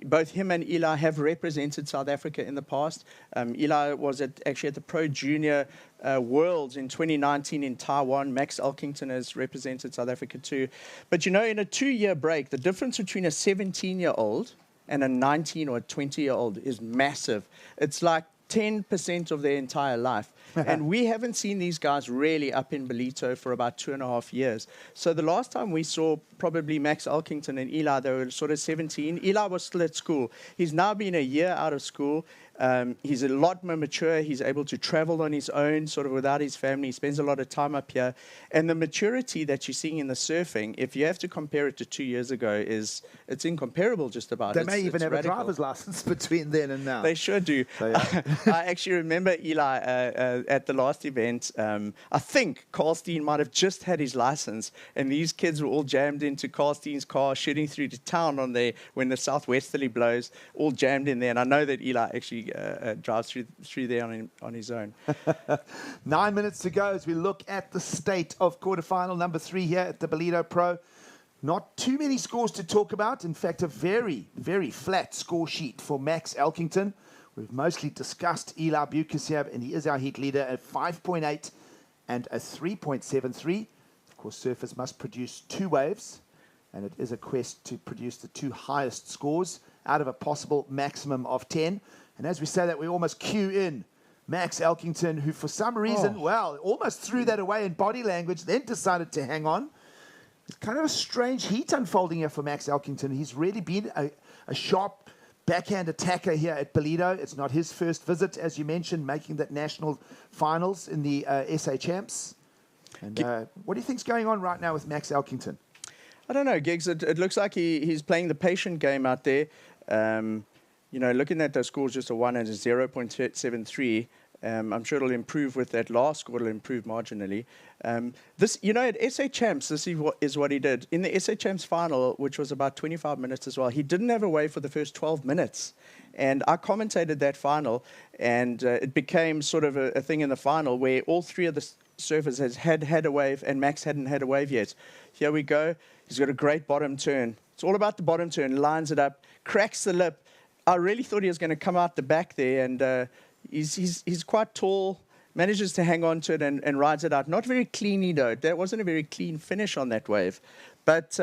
Both him and Eli have represented South Africa in the past. Eli was actually at the Pro Junior Worlds in 2019 in Taiwan. Max Elkington has represented South Africa too. But, you know, in a 2-year break, the difference between a 17-year-old and a 19 or a 20-year-old is massive. It's like 10% of their entire life. And we haven't seen these guys really up in Ballito for about 2.5 years. So the last time we saw probably Max Elkington and Eli, they were sort of 17. Eli was still at school. He's now been a year out of school. He's a lot more mature. He's able to travel on his own, sort of without his family. He spends a lot of time up here. And the maturity that you're seeing in the surfing, if you have to compare it to 2 years ago, it's incomparable just about. They may even have a driver's license between then and now. They sure do. So, yeah. I actually remember Eli at the last event. I think Carl Steen might have just had his license, and these kids were all jammed into Carl Steen's car, shooting through to town when the southwesterly blows, all jammed in there. And I know that Eli actually drives through there on his own. 9 minutes to go as we look at the state of quarterfinal number 3 here at the Ballito Pro. Not too many scores to talk about. In fact, a very, very flat score sheet for Max Elkington. We've mostly discussed Eli Bucas here, and he is our heat leader at 5.8 and a 3.73. Of course, surfers must produce 2 waves, and it is a quest to produce the 2 highest scores out of a possible maximum of 10. And as we say that, we almost cue in Max Elkington, who for some reason, well, almost threw that away in body language, then decided to hang on. It's kind of a strange heat unfolding here for Max Elkington. He's really been a sharp backhand attacker here at Ballito. It's not his first visit, as you mentioned, making that national finals in the SA Champs. And what do you think's going on right now with Max Elkington? I don't know, Giggs. It looks like he's playing the patient game out there. You know, looking at those scores, just a 1 and a 0.73. I'm sure it'll improve with that last score. It'll improve marginally. This, you know, at SA Champs, this is what he did. In the SA Champs final, which was about 25 minutes as well, he didn't have a wave for the first 12 minutes. And I commentated that final, and it became sort of a thing in the final where all 3 of the surfers had a wave, and Max hadn't had a wave yet. Here we go. He's got a great bottom turn. It's all about the bottom turn. Lines it up, cracks the lip. I really thought he was going to come out the back there, and he's quite tall, manages to hang on to it and rides it out. Not very cleanly, though. That wasn't a very clean finish on that wave. But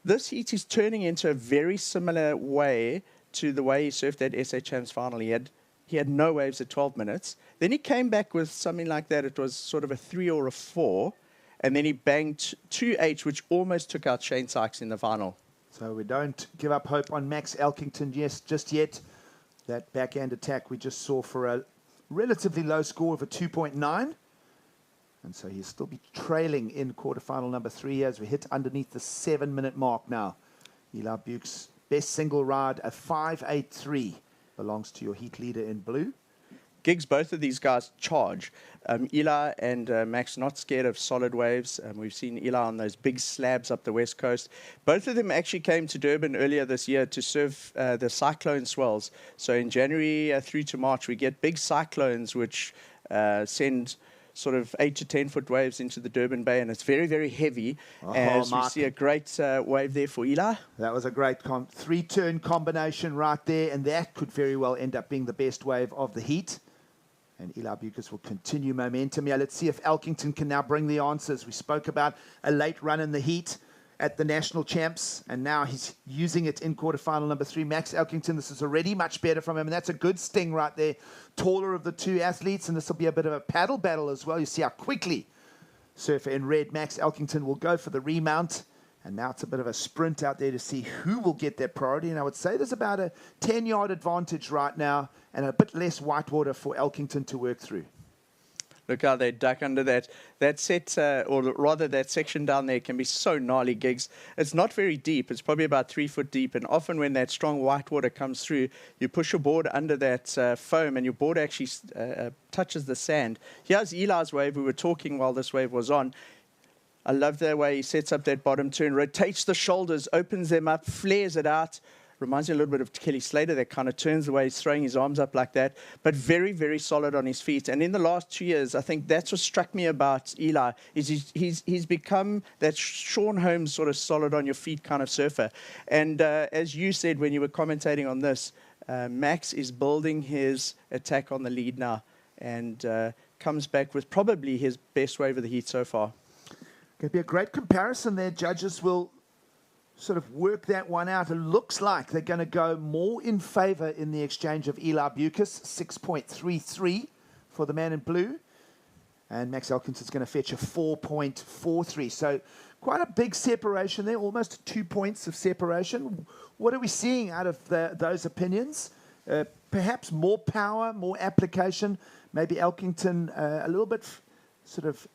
this heat is turning into a very similar way to the way he surfed that SA Champs final. He had no waves at 12 minutes. Then he came back with something like that. It was sort of a 3 or a 4. And then he banged 2H, which almost took out Shane Sykes in the final. So we don't give up hope on Max Elkington just yet. That backhand attack we just saw for a relatively low score of a 2.9. And so he'll still be trailing in quarterfinal number 3 as we hit underneath the 7-minute mark now. Eli Buch's best single ride, a 5.83, belongs to your heat leader in blue. Gigs, both of these guys charge. Eli and Max not scared of solid waves. We've seen Eli on those big slabs up the west coast. Both of them actually came to Durban earlier this year to surf the cyclone swells. So in January through to March, we get big cyclones which send sort of 8 to 10 foot waves into the Durban Bay, and it's very, very heavy. As we see a great wave there for Eli. That was a great 3-turn combination right there, and that could very well end up being the best wave of the heat. And Eli Buchs will continue momentum here. Let's see if Elkington can now bring the answers. We spoke about a late run in the heat at the national champs, and now he's using it in quarterfinal number 3. Max Elkington, this is already much better from him, and that's a good sting right there. Taller of the two athletes, and this will be a bit of a paddle battle as well. You see how quickly surfer in red Max Elkington will go for the remount, and now it's a bit of a sprint out there to see who will get that priority. And I would say there's about a 10-yard advantage right now, and a bit less whitewater for Elkington to work through. Look how they duck under that. That set, or rather that section down there can be so gnarly, Gigs. It's not very deep. It's probably about 3 foot deep. And often when that strong white water comes through, you push your board under that foam and your board actually touches the sand. Here's Eli's wave. We were talking while this wave was on. I love the way he sets up that bottom turn, rotates the shoulders, opens them up, flares it out. Reminds me a little bit of Kelly Slater, that kind of turns the way he's throwing his arms up like that, but very, very solid on his feet. And in the last 2 years, I think that's what struck me about Eli, is he's become that Sean Holmes sort of solid on your feet kind of surfer. And as you said when you were commentating on this, Max is building his attack on the lead now and comes back with probably his best wave of the heat so far. Going to be a great comparison there. Judges will sort of work that one out. It looks like they're going to go more in favor in the exchange of Eli Buchs, 6.33 for the man in blue. And Max Elkington's going to fetch a 4.43. So quite a big separation there, almost 2 points of separation. What are we seeing out of those opinions? Perhaps more power, more application. Maybe Elkington a little bit sort of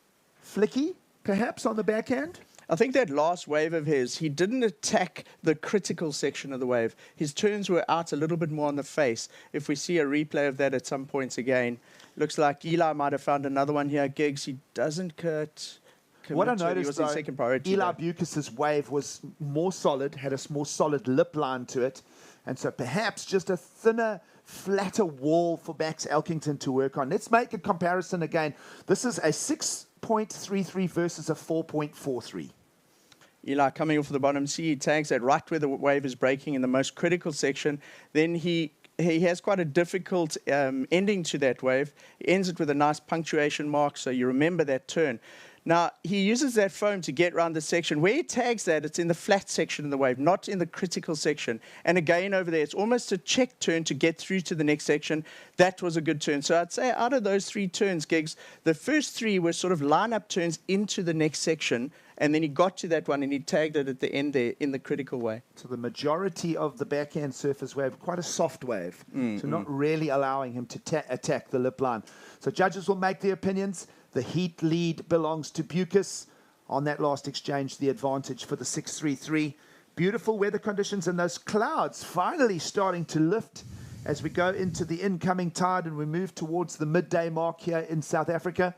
flicky, perhaps, on the backhand? I think that last wave of his, he didn't attack the critical section of the wave. His turns were out a little bit more on the face. If we see a replay of that at some points again, looks like Eli might have found another one here. Gigs, he doesn't commit. What I noticed, was in second priority, Eli Buchs' wave was more solid, had a more solid lip line to it, and so perhaps just a thinner, flatter wall for Max Elkington to work on. Let's make a comparison again. This is a 6.33 versus a 4.43. Eli coming off the bottom, see he tags that right where the wave is breaking in the most critical section. Then he has quite a difficult ending to that wave. He ends it with a nice punctuation mark, so you remember that turn. Now, he uses that foam to get around the section. Where he tags that, it's in the flat section of the wave, not in the critical section. And again, over there, it's almost a check turn to get through to the next section. That was a good turn. So I'd say out of those 3 turns, Gigs, the first 3 were sort of line-up turns into the next section, and then he got to that one and he tagged it at the end there in the critical way. So the majority of the backhand surfer's wave, quite a soft wave, so not really allowing him to attack the lip line. So judges will make their opinions. The heat lead belongs to Buchs. On that last exchange, the advantage for the 6.33. Beautiful weather conditions, and those clouds finally starting to lift as we go into the incoming tide and we move towards the midday mark here in South Africa.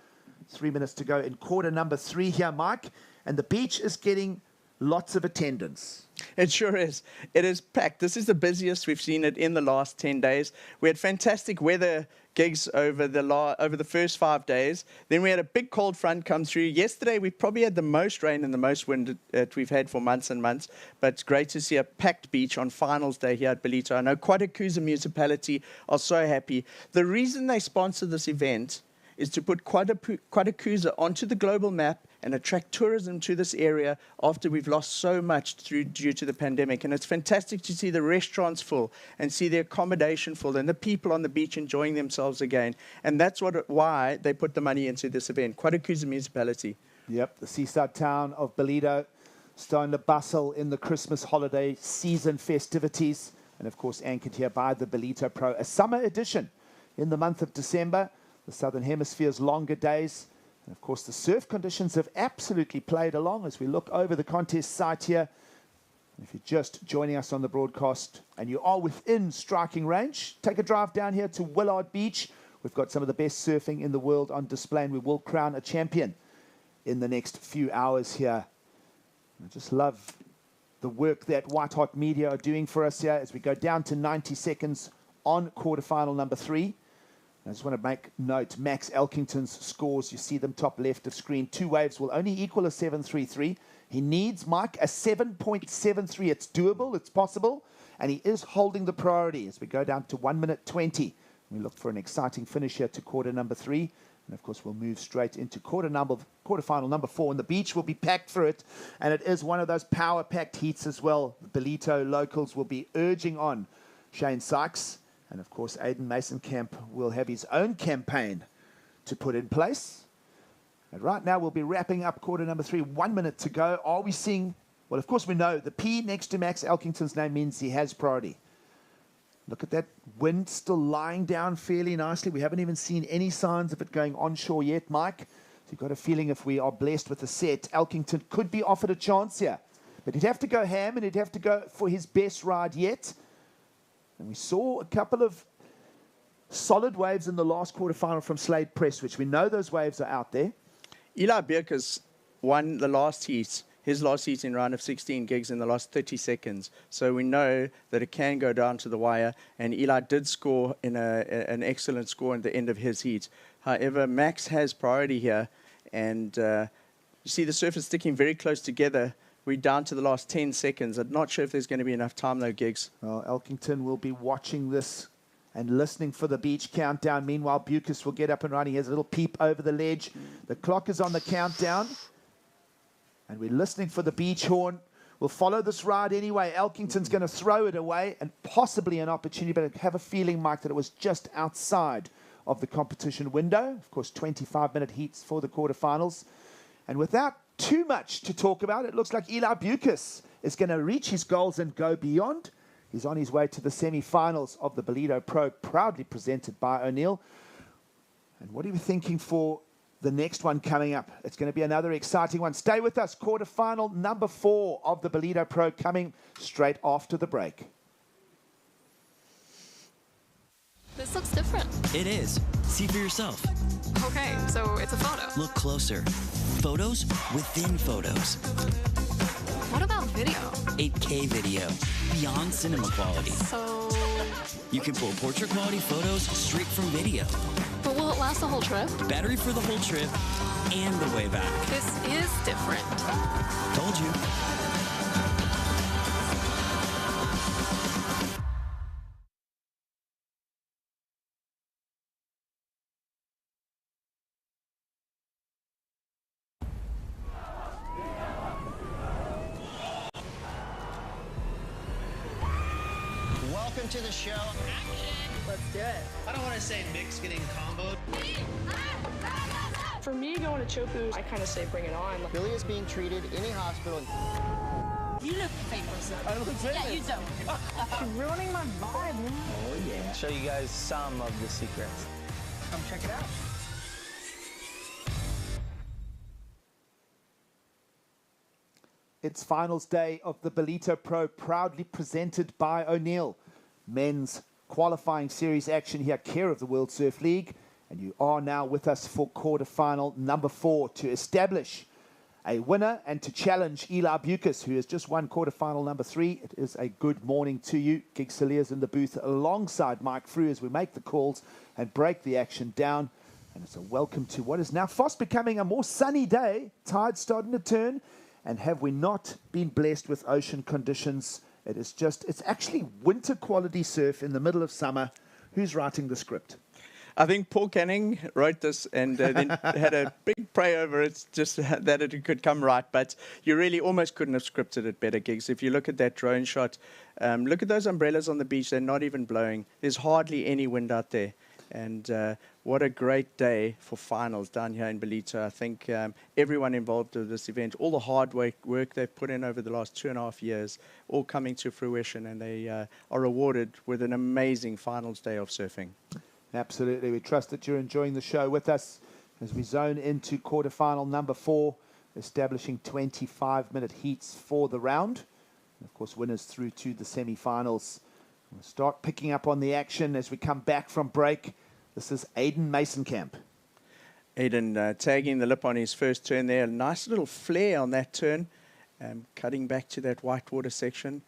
3 minutes to go in quarter number 3 here, Mike. And the beach is getting lots of attendance. It sure is. It is packed. This is the busiest we've seen it in the last 10 days. We had fantastic weather, Gigs, over the first 5 days. Then we had a big cold front come through. Yesterday, we probably had the most rain and the most wind that we've had for months and months. But it's great to see a packed beach on finals day here at Ballito. I know Kwatakuza municipality are so happy. The reason they sponsor this event is to put Kwatakuza onto the global map and attract tourism to this area after we've lost so much due to the pandemic. And it's fantastic to see the restaurants full and see the accommodation full and the people on the beach enjoying themselves again. And that's why they put the money into this event, Kwatakuza municipality. Yep, the seaside town of Ballito starting to bustle in the Christmas holiday season festivities. And of course, anchored here by the Ballito Pro, a summer edition in the month of December. The Southern Hemisphere's longer days And of course, the surf conditions have absolutely played along as we look over the contest site here. If you're just joining us on the broadcast and you are within striking range, take a drive down here to Willard Beach. We've got some of the best surfing in the world on display, and we will crown a champion in the next few hours here. I just love the work that White Hot Media are doing for us here as we go down to 90 seconds on quarterfinal number 3. I just want to make note, Max Elkington's scores, you see them top left of screen. 2 waves will only equal a 7.33. He needs, Mike, a 7.73. It's doable, it's possible, and he is holding the priority as we go down to 1 minute 20. We look for an exciting finish here to quarter number 3. And, of course, we'll move straight into quarterfinal number 4, and the beach will be packed for it. And it is one of those power-packed heats as well. The Ballito locals will be urging on Shane Sykes. And, of course, Aidan Mason-Camp will have his own campaign to put in place. And right now we'll be wrapping up quarter number 3. 1 minute to go. Are we seeing... Well, of course, we know the P next to Max Elkington's name means he has priority. Look at that wind still lying down fairly nicely. We haven't even seen any signs of it going onshore yet, Mike. So you've got a feeling if we are blessed with a set, Elkington could be offered a chance here. But he'd have to go ham, and he'd have to go for his best ride yet. And we saw a couple of solid waves in the last quarterfinal from Slade Press, which we know those waves are out there. Eli Beerkers won the last heat, his last heat in round of 16 gigs in the last 30 seconds. So we know that it can go down to the wire, and Eli did score in an excellent score at the end of his heat. However, Max has priority here, and you see the surface sticking very close together. We're down to the last 10 seconds. I'm not sure if there's going to be enough time, though, Gigs. Well, Elkington will be watching this and listening for the beach countdown. Meanwhile, Bucas will get up and running. He has a little peep over the ledge. The clock is on the countdown. And we're listening for the beach horn. We'll follow this ride anyway. Elkington's going to throw it away and possibly an opportunity, but I have a feeling, Mike, that it was just outside of the competition window. Of course, 25-minute heats for the quarterfinals. And without too much to talk about, it looks like Eli Bucas is going to reach his goals and go beyond. He's on his way to the semi-finals of the Ballito Pro, proudly presented by O'Neill. And what are you thinking for the next one coming up? It's going to be another exciting one. Stay with us. Quarterfinal number 4 of the Ballito Pro coming straight after the break. This looks different. It is. See for yourself. Okay, so it's a photo. Look closer. Photos within photos. What about video? 8K video. Beyond cinema quality. So... You can pull portrait quality photos straight from video. But will it last the whole trip? Battery for the whole trip and the way back. This is different. Told you. Welcome to the show. Let's do it. I don't want to say mix getting comboed. For me, going to Chopu, I kind of say bring it on. Billy is being treated in a hospital. You look famous. I look famous. Yeah, you don't. You're ruining my vibe, man. Oh, yeah. Show you guys some of the secrets. Come check it out. It's finals day of the Ballito Pro, proudly presented by O'Neill. Men's qualifying series action here, care of the World Surf League. And you are now with us for quarterfinal number 4 to establish a winner and to challenge Eli Bucas, who has just won quarterfinal number 3. It is a good morning to you. Gig Salia's in the booth alongside Mike Frew as we make the calls and break the action down. And it's a welcome to what is now fast becoming a more sunny day. Tide's starting to turn. And have we not been blessed with ocean conditions? It's actually winter quality surf in the middle of summer. Who's writing the script? I think Paul Canning wrote this and then had a big pray over it, just that it could come right. But you really almost couldn't have scripted it better, Gigs. If you look at that drone shot, look at those umbrellas on the beach. They're not even blowing. There's hardly any wind out there. And what a great day for finals down here in Ballito. I think everyone involved in this event, all the hard work they've put in over the last 2.5 years, all coming to fruition, and they are rewarded with an amazing finals day of surfing. Absolutely. We trust that you're enjoying the show with us. as we zone into quarterfinal number 4, establishing 25-minute heats for the round. And of course, winners through to the semi-finals. We'll start picking up on the action as we come back from break. This is Aiden Masonkamp. Aiden tagging the lip on his first turn there. A nice little flare on that turn. Cutting back to that whitewater section.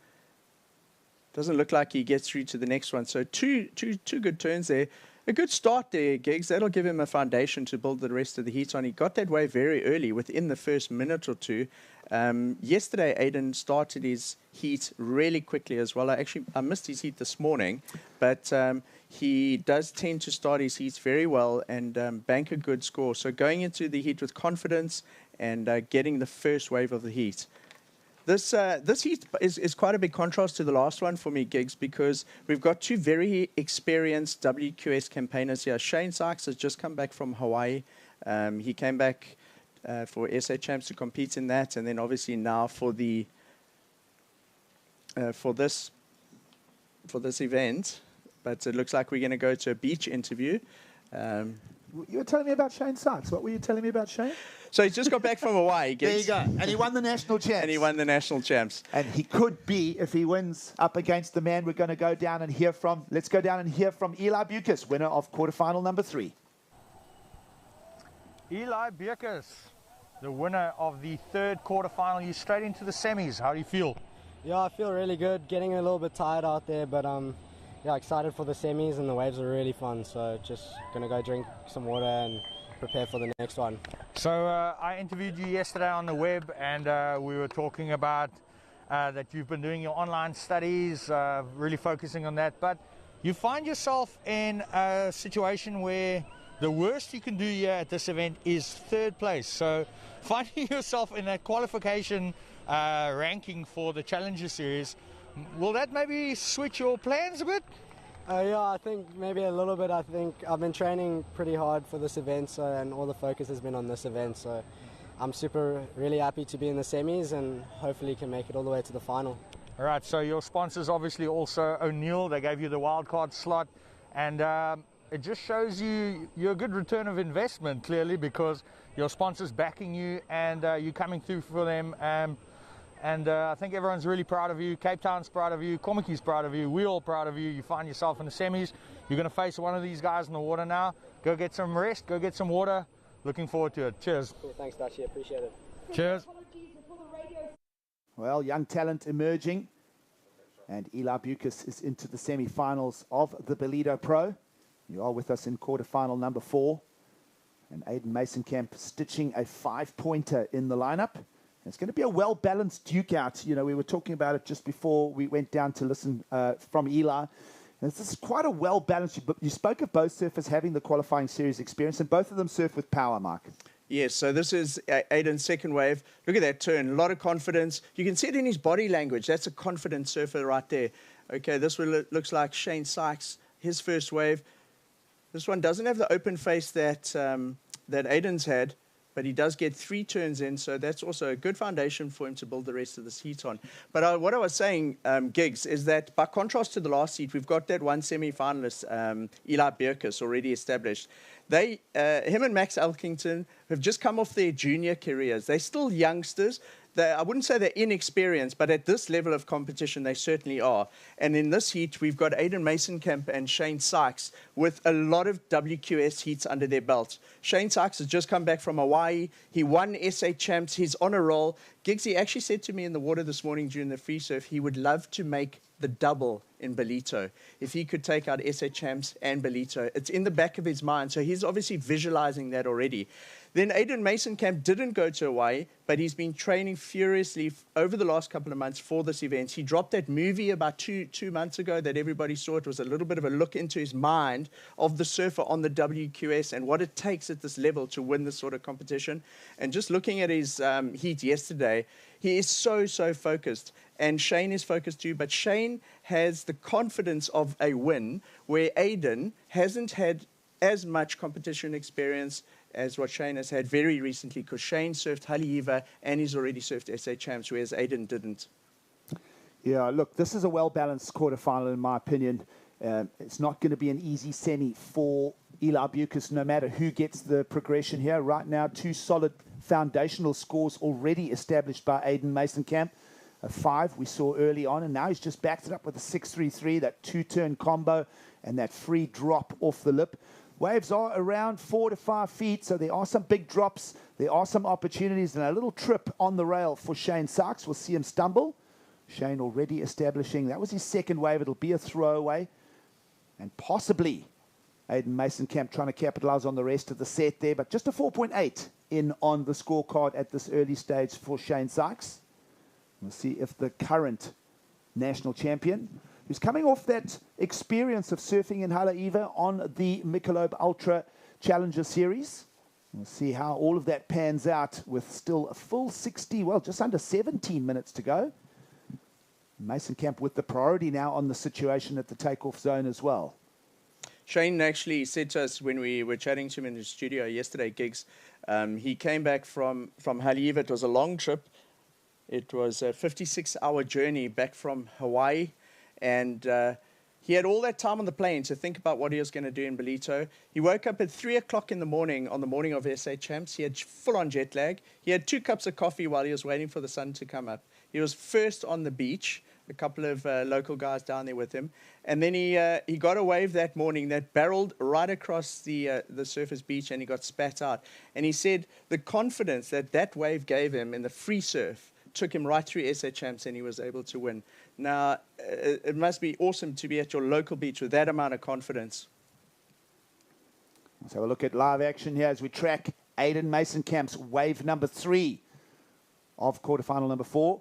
Doesn't look like he gets through to the next one. So two good turns there. A good start there, Giggs. That'll give him a foundation to build the rest of the heat on. He got that wave very early, within the first minute or two. Yesterday, Aiden started his heat really quickly as well. I missed his heat this morning, but he does tend to start his heats very well and bank a good score. So going into the heat with confidence and getting the first wave of the heat. This heat is quite a big contrast to the last one for me, Giggs, because we've got two very experienced WQS campaigners here. Shane Sykes has just come back from Hawaii. He came back for SA Champs to compete in that, and then obviously now for the for this event. But it looks like we're going to go to a beach interview. You were telling me about Shane Sykes. What were you telling me about Shane? So he's just got back from Hawaii. There you go. And he won the national champs. And he won the national champs. And he could be, if he wins up against the man we're going to go down and hear from. Let's go down and hear from Eli Bucas, winner of quarterfinal number 3. Eli Bucas, the winner of the 3rd quarterfinal. You straight into the semis. How do you feel? Yeah, I feel really good. Getting a little bit tired out there, but yeah, excited for the semis, and the waves are really fun. So just gonna go drink some water and prepare for the next one. So I interviewed you yesterday on the web, and we were talking about that you've been doing your online studies, really focusing on that. But you find yourself in a situation where the worst you can do here at this event is 3rd place. So finding yourself in that qualification ranking for the Challenger Series, will that maybe switch your plans a bit? Yeah, I think maybe a little bit. I think I've been training pretty hard for this event, and all the focus has been on this event. So I'm really happy to be in the semis and hopefully can make it all the way to the final. All right, so your sponsors obviously also O'Neill. They gave you the wildcard slot, and it just shows you're a good return of investment, clearly, because your sponsors backing you and you coming through for them. And I think everyone's really proud of you. Cape Town's proud of you. Komiki's proud of you. We're all proud of you. You find yourself in the semis. You're going to face one of these guys in the water now. Go get some rest. Go get some water. Looking forward to it. Cheers. Cool, thanks, Dashi. Appreciate it. Cheers. Well, young talent emerging. And Eli Bucas is into the semi-finals of the Ballito Pro. You are with us in quarterfinal number 4. And Aiden Masonkamp stitching a 5-pointer in the lineup. It's going to be a well-balanced duke out. You know, we were talking about it just before we went down to listen from Eli. And this is quite a well-balanced. You spoke of both surfers having the qualifying series experience, and both of them surf with power, Mark. Yes, so this is Aiden's second wave. Look at that turn, a lot of confidence. You can see it in his body language. That's a confident surfer right there. Okay, this one looks like Shane Sykes, his first wave. This one doesn't have the open face that Aiden's had, but he does get 3 turns in, so that's also a good foundation for him to build the rest of this heat on. But what I was saying, Giggs, is that by contrast to the last heat, we've got that one semi-finalist, Eli Bucas, already established. Him and Max Elkington have just come off their junior careers. They're still youngsters. I wouldn't say they're inexperienced, but at this level of competition, they certainly are. And in this heat, we've got Aiden Masonkamp and Shane Sykes with a lot of WQS heats under their belts. Shane Sykes has just come back from Hawaii. He won SA Champs. He's on a roll. Giggs, he actually said to me in the water this morning during the free surf, he would love to make the double in Ballito. If he could take out SA Champs and Ballito, it's in the back of his mind. So he's obviously visualizing that already. Then Aiden Masonkamp didn't go to Hawaii, but he's been training furiously over the last couple of months for this event. He dropped that movie about two months ago that everybody saw. It was a little bit of a look into his mind of the surfer on the WQS and what it takes at this level to win this sort of competition. And just looking at his heat yesterday, he is so focused. And Shane is focused too, but Shane has the confidence of a win, where Aiden hasn't had as much competition experience as what Shane has had very recently, because Shane surfed Haleiwa and he's already surfed SA Champs, whereas Aiden didn't. Yeah, look, this is a well-balanced quarterfinal in my opinion. It's not going to be an easy semi for Eli Bucas, no matter who gets the progression here. Right now, 2 solid foundational scores already established by Aiden Mason-Camp. A 5 we saw early on, and now he's just backed it up with a 6-3-3, that 2-turn combo and that free drop off the lip. Waves are around 4 to 5 feet, so there are some big drops. There are some opportunities, and a little trip on the rail for Shane Sykes. We'll see him stumble. Shane already establishing, that was his second wave. It'll be a throwaway. And possibly Aiden Mason-Camp trying to capitalize on the rest of the set there, but just a 4.8 in on the scorecard at this early stage for Shane Sykes. We'll see if the current national champion, who's coming off that experience of surfing in Haleiwa on the Michelob Ultra Challenger Series. We'll see how all of that pans out with still a full 60, well, just under 17 minutes to go. Mason-Camp with the priority now on the situation at the takeoff zone as well. Shane actually said to us when we were chatting to him in the studio yesterday, Gigs, he came back from Haleiwa. It was a long trip. It was a 56-hour journey back from Hawaii, and he had all that time on the plane to think about what he was going to do in Ballito. He woke up at 3 o'clock in the morning on the morning of SA Champs. He had full-on jet lag. He had 2 cups of coffee while he was waiting for the sun to come up. He was first on the beach, a couple of local guys down there with him. And then he got a wave that morning that barreled right across the surface beach, and he got spat out. And he said the confidence that that wave gave him in the free surf took him right through SA Champs, and he was able to win. Now, it must be awesome to be at your local beach with that amount of confidence. Let's have a look at live action here as we track Aiden Mason-Camp's wave number 3 of quarterfinal number 4.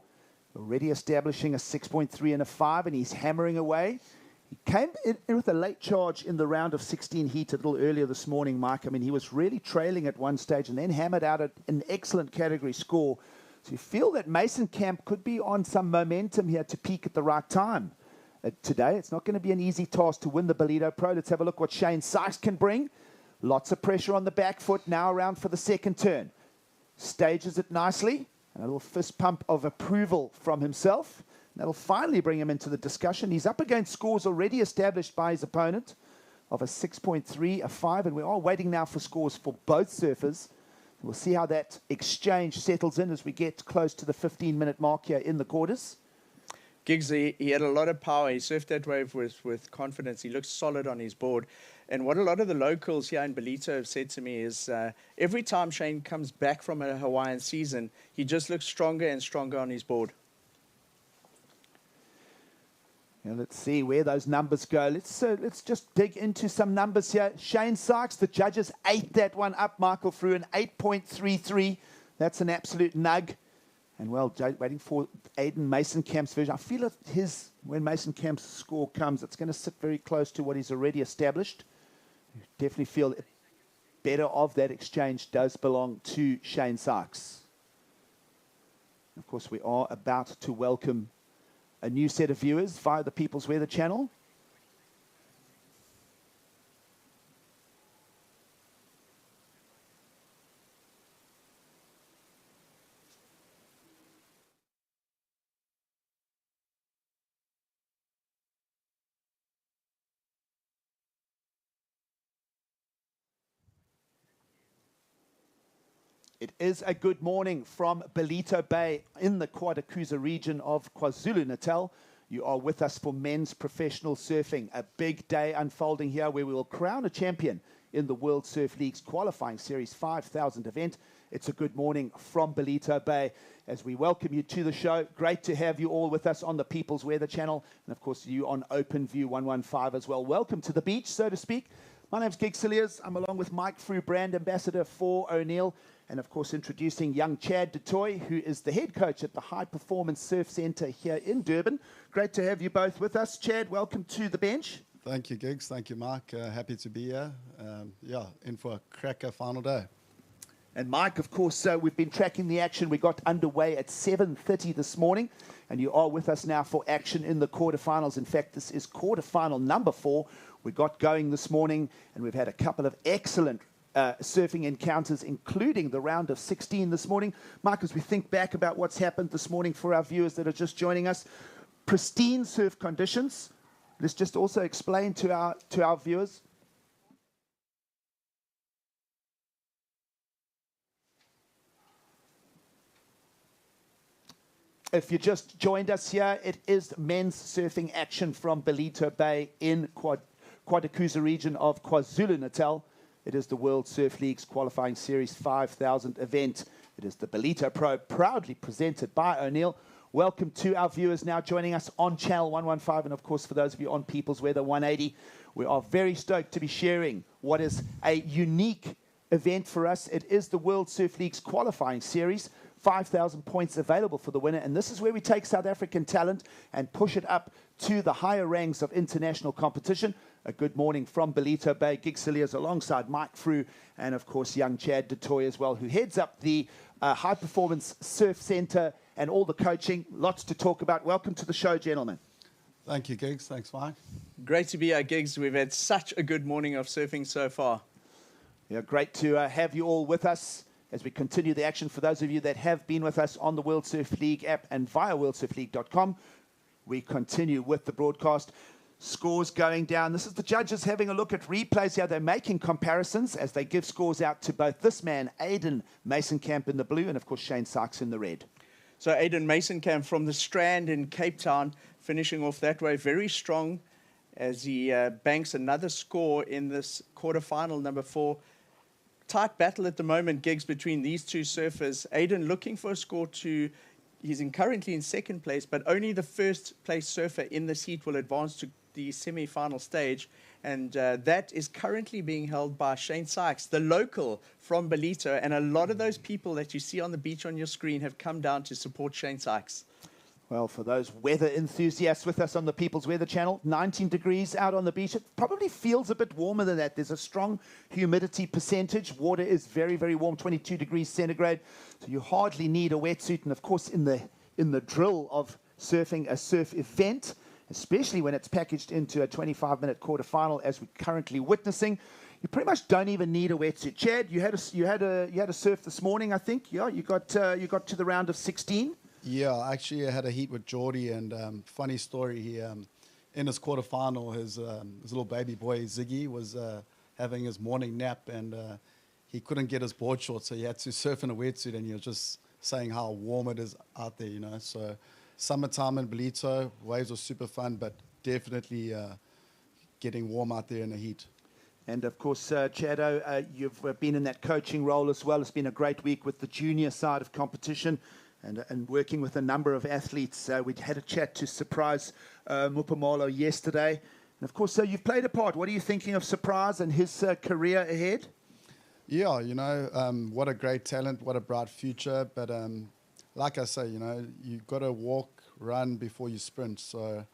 Already establishing a 6.3 and a 5, and he's hammering away. He came in with a late charge in the round of 16 heat a little earlier this morning, Mike. I mean, he was really trailing at one stage and then hammered out an excellent category score. So you feel that Mason-Camp could be on some momentum here to peak at the right time. Today, it's not going to be an easy task to win the Ballito Pro. Let's have a look what Shane Sykes can bring. Lots of pressure on the back foot, now around for the second turn. Stages it nicely. And a little fist pump of approval from himself. That'll finally bring him into the discussion. He's up against scores already established by his opponent of a 6.3, a 5, and we are waiting now for scores for both surfers. We'll see how that exchange settles in as we get close to the 15-minute mark here in the quarters. Giggs, he had a lot of power. He surfed that wave with confidence. He looked solid on his board. And what a lot of the locals here in Ballito have said to me is every time Shane comes back from a Hawaiian season, he just looks stronger and stronger on his board. Now let's see where those numbers go. Let's just dig into some numbers here. Shane Sykes, the judges ate that one up, Michael, through an 8.33. That's an absolute nug. And well, waiting for Aiden Mason-Camp's version. I feel that when Mason-Camp's score comes, it's going to sit very close to what he's already established. Definitely feel better of that exchange does belong to Shane Sykes. Of course, we are about to welcome a new set of viewers via the People's Weather channel. It is a good morning from Ballito Bay in the Quadakuza region of KwaZulu-Natal. You are with us for men's professional surfing. A big day unfolding here where we will crown a champion in the World Surf League's qualifying series 5,000 event. It's a good morning from Ballito Bay as we welcome you to the show. Great to have you all with us on the People's Weather channel. And of course, you on OpenView 115 as well. Welcome to the beach, so to speak. My name's Gig Cilliers. I'm along with Mike Frew, brand ambassador for O'Neill. And of course, introducing young Chad DeToy, who is the head coach at the High Performance Surf Centre here in Durban. Great to have you both with us. Chad, welcome to the bench. Thank you, Giggs. Thank you, Mark. Happy to be here. In for a cracker final day. And Mike, of course, we've been tracking the action. We got underway at 7:30 this morning, and you are with us now for action in the quarterfinals. In fact, this is quarterfinal number 4. We got going this morning, and we've had a couple of excellent surfing encounters, including the round of 16 this morning. Mike, as we think back about what's happened this morning for our viewers that are just joining us, pristine surf conditions. Let's just also explain to our viewers If you just joined us here, it is men's surfing action from Ballito Bay in Quadakusa region of KwaZulu-Natal. It is the World Surf League's qualifying series 5,000 event. It is the Ballito Pro, proudly presented by O'Neill. Welcome to our viewers now joining us on Channel 115, and of course for those of you on People's Weather 180. We are very stoked to be sharing what is a unique event for us. It is the World Surf League's qualifying series. 5,000 points available for the winner, and this is where we take South African talent and push it up to the higher ranks of international competition. A good morning from Ballito Bay. Gig Cilliers alongside Mike Frew, and of course young Chad du Toit as well, who heads up the High Performance Surf Centre and all the coaching. Lots to talk about. Welcome to the show, gentlemen. Thank you, Gigs. Thanks, Mike. Great to be here, Gigs. We've had such a good morning of surfing so far. Yeah, great to have you all with us as we continue the action. For those of you that have been with us on the World Surf League app and via worldsurfleague.com, we continue with the broadcast. Scores going down. This is the judges having a look at replays here. They're making comparisons as they give scores out to both this man, Aiden Masonkamp, in the blue, and of course Shane Sykes in the red. So Aiden Masonkamp from the Strand in Cape Town, finishing off that way very strong as he banks another score in this quarterfinal, number 4. Tight battle at the moment, Gigs, between these two surfers. Aiden looking for a score to... He's currently in second place, but only the first place surfer in this heat will advance to the semi-final stage. And that is currently being held by Shane Sykes, the local from Ballito. And a lot of those people that you see on the beach on your screen have come down to support Shane Sykes. Well, for those weather enthusiasts with us on the People's Weather Channel, 19 degrees out on the beach. It probably feels a bit warmer than that. There's a strong humidity percentage. Water is very, very warm, 22 degrees centigrade. So you hardly need a wetsuit. And, of course, in the drill of surfing a surf event, especially when it's packaged into a 25-minute quarterfinal, as we're currently witnessing, you pretty much don't even need a wetsuit. Chad, you had a surf this morning, I think. Yeah, you got to the round of 16. Yeah, actually I had a heat with Geordie, and funny story, he in his quarterfinal, his little baby boy Ziggy was having his morning nap, and he couldn't get his board shorts, so he had to surf in a wetsuit, and he was just saying how warm it is out there, you know. So summertime in Ballito, waves are super fun, but definitely getting warm out there in the heat. And of course, Chado, you've been in that coaching role as well. It's been a great week with the junior side of competition. And working with a number of athletes. We had a chat to Surprise Mupamalo yesterday. And of course, so you've played a part. What are you thinking of Surprise and his career ahead? Yeah, you know, what a great talent, what a bright future. But like I say, you know, you've got to walk, run before you sprint. So,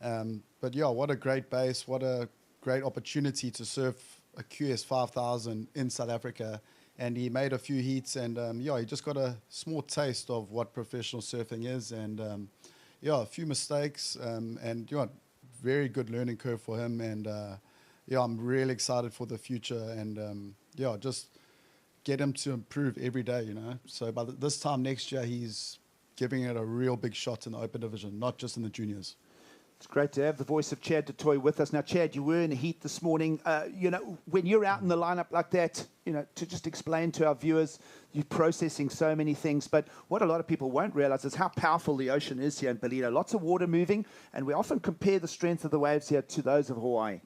but yeah, what a great base, what a great opportunity to surf a QS 5000 in South Africa. And he made a few heats, and yeah, he just got a small taste of what professional surfing is, and yeah, a few mistakes, and you know, very good learning curve for him, and yeah, I'm really excited for the future, and yeah, just get him to improve every day, you know. So by this time next year, he's giving it a real big shot in the open division, not just in the juniors. It's great to have the voice of Chad du Toit with us. Now, Chad, you were in the heat this morning. You know, when you're out in the lineup like that, you know, to just explain to our viewers, you're processing so many things. But what a lot of people won't realize is how powerful the ocean is here in Ballito. Lots of water moving, and we often compare the strength of the waves here to those of Hawaii.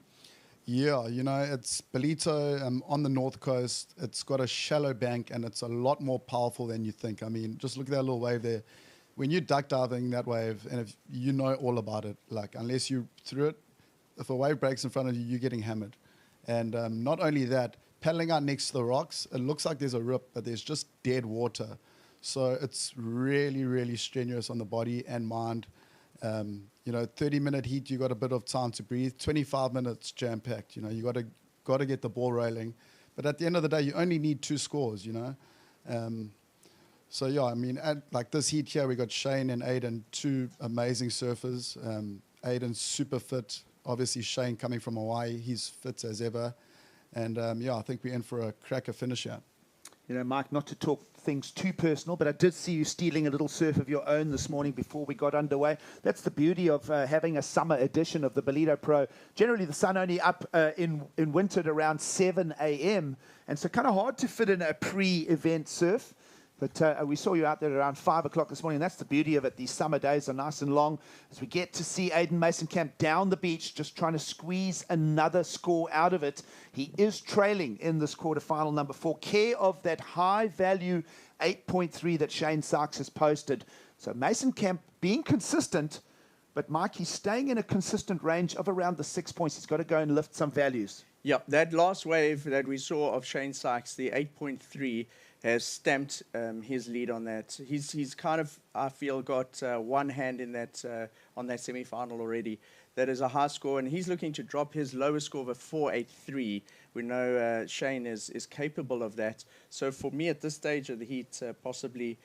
Yeah, you know, it's Ballito on the north coast. It's got a shallow bank, and it's a lot more powerful than you think. I mean, just look at that little wave there. When you're duck diving that wave, and if you know all about it, like unless you through it, if a wave breaks in front of you, you're getting hammered. And not only that, paddling out next to the rocks, it looks like there's a rip, but there's just dead water. So it's really, really strenuous on the body and mind. You know, 30-minute heat, you got a bit of time to breathe. 25 minutes jam-packed. You know, you got to get the ball rolling. But at the end of the day, you only need 2 scores. You know. So, yeah, I mean, like this heat here, we got Shane and Aiden, 2 amazing surfers. Aiden's super fit. Obviously, Shane coming from Hawaii, he's fit as ever. And, yeah, I think we're in for a cracker finish here. You know, Mike, not to talk things too personal, but I did see you stealing a little surf of your own this morning before we got underway. That's the beauty of having a summer edition of the Ballito Pro. Generally, the sun only up in winter at around 7 a.m., and so kind of hard to fit in a pre-event surf. But we saw you out there around 5 o'clock this morning. That's the beauty of it. These summer days are nice and long as we get to see Aiden Mason-Camp down the beach, just trying to squeeze another score out of it. He is trailing in this quarterfinal number 4, care of that high-value 8.3 that Shane Sykes has posted. So Mason-Camp being consistent, but Mike, he's staying in a consistent range of around the 6 points. He's got to go and lift some values. Yep, that last wave that we saw of Shane Sykes, the 8.3, has stamped his lead on that. He's kind of, I feel, got one hand in that on that semi-final already. That is a high score, and he's looking to drop his lowest score of a 4.83. We know Shane is capable of that. So for me, at this stage of the heat, possibly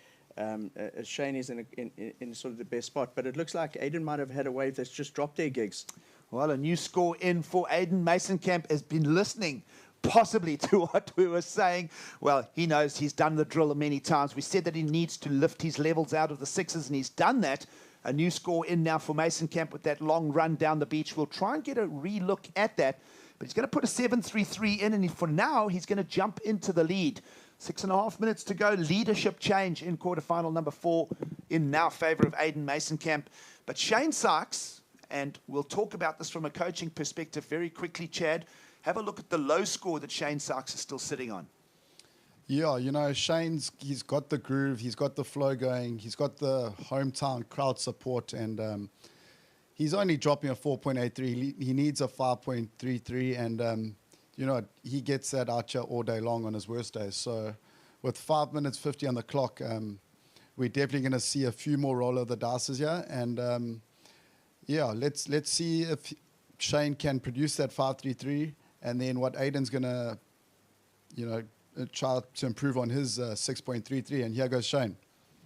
Shane is in sort of the best spot. But it looks like Aiden might have had a wave that's just dropped their gigs. Well, a new score in for Aiden Mason-Camp has been listening possibly to what we were saying. Well, he knows he's done the drill many times. We said that he needs to lift his levels out of the 6s, and he's done that. A new score in now for Mason-Camp with that long run down the beach. We'll try and get a re-look at that, but he's going to put a 7.33 in, and for now, he's going to jump into the lead. 6.5 minutes to go. Leadership change in quarterfinal number 4 in now favor of Aiden Mason-Camp. But Shane Sykes, and we'll talk about this from a coaching perspective very quickly, Chad. Have a look at the low score that Shane Sykes is still sitting on. Yeah, you know, he's got the groove, he's got the flow going, he's got the hometown crowd support, and he's only dropping a 4.83. He needs a 5.33, and, you know, he gets that out here all day long on his worst days. So with 5 minutes 50 on the clock, we're definitely going to see a few more roll of the dices here, and, yeah, let's see if Shane can produce that 5.33. And then what Aiden's going to, you know, try to improve on his 6.33. And here goes Shane.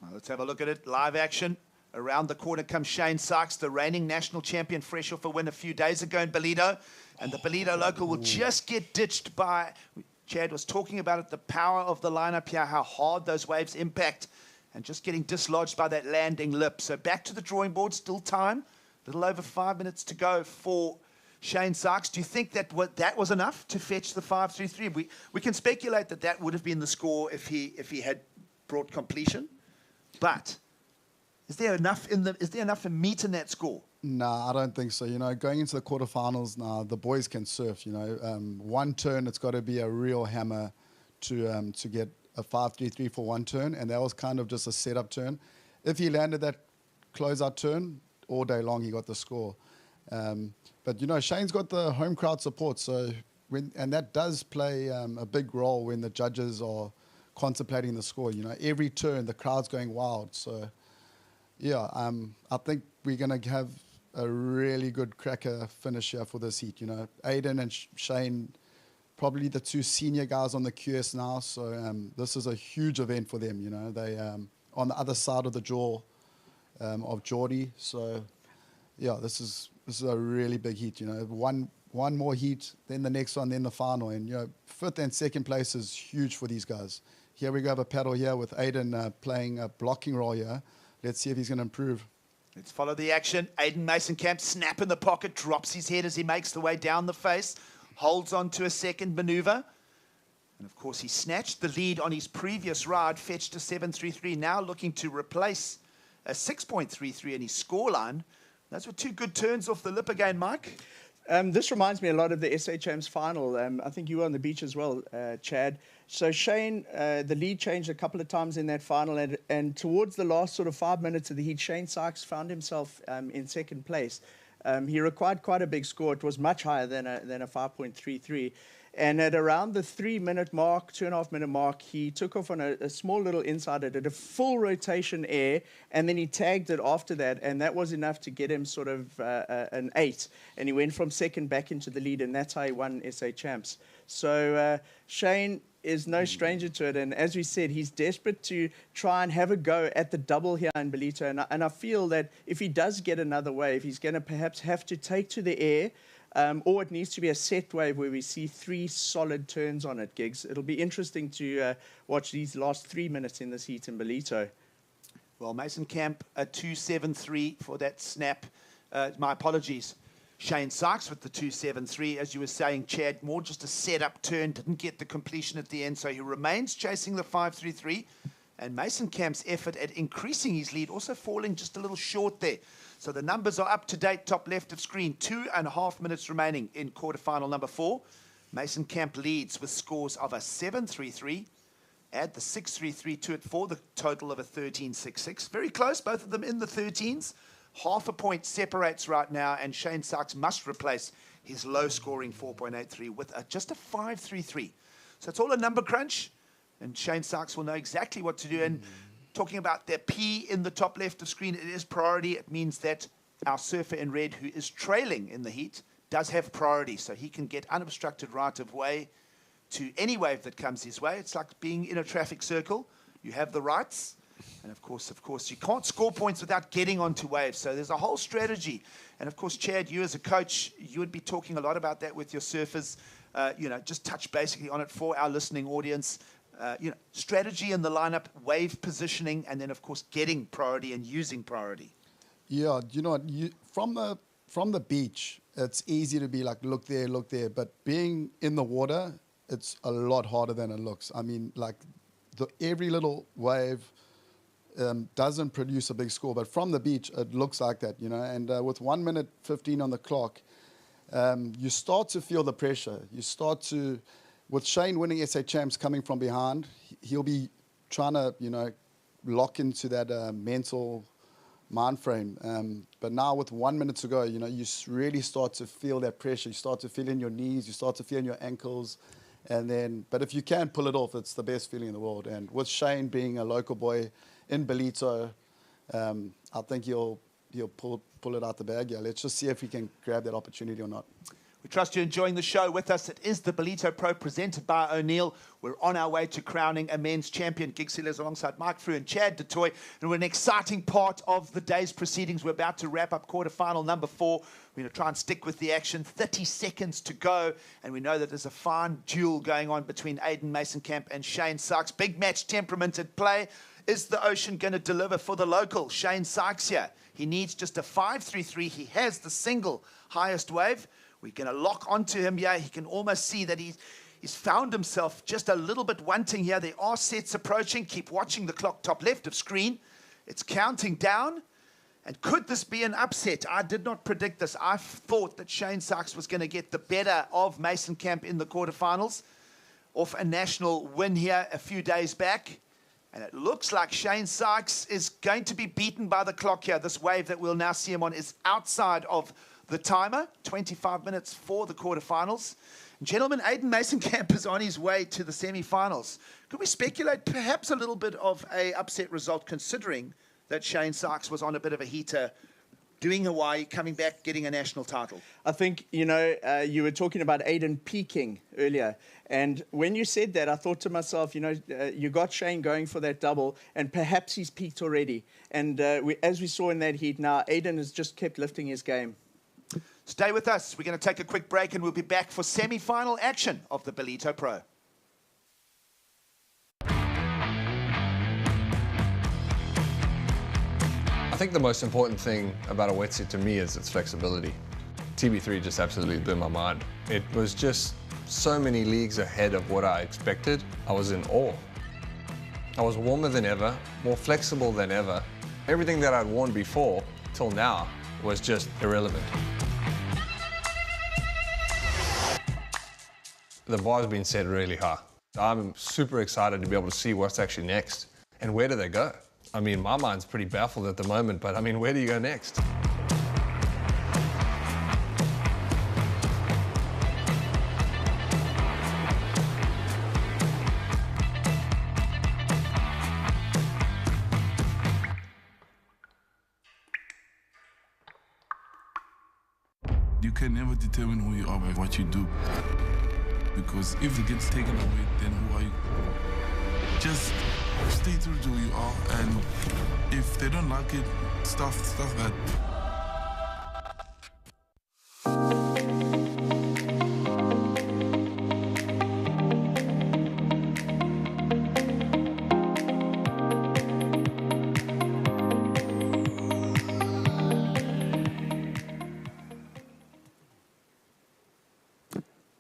Well, let's have a look at it. Live action. Around the corner comes Shane Sykes, the reigning national champion, fresh off a win a few days ago in Ballito. And the Ballito local will just get ditched by, Chad was talking about it, the power of the lineup here, how hard those waves impact, and just getting dislodged by that landing lip. So back to the drawing board, still time. A little over 5 minutes to go for Shane Sykes. Do you think that was enough to fetch the 5.33? We can speculate that that would have been the score if he had brought completion, but is there enough meat in that score? No, I don't think so. You know, going into the quarterfinals now, the boys can surf. You know, one turn, it's got to be a real hammer to get a 5.33 for one turn, and that was kind of just a setup turn. If he landed that closeout turn, all day long he got the score. But, you know, Shane's got the home crowd support, so and that does play a big role when the judges are contemplating the score. You know, every turn the crowd's going wild. So, yeah, I think we're going to have a really good cracker finish here for this heat. You know, Aiden and Shane, probably the 2 senior guys on the QS now, so this is a huge event for them. You know, they on the other side of the jaw of Geordie, so yeah, this is a really big heat. You know, one more heat, then the next one, then the final, and you know, 5th and 2nd place is huge for these guys. Here we go, have a paddle here with Aiden playing a blocking role here. Let's see if he's going to improve. Let's follow the action. Aiden Mason-Camp, snap in the pocket, drops his head as he makes the way down the face, holds on to a second maneuver. And of course, he snatched the lead on his previous ride, fetched a 7.33, now looking to replace a 6.33 in his scoreline. Those were 2 good turns off the lip again, Mike. This reminds me a lot of the SHM's final. I think you were on the beach as well, Chad. So Shane, the lead changed a couple of times in that final, and towards the last sort of 5 minutes of the heat, Shane Sykes found himself in 2nd place. He required quite a big score. It was much higher than a 5.33. And at around the 3-minute mark, 2.5-minute mark, he took off on a small little insider, did a full rotation air, and then he tagged it after that, and that was enough to get him sort of an 8. And he went from 2nd back into the lead, and that's how he won SA Champs. So Shane is no stranger to it, and as we said, he's desperate to try and have a go at the double here in Ballito, and I feel that if he does get another wave, he's going to perhaps have to take to the air, or it needs to be a set wave where we see 3 solid turns on it, Gigs. It'll be interesting to watch these last 3 minutes in this heat in Ballito. Well, Mason-Camp, a 2.73 for that snap. My apologies. Shane Sykes with the 2.73. As you were saying, Chad, more just a set-up turn, didn't get the completion at the end, so he remains chasing the 5.33. And Mason Camp's effort at increasing his lead also falling just a little short there. So the numbers are up to date, top left of screen. 2.5 minutes remaining in quarterfinal number 4. Mason Camp leads with scores of a 7-3-3. Add the 6-3-3 to it for the total of a 13-6-6. Very close, both of them in the 13s. Half a point separates right now, and Shane Sykes must replace his low-scoring 4.83 with just a 5-3-3. So it's all a number crunch, and Shane Sykes will know exactly what to do. And talking about their P in the top left of screen, it is priority. It means that our surfer in red, who is trailing in the heat, does have priority, so he can get unobstructed right of way to any wave that comes his way. It's like being in a traffic circle. You have the rights, and of course, you can't score points without getting onto waves. So there's a whole strategy. And of course, Chad, you as a coach, you would be talking a lot about that with your surfers. Just touch basically on it for our listening audience. Strategy in the lineup, wave positioning, and then of course getting priority and using priority. Yeah, you know what? From the beach, it's easy to be like, look there, but being in the water, it's a lot harder than it looks. I mean, like every little wave doesn't produce a big score, but from the beach, it looks like that, you know. And with 1 minute 15 on the clock, you start to feel the pressure. You start to, with Shane winning SA Champs coming from behind, he'll be trying to, lock into that mental mind frame. But now with 1 minute to go, you really start to feel that pressure. You start to feel in your knees. You start to feel in your ankles. And then, but if you can pull it off, it's the best feeling in the world. And with Shane being a local boy in Ballito, I think he'll pull it out the bag. Yeah, let's just see if he can grab that opportunity or not. We trust you're enjoying the show with us. It is the Ballito Pro presented by O'Neill. We're on our way to crowning a men's champion. Gig Sealers alongside Mike Frew and Chad DeToy. And we're an exciting part of the day's proceedings. We're about to wrap up quarterfinal number 4. We're going to try and stick with the action. 30 seconds to go. And we know that there's a fine duel going on between Aiden Mason-Camp and Shane Sykes. Big match temperament at play. Is the Ocean going to deliver for the local? Shane Sykes here. He needs just a 5-3-3. He has the single highest wave. We're going to lock onto him here. He can almost see that he's found himself just a little bit wanting here. There are sets approaching. Keep watching the clock top left of screen. It's counting down. And could this be an upset? I did not predict this. I thought that Shane Sykes was going to get the better of Mason Camp in the quarterfinals off a national win here a few days back. And it looks like Shane Sykes is going to be beaten by the clock here. This wave that we'll now see him on is outside of the timer. 25 minutes for the quarterfinals. Gentlemen, Aiden Mason-Camp is on his way to the semi-finals. Could we speculate perhaps a little bit of a upset result, considering that Shane Sykes was on a bit of a heater, doing Hawaii, coming back, getting a national title? I think, you were talking about Aiden peaking earlier. And when you said that, I thought to myself, you got Shane going for that double, and perhaps he's peaked already. And as we saw in that heat now, Aiden has just kept lifting his game. Stay with us. We're going to take a quick break, and we'll be back for semi-final action of the Ballito Pro. I think the most important thing about a wetsuit to me is its flexibility. TB3 just absolutely blew my mind. It was just so many leagues ahead of what I expected. I was in awe. I was warmer than ever, more flexible than ever. Everything that I'd worn before, till now, was just irrelevant. The bar's been set really high. I'm super excited to be able to see what's actually next. And where do they go? I mean, my mind's pretty baffled at the moment, but I mean, where do you go next? You can never determine who you are by what you do. Because if it gets taken away, then who are you? Just stay true to who you are, and if they don't like it, stuff that.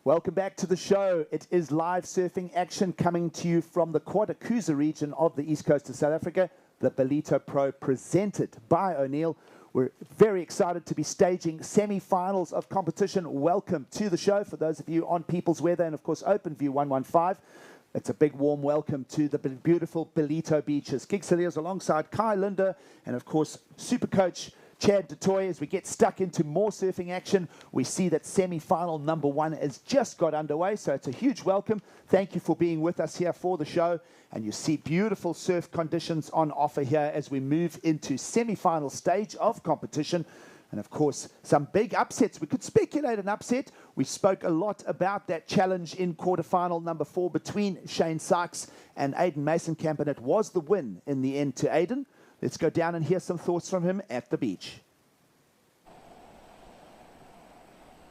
Welcome back to the show. It is live surfing action coming to you from the Quadakuza region of the east coast of South Africa. The Ballito Pro presented by O'Neill. We're very excited to be staging semi-finals of competition. Welcome to the show for those of you on People's Weather and, of course, OpenView 115. It's a big warm welcome to the beautiful Ballito beaches. Gig Saliers alongside Kai Linder and, of course, Super Coach Chad DeToy. As we get stuck into more surfing action, we see that semi-final number 1 has just got underway, so it's a huge welcome. Thank you for being with us here for the show, and you see beautiful surf conditions on offer here as we move into semi-final stage of competition. And of course, some big upsets. We could speculate an upset. We spoke a lot about that challenge in quarterfinal number 4 between Shane Sykes and Aiden Masonkamp, and it was the win in the end to Aiden. Let's go down and hear some thoughts from him at the beach.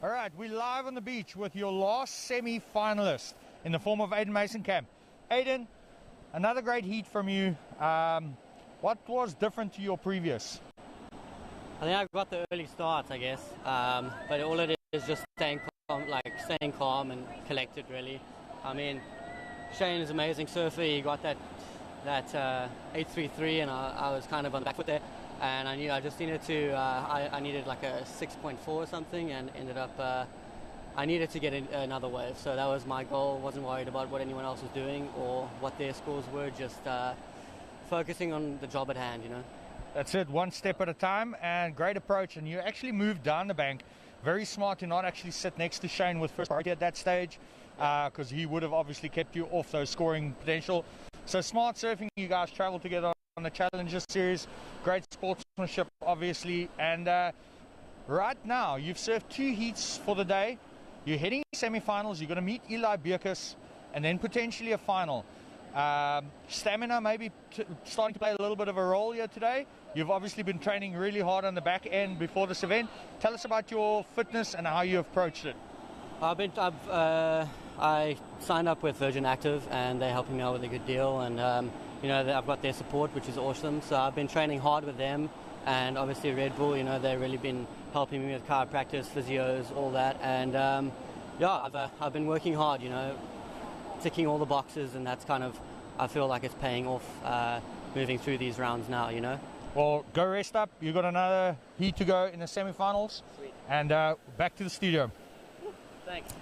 All right, we're live on the beach with your last semi-finalist in the form of Aiden Masonkamp. Aiden, another great heat from you. What was different to your previous? I think I got the early start, I guess, but all it is just staying calm and collected, really. I mean, Shane is an amazing surfer. He got that 833, and I was kind of on the back foot there, and I knew I just needed to. I needed like a 6.4 or something, and ended up. I needed to get another wave, so that was my goal. Wasn't worried about what anyone else was doing or what their scores were. Just focusing on the job at hand, you know. That's it, one step at a time, and great approach. And you actually moved down the bank. Very smart to not actually sit next to Shane with first priority at that stage, because he would have obviously kept you off those scoring potential. So smart surfing. You guys travel together on the Challenger Series. Great sportsmanship, obviously. And right now, you've surfed 2 heats for the day. You're heading semi-finals. You're going to meet Eli Bierkus, and then potentially a final. Stamina maybe starting to play a little bit of a role here today. You've obviously been training really hard on the back end before this event. Tell us about your fitness and how you approached it. I signed up with Virgin Active, and they're helping me out with a good deal, and you know, I've got their support, which is awesome. So I've been training hard with them, and obviously Red Bull, you know, they've really been helping me with chiropractic, physios, all that, and yeah, I've been working hard, you know, ticking all the boxes, and that's kind of, I feel like it's paying off moving through these rounds now, you know. Well, go rest up. You've got another heat to go in the semi-finals. Sweet. And back to the studio. Thanks.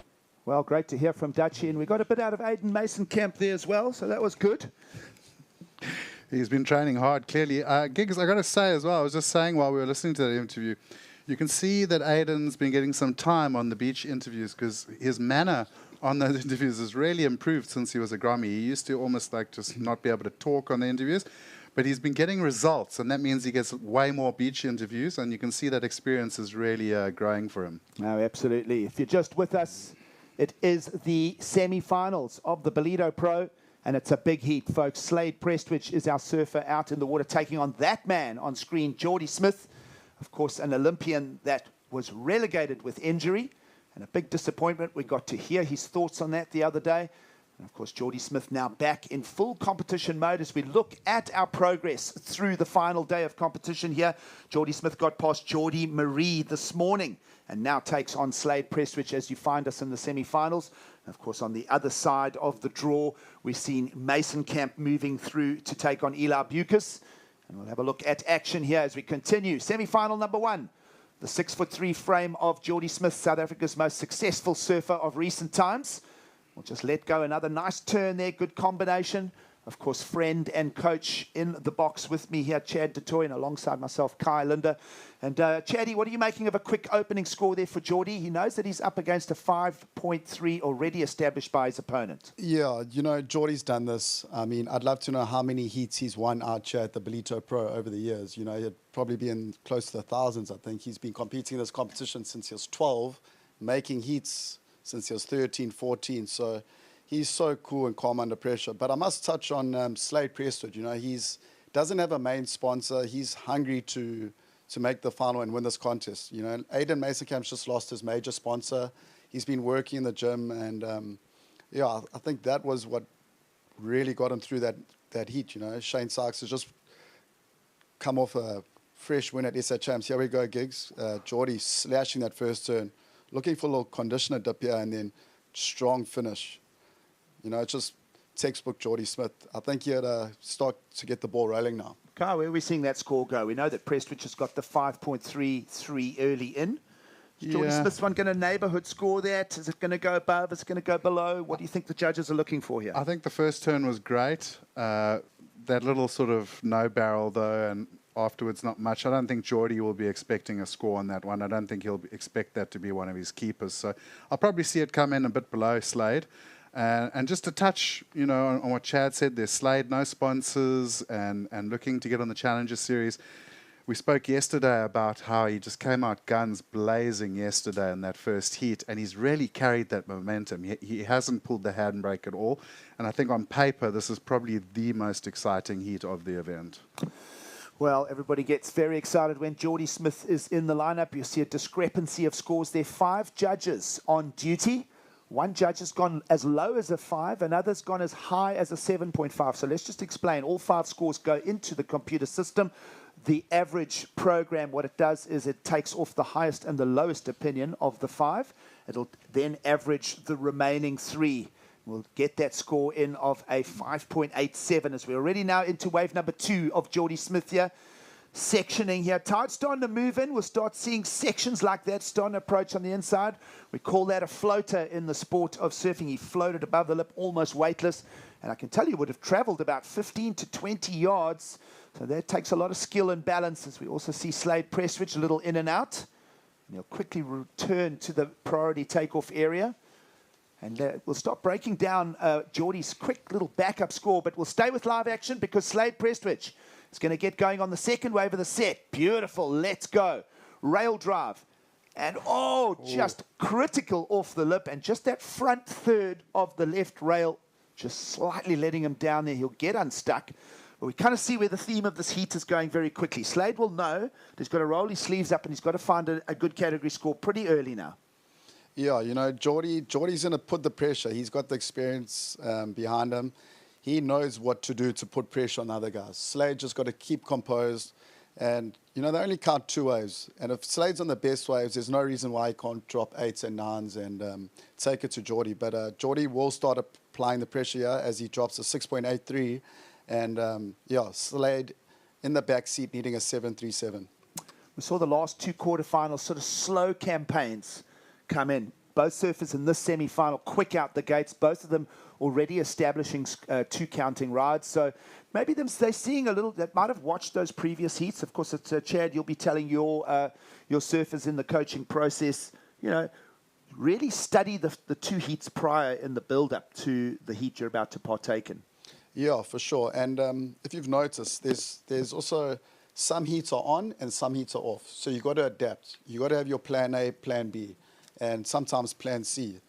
Well, great to hear from Dutchie, and we got a bit out of Aiden Masonkamp there as well, so that was good. He's been training hard, clearly. Giggs, I got to say as well, I was just saying while we were listening to that interview, you can see that Aiden's been getting some time on the beach interviews, because his manner on those interviews has really improved since he was a Grammy. He used to almost like just not be able to talk on the interviews, but he's been getting results, and that means he gets way more beach interviews, and you can see that experience is really growing for him. No, absolutely. If you're just with us, it is the semi-finals of the Ballito Pro, and it's a big heat, folks. Slade Prestwich is our surfer out in the water, taking on that man on screen, Geordie Smith, of course, an Olympian that was relegated with injury, and a big disappointment. We got to hear his thoughts on that the other day. And of course, Geordie Smith now back in full competition mode as we look at our progress through the final day of competition here. Geordie Smith got past Geordie Marie this morning and now takes on Slade Prestwich as you find us in the semi-finals. And of course, on the other side of the draw, we've seen Masonkamp moving through to take on Eli Bierkus. And we'll have a look at action here as we continue. Semi-final number 1. The 6'3" frame of Geordie Smith, South Africa's most successful surfer of recent times. We'll just let go. Another nice turn there. Good combination. Of course, friend and coach in the box with me here, Chad DeToy, and alongside myself, Kai Linder. And Chaddy, what are you making of a quick opening score there for Geordie? He knows that he's up against a 5.3 already established by his opponent. Yeah, you know, Geordie's done this. I mean, I'd love to know how many heats he's won out here at the Ballito Pro over the years. You know, he'd probably be in close to the thousands, I think. He's been competing in this competition since he was 12, making heats since he was 13, 14. So he's so cool and calm under pressure. But I must touch on Slade Prestwich. You know, he's doesn't have a main sponsor. He's hungry to make the final and win this contest. You know, Aiden Masokamp's just lost his major sponsor. He's been working in the gym, and yeah, I think that was what really got him through that heat. You know, Shane Sykes has just come off a fresh win at SA Champs. Here we go, Giggs. Geordie slashing that first turn, looking for a little conditioner dip here, and then strong finish. You know, it's just textbook Geordie Smith. I think he had to start to get the ball rolling now. Carl, where are we seeing that score go? We know that Prestwich has got the 5.33 early in. Is Geordie Smith's one going to neighbourhood score that? Is it going to go above? Is it going to go below? What do you think the judges are looking for here? I think the first turn was great. That little sort of no barrel, though, and afterwards not much. I don't think Geordie will be expecting a score on that one. I don't think he'll expect that to be one of his keepers. So I'll probably see it come in a bit below Slade. And just to touch, you know, on what Chad said, there's Slade, no sponsors, and looking to get on the Challenger Series. We spoke yesterday about how he just came out guns blazing yesterday in that first heat, and he's really carried that momentum. He hasn't pulled the handbrake at all, and I think on paper this is probably the most exciting heat of the event. Well, everybody gets very excited when Geordie Smith is in the lineup. You see a discrepancy of scores there. 5 judges on duty. One judge has gone as low as a 5, another's gone as high as a 7.5. So let's just explain. All 5 scores go into the computer system. The average program, what it does is it takes off the highest and the lowest opinion of the 5. It'll then average the remaining 3. We'll get that score in of a 5.87 as we're already now into wave number 2 of Geordie Smith here. Sectioning here. Tide's starting to move in. We'll start seeing sections like that starting to approach on the inside. We call that a floater in the sport of surfing. He floated above the lip, almost weightless. And I can tell you would have traveled about 15 to 20 yards. So that takes a lot of skill and balance. As we also see Slade Prestwich a little in and out. And he'll quickly return to the priority takeoff area. And we'll stop breaking down Geordie's quick little backup score. But we'll stay with live action because Slade Prestwich is going to get going on the second wave of the set. Beautiful. Let's go. Rail drive. And, just critical off the lip. And just that front third of the left rail, just slightly letting him down there. He'll get unstuck. But we kind of see where the theme of this heat is going very quickly. Slade will know that he's got to roll his sleeves up and he's got to find a good category score pretty early now. Yeah, you know, Geordie's going to put the pressure. He's got the experience behind him. He knows what to do to put pressure on other guys. Slade just got to keep composed. And, you know, they only count 2 waves. And if Slade's on the best waves, there's no reason why he can't drop 8s and 9s and take it to Geordie. But Geordie will start applying the pressure here as he drops a 6.83. And, Slade in the back seat needing a 7.37. We saw the last 2 quarterfinals, sort of slow campaigns come in. Both surfers in this semi-final quick out the gates. Both of them already establishing 2 counting rides. So maybe they're seeing a little, that might have watched those previous heats. Of course, it's Chad, you'll be telling your surfers in the coaching process, you know, really study the 2 heats prior in the build-up to the heat you're about to partake in. Yeah, for sure. And if you've noticed, there's also some heats are on and some heats are off. So you've got to adapt. You've got to have your plan A, plan B, and sometimes plan C.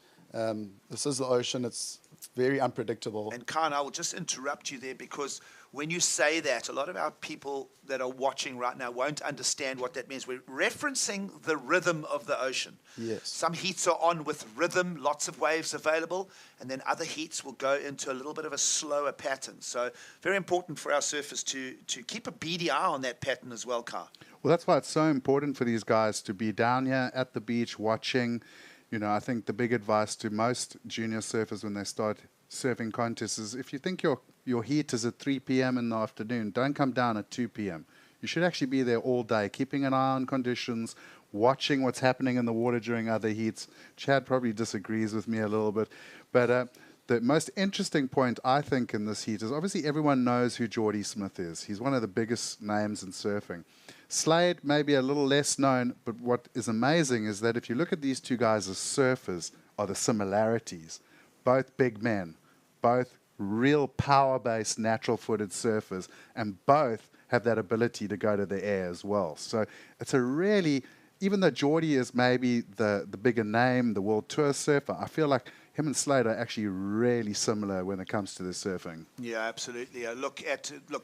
This is the ocean. It's very unpredictable. And Khan, I will just interrupt you there because when you say that, a lot of our people that are watching right now won't understand what that means. We're referencing the rhythm of the ocean. Yes. Some heats are on with rhythm, lots of waves available, and then other heats will go into a little bit of a slower pattern. So very important for our surfers to keep a beady eye on that pattern as well, Khan. Well, that's why it's so important for these guys to be down here at the beach watching. You know, I think the big advice to most junior surfers when they start surfing contests is if you think your heat is at 3 p.m. in the afternoon, don't come down at 2 p.m. You should actually be there all day, keeping an eye on conditions, watching what's happening in the water during other heats. Chad probably disagrees with me a little bit. But the most interesting point, I think, in this heat is obviously everyone knows who Geordie Smith is. He's one of the biggest names in surfing. Slade may be a little less known, but what is amazing is that if you look at these 2 guys as surfers, are the similarities. Both big men, both real power-based, natural-footed surfers, and both have that ability to go to the air as well. So it's a really, even though Geordie is maybe the bigger name, the world tour surfer, I feel like him and Slade are actually really similar when it comes to their surfing. Yeah, absolutely. Look,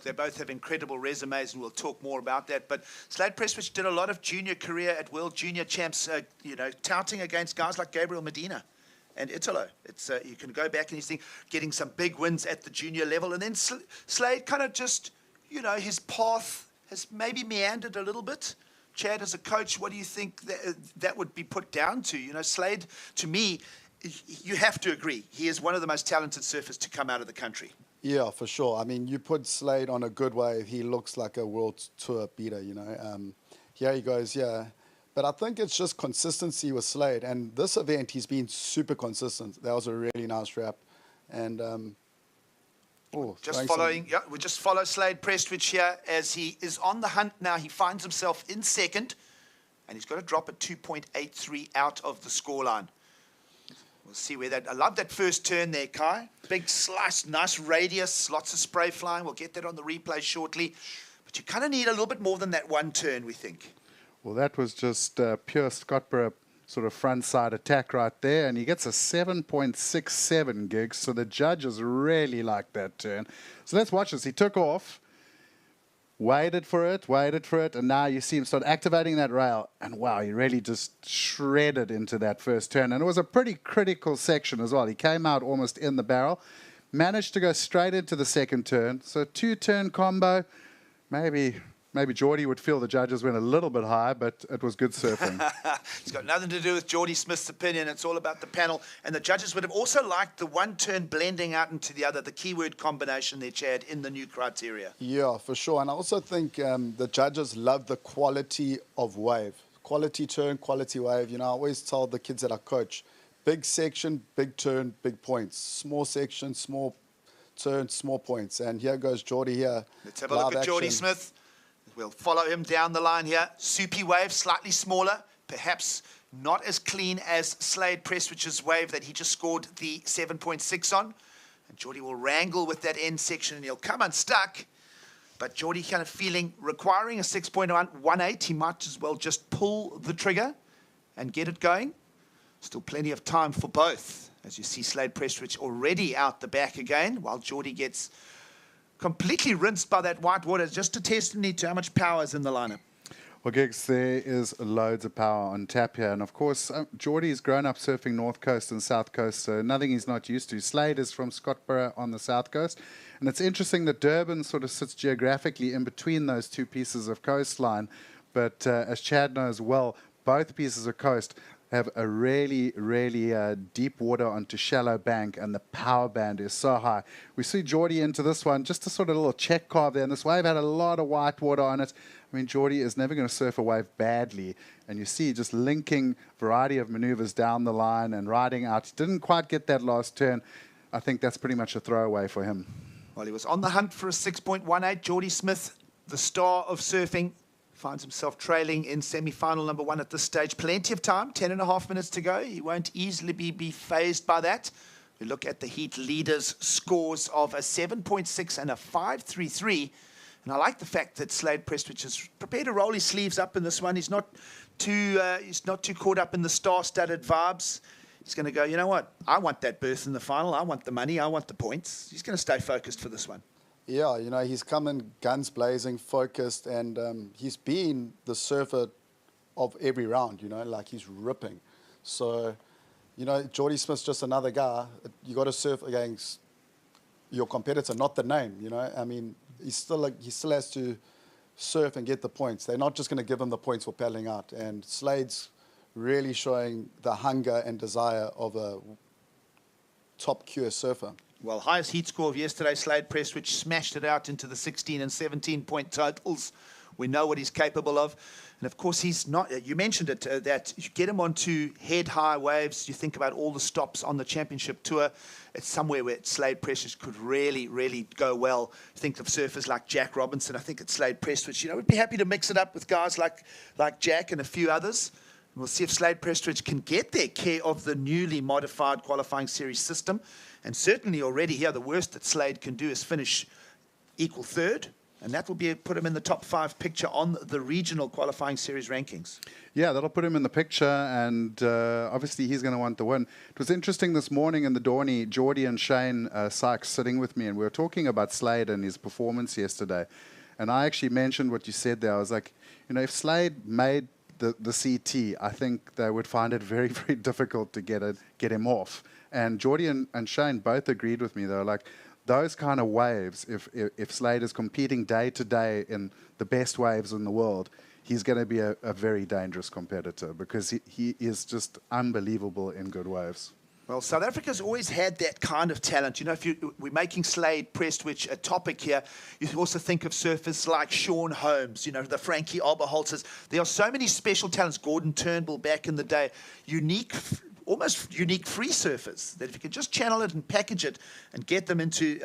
they both have incredible resumes, and we'll talk more about that. But Slade Prestwich did a lot of junior career at World Junior Champs, touting against guys like Gabriel Medina and Italo. It's you can go back and you think getting some big wins at the junior level, and then Slade kind of just, his path has maybe meandered a little bit. Chad, as a coach, what do you think that would be put down to? Slade, to me, you have to agree, he is one of the most talented surfers to come out of the country. Yeah, for sure. I mean, you put Slade on a good wave, he looks like a world tour beater, you know. Here he goes, yeah. But I think it's just consistency with Slade. And this event, he's been super consistent. That was a really nice wrap. And just following, yeah, we just follow Slade Prestwich here as he is on the hunt now. He finds himself in second, and he's got to drop at 2.83 out of the scoreline. We'll see where that. I love that first turn there, Kai. Big slice, nice radius, lots of spray flying. We'll get that on the replay shortly. But you kind of need a little bit more than that one turn, we think. Well, that was just pure Scottborough sort of front side attack right there, and he gets a 7.67 gigs, so the judges really like that turn. So let's watch this. He took off, waited for it, and now you see him start activating that rail, and wow, he really just shredded into that first turn, and it was a pretty critical section as well. He came out almost in the barrel, managed to go straight into the second turn, so two-turn combo. Maybe Geordie would feel the judges went a little bit high, but it was good surfing. It's got nothing to do with Geordie Smith's opinion. It's all about the panel. And the judges would have also liked the one turn blending out into the other, the keyword combination there, Chad, in the new criteria. Yeah, for sure. And I also think the judges love the quality of wave. Quality turn, quality wave. You know, I always tell the kids that I coach, big section, big turn, big points. Small section, small turn, small points. And here goes Geordie here. Let's have a look at Geordie Smith. We'll follow him down the line here. Soupy wave, slightly smaller, perhaps not as clean as Slade Prestwich's wave that he just scored the 7.6 on. And Geordie will wrangle with that end section and he'll come unstuck. But Geordie kind of feeling, requiring a 6.18, he might as well just pull the trigger and get it going. Still plenty of time for both. As you see, Slade Prestwich already out the back again, while Geordie gets completely rinsed by that white water. Just a testimony to how much power is in the lineup. Well, Gigs, there is loads of power on tap here. And, of course, Geordie's grown up surfing North Coast and South Coast, so nothing he's not used to. Slade is from Scottborough on the South Coast. And it's interesting that Durban sort of sits geographically in between those two pieces of coastline. But as Chad knows well, both pieces of coast have a really, really deep water onto shallow bank, and the power band is so high. We see Geordie into this one, just a sort of little check carve there, and this wave had a lot of white water on it. I mean, Geordie is never going to surf a wave badly, and you see just linking variety of maneuvers down the line and riding out. He didn't quite get that last turn. I think that's pretty much a throwaway for him. Well, he was on the hunt for a 6.18. Geordie Smith, the star of surfing, finds himself trailing in semi-final number 1 at this stage. Plenty of time, 10.5 minutes to go. He won't easily be fazed by that. We look at the heat leaders' scores of a 7.6 and a 5.33. And I like the fact that Slade Prestwich is prepared to roll his sleeves up in this one. He's not too caught up in the star-studded vibes. He's going to go, you know what? I want that berth in the final. I want the money. I want the points. He's going to stay focused for this one. Yeah, you know, he's come in guns blazing, focused, and he's been the surfer of every round, you know, like he's ripping. So, you know, Geordie Smith's just another guy. You got to surf against your competitor, not the name, you know. I mean, he still has to surf and get the points. They're not just going to give him the points for paddling out. And Slade's really showing the hunger and desire of a top QS surfer. Well, highest heat score of yesterday, Slade Prestwich smashed it out into the 16 and 17-point totals. We know what he's capable of. And, of course, he's not, you mentioned it, that you get him onto head-high waves. You think about all the stops on the championship tour. It's somewhere where Slade Prestwich could really, really go well. Think of surfers like Jack Robinson. I think it's Slade Prestwich. You know, we'd be happy to mix it up with guys like Jack and a few others. We'll see if Slade Prestwich can get their care of the newly modified qualifying series system. And certainly already here, the worst that Slade can do is finish equal third. And that will put him in the top 5 picture on the regional qualifying series rankings. Yeah, that'll put him in the picture, and obviously he's going to want the win. It was interesting this morning in the Dorney, Geordie and Shane Sykes sitting with me, and we were talking about Slade and his performance yesterday. And I actually mentioned what you said there. I was like, you know, if Slade made the CT, I think they would find it very, very difficult to get him off. And Geordie and Shane both agreed with me. They were like, those kind of waves, if Slade is competing day to day in the best waves in the world, he's going to be a very dangerous competitor because he is just unbelievable in good waves. Well, South Africa's always had that kind of talent. You know, we're making Slade Prestwich a topic here, you also think of surfers like Sean Holmes, you know, the Frankie Alberholzers. There are so many special talents. Gordon Turnbull back in the day, almost unique free surfers that if you could just channel it and package it and get them into,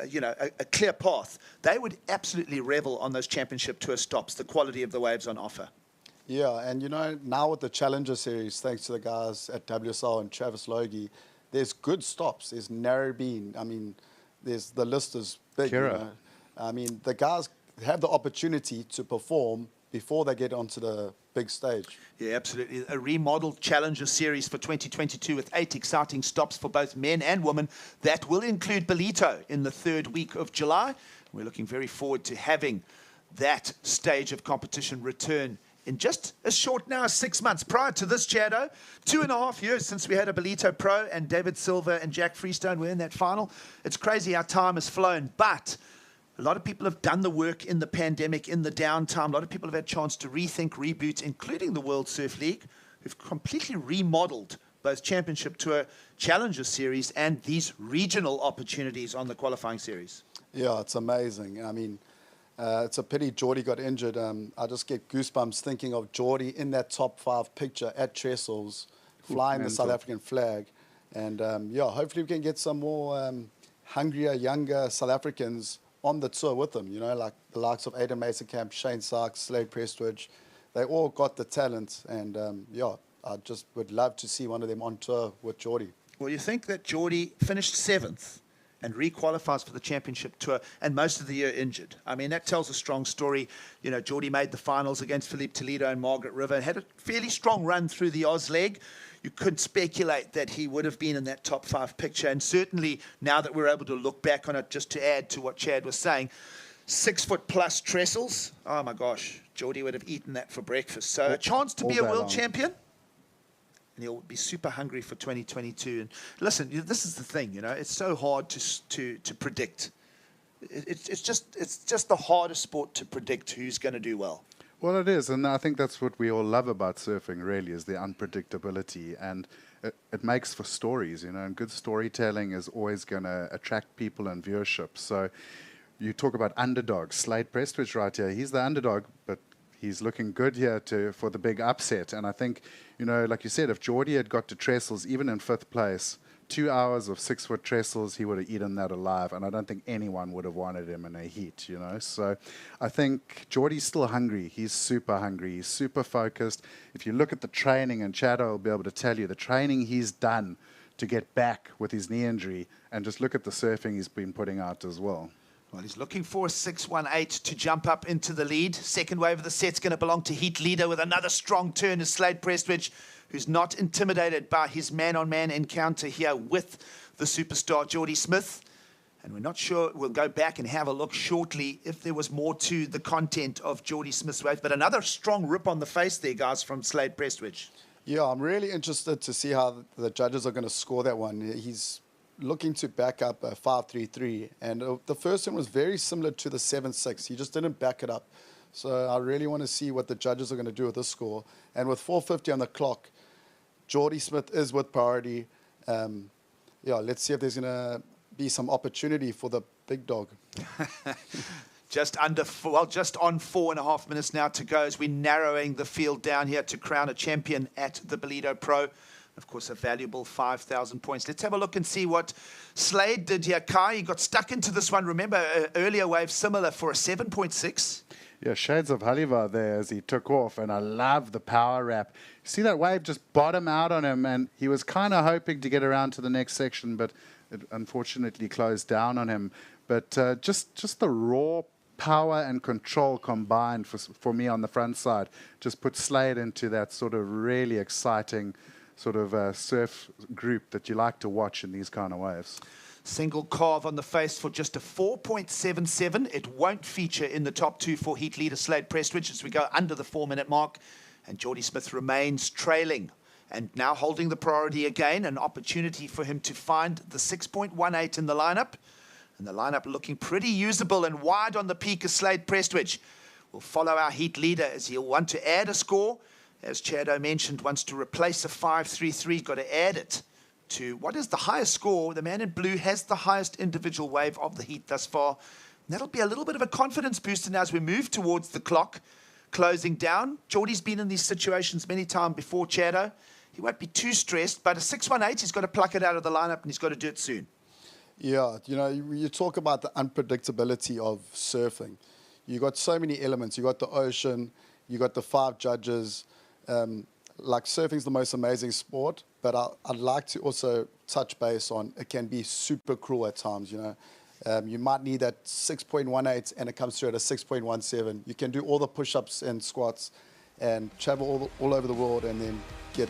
a clear path, they would absolutely revel on those championship tour stops, the quality of the waves on offer. Yeah, and now with the Challenger Series, thanks to the guys at WSL and Travis Logie, there's good stops. There's Narrabeen. I mean, the list is big. I mean, the guys have the opportunity to perform before they get onto the big stage. Yeah, absolutely. A remodeled Challenger Series for 2022 with 8 exciting stops for both men and women. That will include Ballito in the 3rd week of July. We're looking very forward to having that stage of competition return in just as short now as 6 months. Prior to this, Chado, 2.5 years since we had a Ballito Pro and David Silva and Jack Freestone were in that final. It's crazy how time has flown, but a lot of people have done the work in the pandemic, in the downtime. A lot of people have had a chance to rethink, reboot, including the World Surf League, who've completely remodeled both Championship Tour, Challenger Series, and these regional opportunities on the qualifying series. Yeah, it's amazing. I mean, it's a pity Geordie got injured. I just get goosebumps thinking of Geordie in that top 5 picture at Trestles, flying the South African flag. And, hopefully we can get some more hungrier, younger South Africans on the tour with them, like the likes of Aidan Mason-Camp, Shane Sykes, Slade Prestwich. They all got the talent. And, I just would love to see one of them on tour with Geordie. Well, you think that Geordie finished 7th and requalifies for the championship tour and most of the year injured. I mean, that tells a strong story. Geordie made the finals against Philippe Toledo and Margaret River and had a fairly strong run through the Oz leg. You could speculate that he would have been in that top 5 picture. And certainly now that we're able to look back on it, just to add to what Chad was saying, 6 foot plus trestles. Oh my gosh, Geordie would have eaten that for breakfast. So a chance to be a world champion. And he'll be super hungry for 2022. And listen, this is the thing, it's so hard to predict. It's just the hardest sport to predict who's going to do well. Well, it is, and I think that's what we all love about surfing, really, is the unpredictability, and it makes for stories, and good storytelling is always going to attract people and viewership. So you talk about underdogs. Slade Prestwich right here, he's the underdog, but he's looking good here for the big upset. And I think, like you said, if Geordie had got to trestles, even in 5th place, 2 hours of 6 foot trestles, he would have eaten that alive. And I don't think anyone would have wanted him in a heat, So I think Geordie's still hungry. He's super hungry. He's super focused. If you look at the training, and Chado will be able to tell you, the training he's done to get back with his knee injury, and just look at the surfing he's been putting out as well. Well, he's looking for a 6.18 to jump up into the lead. Second wave of the set's going to belong to heat leader with another strong turn is Slade Prestwich, who's not intimidated by his man-on-man encounter here with the superstar Geordie Smith. And we're not sure, we'll go back and have a look shortly if there was more to the content of Geordie Smith's wave. But another strong rip on the face there, guys, from Slade Prestwich. Yeah, I'm really interested to see how the judges are going to score that one. He's looking to back up a 5.33, and the first one was very similar to the 7.6. He just didn't back it up. So I really want to see what the judges are going to do with this score. And with 4.50 on the clock, Geordie Smith is with priority. Let's see if there's going to be some opportunity for the big dog. Just on 4.5 minutes now to go as we're narrowing the field down here to crown a champion at the Ballito Pro. Of course, a valuable 5,000 points. Let's have a look and see what Slade did here. Kai, he got stuck into this one. Remember, earlier wave similar for a 7.6. Yeah, shades of Haliva there as he took off, and I love the power wrap. See that wave just bottom out on him, and he was kind of hoping to get around to the next section, but it unfortunately closed down on him. But just the raw power and control combined for me on the front side just put Slade into that sort of really exciting sort of surf group that you like to watch in these kind of waves. Single carve on the face for just a 4.77. It won't feature in the top 2 for heat leader Slade Prestwich as we go under the 4-minute mark. And Geordie Smith remains trailing and now holding the priority again. An opportunity for him to find the 6.18 in the lineup. And the lineup looking pretty usable and wide on the peak of Slade Prestwich. We'll follow our heat leader as he'll want to add a score. As Chado mentioned, wants to replace a 5.33, got to add it to what is the highest score. The man in blue has the highest individual wave of the heat thus far. And that'll be a little bit of a confidence booster now as we move towards the clock closing down. Geordie's been in these situations many times before, Chado. He won't be too stressed, but a 618, he's got to pluck it out of the lineup and he's got to do it soon. Yeah, you know, you talk about the unpredictability of surfing. You got so many elements. You got the ocean, you got the 5 judges. Like surfing's the most amazing sport, but I'd like to also touch base on it can be super cruel at times, you know. You might need that 6.18 and it comes through at a 6.17. You can do all the push-ups and squats and travel all over the world and then get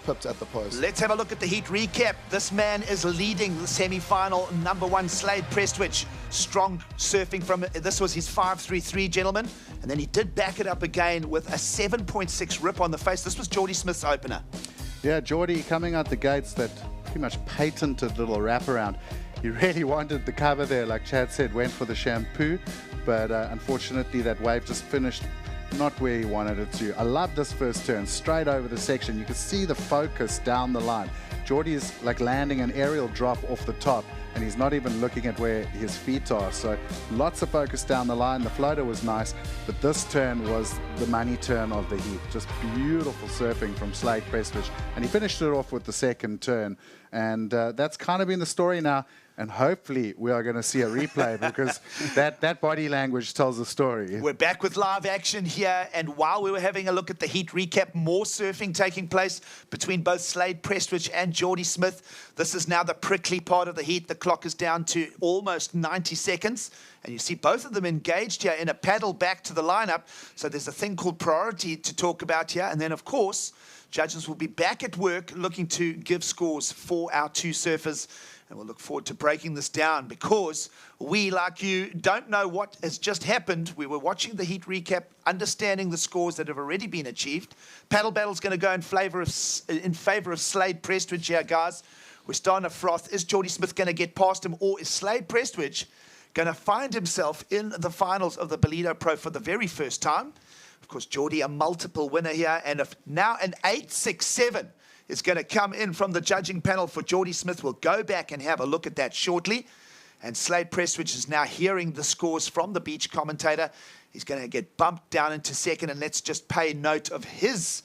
pipped at the post. Let's have a look at the heat recap. This man is leading the semi-final, #1, Slade Prestwich. Strong surfing from, this was his 5.33, gentlemen. And then he did back it up again with a 7.6 rip on the face. This was Geordie Smith's opener. Yeah, Geordie coming out the gates, that pretty much patented little wraparound. He really wanted the cover there, like Chad said, went for the shampoo, but unfortunately that wave just finished not where he wanted it to. I love this first turn, straight over the section. You can see the focus down the line. Geordie is like landing an aerial drop off the top, and he's not even looking at where his feet are. So lots of focus down the line. The floater was nice, but this turn was the money turn of the heat. Just beautiful surfing from Slade Prestwich, and he finished it off with the second turn. And that's kind of been the story now. And hopefully we are going to see a replay because that body language tells the story. We're back with live action here, and while we were having a look at the heat recap, more surfing taking place between both Slade Prestwich and Geordie Smith. This is now the prickly part of the heat. The clock is down to almost 90 seconds, and you see both of them engaged here in a paddle back to the lineup. So there's a thing called priority to talk about here, and then of course judges will be back at work looking to give scores for our 2 surfers. And we'll look forward to breaking this down because we, like you, don't know what has just happened. We were watching the heat recap, understanding the scores that have already been achieved. Paddle battle's going to go in favour of Slade Prestwich here, guys. We're starting to froth. Is Geordie Smith going to get past him, or is Slade Prestwich going to find himself in the finals of the Ballito Pro for the very first time? Of course, Geordie, a multiple winner here, and if now an 8.67 is going to come in from the judging panel for Geordie Smith. We'll go back and have a look at that shortly. And Slade Prestwich is now hearing the scores from the beach commentator. He's going to get bumped down into second, and let's just pay note of his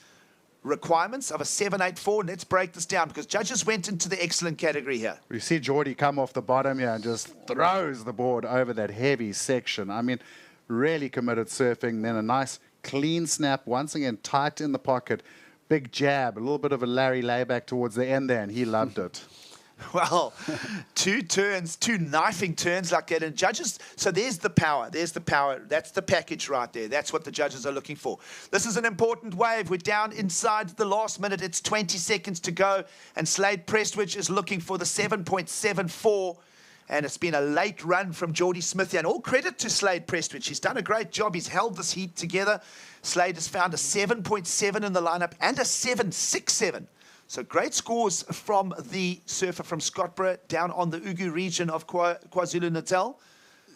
requirements of a 7.84. And let's break this down because judges went into the excellent category here. We see Geordie come off the bottom here and just throws the board over that heavy section. I mean, really committed surfing. Then a nice clean snap, once again tight in the pocket. Big jab, a little bit of a Larry layback towards the end there, and he loved it. Well, 2 turns, 2 knifing turns like that. And judges, so there's the power. There's the power. That's the package right there. That's what the judges are looking for. This is an important wave. We're down inside the last minute. It's 20 seconds to go. And Slade Prestwich is looking for the 7.74. And it's been a late run from Geordie Smith here. And all credit to Slade Prestwich. He's done a great job. He's held this heat together. Slade has found a 7.7 in the lineup and a 7.67. So great scores from the surfer from Scottsboro down on the Ugu region of KwaZulu-Natal.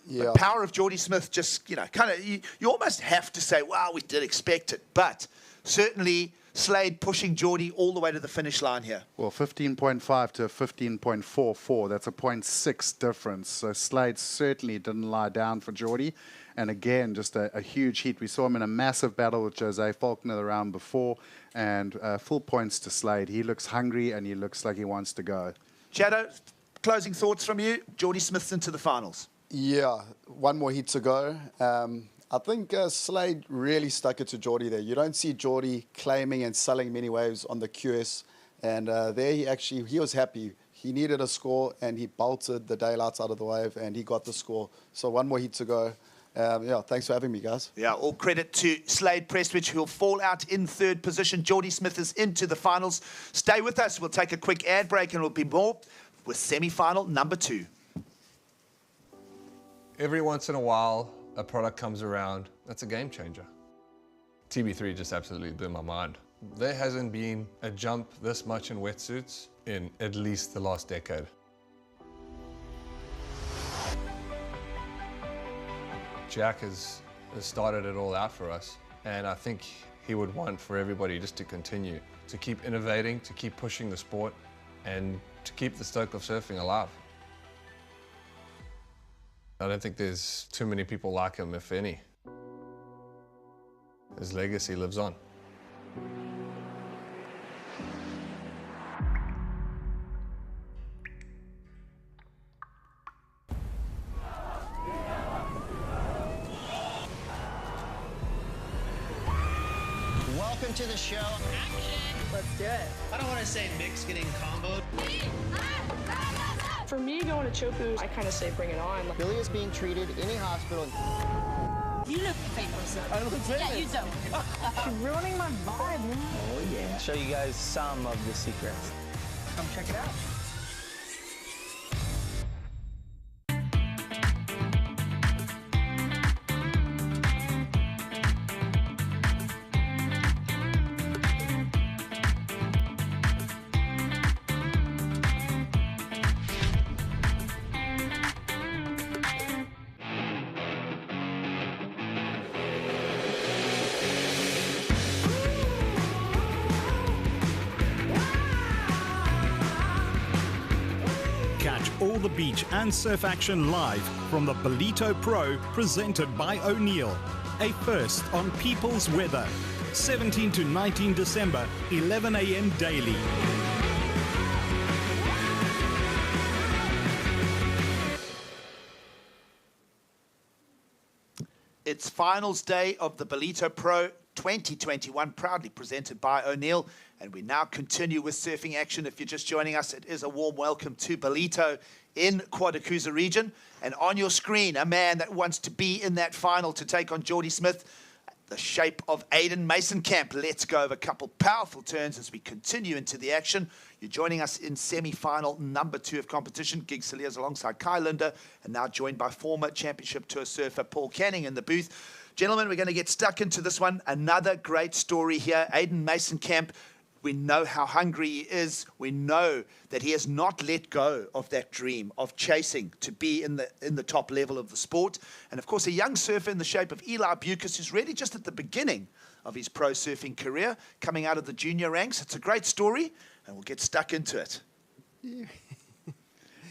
Yeah. The power of Geordie Smith just, you know, kind of, you almost have to say, wow, we did expect it. But certainly Slade pushing Geordie all the way to the finish line here. Well, 15.5 to 15.44. That's a 0.6 difference. So Slade certainly didn't lie down for Geordie. And again, just a huge heat. We saw him in a massive battle with Jose Faulkner the round before. And full points to Slade. He looks hungry and he looks like he wants to go. Chado, closing thoughts from you. Geordie Smith's into the finals. Yeah, 1 more heat to go. I think Slade really stuck it to Geordie there. You don't see Geordie claiming and selling many waves on the QS. And there he was happy. He needed a score, and he bolted the daylights out of the wave, and he got the score. So 1 more heat to go. Yeah, thanks for having me, guys. Yeah, all credit to Slade Prestwich, who'll fall out in 3rd position. Geordie Smith is into the finals. Stay with us. We'll take a quick ad break, and we'll be more with semi-final #2. Every once in a while, a product comes around that's a game changer. TB3 just absolutely blew my mind. There hasn't been a jump this much in wetsuits in at least the last decade. Jack has started it all out for us, and I think he would want for everybody just to continue, to keep innovating, to keep pushing the sport, and to keep the stoke of surfing alive. I don't think there's too many people like him, if any. His legacy lives on. Welcome to the show. Let's do it. I don't want to say Mick's getting comboed. For me, going to Chopu, I kind of say bring it on. Billy is being treated in a hospital. You look famous. I look famous. Yeah, you don't. You're ruining my vibe, man. Oh, yeah. Show you guys some of the secrets. Come check it out. Catch all the beach and surf action live from the Ballito Pro, presented by O'Neill. A first on People's Weather. 17 to 19 December, 11 a.m. daily. It's finals day of the Ballito Pro 2021, proudly presented by O'Neill. And we now continue with surfing action. If you're just joining us, it is a warm welcome to Ballito in Quadakuza region. And on your screen, a man that wants to be in that final to take on Geordie Smith, the shape of Aiden Mason-Camp. Let's go over a couple powerful turns as we continue into the action. You're joining us in semi-final number 2 of competition. Gig Cilliers alongside Kai Linder, and now joined by former Championship Tour surfer Paul Canning in the booth. Gentlemen, we're going to get stuck into this one. Another great story here. Aiden Mason-Camp, we know how hungry he is. We know that he has not let go of that dream of chasing to be in the top level of the sport. And of course, a young surfer in the shape of Eli Bucas, who's really just at the beginning of his pro surfing career, coming out of the junior ranks. It's a great story, and we'll get stuck into it.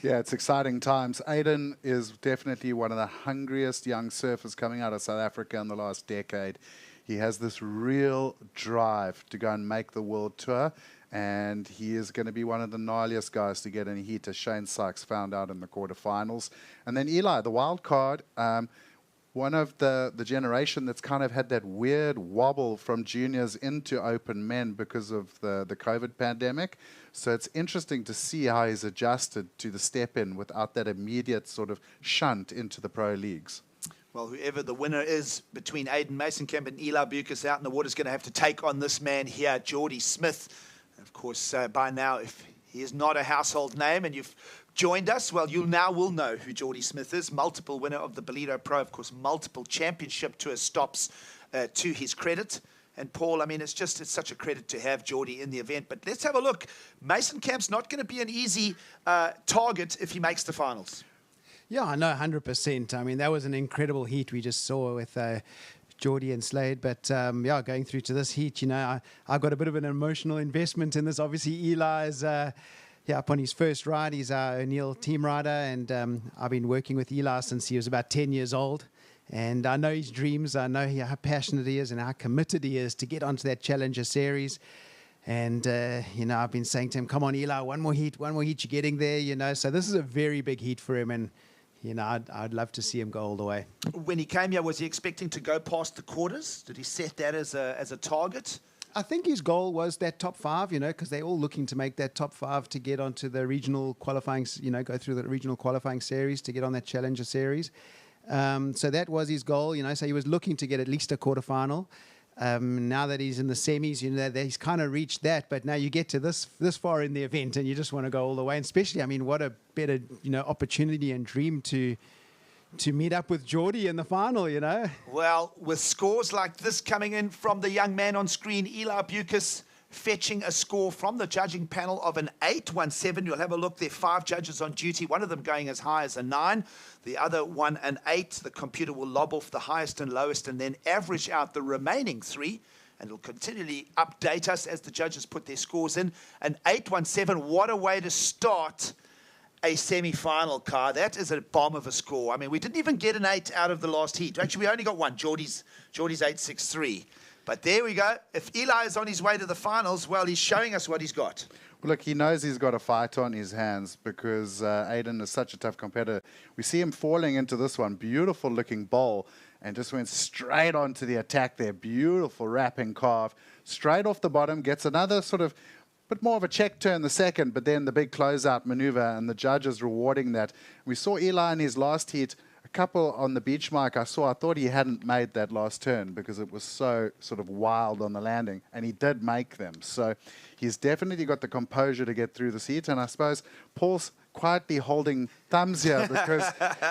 Yeah, it's exciting times. Aiden is definitely one of the hungriest young surfers coming out of South Africa in the last decade. He has this real drive to go and make the world tour, and he is going to be one of the gnarliest guys to get in heat, as Shane Sykes found out in the quarterfinals. And then Eli, the wild card, one of the generation that's kind of had that weird wobble from juniors into open men because of the COVID pandemic. So it's interesting to see how he's adjusted to the step in without that immediate sort of shunt into the pro leagues. Well, whoever the winner is between Aiden Mason-Camp and Eli Bucas out in the water is going to have to take on this man here, Geordie Smith. And of course, by now, if he is not a household name and you've joined us, well, you now will know who Geordie Smith is. Multiple winner of the Ballito Pro, of course, multiple Championship Tour stops to his credit. And Paul, I mean, it's such a credit to have Geordie in the event. But let's have a look. Mason-Camp's not going to be an easy target if he makes the finals. Yeah, I know, 100%. I mean, that was an incredible heat we just saw with Geordie and Slade. But, yeah, going through to this heat, you know, I've got a bit of an emotional investment in this. Obviously, Eli's up on his first ride. He's our O'Neill team rider, and I've been working with Eli since he was about 10 years old. And I know his dreams. I know how passionate he is and how committed he is to get onto that Challenger Series. And, you know, I've been saying to him, come on, Eli, one more heat, you're getting there, you know. So this is a very big heat for him, and you know, I'd love to see him go all the way. When he came here, was he expecting to go past the quarters? Did he set that as a target? I think his goal was that top 5, you know, because they're all looking to make that top 5 to get onto the regional qualifying, you know, go through the regional qualifying series to get on that Challenger Series. So that was his goal, you know, so he was looking to get at least a quarterfinal. Now that he's in the semis, you know, that he's kind of reached that, but now you get to this far in the event and you just want to go all the way. And especially, I mean, what a better, you know, opportunity and dream to meet up with Geordie in the final, you know. Well, with scores like this coming in from the young man on screen, Eli Bucas, fetching a score from the judging panel of an 817. You'll have a look. There are 5 judges on duty, one of them going as high as a 9, the other one an 8. The computer will lob off the highest and lowest and then average out the remaining 3. and it'll continually update us as the judges put their scores in. An 8-1-7, what a way to start a semi-final, Car. That is a bomb of a score. I mean, we didn't even get an 8 out of the last heat. Actually, we only got one. Geordie's 8-6-3. But there we go. If Eli is on his way to the finals, well, he's showing us what he's got. Well, look, he knows he's got a fight on his hands because Aiden is such a tough competitor. We see him falling into this one. Beautiful looking bowl, and just went straight onto the attack there. Beautiful wrapping carve. Straight off the bottom, gets another sort of bit more of a check turn the second, but then the big closeout maneuver, and the judges rewarding that. We saw Eli in his last heat, a couple on the beach mic I thought he hadn't made that last turn because it was so sort of wild on the landing, and he did make them. So he's definitely got the composure to get through this heat, and I suppose Paul's quietly holding thumbs here because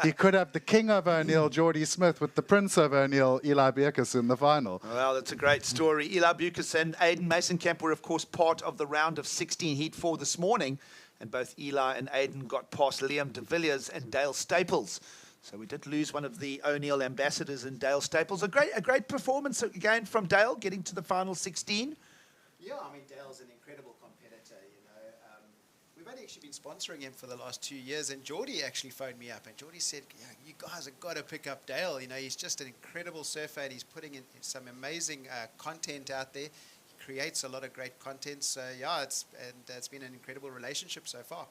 he could have the king of O'Neill, Geordie Smith, with the prince of O'Neill, Eli Beerkus, in the final. Well, that's a great story. Eli Beerkus and Aiden Masenkamp were, of course, part of the round of 16 Heat 4 this morning, and both Eli and Aiden got past Liam de Villiers and Dale Staples. So we did lose one of the O'Neill ambassadors in Dale Staples. A great performance again from Dale, getting to the final 16. Yeah, I mean, Dale's an incredible competitor, you know. We've only actually been sponsoring him for the last 2 years, and Geordie actually phoned me up, and Geordie said, yeah, you guys have got to pick up Dale. You know, he's just an incredible surfer, and he's putting in some amazing content out there. He creates a lot of great content. So, yeah, it's been an incredible relationship so far.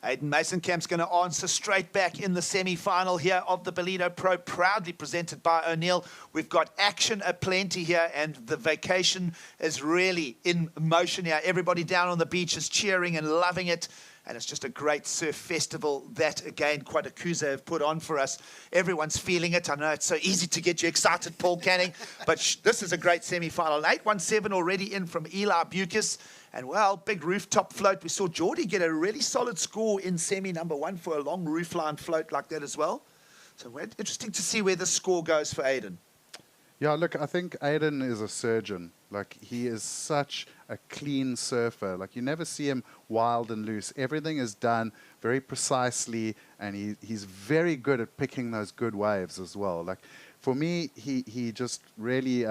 Aiden Masenkamp's going to answer straight back in the semi-final here of the Ballito Pro, proudly presented by O'Neill. We've got action aplenty here, and the vacation is really in motion here. Everybody down on the beach is cheering and loving it. And it's just a great surf festival that, again, Quatakuza have put on for us. Everyone's feeling it. I know it's so easy to get you excited, Paul Canning, but this is a great semi-final. 8-1-7 already in from Eli Beerkus. And, well, big rooftop float. We saw Geordie get a really solid score in semi number 1 for a long roofline float like that as well. So interesting to see where the score goes for Aiden. Yeah, look, I think Aiden is a surgeon. Like, he is such a clean surfer. Like, you never see him wild and loose. Everything is done very precisely, and he's very good at picking those good waves as well. Like, for me, he just really,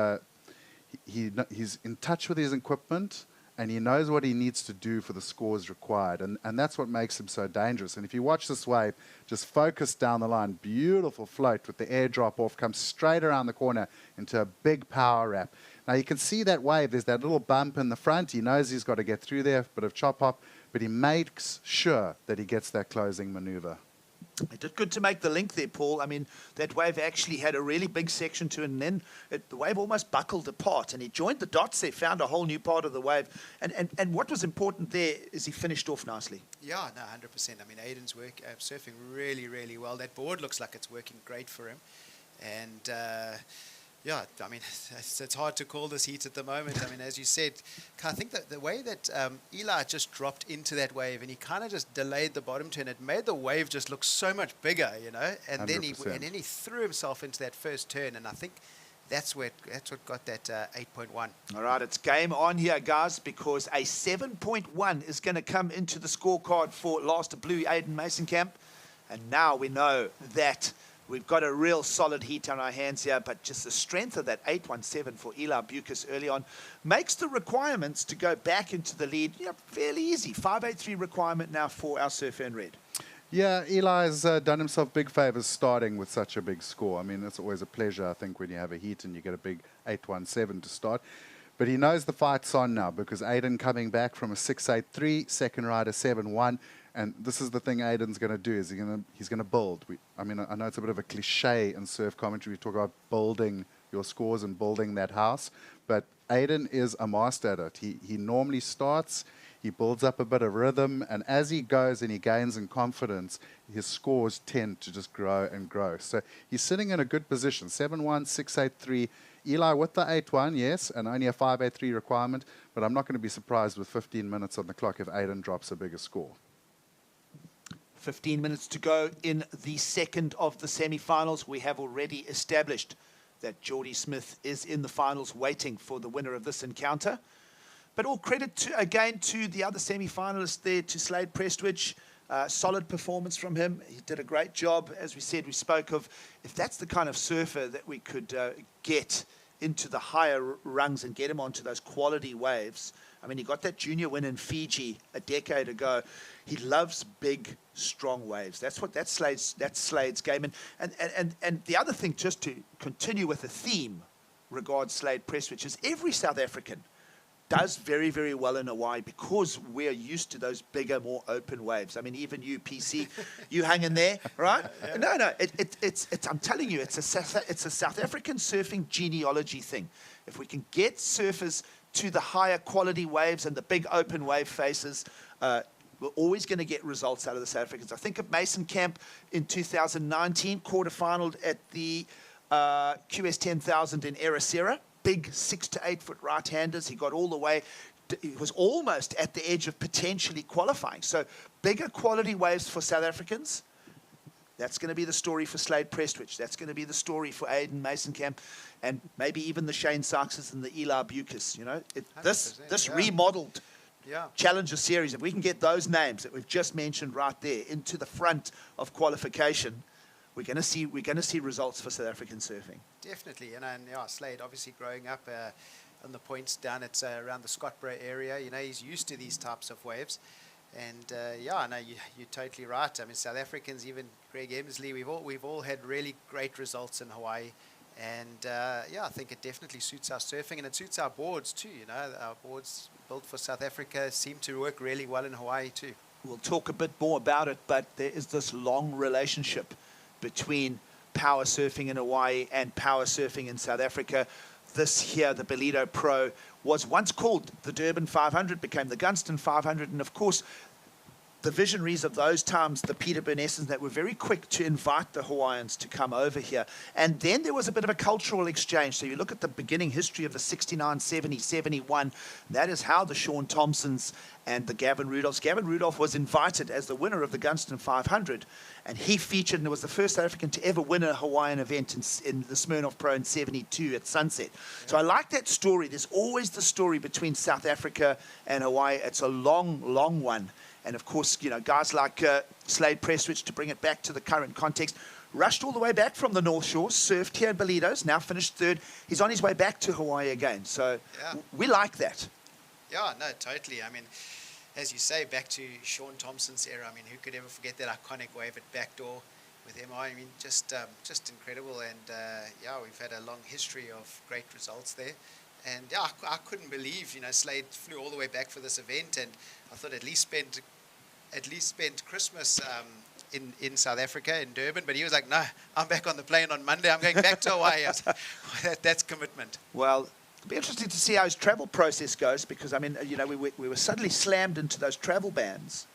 he's in touch with his equipment, and he knows what he needs to do for the scores required. And that's what makes him so dangerous. And if you watch this wave, just focus down the line, beautiful float with the air drop off, comes straight around the corner into a big power wrap. Now you can see that wave, there's that little bump in the front. He knows he's got to get through there, a bit of chop hop, but he makes sure that he gets that closing maneuver. It did good to make the link there, Paul. I mean, that wave actually had a really big section to it, and then the wave almost buckled apart, and he joined the dots there, found a whole new part of the wave. And what was important there is he finished off nicely. Yeah, no, 100%. I mean, Aiden's surfing really, really well. That board looks like it's working great for him. And yeah, I mean, it's hard to call this heat at the moment. I mean, as you said, I think that the way that Eli just dropped into that wave and he kind of just delayed the bottom turn, it made the wave just look so much bigger, you know. And 100%. then he threw himself into that first turn, and I think that's what got that 8.1. All right, it's game on here, guys, because a 7.1 is going to come into the scorecard for Last Blue Aiden Masenkamp. And now we know that we've got a real solid heat on our hands here, but just the strength of that 8-1-7 for Eli Beerkus early on makes the requirements to go back into the lead fairly easy. 5.83 requirement now for our surfer in red. Yeah, Eli's done himself big favours starting with such a big score. I mean, it's always a pleasure, I think, when you have a heat and you get a big 8-1-7 to start. But he knows the fight's on now because Aiden coming back from a 6.83, second rider 7.1. And this is the thing Aiden's going to do, is he's going to build. I mean, I know it's a bit of a cliche in surf commentary. We talk about building your scores and building that house. But Aiden is a master at it. He normally starts, he builds up a bit of rhythm, and as he goes and he gains in confidence, his scores tend to just grow and grow. So he's sitting in a good position, 7.1, 6.83. Eli with the 8.1, yes, and only a 5.83 requirement. But I'm not going to be surprised with 15 minutes on the clock if Aiden drops a bigger score. 15 minutes to go in the second of the semi-finals. We have already established that Geordie Smith is in the finals waiting for the winner of this encounter. But all credit, again, to the other semi-finalists there, to Slade Prestwich. Solid performance from him. He did a great job. As we said, we spoke of if that's the kind of surfer that we could get into the higher rungs and get him onto those quality waves. I mean, he got that junior win in Fiji a decade ago. He loves big, strong waves. That's Slade's game. And the other thing, just to continue with the theme regards Slade Prestwich, is every South African does very, very well in Hawaii because we're used to those bigger, more open waves. I mean, even you, PC, you hang in there, right? No, it's I'm telling you, it's a South African surfing genealogy thing. If we can get surfers to the higher quality waves and the big open wave faces, we're always going to get results out of the South Africans. I think of Mason Camp in 2019, quarterfinal at the QS 10,000 in Ericeira. Big 6 to 8 foot right-handers. He got all the way. He was almost at the edge of potentially qualifying. So bigger quality waves for South Africans. That's going to be the story for Slade Prestwich. That's going to be the story for Aiden Mason-Camp, and maybe even the Shane Sarkses and the Eli Bucas. You know, this remodeled Challenger Series. If we can get those names that we've just mentioned right there into the front of qualification, we're going to see results for South African surfing. Definitely, and Slade obviously growing up on the points down at around the Scottsboro area. You know, he's used to these types of waves, and no, you're totally right. I mean, South Africans, even Greg Emsley, we've all had really great results in Hawaii, and I think it definitely suits our surfing, and it suits our boards too. You know, our boards built for South Africa seem to work really well in Hawaii too. We'll talk a bit more about it, but there is this long relationship between power surfing in Hawaii and power surfing in South Africa. This here, the Ballito Pro, was once called the Durban 500, became the Gunston 500, and of course, the visionaries of those times, the Peter Burnessens, that were very quick to invite the Hawaiians to come over here. And then there was a bit of a cultural exchange. So you look at the beginning history of the 69, 70, 71, that is how the Sean Thompsons and the Gavin Rudolphs. Gavin Rudolph was invited as the winner of the Gunston 500, and he featured, and was the first South African to ever win a Hawaiian event in the Smirnoff Pro in 72 at Sunset. So I like that story. There's always the story between South Africa and Hawaii. It's a long, long one. And of course, you know, guys like Slade Prestwich, to bring it back to the current context, rushed all the way back from the North Shore, surfed here at Ballito's, now finished third. He's on his way back to Hawaii again. So we like that. Yeah, no, totally. I mean, as you say, back to Sean Thompson's era. I mean, who could ever forget that iconic wave at Backdoor with him? I mean, just incredible. And we've had a long history of great results there. And I couldn't believe, you know, Slade flew all the way back for this event, and I thought at least spent Christmas in South Africa, in Durban. But he was like, no, I'm back on the plane on Monday. I'm going back to Hawaii. I was like, well, that's commitment. Well, it'll be interesting to see how his travel process goes, because, I mean, you know, we were suddenly slammed into those travel bans.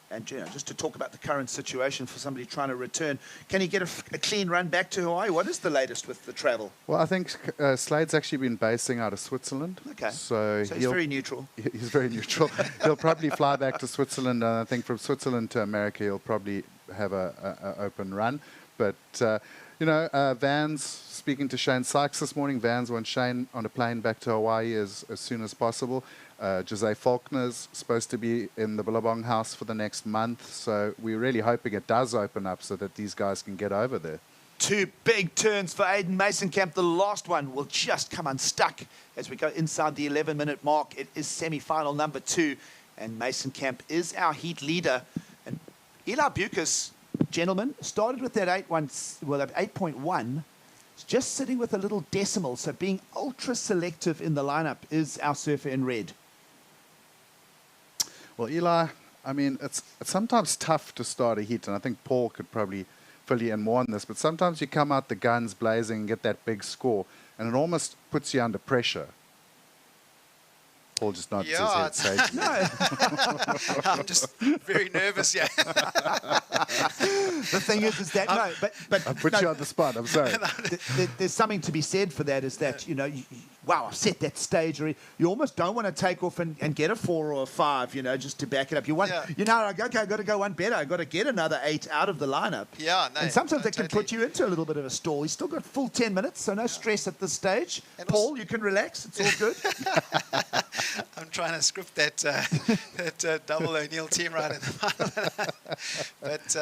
And, you know, just to talk about the current situation for somebody trying to return, can he get a clean run back to Hawaii? What is the latest with the travel? Well, I think Slade's actually been basing out of Switzerland. Okay. So he's very neutral. He's very neutral. He'll probably fly back to Switzerland, and I think from Switzerland to America, he'll probably have a open run. But, you know, Vans, speaking to Shane Sykes this morning, Vans wants Shane on a plane back to Hawaii as soon as possible. Jose Faulkner's supposed to be in the Billabong house for the next month, so we're really hoping it does open up so that these guys can get over there. Two big turns for Aiden Mason-Camp. The last one will just come unstuck as we go inside the 11-minute mark. It is semi-final number 2, and Mason-Camp is our heat leader. And Eli Bucas, gentlemen, started with that 8.1. Just sitting with a little decimal, so being ultra selective in the lineup is our surfer in red. Well, Eli, I mean, it's sometimes tough to start a heat, and I think Paul could probably fill you in more on this, but sometimes you come out the guns blazing and get that big score, and it almost puts you under pressure. Paul just nods his head. Saying, no. I'm just very nervous, yeah. The thing is that, no, but I put you on the spot, I'm sorry. There's something to be said for that, is that, you know, wow, I've set that stage. You almost don't want to take off and get a 4 or a 5, you know, just to back it up. You want, you know, okay, I've got to go one better. I've got to get another 8 out of the lineup. Yeah, no. And sometimes that can put you into a little bit of a stall. He's still got full 10 minutes, so no stress at this stage. And Paul, you can relax. It's all good. I'm trying to script that double O'Neill team right in the final. But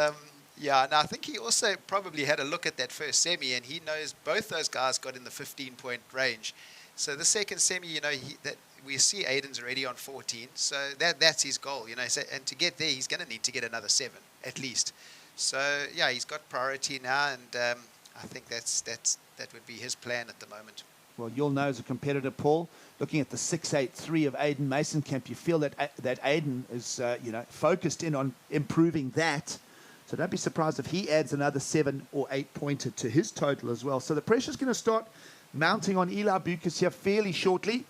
Yeah, and I think he also probably had a look at that first semi, and he knows both those guys got in the 15-point range. So the second semi, you know, that we see Aiden's already on 14, so that's his goal, you know. So, and to get there, he's going to need to get another 7 at least. So yeah, he's got priority now, and I think that would be his plan at the moment. Well, you'll know as a competitor, Paul, looking at the 6.83 of Aiden Masonkamp, you feel that Aiden is focused in on improving that. So don't be surprised if he adds another 7 or 8 pointer to his total as well. So the pressure's going to start mounting on Eli Bucas here fairly shortly.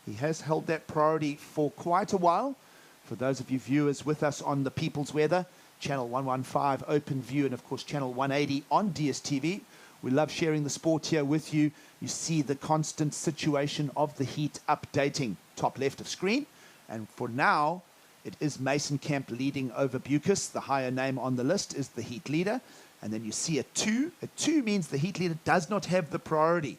He has held that priority for quite a while. For those of you viewers with us on the People's Weather, Channel 115 Open View, and of course Channel 180 on DSTV. We love sharing the sport here with you. You see the constant situation of the heat updating top left of screen. And for now, it is Masonkamp leading over Bucas. The higher name on the list is the heat leader. And then you see a 2. A 2 means the heat leader does not have the priority.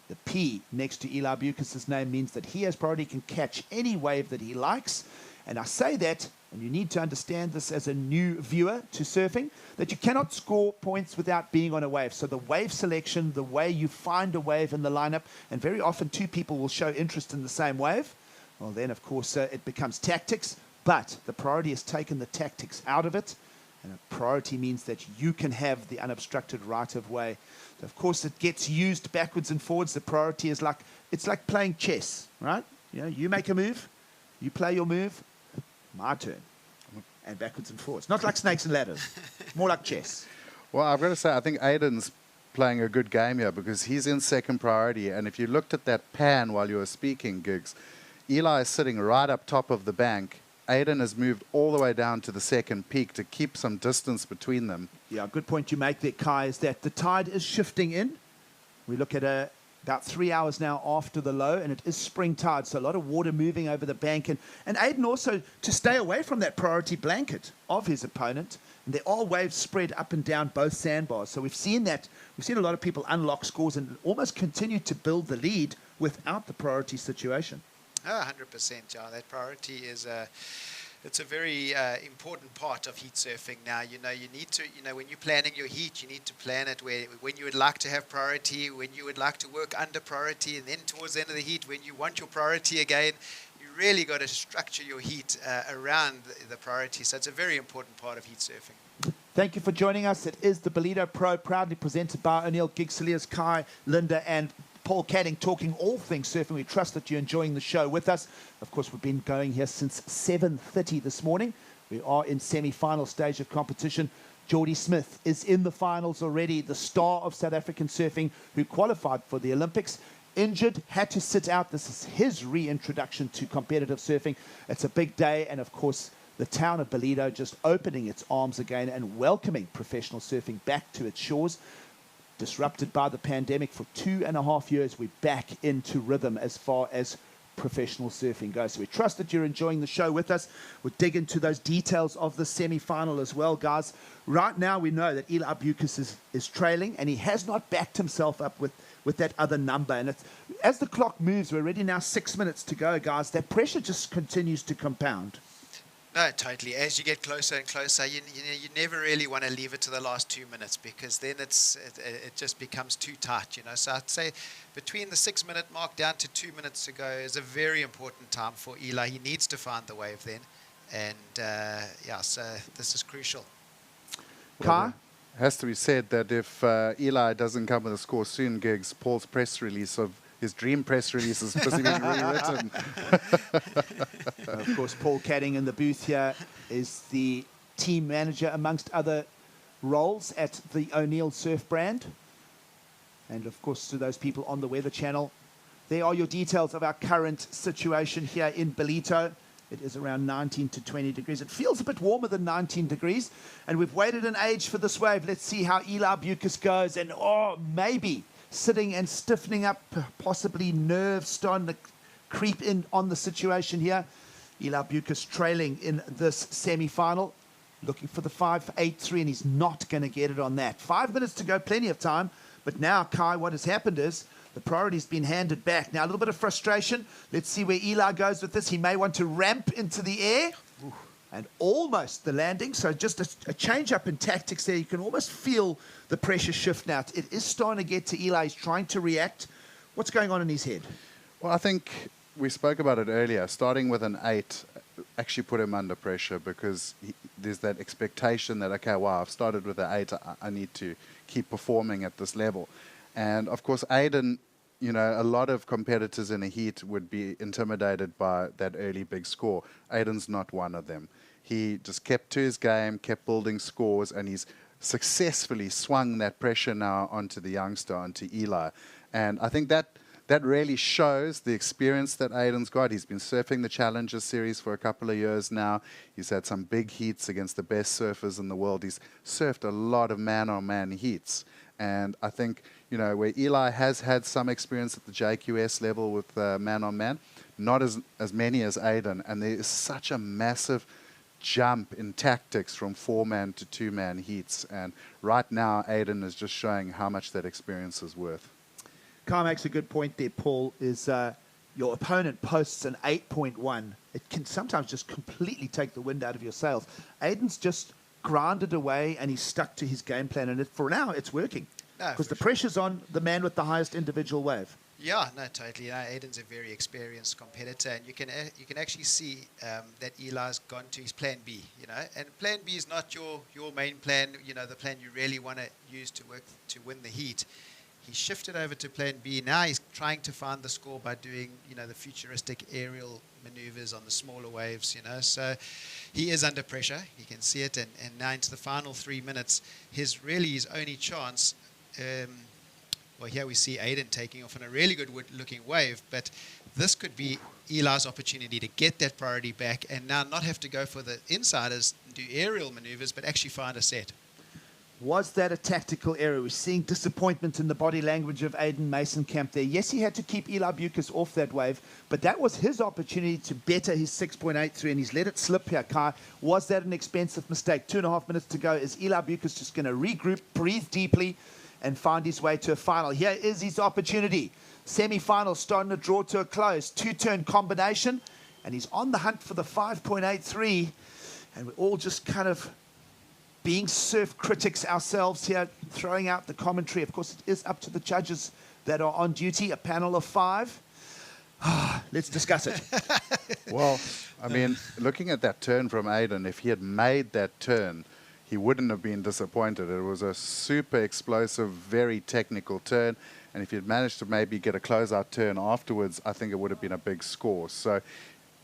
The P next to Eli Bucas' name means that he has priority, can catch any wave that he likes. And I say that, and you need to understand this as a new viewer to surfing, that you cannot score points without being on a wave. So the wave selection, the way you find a wave in the lineup, and very often 2 people will show interest in the same wave, well then of course it becomes tactics, but the priority has taken the tactics out of it, and a priority means that you can have the unobstructed right of way. So of course it gets used backwards and forwards. The priority is it's like playing chess, right? You know, you make a move, you play your move, my turn, and backwards and forwards. Not like snakes and ladders, more like chess. Well, I've got to say, I think Aiden's playing a good game here because he's in second priority. And if you looked at that pan while you were speaking, Giggs, Eli is sitting right up top of the bank. Aiden has moved all the way down to the second peak to keep some distance between them. Yeah, good point you make there, Kai, is that the tide is shifting in. We look at about 3 hours now after the low, and it is spring tide, so a lot of water moving over the bank. And Aiden also, to stay away from that priority blanket of his opponent, and there are waves spread up and down both sandbars. So we've seen that. We've seen a lot of people unlock scores and almost continue to build the lead without the priority situation. Oh, 100%, yeah. That priority is it's a very important part of heat surfing now. You know, you need to, when you're planning your heat, you need to plan it when you would like to have priority, when you would like to work under priority, and then towards the end of the heat, when you want your priority again, you really got to structure your heat around the priority. So it's a very important part of heat surfing. Thank you for joining us. It is the Ballito Pro, proudly presented by O'Neill, Giggs, Saliers, Kai, Linda, and Paul Cadding, talking all things surfing. We trust that you're enjoying the show with us. Of course, we've been going here since 7:30 this morning. We are in semi-final stage of competition. Geordie Smith is in the finals already, the star of South African surfing who qualified for the Olympics. Injured, had to sit out. This is his reintroduction to competitive surfing. It's a big day, and of course, the town of Ballito just opening its arms again and welcoming professional surfing back to its shores. Disrupted by the pandemic for 2.5 years, we're back into rhythm as far as professional surfing goes. So we trust that you're enjoying the show with us. We'll dig into those details of the semi-final as well, guys. Right now, we know that Eli Bucas is trailing, and he has not backed himself up with that other number. And as the clock moves, we're already now 6 minutes to go, guys. That pressure just continues to compound. No, totally. As you get closer and closer, you never really want to leave it to the last 2 minutes, because then it just becomes too tight, you know. So I'd say between the 6 minute mark down to 2 minutes to go is a very important time for Eli. He needs to find the wave then. And yeah, so this is crucial. Kai? It has to be said that if Eli doesn't come with a score soon, Giggs, Paul's press release of his dream press release is busy being rewritten. Of course, Paul Cadding in the booth here is the team manager, amongst other roles, at the O'Neill Surf brand. And of course, to those people on the Weather Channel, there are your details of our current situation here in Ballito. It is around 19 to 20 degrees. It feels a bit warmer than 19 degrees. And we've waited an age for this wave. Let's see how Eli Bucas goes. And maybe sitting and stiffening up, possibly nerves starting to creep in on the situation here. Eli Bucas trailing in this semi-final, looking for the 5.83, and he's not going to get it on that. 5 minutes to go, plenty of time. But now, Kai, what has happened is the priority's been handed back. Now, a little bit of frustration. Let's see where Eli goes with this. He may want to ramp into the air. and almost the landing. So just a change up in tactics there. You can almost feel the pressure shift now. It is starting to get to Eli. He's trying to react. What's going on in his head? Well, I think we spoke about it earlier. Starting with an 8 actually put him under pressure because there's that expectation that, okay, wow, I've started with an 8. I need to keep performing at this level. And, of course, Aiden, you know, a lot of competitors in a heat would be intimidated by that early big score. Aiden's not one of them. He just kept to his game, kept building scores, and he's successfully swung that pressure now onto the youngster, onto Eli. And I think that really shows the experience that Aiden's got. He's been surfing the Challenger Series for a couple of years now. He's had some big heats against the best surfers in the world. He's surfed a lot of man-on-man heats. And I think, you know, where Eli has had some experience at the JQS level with man-on-man, not as many as Aiden. And there is such a massive jump in tactics from 4-man to 2-man heats. And right now, Aiden is just showing how much that experience is worth. Kai makes a good point there, Paul, is your opponent posts an 8.1. It can sometimes just completely take the wind out of your sails. Aiden's just grounded away and he's stuck to his game plan, and for now it's working because the pressure's on the man with the highest individual wave. Yeah, no, totally. Aiden's a very experienced competitor, and you can actually see that Eli's gone to his plan B, you know, and plan B is not your main plan, you know, the plan you really want to use to win the heat. He shifted over to plan B. Now he's trying to find the score by doing, you know, the futuristic aerial maneuvers on the smaller waves, you know. So he is under pressure. You can see it. And now into the final 3 minutes, his only chance. Well, here we see Aiden taking off on a really good-looking wave, but this could be Eli's opportunity to get that priority back and now not have to go for the insiders, do aerial maneuvers, but actually find a set. Was that a tactical error? We're seeing disappointment in the body language of Aiden Mason-Camp there. Yes, he had to keep Eli Bucas off that wave, but that was his opportunity to better his 6.83, and he's let it slip here, Kai. Was that an expensive mistake? 2.5 minutes to go. Is Eli Bucas just going to regroup, breathe deeply, and find his way to a final? Here is his opportunity. Semi-final starting to draw to a close. 2-turn combination, and he's on the hunt for the 5.83, and we're all just kind of being surf critics ourselves here, throwing out the commentary. Of course, it is up to the judges that are on duty, a panel of 5. Let's discuss it. Well, I mean, looking at that turn from Aiden, if he had made that turn, he wouldn't have been disappointed. It was a super explosive, very technical turn. And if he'd managed to maybe get a closeout turn afterwards, I think it would have been a big score. So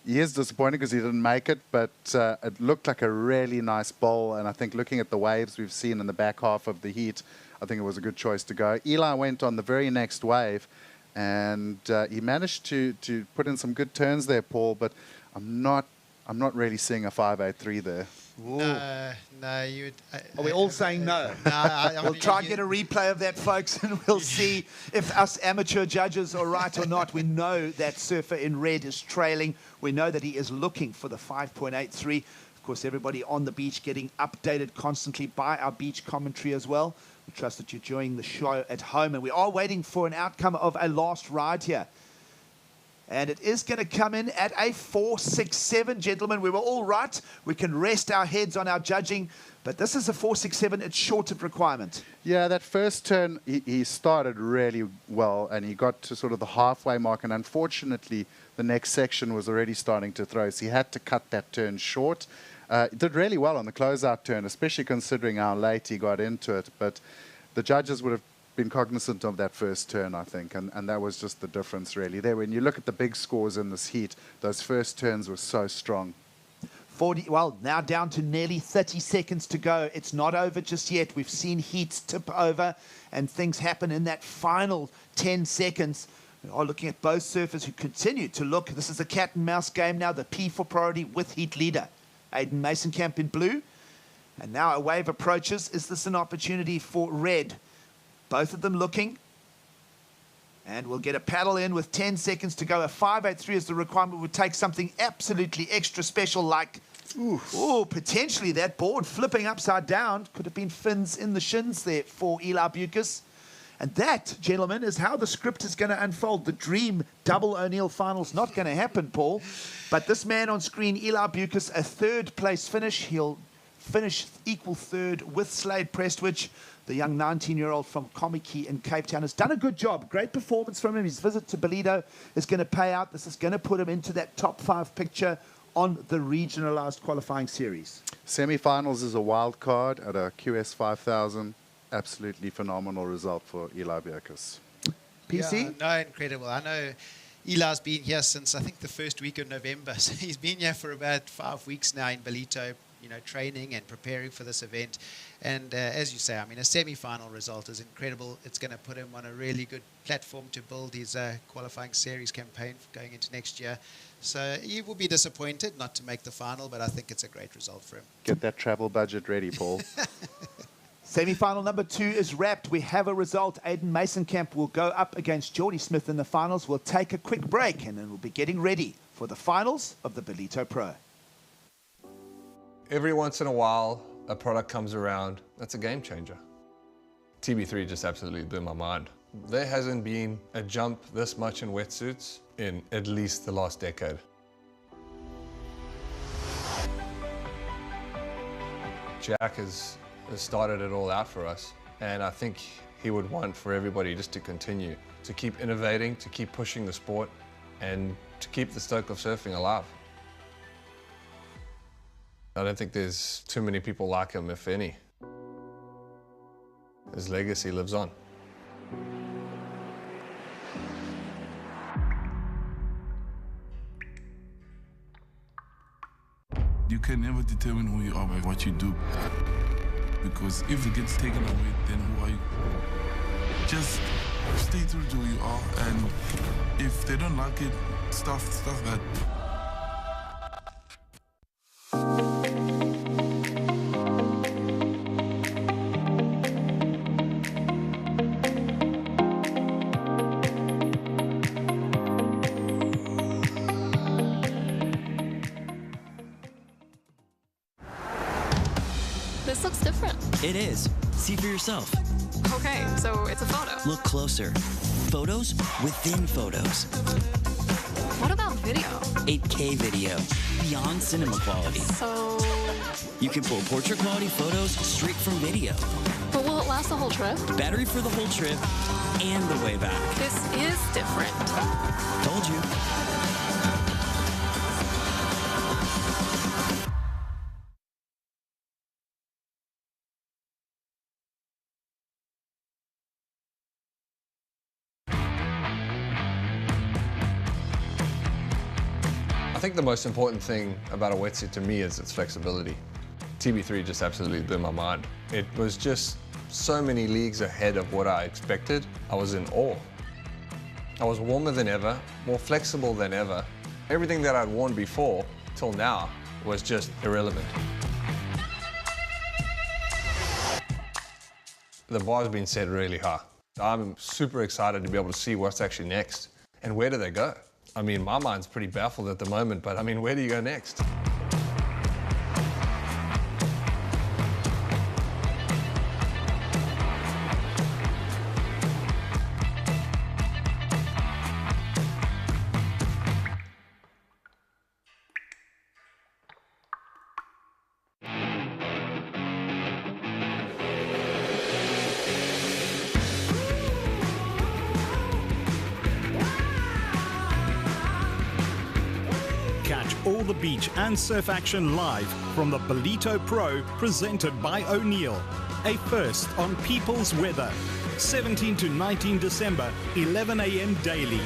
he is disappointed because he didn't make it, but it looked like a really nice bowl. And I think looking at the waves we've seen in the back half of the heat, I think it was a good choice to go. Eli went on the very next wave, and he managed to put in some good turns there, Paul, but I'm not really seeing a 5.83 there. No, you would. Are we all saying no? We'll try and get a replay of that, folks, and we'll see if us amateur judges are right or not. We know that surfer in red is trailing. We know that he is looking for the 5.83. Of course, everybody on the beach getting updated constantly by our beach commentary as well. We trust that you're enjoying the show at home, and we are waiting for an outcome of a last ride here. And it is going to come in at a 4.67, gentlemen. We were all right. We can rest our heads on our judging. But this is a 4.67. It's short of requirement. Yeah, that first turn, he started really well, and he got to sort of the halfway mark. And unfortunately, the next section was already starting to throw, so he had to cut that turn short. He did really well on the closeout turn, especially considering how late he got into it. But the judges would have been cognizant of that first turn, I think, and that was just the difference really there. When you look at the big scores in this heat, those first turns were so strong. 40, well, now down to nearly 30 seconds to go. It's not over just yet. We've seen heats tip over and things happen in that final 10 seconds. We are looking at both surfers who continue to look. This is a cat and mouse game now. The P for priority with heat leader Aiden Mason-Camp in blue, and now a wave approaches. Is this an opportunity for red? Both of them looking. And we'll get a paddle in with 10 seconds to go. A 5.83 is the requirement. Would take something absolutely extra special like, potentially that board flipping upside down. Could have been fins in the shins there for Eli Bucas. And that, gentlemen, is how the script is going to unfold. The dream double O'Neill final's not going to happen, Paul. But this man on screen, Eli Bucas, a third-place finish. He'll finish equal third with Slade Prestwich, the young 19-year-old from Komiki in Cape Town. Has done a good job. Great performance from him. His visit to Ballito is going to pay out. This is going to put him into that top 5 picture on the regionalised qualifying series. Semi-finals is a wild card at a QS 5000. Absolutely phenomenal result for Eli Bucas. PC? Yeah, no, incredible. I know Eli's been here since, I think, the first week of November. So he's been here for about 5 weeks now in Ballito, training and preparing for this event. And as you say, I mean, a semi-final result is incredible. It's going to put him on a really good platform to build his qualifying series campaign going into next year. So he will be disappointed not to make the final, but I think it's a great result for him. Get that travel budget ready, Paul. Semi-final number 2 is wrapped. We have a result. Aiden Masonkamp will go up against Geordie Smith in the finals. We'll take a quick break and then we'll be getting ready for the finals of the Ballito Pro. Every once in a while, a product comes around that's a game changer. TB3 just absolutely blew my mind. There hasn't been a jump this much in wetsuits in at least the last decade. Jack has started it all out for us, and I think he would want for everybody just to continue, to keep innovating, to keep pushing the sport, and to keep the stoke of surfing alive. I don't think there's too many people like him, if any. His legacy lives on. You can never determine who you are by what you do. Because if it gets taken away, then who are you? Just stay true to who you are, and if they don't like it, stuff that. This looks different. It is. See for yourself. Okay, so it's a photo. Look closer. Photos within photos. What about video? 8K video. Beyond cinema quality. So... You can pull portrait quality photos straight from video. But will it last the whole trip? Battery for the whole trip and the way back. This is different. Told you. I think the most important thing about a wetsuit to me is its flexibility. TB3 just absolutely blew my mind. It was just so many leagues ahead of what I expected. I was in awe. I was warmer than ever, more flexible than ever. Everything that I'd worn before, till now, was just irrelevant. The bar's been set really high. I'm super excited to be able to see what's actually next and where do they go. I mean, my mind's pretty baffled at the moment, but I mean, where do you go next? Catch all the beach and surf action live from the Ballito Pro presented by O'Neill. A first on People's Weather. 17 to 19 December, 11 a.m. daily.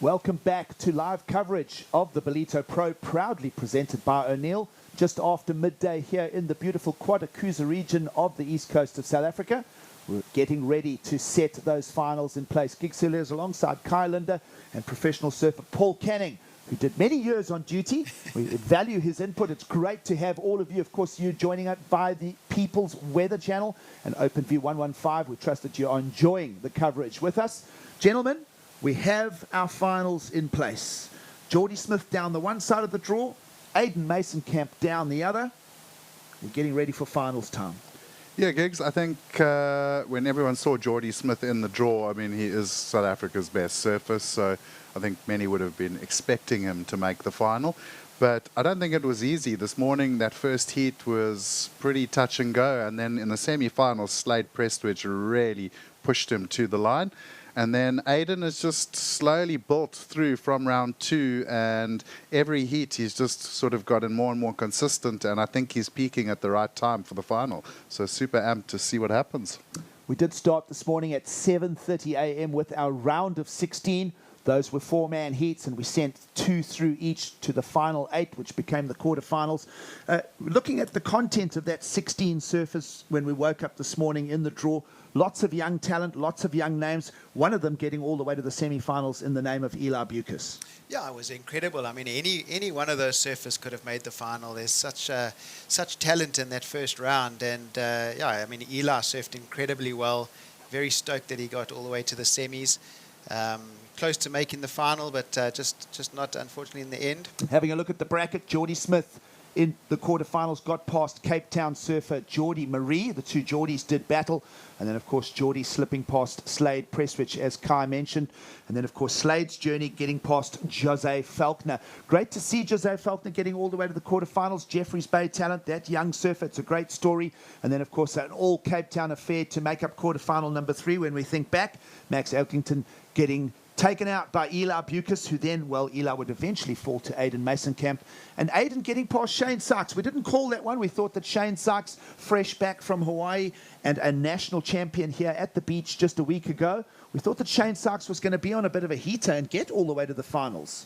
Welcome back to live coverage of the Ballito Pro, proudly presented by O'Neill, just after midday here in the beautiful Quadakuza region of the east coast of South Africa. We're getting ready to set those finals in place. Gig Sealers alongside Kai Linder and professional surfer Paul Canning, who did many years on duty. We value his input. It's great to have all of you, of course, you joining us via the People's Weather Channel and OpenView 115. We trust that you are enjoying the coverage with us. Gentlemen, we have our finals in place. Geordie Smith down the one side of the draw, Aiden Mason-Camp down the other. We're getting ready for finals time. Yeah, Giggs, I think when everyone saw Geordie Smith in the draw, I mean, he is South Africa's best surfer, so I think many would have been expecting him to make the final. But I don't think it was easy. This morning, that first heat was pretty touch and go, and then in the semi-finals, Slade Prestwich really pushed him to the line. And then Aiden has just slowly built through from round 2, and every heat he's just sort of gotten more and more consistent, and I think he's peaking at the right time for the final. So super amped to see what happens. We did start this morning at 7:30 a.m. with our round of 16. Those were 4-man heats, and we sent 2 through each to the final 8, which became the quarterfinals. Looking at the content of that 16 surfers when we woke up this morning in the draw, lots of young talent, lots of young names, one of them getting all the way to the semi-finals in the name of Eli Bucas. Yeah, it was incredible. I mean, any one of those surfers could have made the final. There's such talent in that first round, and yeah, I mean, Eli surfed incredibly well. Very stoked that he got all the way to the semis. Close to making the final, but just not, unfortunately, in the end. Having a look at the bracket, Geordie Smith in the quarterfinals got past Cape Town surfer Geordie Marie. The two Geordies did battle. And then, of course, Geordie slipping past Slade Prestwich, as Kai mentioned. And then, of course, Slade's journey getting past Jose Falconer. Great to see Jose Falconer getting all the way to the quarterfinals. Jeffreys Bay talent, that young surfer. It's a great story. And then, of course, an all Cape Town affair to make up quarterfinal number 3 when we think back. Max Elkington getting taken out by Eli Bucas, who then, well, Eli would eventually fall to Aiden Mason-Camp. And Aiden getting past Shane Sykes. We didn't call that one. We thought that Shane Sykes, fresh back from Hawaii and a national champion here at the beach just a week ago, we thought that Shane Sykes was going to be on a bit of a heater and get all the way to the finals.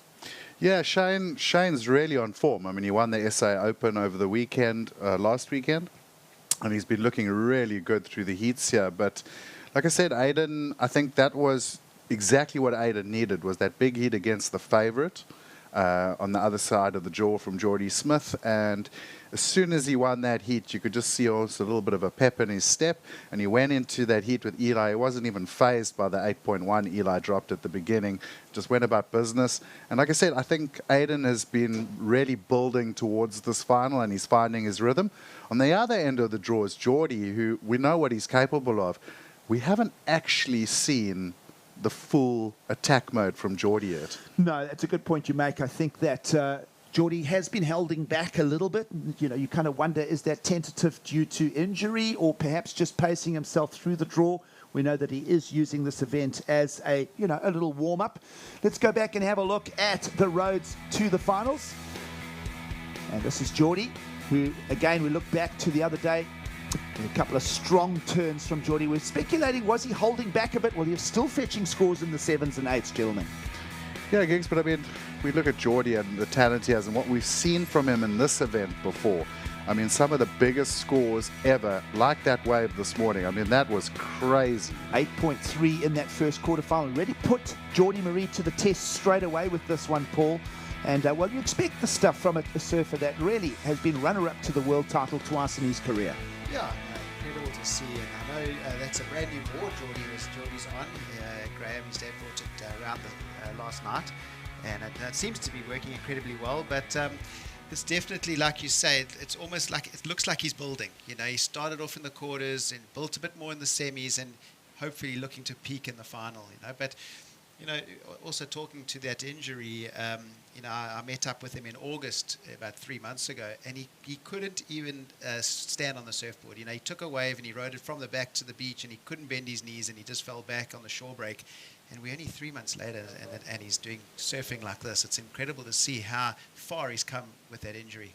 Yeah, Shane's really on form. I mean, he won the SA Open over the weekend, last weekend, and he's been looking really good through the heats here. But like I said, Aiden, I think that was exactly what Aiden needed, was that big heat against the favourite on the other side of the jaw from Geordie Smith. And as soon as he won that heat, you could just see also a little bit of a pep in his step. And he went into that heat with Eli. He wasn't even phased by the 8.1 Eli dropped at the beginning. Just went about business. And like I said, I think Aiden has been really building towards this final, and he's finding his rhythm. On the other end of the draw is Geordie, who we know what he's capable of. We haven't actually seen the full attack mode from Geordie yet. No, that's a good point you make. I think that Geordie has been holding back a little bit. You know, you kind of wonder, is that tentative due to injury or perhaps just pacing himself through the draw? We know that he is using this event as a little warm-up. Let's go back and have a look at the roads to the finals. And this is Geordie, who, again, we look back to the other day. A couple of strong turns from Geordie. We're speculating, was he holding back a bit? Well, he was still fetching scores in the 7s and 8s, gentlemen. Yeah, Giggs, but I mean, we look at Geordie and the talent he has and what we've seen from him in this event before. I mean, some of the biggest scores ever, like that wave this morning. I mean, that was crazy. 8.3 in that first quarterfinal. Really put Geordie Marie to the test straight away with this one, Paul. And, well, you expect the stuff from a surfer that really has been runner-up to the world title twice in his career. Yeah, incredible to see. And I know that's a brand new board Geordie's on. Graham, his dad, brought it around last night. And it seems to be working incredibly well. But it's definitely, like you say, it's almost like it looks like he's building. You know, he started off in the quarters and built a bit more in the semis and hopefully looking to peak in the final, you know. But, you know, also talking to that injury, you know, I met up with him in August about 3 months ago, and he couldn't even stand on the surfboard. You know, he took a wave and he rode it from the back to the beach, and he couldn't bend his knees, and he just fell back on the shore break. And we're only 3 months later, and he's doing surfing like this. It's incredible to see how far he's come with that injury.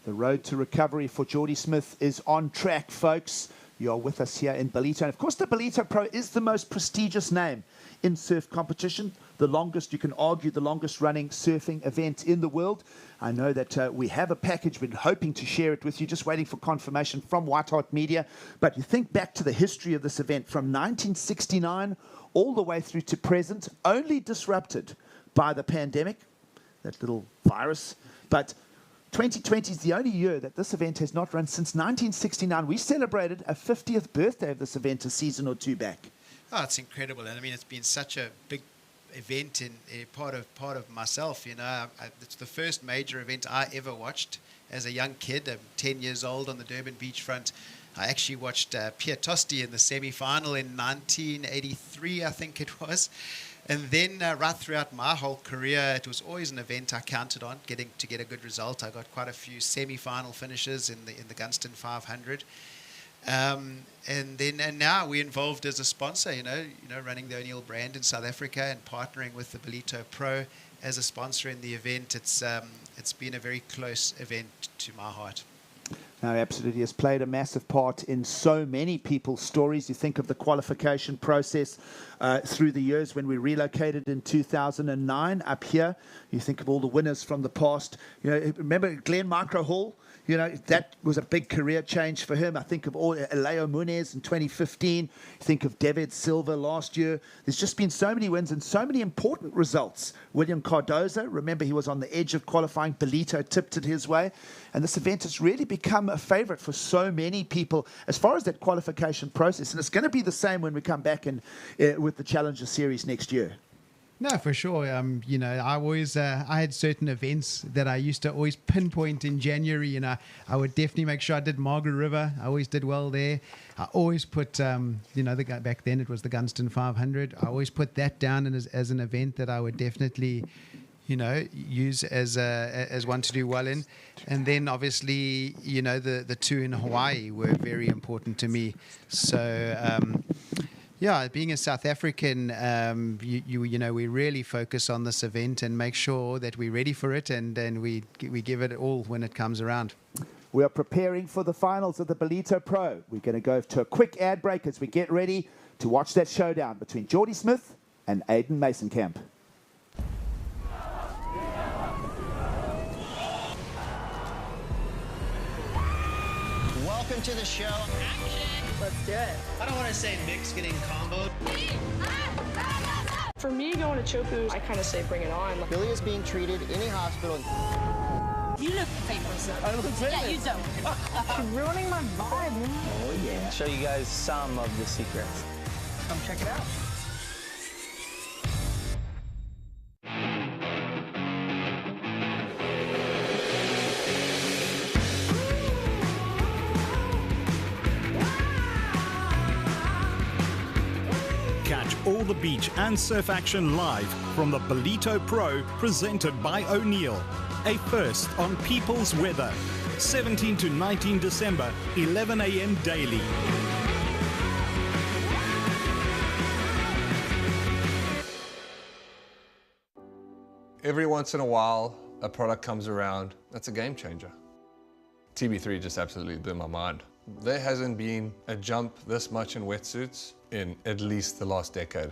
The road to recovery for Geordie Smith is on track, folks. You're with us here in Ballito. And, of course, the Ballito Pro is the most prestigious name in surf competition. The longest, you can argue, the longest running surfing event in the world. I know that we have a package. We're hoping to share it with you, just waiting for confirmation from White Hart Media. But you think back to the history of this event from 1969 all the way through to present, only disrupted by the pandemic, that little virus. But 2020 is the only year that this event has not run since 1969. We celebrated a 50th birthday of this event a season or two back. Oh, it's incredible. And I mean, it's been such a big event in part of myself. You know, it's the first major event I ever watched as a young kid. I'm 10 years old on the Durban beachfront. I actually watched Pierre Tosti in the semi-final in 1983, I think it was. And then right throughout my whole career, it was always an event I counted on getting to get a good result. I got quite a few semi-final finishes in the Gunston 500. And now we're involved as a sponsor, you know, running the O'Neill brand in South Africa and partnering with the Ballito Pro as a sponsor in the event. It's been a very close event to my heart. No, absolutely. Has played a massive part in so many people's stories. You think of the qualification process through the years when we relocated in 2009 up here. You think of all the winners from the past. You know, remember Glenn Micro Hall? You know, that was a big career change for him. I think of all Leo Munez in 2015. Think of David Silva last year. There's just been so many wins and so many important results. William Cardoza, remember he was on the edge of qualifying. Ballito tipped it his way. And this event has really become a favorite for so many people as far as that qualification process. And it's going to be the same when we come back with the Challenger Series next year. No, for sure. You know, I always I had certain events that I used to always pinpoint in January. You know, I would definitely make sure I did Margaret River. I always did well there. I always put, you know, back then it was the Gunston 500. I always put that down as an event that I would definitely, you know, use as one to do well in. And then obviously, you know, the two in Hawaii were very important to me. So. Yeah, being a South African, you know, we really focus on this event and make sure that we're ready for it, and then we give it all when it comes around. We are preparing for the finals of the Ballito Pro. We're going to go to a quick ad break as we get ready to watch that showdown between Geordie Smith and Aidan Masenkamp. Welcome to the show. Let's do it. I don't want to say Mick's getting comboed. For me, going to Chopu, I kind of say bring it on. Billy is being treated in a hospital. You look famous. I look famous. Yeah, you don't. You're ruining my vibe, man. Oh, yeah. Show you guys some of the secrets. Come check it out. Catch all the beach and surf action live from the Ballito Pro, presented by O'Neill. A first on People's Weather. 17 to 19 December, 11 a.m. daily. Every once in a while, a product comes around that's a game changer. TB3 just absolutely blew my mind. There hasn't been a jump this much in wetsuits in at least the last decade.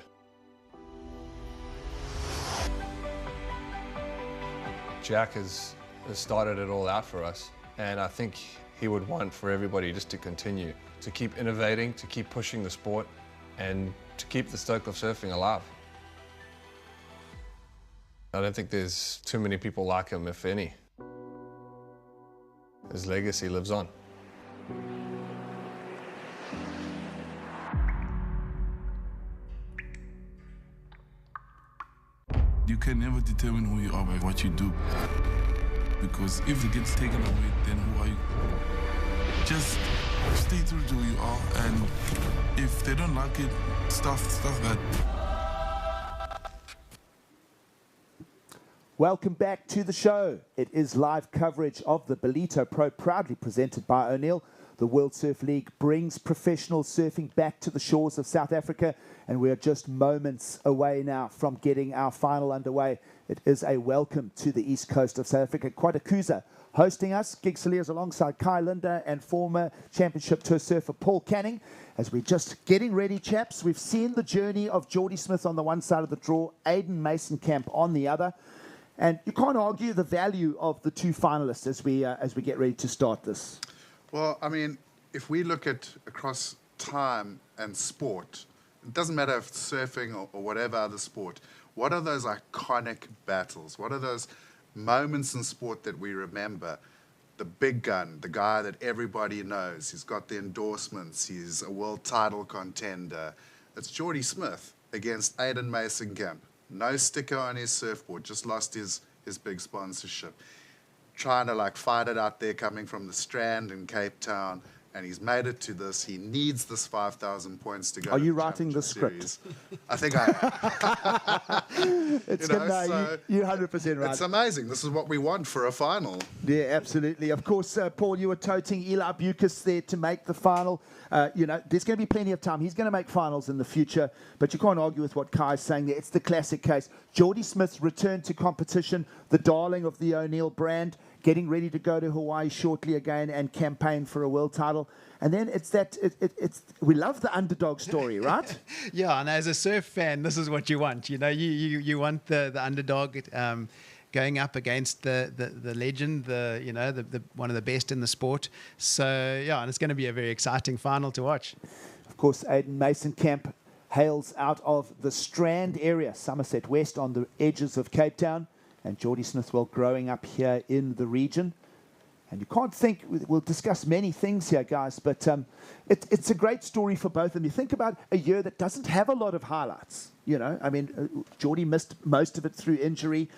Jack has started it all out for us, and I think he would want for everybody just to continue, to keep innovating, to keep pushing the sport, and to keep the stoke of surfing alive. I don't think there's too many people like him, if any. His legacy lives on. You can never determine who you are by what you do. Because if it gets taken away, then who are you? Just stay true to who you are, and if they don't like it, stuff that. Welcome back to the show. It is live coverage of the Ballito Pro, proudly presented by O'Neill. The World Surf League brings professional surfing back to the shores of South Africa, and we are just moments away now from getting our final underway. It is a welcome to the east coast of South Africa. Quite hosting us. Gig Saliers alongside Kai Linder and former championship tour surfer Paul Canning. As we're just getting ready, chaps, we've seen the journey of Geordie Smith on the one side of the draw, Aidan Masenkamp on the other. And you can't argue the value of the two finalists as we get ready to start this. Well, I mean, if we look at across time and sport, it doesn't matter if it's surfing or whatever other sport, what are those iconic battles? What are those moments in sport that we remember? The big gun, the guy that everybody knows, he's got the endorsements, he's a world title contender. It's Geordie Smith against Aidan Masenkamp. no sticker on his surfboard, just lost his big sponsorship. Trying to like fight it out there, coming from the Strand in Cape Town, and he's made it to this. He needs this 5,000 points to go. Are to you the writing the Championship script? Series. I think I am. It's You know, no, so you're 100% right. It's amazing. This is what we want for a final. Yeah, absolutely. Of course, Paul, you were toting Eli Bucas there to make the final. You know, there's going to be plenty of time. He's going to make finals in the future, but you can't argue with what Kai's saying there. It's the classic case. Geordie Smith's return to competition, the darling of the O'Neill brand, getting ready to go to Hawaii shortly again and campaign for a world title. And then it's that, we love the underdog story, right? Yeah, and as a surf fan, this is what you want. You know, you want the underdog going up against the legend, the one of the best in the sport. So, yeah, and it's going to be a very exciting final to watch. Of course, Aidan Mason-Camp hails out of the Strand area, Somerset West, on the edges of Cape Town. And Geordie Smithwell growing up here in the region. And you can't think, we'll discuss many things here, guys, but it's a great story for both of them. You think about a year that doesn't have a lot of highlights. You know, I mean, Geordie missed most of it through injury,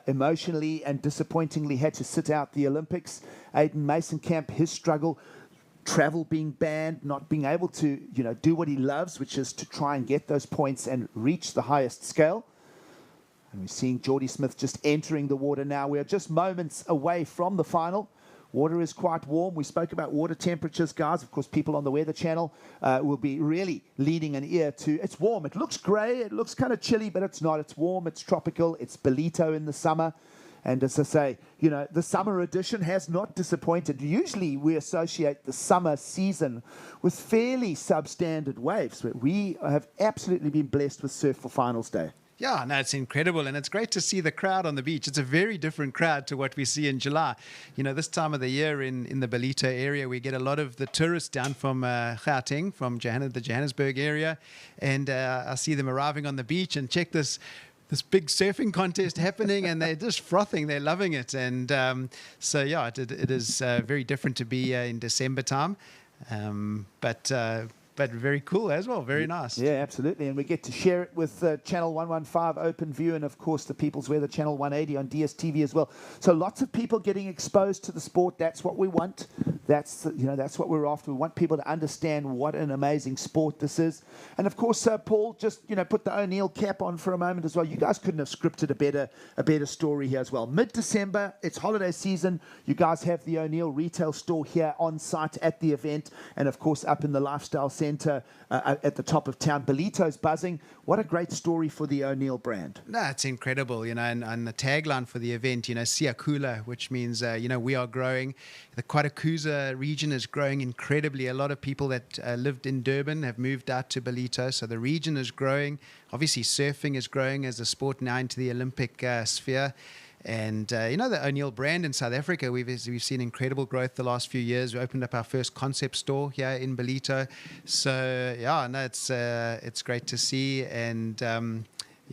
emotionally and disappointingly had to sit out the Olympics. Aidan Mason-Camp, his struggle, travel being banned, not being able to, you know, do what he loves, which is to try and get those points and reach the highest scale. And we're seeing Geordie Smith just entering the water now. We're just moments away from the final. Water is quite warm. We spoke about water temperatures, guys. Of course, people on the Weather Channel will be really leading an ear to. It's warm. It looks grey. It looks kind of chilly, but it's not. It's warm. It's tropical. It's Ballito in the summer. And as I say, you know, the summer edition has not disappointed. Usually we associate the summer season with fairly substandard waves, but we have absolutely been blessed with Surf for Finals Day. Yeah, no, it's incredible, and it's great to see the crowd on the beach. It's a very different crowd to what we see in July. You know, this time of the year in the Ballito area, we get a lot of the tourists down from Gauteng, from the Johannesburg area, and I see them arriving on the beach and check this big surfing contest happening, and they're just frothing. They're loving it, and so yeah, it is very different to be in December time, but very cool as well. Very nice. Yeah, absolutely. And we get to share it with Channel 115 Open View and, of course, the People's Weather Channel 180 on DSTV as well. So lots of people getting exposed to the sport. That's what we want. That's what we're after. We want people to understand what an amazing sport this is. And, of course, Paul, just, put the O'Neill cap on for a moment as well. You guys couldn't have scripted a better story here as well. Mid-December, it's holiday season. You guys have the O'Neill retail store here on site at the event. And, of course, up in the Lifestyle Centre at the top of town. Ballito's buzzing. What a great story for the O'Neill brand. No, it's incredible, and the tagline for the event, Siakula, which means, we are growing. The Kwatakuza region is growing incredibly. A lot of people that lived in Durban have moved out to Ballito, so the region is growing. Obviously, surfing is growing as a sport now into the Olympic sphere. And, the O'Neill brand in South Africa, we've seen incredible growth the last few years. We opened up our first concept store here in Ballito. So, yeah, no, it's great to see. And,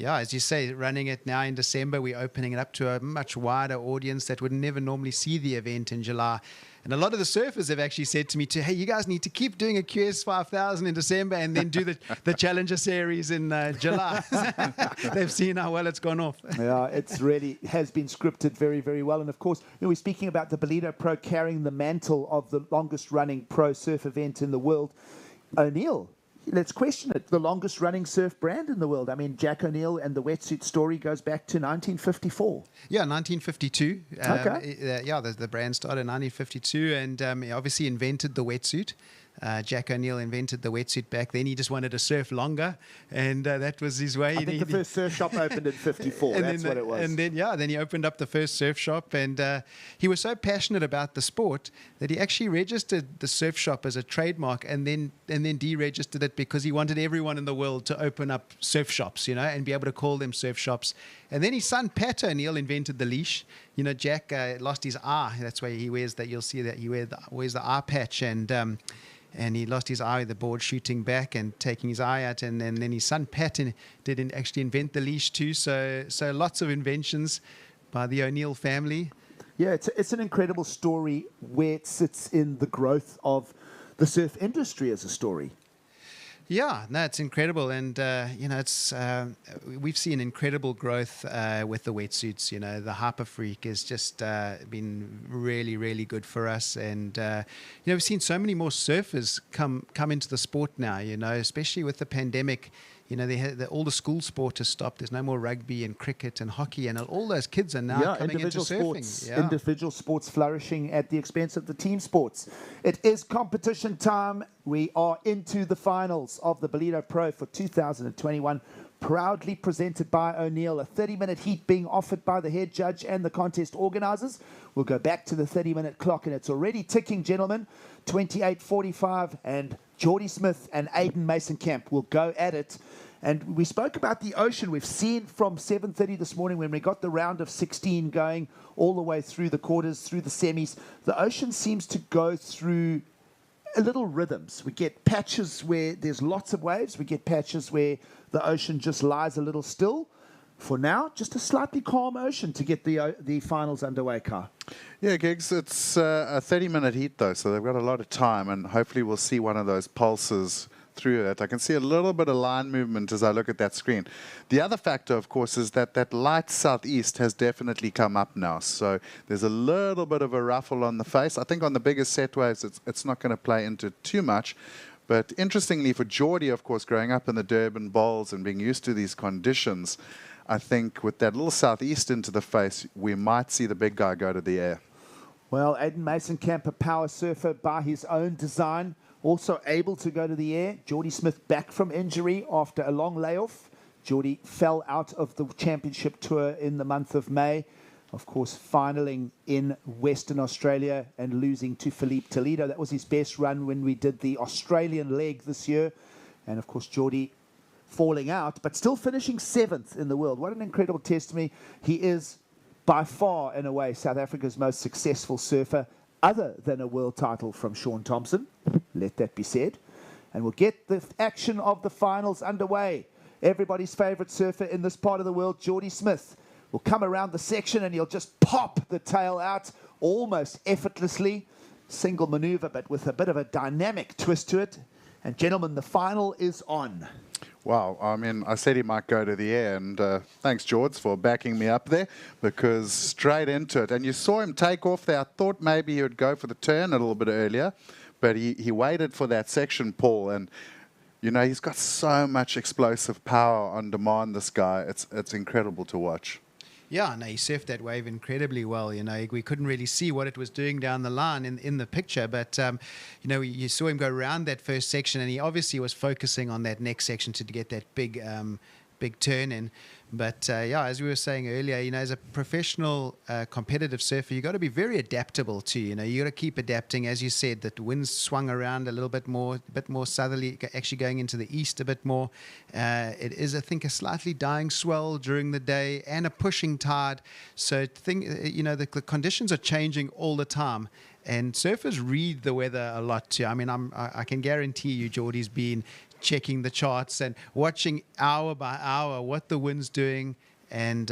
as you say, running it now in December, we're opening it up to a much wider audience that would never normally see the event in July. And a lot of the surfers have actually said to me, hey, you guys need to keep doing a QS 5000 in December and then do the Challenger Series in July. They've seen how well it's gone off. Yeah, it's really has been scripted very, very well. And, of course, we're speaking about the Ballito Pro carrying the mantle of the longest-running pro surf event in the world. O'Neill, let's question it. The longest-running surf brand in the world. I mean, Jack O'Neill and the wetsuit story goes back to 1954. Yeah, 1952. Okay. The brand started in 1952 and he obviously invented the wetsuit. Jack O'Neill invented the wetsuit back then. He just wanted to surf longer, and that was his way. I think the first surf shop opened in 54. That's what it was. And then he opened up the first surf shop, and he was so passionate about the sport that he actually registered the surf shop as a trademark, and then deregistered it because he wanted everyone in the world to open up surf shops, and be able to call them surf shops. And then his son Pat O'Neill invented the leash. Jack lost his eye. That's why he wears that. You'll see that he wears the eye patch, and he lost his eye with the board shooting back and taking his eye out. And then his son Pat did actually invent the leash too. So lots of inventions by the O'Neill family. Yeah, it's an incredible story where it sits in the growth of the surf industry as a story. Yeah, no, it's incredible, and it's we've seen incredible growth with the wetsuits. The Hyper Freak has just been really, really good for us, and we've seen so many more surfers come into the sport now. Especially with the pandemic. All the school sport has stopped. There's no more rugby and cricket and hockey, and all those kids are now coming into surfing. Sports, individual sports flourishing at the expense of the team sports. It is competition time. We are into the finals of the Ballito Pro for 2021. Proudly presented by O'Neill, a 30-minute heat being offered by the head judge and the contest organisers. We'll go back to the 30-minute clock, and it's already ticking, gentlemen. 28:45, and Geordie Smith and Aiden Mason-Camp will go at it. And we spoke about the ocean. We've seen from 7:30 this morning when we got the round of 16 going all the way through the quarters, through the semis. The ocean seems to go through little rhythms. We get patches where there's lots of waves. We get patches where the ocean just lies a little still. For now, just a slightly calm ocean to get the finals underway, Kai. Yeah, Gigs, it's a 30-minute heat, though, so they've got a lot of time, and hopefully we'll see one of those pulses through it. I can see a little bit of line movement as I look at that screen. The other factor, of course, is that light southeast has definitely come up now, so there's a little bit of a ruffle on the face. I think on the biggest set waves, it's not going to play into too much. But interestingly for Geordie, of course, growing up in the Durban Bowls and being used to these conditions, I think with that little southeast into the face, we might see the big guy go to the air. Well, Aiden Mason-Camp, a power surfer by his own design, also able to go to the air. Geordie Smith back from injury after a long layoff. Geordie fell out of the championship tour in the month of May. Of course, finaling in Western Australia and losing to Philippe Toledo. That was his best run when we did the Australian leg this year. And, of course, Geordie falling out, but still finishing 7th in the world. What an incredible testimony. He is, by far and away, South Africa's most successful surfer, other than a world title from Sean Thompson. Let that be said. And we'll get the action of the finals underway. Everybody's favourite surfer in this part of the world, Geordie Smith, will come around the section and he'll just pop the tail out almost effortlessly. Single manoeuvre, but with a bit of a dynamic twist to it. And gentlemen, the final is on. Wow, I mean, I said he might go to the air, and thanks, George, for backing me up there, because straight into it. And you saw him take off there. I thought maybe he would go for the turn a little bit earlier, but he waited for that section, Paul, and he's got so much explosive power on demand, this guy. It's incredible to watch. Yeah, no, he surfed that wave incredibly well. We couldn't really see what it was doing down the line in the picture, but you saw him go around that first section, and he obviously was focusing on that next section to get that big turn in. But as we were saying earlier, as a professional competitive surfer, you got to be very adaptable too. You got to keep adapting. As you said, that the winds swung around a little bit more southerly, actually going into the east a bit more. It is, I think, a slightly dying swell during the day and a pushing tide. So the conditions are changing all the time. And surfers read the weather a lot too. I mean, I can guarantee you, Geordie's been checking the charts and watching hour by hour what the wind's doing and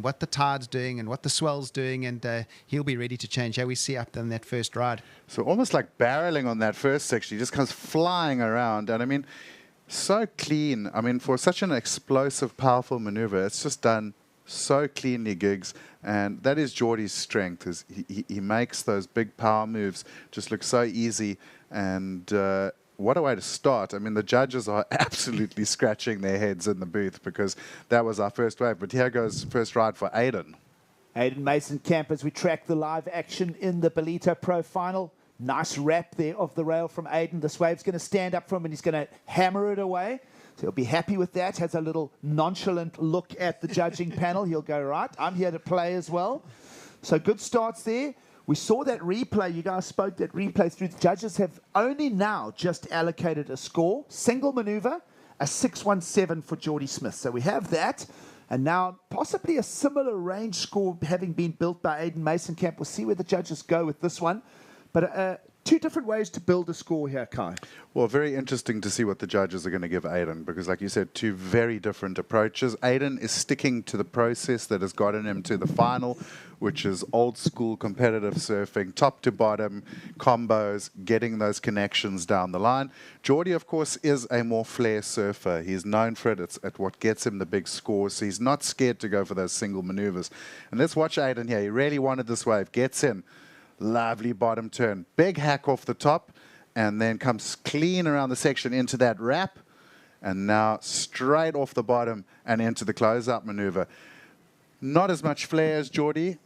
what the tide's doing and what the swell's doing, and he'll be ready to change. How we see up on that first ride. So almost like barreling on that first section, he just comes flying around, and I mean, so clean. I mean, for such an explosive, powerful maneuver, it's just done so cleanly, Gigs, and that is Geordie's strength. Is he makes those big power moves just look so easy, and what a way to start. I mean, the judges are absolutely scratching their heads in the booth because that was our first wave. But here goes first ride for Aiden. Aiden Mason-Camp as we track the live action in the Ballito Pro final. Nice wrap there of the rail from Aiden. This wave's going to stand up from him and he's going to hammer it away. So he'll be happy with that. Has a little nonchalant look at the judging panel. He'll go, right, I'm here to play as well. So good starts there. We saw that replay. You guys spoke that replay through. The judges have only now just allocated a score. Single maneuver, a 6.17 for Geordie Smith. So we have that. And now possibly a similar range score having been built by Aiden Mason-Camp. We'll see where the judges go with this one. But Two different ways to build a score here, Kai. Well, very interesting to see what the judges are going to give Aiden, because like you said, two very different approaches. Aiden is sticking to the process that has gotten him to the final, which is old school competitive surfing, top to bottom, combos, getting those connections down the line. Geordie, of course, is a more flair surfer. He's known for it. It's at what gets him the big scores. So he's not scared to go for those single maneuvers. And let's watch Aiden here. He really wanted this wave. Gets in. Lovely bottom turn. Big hack off the top, and then comes clean around the section into that wrap, and now straight off the bottom and into the closeout maneuver. Not as much flair as Geordie,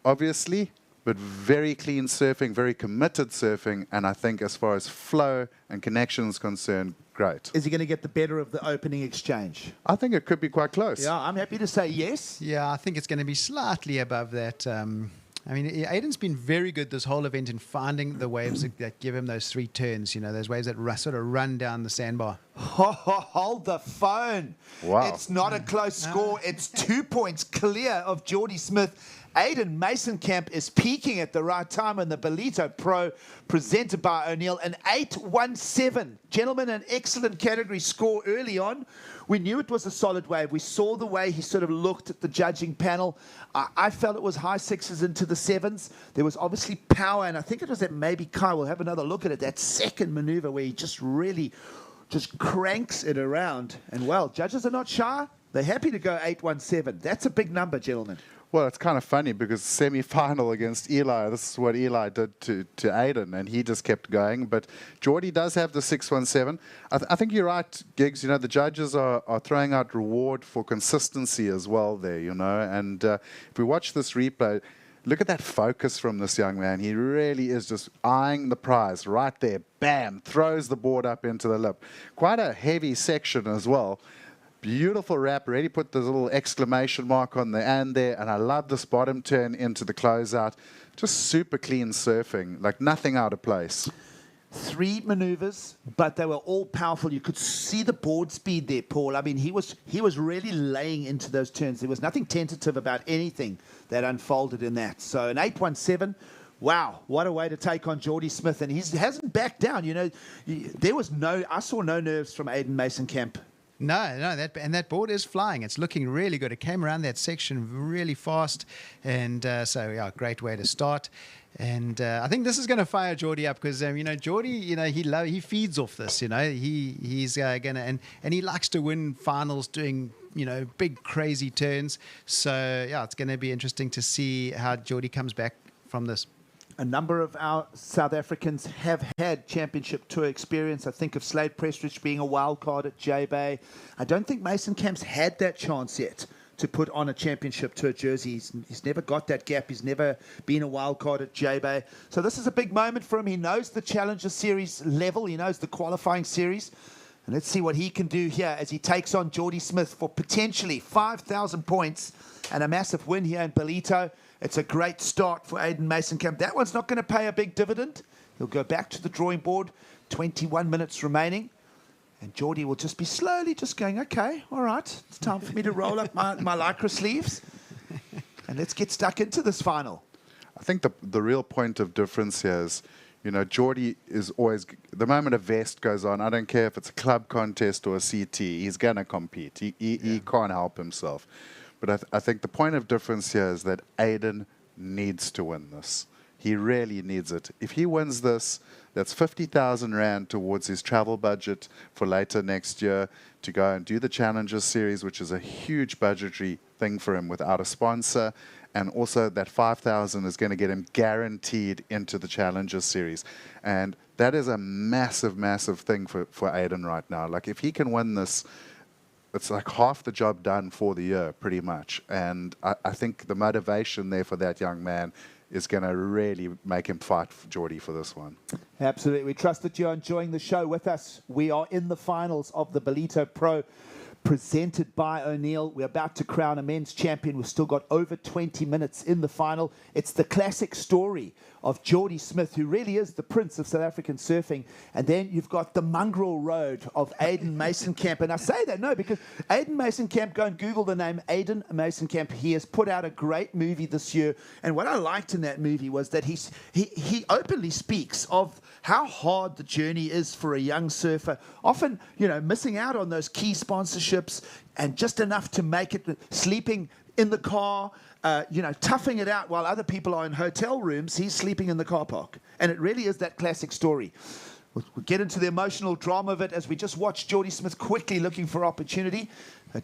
obviously, but very clean surfing, very committed surfing, and I think as far as flow and connection is concerned, great. Is he going to get the better of the opening exchange? I think it could be quite close. Yeah, I'm happy to say yes. Yeah, I think it's going to be slightly above that. I mean, Aiden's been very good this whole event in finding the waves that give him those 3 turns, you know, those waves that sort of run down the sandbar. Hold the phone. Wow. It's not a close score. It's 2 points clear of Geordie Smith. Aiden Mason-Camp is peaking at the right time in the Ballito Pro, presented by O'Neill. An 8.17. Gentlemen, an excellent category score early on. We knew it was a solid wave. We saw the way he sort of looked at the judging panel. I felt it was high 6s into the 7s. There was obviously power, and I think it was that maybe Kai will have another look at it, that second maneuver where he just really just cranks it around. And, well, judges are not shy. They're happy to go 8.17. That's a big number, gentlemen. Well, it's kind of funny because semi-final against Eli, this is what Eli did to Aiden, and he just kept going. But Geordie does have the 6.17. I think you're right, Giggs. You know, the judges are throwing out reward for consistency as well there, you know. And if we watch this replay, look at that focus from this young man. He really is just eyeing the prize right there. Bam! Throws the board up into the lip. Quite a heavy section as well. Beautiful wrap, already put the little exclamation mark on the and there, and I love this bottom turn into the closeout. Just super clean surfing, like nothing out of place. 3 maneuvers, but they were all powerful. You could see the board speed there, Paul. I mean, he was really laying into those turns. There was nothing tentative about anything that unfolded in that. So an 8.17. Wow, what a way to take on Geordie Smith, and he hasn't backed down. You know, I saw no nerves from Aiden Mason-Camp. No, that board is flying. It's looking really good. It came around that section really fast, and so yeah, great way to start. And I think this is going to fire Geordie up because you know, Geordie, you know, he feeds off this. You know, he's gonna and he likes to win finals doing, you know, big crazy turns. So yeah, it's going to be interesting to see how Geordie comes back from this. A number of our South Africans have had championship tour experience. I think of Slade Prestridge being a wild card at J-Bay. I don't think Mason-Camp's had that chance yet to put on a championship tour jersey. He's never got that gap. He's never been a wild card at J-Bay. So this is a big moment for him. He knows the Challenger Series level. He knows the qualifying series. And let's see what he can do here as he takes on Geordie Smith for potentially 5,000 points and a massive win here in Ballito. It's a great start for Aiden Mason-Camp. That one's not going to pay a big dividend. He'll go back to the drawing board. 21 minutes remaining. And Geordie will just be slowly just going, okay, all right, it's time for me to roll up my Lycra sleeves. And let's get stuck into this final. I think the real point of difference here is, you know, Geordie is always, the moment a vest goes on, I don't care if it's a club contest or a CT, he's going to compete. He can't help himself. But I think the point of difference here is that Aiden needs to win this. He really needs it. If he wins this, that's 50,000 Rand towards his travel budget for later next year to go and do the Challenger Series, which is a huge budgetary thing for him without a sponsor. And also that 5,000 is going to get him guaranteed into the Challenger Series. And that is a massive, massive thing for Aiden right now. Like if he can win this, it's like half the job done for the year, pretty much. And I think the motivation there for that young man is going to really make him fight for Geordie for this one. Absolutely. We trust that you're enjoying the show with us. We are in the finals of the Ballito Pro, presented by O'Neill. We're about to crown a men's champion. We've still got over 20 minutes in the final. It's the classic story of Geordie Smith, who really is the prince of South African surfing. And then you've got the mongrel road of Aiden Mason-Camp. And I say that, no, because Aiden Mason-Camp, go and Google the name Aiden Mason-Camp. He has put out a great movie this year. And what I liked in that movie was that he openly speaks of how hard the journey is for a young surfer, often, you know, missing out on those key sponsorships and just enough to make it, sleeping in the car, you know, toughing it out while other people are in hotel rooms. He's sleeping in the car park. And it really is that classic story. We'll get into the emotional drama of it as we just watch Geordie Smith quickly looking for opportunity.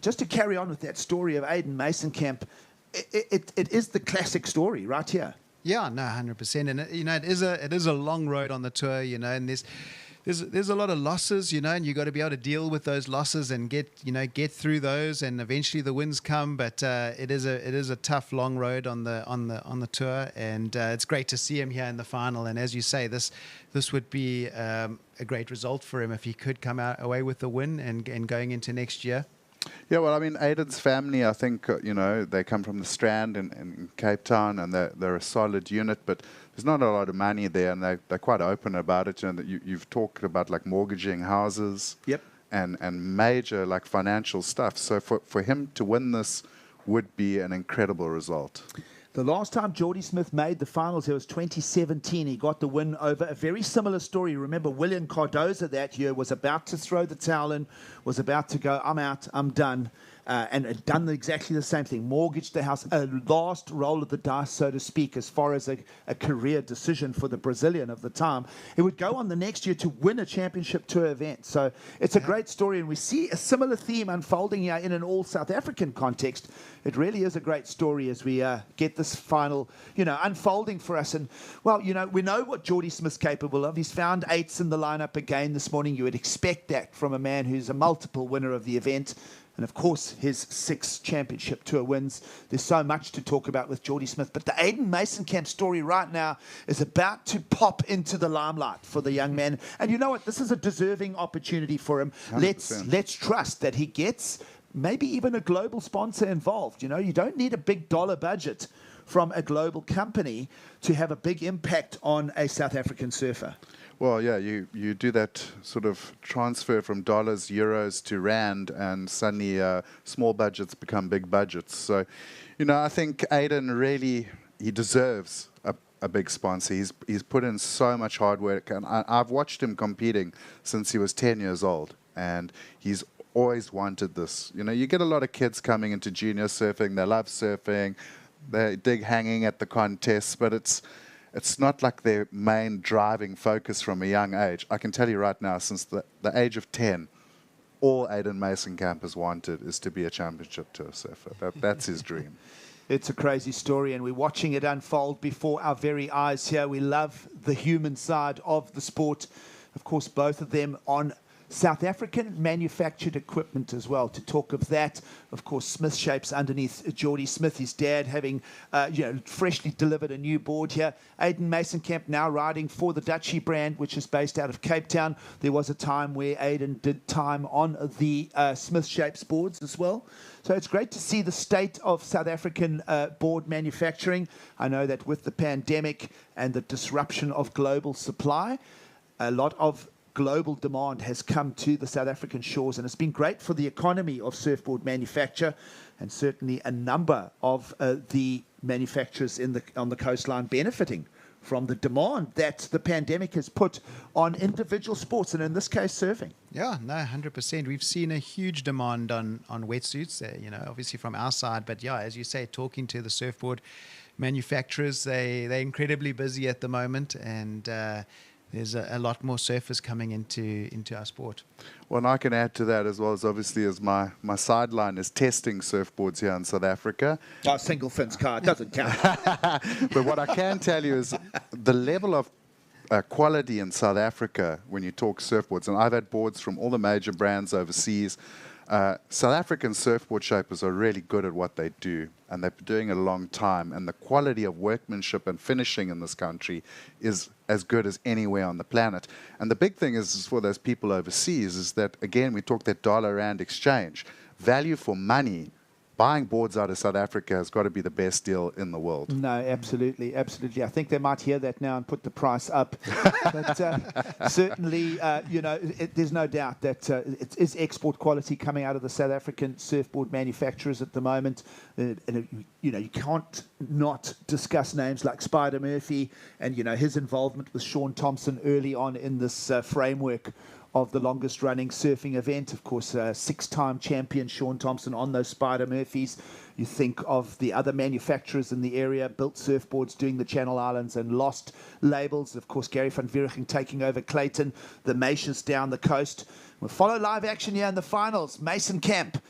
Just to carry on with that story of Aiden Mason-Camp, it is the classic story right here. Yeah, no, 100%. And, you know, it is a long road on the tour, you know, and there's a lot of losses, you know, and you got to be able to deal with those losses and get through those, and eventually the wins come. But it is a tough long road on the tour, and it's great to see him here in the final. And as you say, this would be a great result for him if he could come away with the win and going into next year. Yeah, well, I mean, Aiden's family, I think, you know, they come from the Strand in Cape Town, and they're a solid unit, but there's not a lot of money there, and they're quite open about it. You know, you've talked about, like, mortgaging houses. Yep. And major, like, financial stuff. So for him to win this would be an incredible result. The last time Geordie Smith made the finals, it was 2017. He got the win over a very similar story. Remember, William Cardoza that year was about to throw the towel in, was about to go, I'm out, I'm done. And had done exactly the same thing, mortgaged the house, a last roll of the dice, so to speak, as far as a career decision for the Brazilian of the time. He would go on the next year to win a championship tour event. So it's a great story, and we see a similar theme unfolding here in an all South African context. It really is a great story as we get this final, you know, unfolding for us. And, well, you know, we know what Geordie Smith's capable of. He's found eights in the lineup again this morning. You would expect that from a man who's a multiple winner of the event. And, of course, his 6 championship tour wins. There's so much to talk about with Geordie Smith. But the Aiden Mason-Camp story right now is about to pop into the limelight for the young man. And you know what? This is a deserving opportunity for him. 100%. Let's trust that he gets maybe even a global sponsor involved. You know, you don't need a big dollar budget from a global company to have a big impact on a South African surfer. Well, yeah, you do that sort of transfer from dollars, euros to rand, and suddenly small budgets become big budgets. So, you know, I think Aiden really, he deserves a big sponsor. He's put in so much hard work, and I've watched him competing since he was 10 years old, and he's always wanted this. You know, you get a lot of kids coming into junior surfing. They love surfing. They dig hanging at the contests, but it's not like their main driving focus from a young age. I can tell you right now, since the age of 10, all Aiden Mason-Camp has wanted is to be a championship tour surfer. That's his dream. It's a crazy story, and we're watching it unfold before our very eyes here. We love the human side of the sport. Of course, both of them on South African manufactured equipment as well. To talk of that, of course, Smith Shapes underneath Geordie Smith, his dad having freshly delivered a new board here. Aiden Mason-Camp now riding for the Dutchie brand, which is based out of Cape Town. There was a time where Aiden did time on the Smith Shapes boards as well. So it's great to see the state of South African board manufacturing. I know that with the pandemic and the disruption of global supply, a lot of global demand has come to the South African shores, and it's been great for the economy of surfboard manufacture, and certainly a number of the manufacturers on the coastline benefiting from the demand that the pandemic has put on individual sports, and in this case, surfing. Yeah, no, 100%. We've seen a huge demand on wetsuits, you know, obviously from our side, but yeah, as you say, talking to the surfboard manufacturers, they're incredibly busy at the moment, and there's a lot more surfers coming into our sport. Well, and I can add to that as well, as obviously as my sideline is testing surfboards here in South Africa. Oh, single fins car doesn't count. But what I can tell you is the level of quality in South Africa when you talk surfboards, and I've had boards from all the major brands overseas. South African surfboard shapers are really good at what they do, and they've been doing it a long time, and the quality of workmanship and finishing in this country is as good as anywhere on the planet. And the big thing is for those people overseas is that, again, we talk that dollar-rand exchange. Value for money buying boards out of South Africa has got to be the best deal in the world. No, absolutely, absolutely. I think they might hear that now and put the price up. But certainly, there's no doubt that it is export quality coming out of the South African surfboard manufacturers at the moment. You can't not discuss names like Spider Murphy and, his involvement with Sean Thompson early on in this framework of the longest running surfing event. Of course, 6-time champion Sean Thompson on those Spider Murphys. You think of the other manufacturers in the area, built surfboards doing the Channel Islands and lost labels. Of course, Gary van Vieriging taking over Clayton, the Mations down the coast. We'll follow live action here in the finals. Mason Camp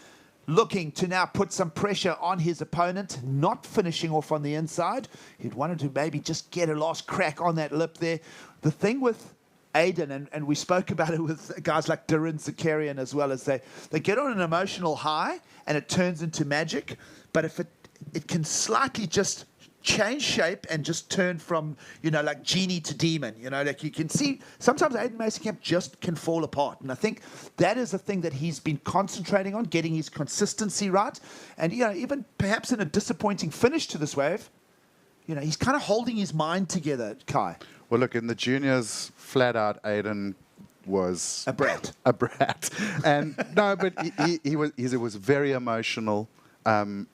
looking to now put some pressure on his opponent, not finishing off on the inside. He'd wanted to maybe just get a last crack on that lip there. The thing with Aiden, and we spoke about it with guys like Duran Zakarian as well, as they get on an emotional high and it turns into magic. But if it can slightly just change shape and just turn from, like genie to demon, like you can see sometimes Aiden Mason-Camp just can fall apart. And I think that is a thing that he's been concentrating on, getting his consistency right. And, even perhaps in a disappointing finish to this wave, he's kind of holding his mind together, Kai. Well, look, in the juniors, flat out, Aiden was a brat. And no, but he was very emotional, and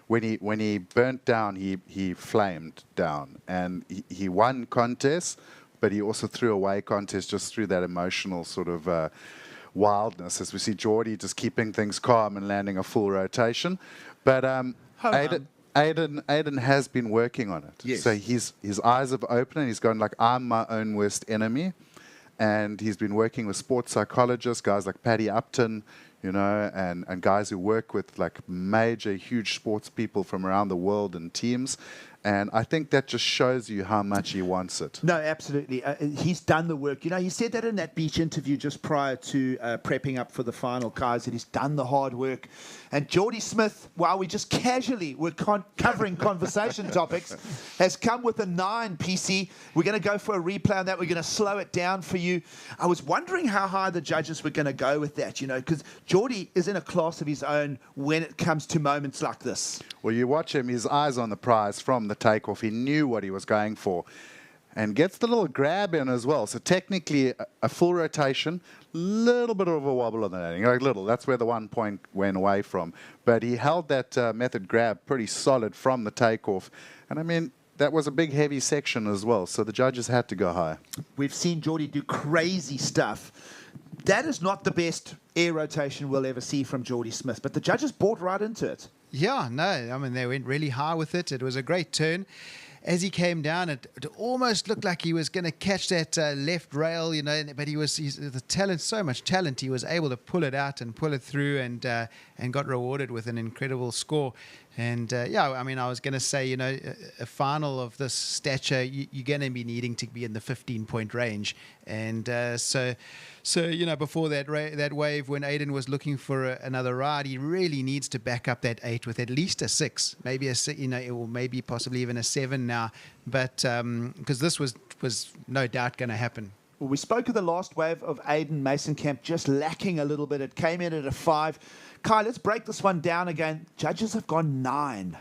when he burnt down, he flamed down, and he won contests, but he also threw away contests just through that emotional sort of wildness, as we see Geordie just keeping things calm and landing a full rotation. But Aiden has been working on it. Yes. So his eyes have opened and he's gone like, I'm my own worst enemy. And he's been working with sports psychologists, guys like Paddy Upton, and guys who work with like major, huge sports people from around the world and teams. And I think that just shows you how much he wants it. No, absolutely. He's done the work. He said that in that beach interview just prior to prepping up for the final, guys, that he's done the hard work. And Geordie Smith, while we just casually were covering conversation topics, has come with a 9 PC. We're going to go for a replay on that. We're going to slow it down for you. I was wondering how high the judges were going to go with that, because Geordie is in a class of his own when it comes to moments like this. Well, you watch him, his eyes on the prize from the takeoff. He knew what he was going for and gets the little grab in as well. So technically a full rotation, little bit of a wobble on the landing, like little. That's where the 1 point went away from. But he held that method grab pretty solid from the takeoff. And I mean, that was a big heavy section as well. So the judges had to go high. We've seen Geordie do crazy stuff. That is not the best air rotation we'll ever see from Geordie Smith, but the judges bought right into it. Yeah, no, I mean, they went really high with it. It was a great turn. As he came down, it almost looked like he was going to catch that left rail, but he's the talent, so much talent, he was able to pull it out and pull it through and got rewarded with an incredible score. And I mean, I was going to say, a final of this stature, you're going to be needing to be in the 15-point range. And so before that wave, when Aiden was looking for another ride, he really needs to back up that 8 with at least a 6, maybe or maybe possibly even a 7 now. But because this was no doubt going to happen. Well, we spoke of the last wave of Aiden Mason-Camp just lacking a little bit. It came in at a 5. Kai, let's break this one down again. Judges have gone 9.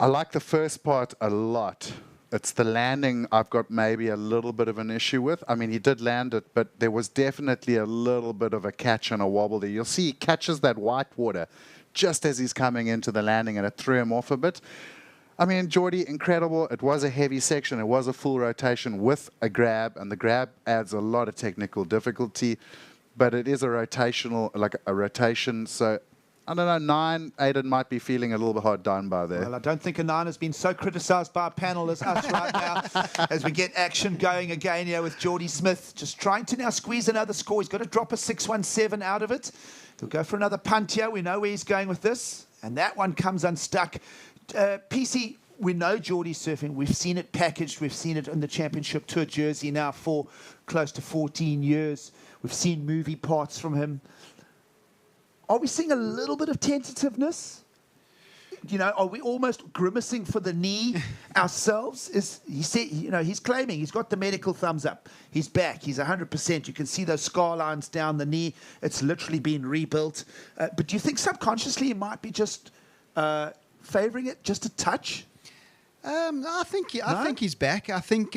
I like the first part a lot. It's the landing I've got maybe a little bit of an issue with. I mean, he did land it, but there was definitely a little bit of a catch and a wobble there. You'll see he catches that white water just as he's coming into the landing, and it threw him off a bit. I mean, Geordie, incredible. It was a heavy section. It was a full rotation with a grab, and the grab adds a lot of technical difficulty. But it is a rotation. So, I don't know, 9, Aiden might be feeling a little bit hard done by there. Well, I don't think a 9 has been so criticised by a panel as us right now, as we get action going again here with Geordie Smith, just trying to now squeeze another score. He's got to drop a 617 out of it. He'll go for another punt here. We know where he's going with this. And that one comes unstuck. PC, we know Geordie's surfing. We've seen it packaged. We've seen it in the Championship Tour jersey now for close to 14 years. We've seen movie parts from him. Are we seeing a little bit of tentativeness? are we almost grimacing for the knee ourselves? He said, he's claiming he's got the medical thumbs up. He's back. He's 100%. You can see those scar lines down the knee. It's literally been rebuilt. But do you think subconsciously he might be just favouring it just a touch? I think he's back. I think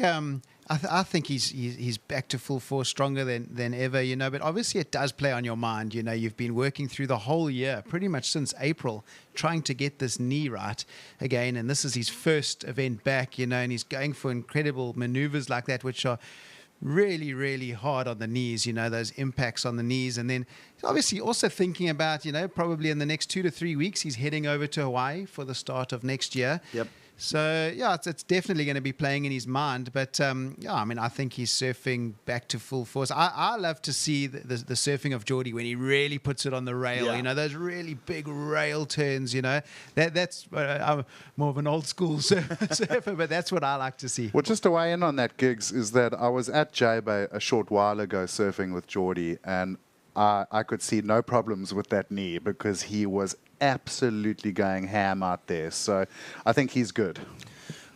he's back to full force, stronger than ever. But obviously it does play on your mind. You've been working through the whole year, pretty much since April, trying to get this knee right again. And this is his first event back. And he's going for incredible maneuvers like that, which are really, really hard on the knees, those impacts on the knees. And then obviously also thinking about, probably in the next 2 to 3 weeks, he's heading over to Hawaii for the start of next year. Yep. So, it's definitely going to be playing in his mind. But, I think he's surfing back to full force. I love to see the surfing of Geordie when he really puts it on the rail, those really big rail turns, That's I'm more of an old school surfer, but that's what I like to see. Well, just to weigh in on that, Gigs, is that I was at J-Bay a short while ago surfing with Geordie, and I could see no problems with that knee because he was absolutely going ham out there. So I think he's good.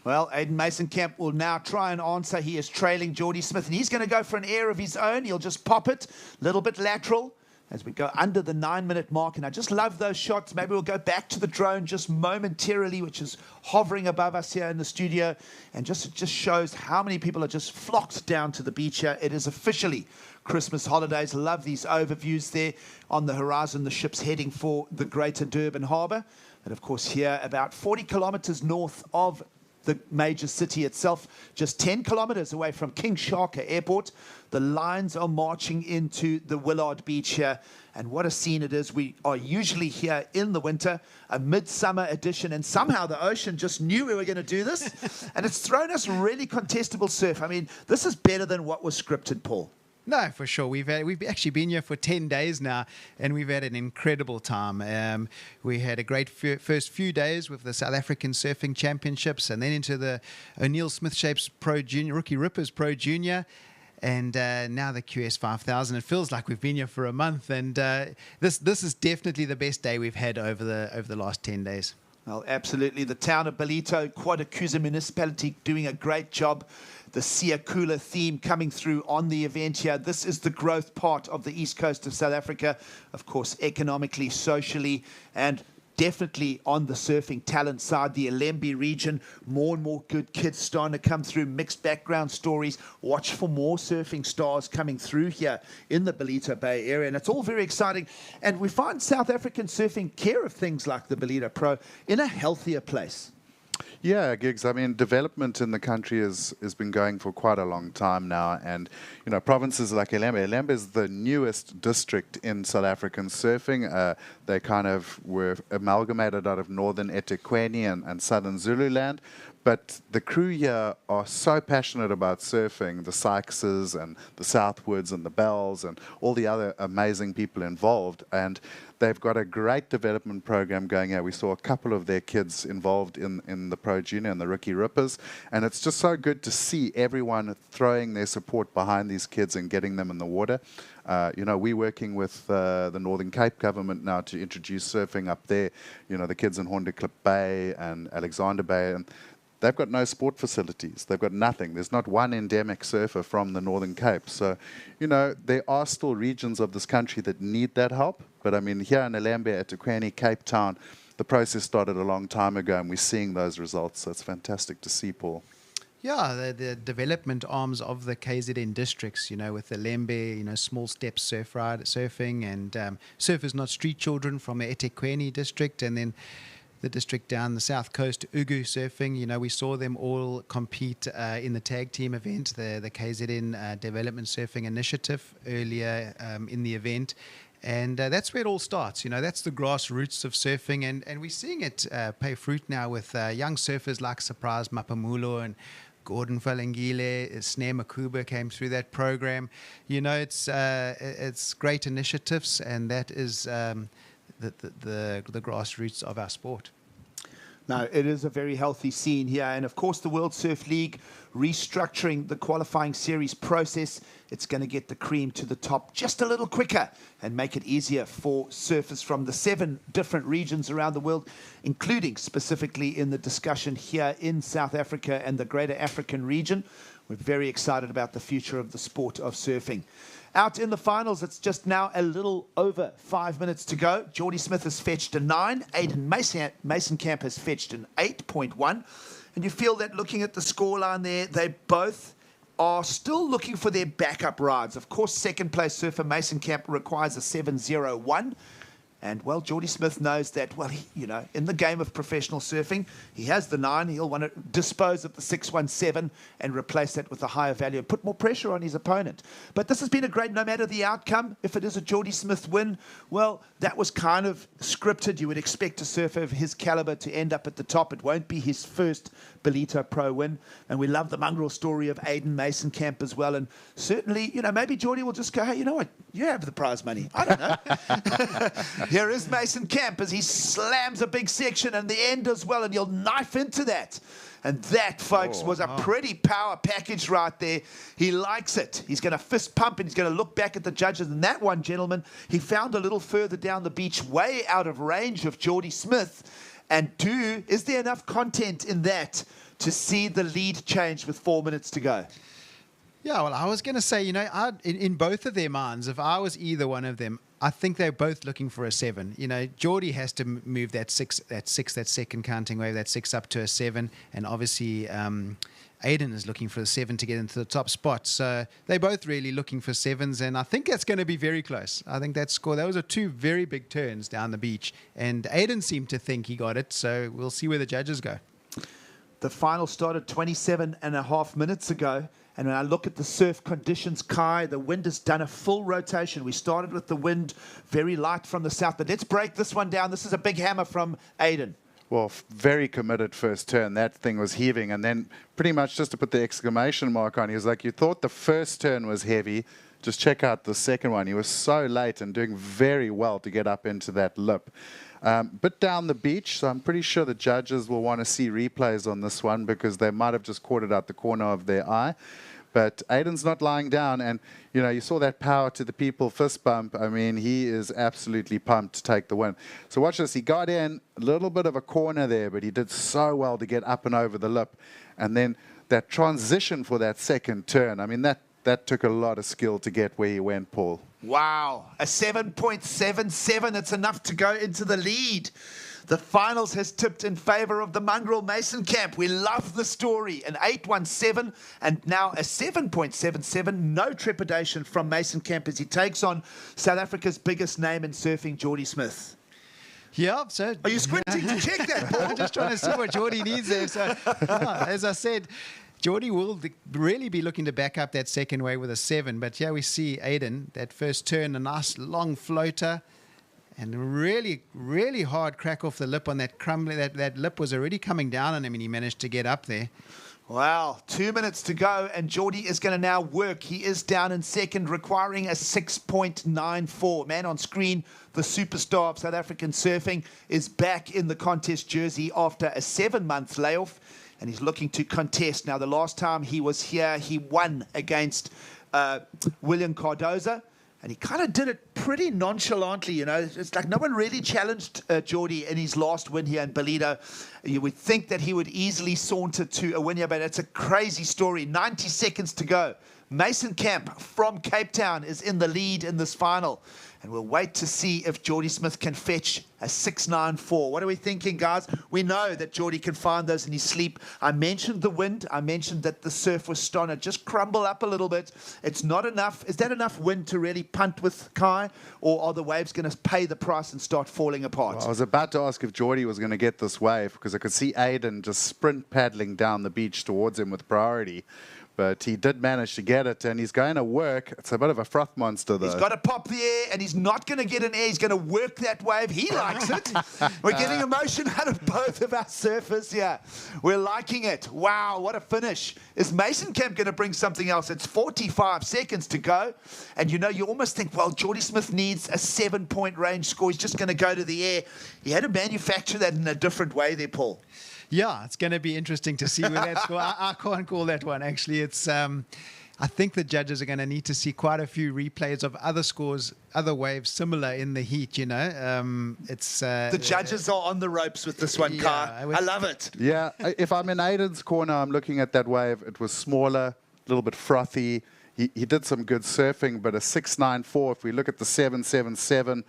Well, Aiden Mason-Camp will now try and answer. He is trailing Geordie Smith, and he's going to go for an air of his own. He'll just pop it a little bit lateral as we go under the 9-minute mark. And I just love those shots. Maybe we'll go back to the drone just momentarily, which is hovering above us here in the studio. And it just shows how many people are just flocked down to the beach here. It is officially Christmas holidays. Love these overviews there on the horizon. The ship's heading for the Greater Durban Harbour. And of course here, about 40 kilometers north of the major city itself, just 10 kilometers away from King Shaka Airport. The lines are marching into the Willard Beach here. And what a scene it is. We are usually here in the winter, a midsummer edition, and somehow the ocean just knew we were going to do this. And it's thrown us really contestable surf. I mean, this is better than what was scripted, Paul. No, for sure. We've actually been here for 10 days now, and we've had an incredible time. We had a great first few days with the South African Surfing Championships, and then into the O'Neill Smith Shapes Pro Junior, Rookie Rippers Pro Junior, and now the QS 5000. It feels like we've been here for a month, and this is definitely the best day we've had over the last 10 days. Well, absolutely. The town of Ballito, Quadakuza municipality, doing a great job. The Siakula theme coming through on the event here. This is the growth part of the east coast of South Africa, of course, economically, socially, and definitely on the surfing talent side. The Alembe region, more and more good kids starting to come through, mixed background stories. Watch for more surfing stars coming through here in the Ballito Bay area, and it's all very exciting. And we find South African surfing care of things like the Ballito Pro in a healthier place. Yeah, Gigs. I mean, development in the country has been going for quite a long time now. And, provinces like Alembe is the newest district in South African surfing. They kind of were amalgamated out of northern eThekwini and southern Zululand. But the crew here are so passionate about surfing, the Sykeses and the Southwoods and the Bells and all the other amazing people involved. And they've got a great development program going here. We saw a couple of their kids involved in the Pro Junior and the Rookie Rippers. And it's just so good to see everyone throwing their support behind these kids and getting them in the water. We're working with the Northern Cape government now to introduce surfing up there. The kids in Honderklip Bay and Alexander Bay. And they've got no sport facilities. They've got nothing. There's not one endemic surfer from the Northern Cape. So, there are still regions of this country that need that help. But, I mean, here in Alembe, eThekwini, Cape Town, the process started a long time ago, and we're seeing those results. So it's fantastic to see, Paul. Yeah, the development arms of the KZN districts, with the Alembe, small steps surfing, and Surfers Not Street Children from the eThekwini district, and then the district down the south coast, Ugu surfing. We saw them all compete in the tag team event, the KZN Development Surfing Initiative earlier in the event. And that's where it all starts. That's the grassroots of surfing. And we're seeing it pay fruit now with young surfers like Surprise Mapamulo and Gordon Falengile. Snare Makuba came through that program. It's great initiatives, and that is the grassroots of our sport. No, it is a very healthy scene here. And of course, the World Surf League restructuring the qualifying series process. It's going to get the cream to the top just a little quicker and make it easier for surfers from the 7 different regions around the world, including specifically in the discussion here in South Africa and the greater African region. We're very excited about the future of the sport of surfing. Out in the finals, it's just now a little over 5 minutes to go. Geordie Smith has fetched a 9. Aiden Mason-Camp has fetched an 8.1. And you feel that looking at the scoreline there, they both are still looking for their backup rides. Of course, second place surfer Mason-Camp requires a 7.01. And, well, Geordie Smith knows that, well, in the game of professional surfing, he has the 9. He'll want to dispose of the 6.17 and replace that with a higher value and put more pressure on his opponent. But this has been a great, no matter the outcome, if it is a Geordie Smith win, well, that was kind of scripted. You would expect a surfer of his caliber to end up at the top. It won't be his first Ballito Pro win. And we love the mongrel story of Aiden Mason-Camp as well. And certainly, maybe Geordie will just go, hey, you know what? You have the prize money. I don't know. Here is Mason-Camp as he slams a big section and the end as well, and you'll knife into that. And that, folks, was a pretty power package right there. He likes it. He's going to fist pump and he's going to look back at the judges. And that one, gentlemen, he found a little further down the beach, way out of range of Geordie Smith. And is there enough content in that to see the lead change with 4 minutes to go? Yeah, well, I was going to say, in both of their minds, if I was either one of them, I think they're both looking for a 7. Geordie has to move that second counting wave, that 6 up to a 7. And obviously, Aiden is looking for a 7 to get into the top spot. So they're both really looking for 7s. And I think that's going to be very close. I think those are 2 very big turns down the beach. And Aiden seemed to think he got it. So we'll see where the judges go. The final started 27.5 minutes ago. And when I look at the surf conditions, Kai, the wind has done a full rotation. We started with the wind very light from the south. But let's break this one down. This is a big hammer from Aiden. Well, very committed first turn. That thing was heaving. And then pretty much just to put the exclamation mark on, he was like, you thought the first turn was heavy. Just check out the second one. He was so late and doing very well to get up into that lip. But down the beach, so I'm pretty sure the judges will want to see replays on this one because they might have just caught it out the corner of their eye. But Aiden's not lying down, and you saw that power to the people fist bump. I mean, he is absolutely pumped to take the win. So watch this. He got in a little bit of a corner there, but he did so well to get up and over the lip. And then that transition for that second turn, I mean, that took a lot of skill to get where he went, Paul. Wow, a 7.77. It's enough to go into the lead. The finals has tipped in favor of the mongrel Mason-Camp. We love the story. An 8.17 and now a 7.77. No trepidation from Mason-Camp as he takes on South Africa's biggest name in surfing, Geordie Smith. Yeah, so... Are you squinting to check that, Paul? I'm just trying to see what Geordie needs there. So, as I said, Geordie will really be looking to back up that second wave with a 7. But yeah, we see Aiden, that first turn, a nice long floater. And really, really hard crack off the lip on that crumbly. That lip was already coming down on him, and he managed to get up there. Wow, 2 minutes to go, and Geordie is going to now work. He is down in second, requiring a 6.94. Man on screen, the superstar of South African surfing, is back in the contest jersey after a 7-month layoff, and he's looking to contest. Now, the last time he was here, he won against William Cardoza. And he kind of did it pretty nonchalantly, It's like no one really challenged Geordie in his last win here in Ballito. You would think that he would easily saunter to a win here, but it's a crazy story. 90 seconds to go. Mason-Camp from Cape Town is in the lead in this final. And we'll wait to see if Geordie Smith can fetch a 6.94. What are we thinking, guys? We know that Geordie can find those in his sleep. I mentioned the wind. I mentioned that the surf was starting to just crumble up a little bit. It's not enough. Is that enough wind to really punt with, Kai? Or are the waves going to pay the price and start falling apart? Well, I was about to ask if Geordie was going to get this wave because I could see Aiden just sprint paddling down the beach towards him with priority. but he did manage to get it, and he's going to work. It's a bit of a froth monster, though. He's got to pop the air, and he's not going to get an air. He's going to work that wave. He likes it. We're getting emotion out of both of our surfers here. We're liking it. Wow, what a finish. Is Mason Camp going to bring something else? It's 45 seconds to go, and you almost think, well, Geordie Smith needs a 7-point range score. He's just going to go to the air. He had to manufacture that in a different way there, Paul. Yeah, it's going to be interesting to see where that score. I can't call that one, actually. It's. I think the judges are going to need to see quite a few replays of other scores, other waves similar in the heat, It's the judges are on the ropes with this one, Kai. I love it. Yeah, if I'm in Aiden's corner, I'm looking at that wave. It was smaller, a little bit frothy. He did some good surfing, but a 694, if we look at the 777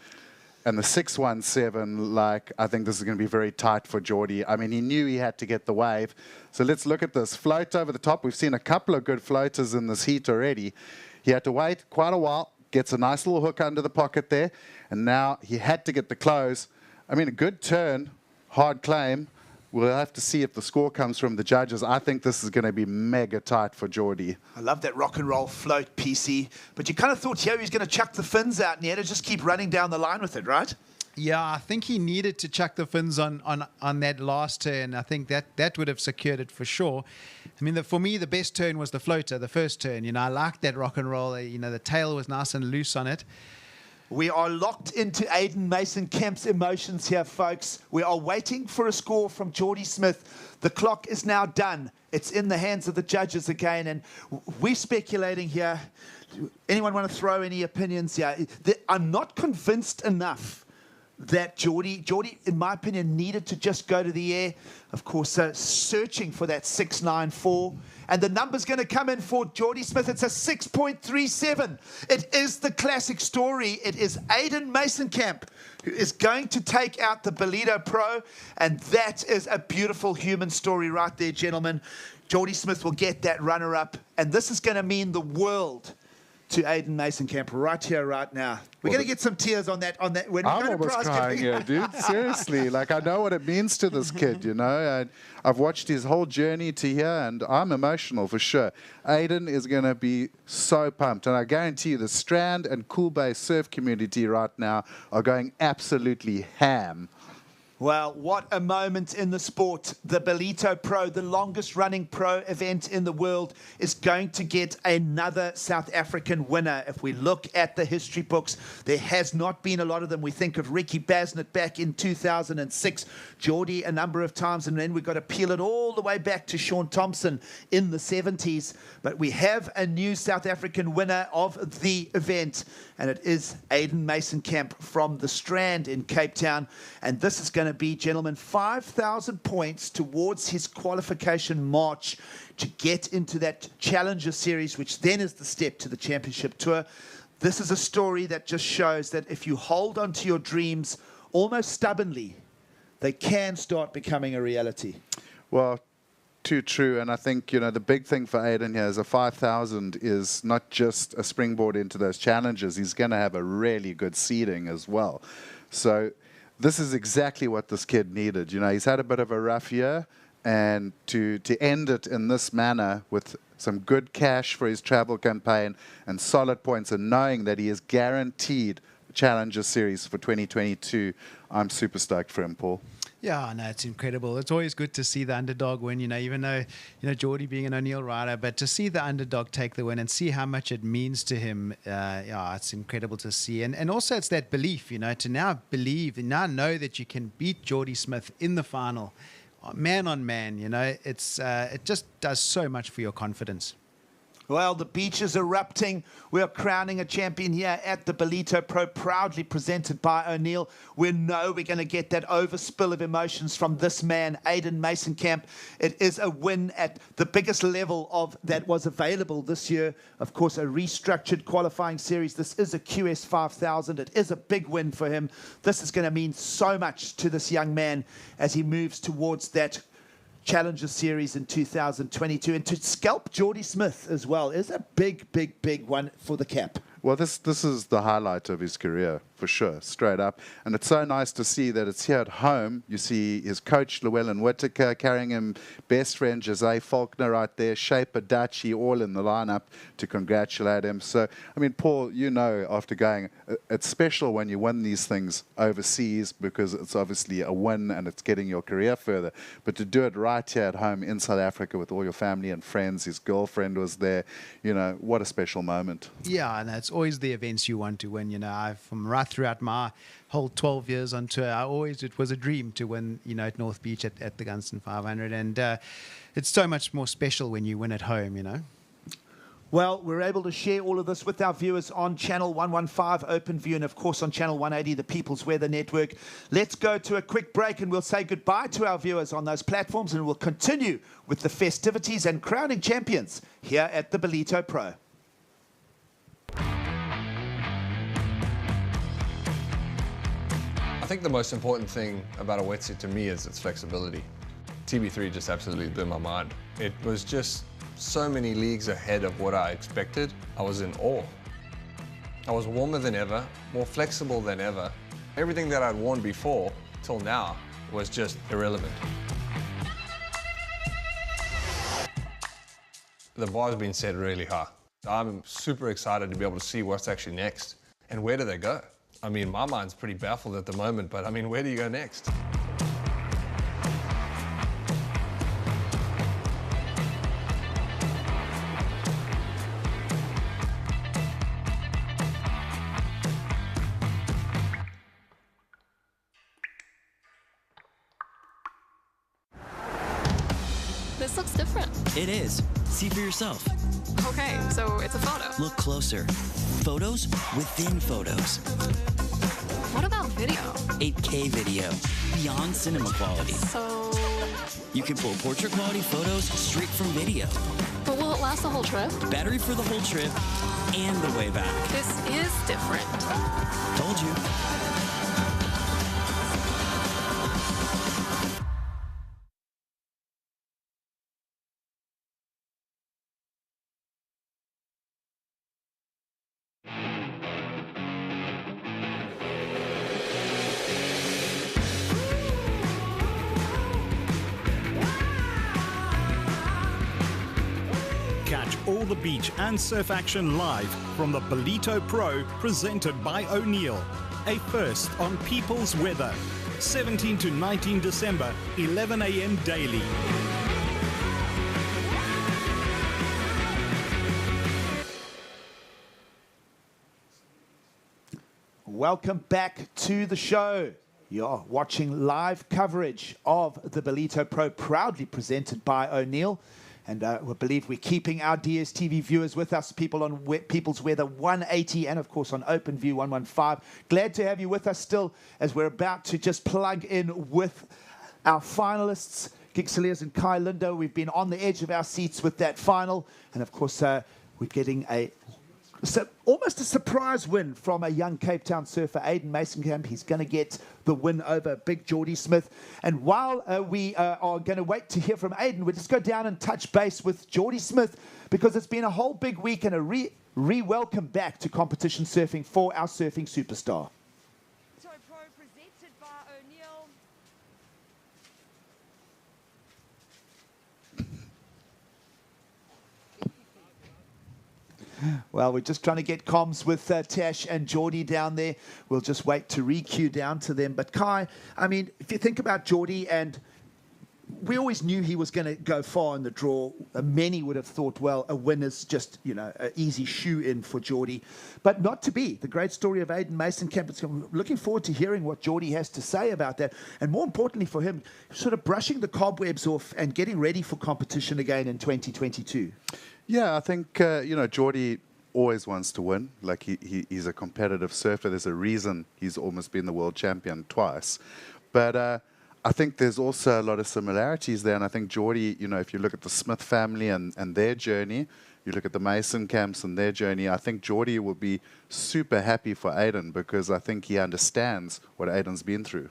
and the 617, I think this is going to be very tight for Geordie. I mean, he knew he had to get the wave. So let's look at this. Float over the top. We've seen a couple of good floaters in this heat already. He had to wait quite a while, gets a nice little hook under the pocket there, and now he had to get the close. I mean, a good turn, hard claim. We'll have to see if the score comes from the judges. I think this is going to be mega tight for Geordie. I love that rock and roll float, PC. But you kind of thought here he was going to chuck the fins out and he had to just keep running down the line with it, right? Yeah, I think he needed to chuck the fins on that last turn. I think that would have secured it for sure. I mean, for me, the best turn was the floater, the first turn. I liked that rock and roll. The tail was nice and loose on it. We are locked into Aiden Mason Camp's emotions here, folks. We are waiting for a score from Geordie Smith. The clock is now done. It's in the hands of the judges again, and we're speculating here. Anyone want to throw any opinions here? I'm not convinced enough that Geordie, in my opinion, needed to just go to the air. Of course, searching for that 694. And the number's going to come in for Geordie Smith. It's a 6.37. It is the classic story. It is Aiden Mason Camp who is going to take out the Ballito Pro. And that is a beautiful human story right there, gentlemen. Geordie Smith will get that runner-up. And this is going to mean the world to Aiden Mason Camp right here, right now. We're going to get some tears on that. When I'm almost crying here, dude. Seriously. I know what it means to this kid, And I've watched his whole journey to here, and I'm emotional for sure. Aiden is going to be so pumped. And I guarantee you the Strand and Cool Bay surf community right now are going absolutely ham. Well, what a moment in the sport. The Ballito Pro, the longest running pro event in the world, is going to get another South African winner. If we look at the history books, there has not been a lot of them. We think of Ricky Basnett back in 2006, Geordie a number of times, and then we've got to peel it all the way back to Sean Thompson in the 70s. But we have a new South African winner of the event, and it is Aiden Mason Camp from the Strand in Cape Town. And this is going to be, gentlemen, 5,000 points towards his qualification march to get into that Challenger Series, which then is the step to the Championship Tour. This is a story that just shows that if you hold on to your dreams almost stubbornly, they can start becoming a reality. Well, too true. And I think, the big thing for Aiden here is a 5,000 is not just a springboard into those challenges. He's going to have a really good seeding as well. So this is exactly what this kid needed. He's had a bit of a rough year, and to end it in this manner with some good cash for his travel campaign and solid points, and knowing that he is guaranteed Challenger Series for 2022, I'm super stoked for him, Paul. Yeah, no, it's incredible. It's always good to see the underdog win, even though, Geordie being an O'Neill rider, but to see the underdog take the win and see how much it means to him, it's incredible to see. And also it's that belief, to now believe and now know that you can beat Geordie Smith in the final, man on man, it just does so much for your confidence. Well, the beach is erupting. We are crowning a champion here at the Ballito Pro, proudly presented by O'Neill. We know we're going to get that overspill of emotions from this man, Aiden Mason Camp. It is a win at the biggest level of that was available this year. Of course, a restructured qualifying series. This is a QS 5000. It is a big win for him. This is going to mean so much to this young man as he moves towards that Challenger Series in 2022, and to scalp Geordie Smith as well is a big, big, big one for the cap. Well, this is the highlight of his career for sure, straight up. And it's so nice to see that it's here at home. You see his coach, Llewellyn Whittaker, carrying him, best friend, Jose Faulkner right there, Shaper, Dutchy, all in the lineup to congratulate him. So, I mean, Paul, you know, after going, it's special when you win these things overseas because it's obviously a win and it's getting your career further. But to do it right here at home in South Africa with all your family and friends, his girlfriend was there, you know, what a special moment. Yeah, and it's always the events you want to win. You know, from right throughout my whole 12 years on tour, it was a dream to win, you know, at North Beach at the Gunston 500. And it's so much more special when you win at home, you know. Well, we're able to share all of this with our viewers on Channel 115 OpenView and, of course, on Channel 180, the People's Weather Network. Let's go to a quick break and we'll say goodbye to our viewers on those platforms and we'll continue with the festivities and crowning champions here at the Ballito Pro. I think the most important thing about a wetsuit to me is its flexibility. TB3 just absolutely blew my mind. It was just so many leagues ahead of what I expected. I was in awe. I was warmer than ever, more flexible than ever. Everything that I'd worn before till now was just irrelevant. The bar's been set really high. I'm super excited to be able to see what's actually next and where do they go. I mean, my mind's pretty baffled at the moment, but I mean, where do you go next? This looks different. It is. See for yourself. Okay, so it's a photo. Look closer. Photos within photos. What about video? 8K video. Beyond cinema quality. So... You can pull portrait quality photos straight from video. But will it last the whole trip? Battery for the whole trip and the way back. This is different. Told you. Catch all the beach and surf action live from the Ballito Pro presented by O'Neill. A first on People's Weather. 17 to 19 December, 11 a.m. daily. Welcome back to the show. You're watching live coverage of the Ballito Pro, proudly presented by O'Neill. And we believe we're keeping our DSTV viewers with us, people on People's Weather 180 and, of course, on OpenView 115. Glad to have you with us still as we're about to just plug in with our finalists, Gig Cilliers and Kai Lindo. We've been on the edge of our seats with that final. And, of course, we're getting almost a surprise win from a young Cape Town surfer, Aiden Masenkamp. He's going to get the win over Big Geordie Smith. And while we are going to wait to hear from Aiden, we'll just go down and touch base with Geordie Smith because it's been a whole big week and a re-welcome back to competition surfing for our surfing superstar. Presented by O'Neill. Well, we're just trying to get comms with Tash and Geordie down there. We'll just wait to re-queue down to them. But Kai, I mean, if you think about Geordie, and we always knew he was going to go far in the draw. Many would have thought, well, a win is just, you know, an easy shoe-in for Geordie. But not to be. The great story of Aiden Masenkamp. I'm looking forward to hearing what Geordie has to say about that. And more importantly for him, sort of brushing the cobwebs off and getting ready for competition again in 2022. Yeah, I think, you know, Geordie always wants to win. Like, he's a competitive surfer. There's a reason he's almost been the world champion twice. But I think there's also a lot of similarities there. And I think Geordie, you know, if you look at the Smith family and their journey, you look at the Masenkamps and their journey, I think Geordie will be super happy for Aiden because I think he understands what Aiden's been through.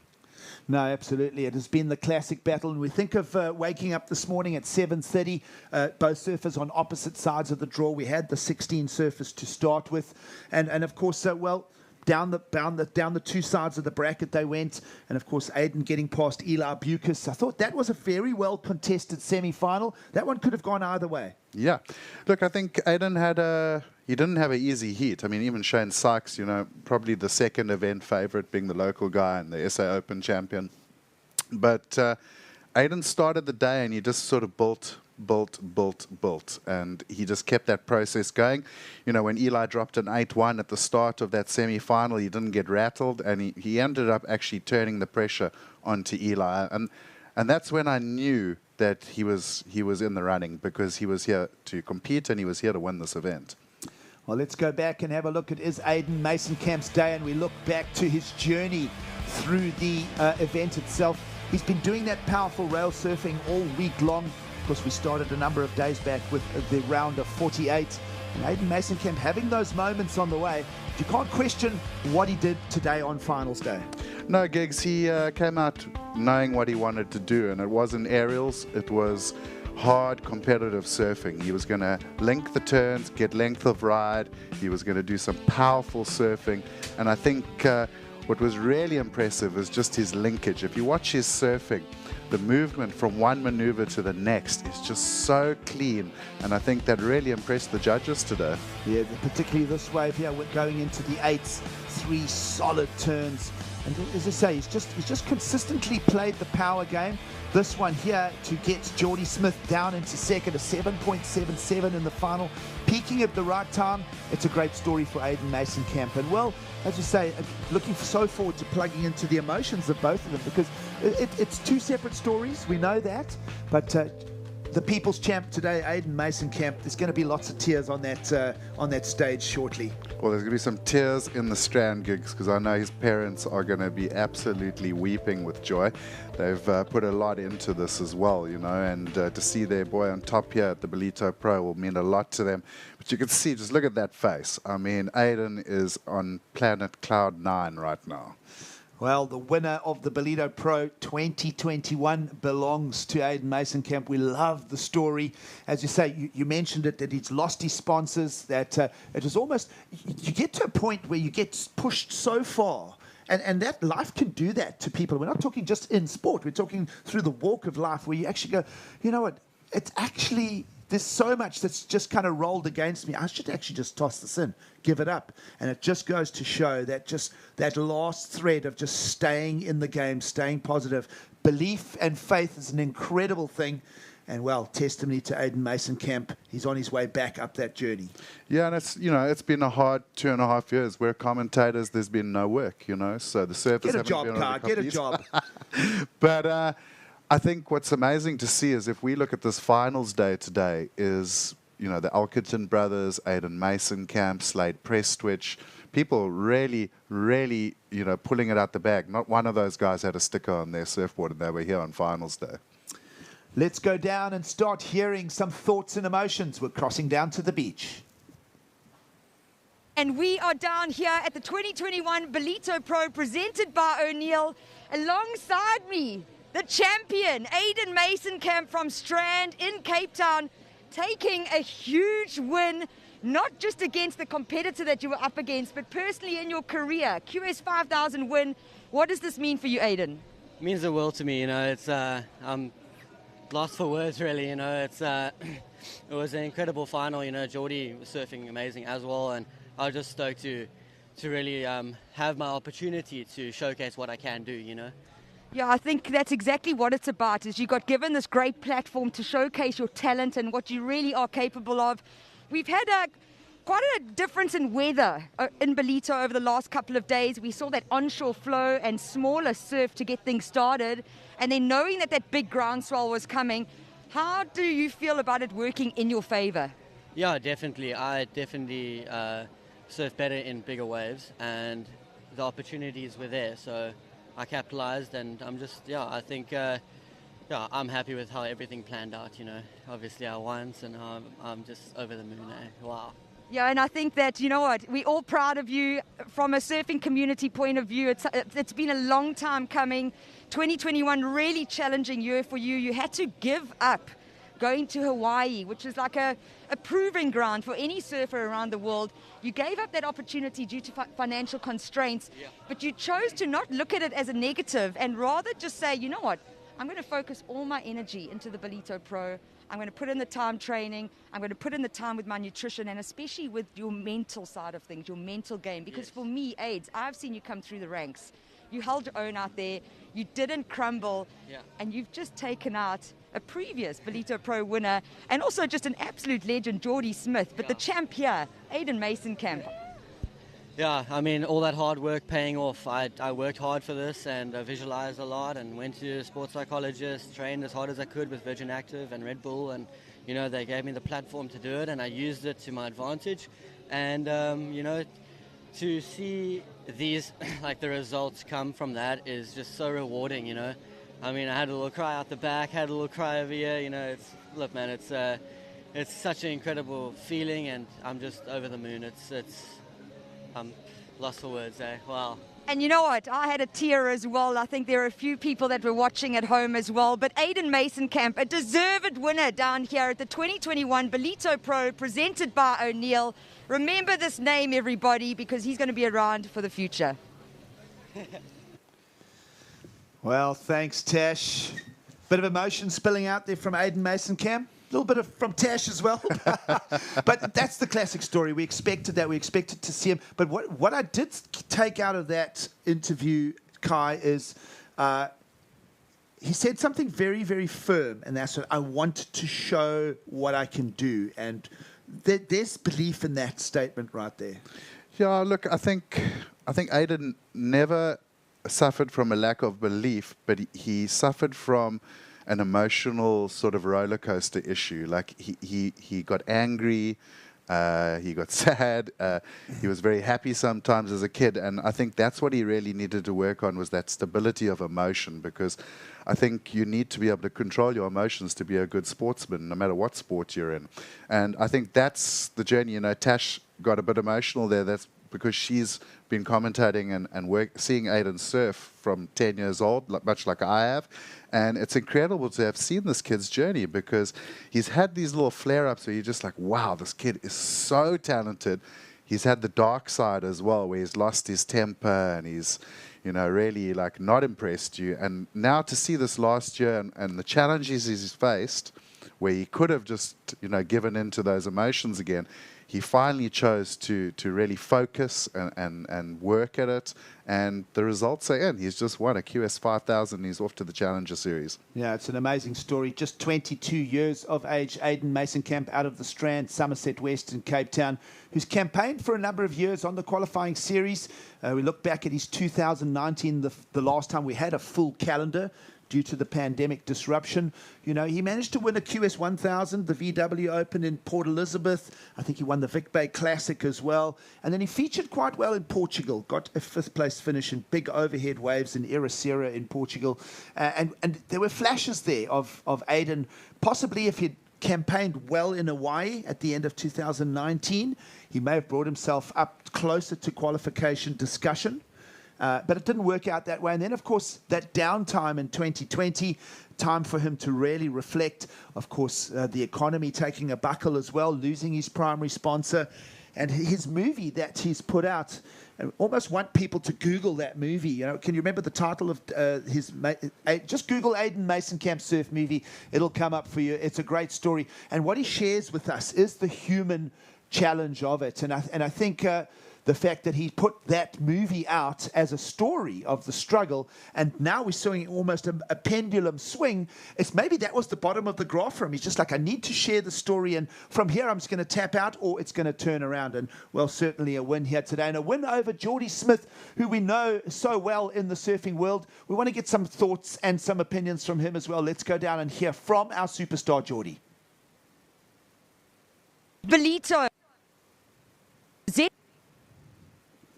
No, absolutely. It has been the classic battle. And we think of waking up this morning at 7:30, both surfers on opposite sides of the draw. We had the 16 surfers to start with. And of course, well, down the two sides of the bracket they went, and of course Aiden getting past Eli Bucas. I thought that was a very well contested semi-final. That one could have gone either way. Yeah. Look, I think Aiden he didn't have an easy heat. I mean, even Shane Sykes, probably the second event favorite, being the local guy and the SA Open champion. But Aiden started the day and he just sort of built, and he just kept that process going. When Eli dropped an 8-1 at the start of that semi-final, he didn't get rattled, and he ended up actually turning the pressure onto Eli. And that's when I knew that he was in the running, because he was here to compete and he was here to win this event. Well, let's go back and have a look at Aiden Mason-Kamp's day, and we look back to his journey through the event itself. He's been doing that powerful rail surfing all week long. Of course, we started a number of days back with the round of 48. And Aiden Mason-Kamp having those moments on the way. You can't question what he did today on finals day. No, Giggs, he came out knowing what he wanted to do, and it wasn't aerials, it was hard competitive surfing. He was going to link the turns, get length of ride, he was going to do some powerful surfing, and I think what was really impressive is just his linkage. If you watch his surfing, the movement from one maneuver to the next is just so clean, and I think that really impressed the judges today. Yeah, particularly this wave here, going into the 8s, 3 solid turns. And as I say, he's just consistently played the power game. This one here to get Geordie Smith down into second, a 7.77 in the final, peaking at the right time. It's a great story for Aiden Mason-Kamp. And well, as you say, looking so forward to plugging into the emotions of both of them, because it's two separate stories, we know that, but the people's champ today, Aiden Mason-Kamp, there's going to be lots of tears on that stage shortly. Well, there's going to be some tears in the Strand, Gigs, because I know his parents are going to be absolutely weeping with joy. They've put a lot into this as well, and to see their boy on top here at the Ballito Pro will mean a lot to them. But you can see, just look at that face. I mean, Aiden is on planet Cloud 9 right now. Well, the winner of the Ballito Pro 2021 belongs to Aiden Mason-Kamp. We love the story. As you say, you mentioned it, that he's lost his sponsors, that it was almost, you get to a point where you get pushed so far. And that life can do that to people. We're not talking just in sport. We're talking through the walk of life, where you actually go, you know what, it's actually, there's so much that's just kind of rolled against me. I should actually just toss this in, give it up. And it just goes to show that just that last thread of just staying in the game, staying positive. Belief and faith is an incredible thing. And, well, testimony to Aiden Mason-Kamp. He's on his way back up that journey. Yeah, and it's been a hard 2.5 years. We're commentators, there's been no work, so the surfers get a job, Car, get a job. But I think what's amazing to see is, if we look at this finals day today, is, the Alkerton brothers, Aiden Mason-Kamp, Slade Prestwich, people really, really, pulling it out the bag. Not one of those guys had a sticker on their surfboard, and they were here on finals day. Let's go down and start hearing some thoughts and emotions. We're crossing down to the beach. And we are down here at the 2021 Ballito Pro presented by O'Neill. Alongside me, the champion, Aiden Mason-Kamp from Strand in Cape Town, taking a huge win, not just against the competitor that you were up against, but personally in your career. QS 5000 win. What does this mean for you, Aiden? It means the world to me, It's I'm lost for words, really. It's it was an incredible final. Geordie was surfing amazing as well, and I was just stoked to really have my opportunity to showcase what I can do. Yeah, I think that's exactly what it's about, is you got given this great platform to showcase your talent and what you really are capable of. We've had quite a difference in weather in Ballito over the last couple of days. We saw that onshore flow and smaller surf to get things started, and then knowing that big groundswell was coming, how do you feel about it working in your favor? Yeah, definitely. I definitely surf better in bigger waves, and the opportunities were there, so I capitalized, and I'm just, I think, I'm happy with how everything planned out, Obviously I won, and I'm just over the moon, Wow. Yeah, and I think that, we're all proud of you from a surfing community point of view. It's been a long time coming. 2021, really challenging year for you. You had to give up going to Hawaii, which is like a proving ground for any surfer around the world. You gave up that opportunity due to financial constraints, but you chose to not look at it as a negative and rather just say, you know what, I'm going to focus all my energy into the Ballito Pro. I'm going to put in the time training. I'm going to put in the time with my nutrition, and especially with your mental side of things, your mental game. Because for me, AIDS, I've seen you come through the ranks. You held your own out there. You didn't crumble. And you've just taken out a previous Ballito Pro winner and also just an absolute legend, Geordie Smith. But the champ here, Aiden Mason-Camp. Yeah, I mean, all that hard work paying off. I worked hard for this and visualized a lot and went to a sports psychologist, trained as hard as I could with Virgin Active and Red Bull, and, you know, they gave me the platform to do it, and I used it to my advantage. And, you know, to see these, like the results come from that is just so rewarding, you know. I mean, I had a little cry out the back, had a little cry over here, you know. Look, man, it's such an incredible feeling, and I'm just over the moon. I'm lost for words, eh? Wow. And you know what? I had a tear as well. I think there are a few people that were watching at home as well. But Aiden Mason-Camp, a deserved winner down here at the 2021 Ballito Pro presented by O'Neill. Remember this name, everybody, because he's going to be around for the future. Well, thanks, Tash. Bit of emotion spilling out there from Aiden Mason-Camp. A little bit from Tash as well. But that's the classic story. We expected that. We expected to see him. But what I did take out of that interview, Kai, is he said something very, very firm. And that's what I want to show what I can do. And there's belief in that statement right there. Yeah, look, I think Aiden never suffered from a lack of belief, but he suffered from an emotional sort of roller coaster issue. Like he got angry, he got sad, he was very happy sometimes as a kid, and I think that's what he really needed to work on, was that stability of emotion, because I think you need to be able to control your emotions to be a good sportsman, no matter what sport you're in. And I think that's the journey. You know, Tash got a bit emotional there. That's because she's been commentating and seeing Aiden surf from 10 years old, much like I have. And it's incredible to have seen this kid's journey, because he's had these little flare-ups where you're just like, wow, this kid is so talented. He's had the dark side as well, where he's lost his temper and he's, you know, really like not impressed you. And now to see this last year and the challenges he's faced, where he could have just, you know, given in to those emotions again, he finally chose to really focus and work at it, and the results are in. He's just won a QS 5000, and he's off to the Challenger Series. Yeah, it's an amazing story. Just 22 years of age, Aiden Mason-Camp out of the Strand, Somerset West in Cape Town, who's campaigned for a number of years on the qualifying series. We look back at his 2019, the last time we had a full calendar, due to the pandemic disruption. You know, he managed to win a QS 1000, the VW Open in Port Elizabeth. I think he won the Vic Bay Classic as well. And then he featured quite well in Portugal, got a 5th place finish in big overhead waves in Ericeira in Portugal. And there were flashes there of Aiden, possibly if he'd campaigned well in Hawaii at the end of 2019, he may have brought himself up closer to qualification discussion. But it didn't work out that way. And then, of course, that downtime in 2020, time for him to really reflect. Of course, the economy taking a buckle as well, losing his primary sponsor. And his movie that he's put out, I almost want people to Google that movie. You know, can you remember the title of just Google Aiden Mason-Camp surf movie. It'll come up for you. It's a great story. And what he shares with us is the human challenge of it. And I think the fact that he put that movie out as a story of the struggle, and now we're seeing almost a pendulum swing. It's maybe that was the bottom of the graph for him. He's just like, I need to share the story, and from here I'm just going to tap out, or it's going to turn around. And, well, certainly a win here today, and a win over Geordie Smith, who we know so well in the surfing world. We want to get some thoughts and some opinions from him as well. Let's go down and hear from our superstar, Geordie. Ballito.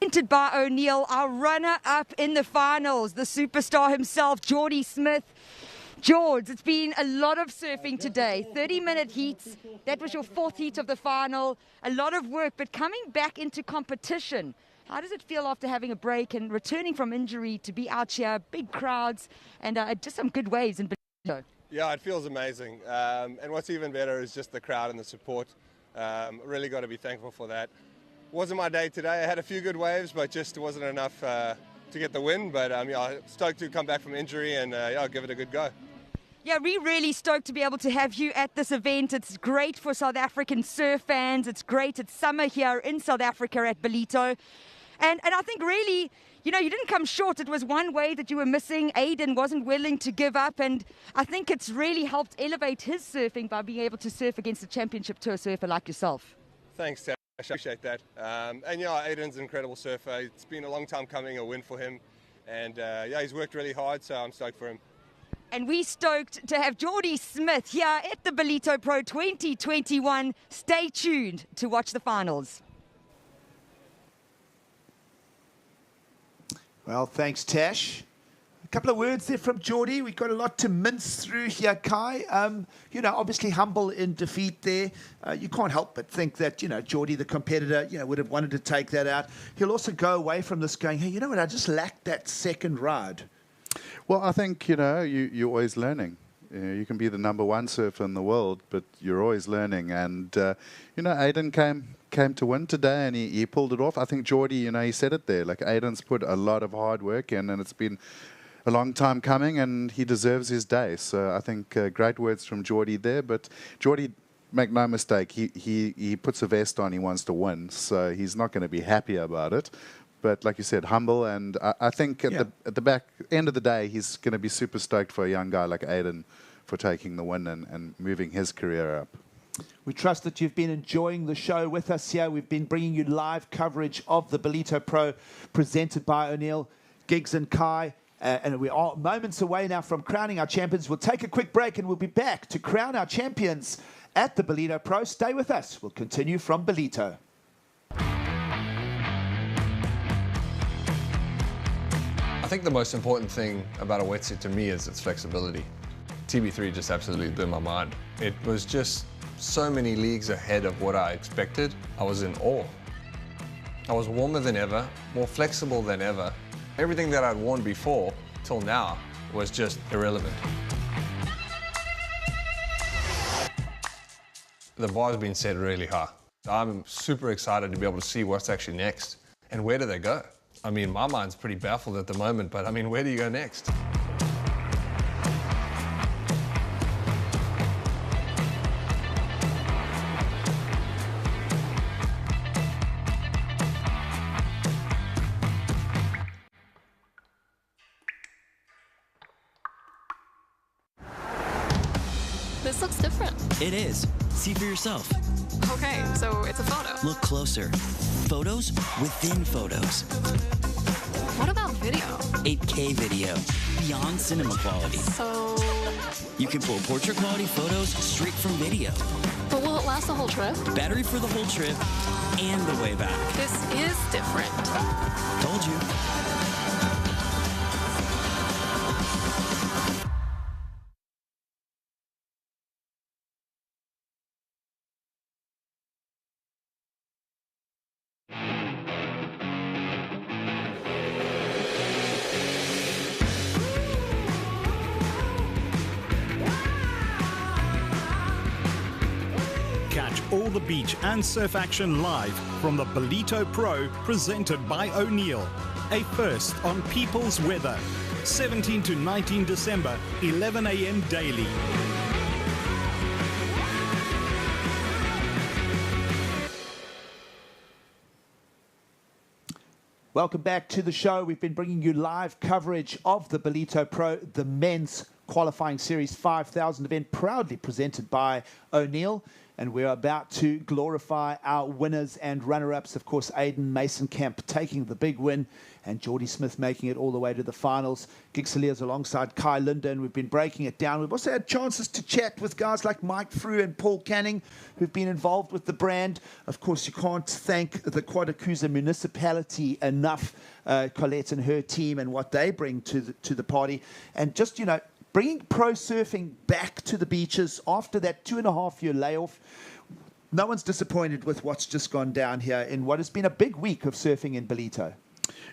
Presented by O'Neill, our runner-up in the finals, the superstar himself, Geordie Smith. George, it's been a lot of surfing today, 30-minute heats. That was your 4th heat of the final. A lot of work, but coming back into competition, how does it feel after having a break and returning from injury to be out here, big crowds, and just some good waves in Ballito? Yeah, it feels amazing. And what's even better is just the crowd and the support. Really got to be thankful for that. Wasn't my day today. I had a few good waves, but just wasn't enough to get the win. But yeah, stoked to come back from injury and yeah, give it a good go. Yeah, we're really stoked to be able to have you at this event. It's great for South African surf fans. It's great. It's summer here in South Africa at Ballito. And I think really, you know, you didn't come short. It was one way that you were missing. Aiden wasn't willing to give up. And I think it's really helped elevate his surfing by being able to surf against a championship tour surfer like yourself. Thanks, Tash. I appreciate that. And yeah, Aiden's an incredible surfer. It's been a long time coming, a win for him. And yeah, he's worked really hard, so I'm stoked for him. And we're stoked to have Geordie Smith here at the Ballito Pro 2021. Stay tuned to watch the finals. Well, thanks, Tash. A couple of words there from Geordie. We've got a lot to mince through here, Kai. You know, obviously humble in defeat there. You can't help but think that, you know, Geordie, the competitor, you know, would have wanted to take that out. He'll also go away from this going, hey, you know what, I just lacked that second ride. Well, I think, you know, you're always learning. You can be the #1 surfer in the world, but you're always learning. And, you know, Aiden came to win today, and he pulled it off. I think Geordie, you know, he said it there. Like, Aiden's put a lot of hard work in, and it's been a long time coming, and he deserves his day. So I think great words from Geordie there. But Geordie, make no mistake, he puts a vest on, he wants to win. So he's not going to be happy about it. But like you said, humble, and I think at the back end of the day, he's going to be super stoked for a young guy like Aiden for taking the win and moving his career up. We trust that you've been enjoying the show with us here. We've been bringing you live coverage of the Ballito Pro presented by O'Neill, Giggs and Kai. And we are moments away now from crowning our champions. We'll take a quick break and we'll be back to crown our champions at the Ballito Pro. Stay with us. We'll continue from Ballito. I think the most important thing about a wetsuit to me is its flexibility. TB3 just absolutely blew my mind. It was just so many leagues ahead of what I expected. I was in awe. I was warmer than ever, more flexible than ever. Everything that I'd worn before, till now, was just irrelevant. The bar's been set really high. I'm super excited to be able to see what's actually next. And where do they go? I mean, my mind's pretty baffled at the moment, but I mean, where do you go next? This looks different. It is. See for yourself. Okay, so it's a photo. Look closer. Photos within photos. What about video? 8K video. Beyond cinema quality. So... You can pull portrait quality photos straight from video. But will it last the whole trip? Battery for the whole trip and the way back. This is different. Told you. Catch all the beach and surf action live from the Ballito Pro presented by O'Neill. A first on People's Weather. 17 to 19 December, 11 a.m. daily. Welcome back to the show. We've been bringing you live coverage of the Ballito Pro, the men's qualifying series 5,000 event, proudly presented by O'Neill. And we're about to glorify our winners and runner-ups. Of course, Aiden Mason Camp taking the big win and Geordie Smith making it all the way to the finals. Giggs alongside Kai Linden. We've been breaking it down. We've also had chances to chat with guys like Mike Frew and Paul Canning, who've been involved with the brand. Of course, you can't thank the Quadakuza municipality enough, Colette and her team, and what they bring to the party. And just, you know, bringing pro surfing back to the beaches after that 2.5-year layoff. No one's disappointed with what's just gone down here in what has been a big week of surfing in Ballito.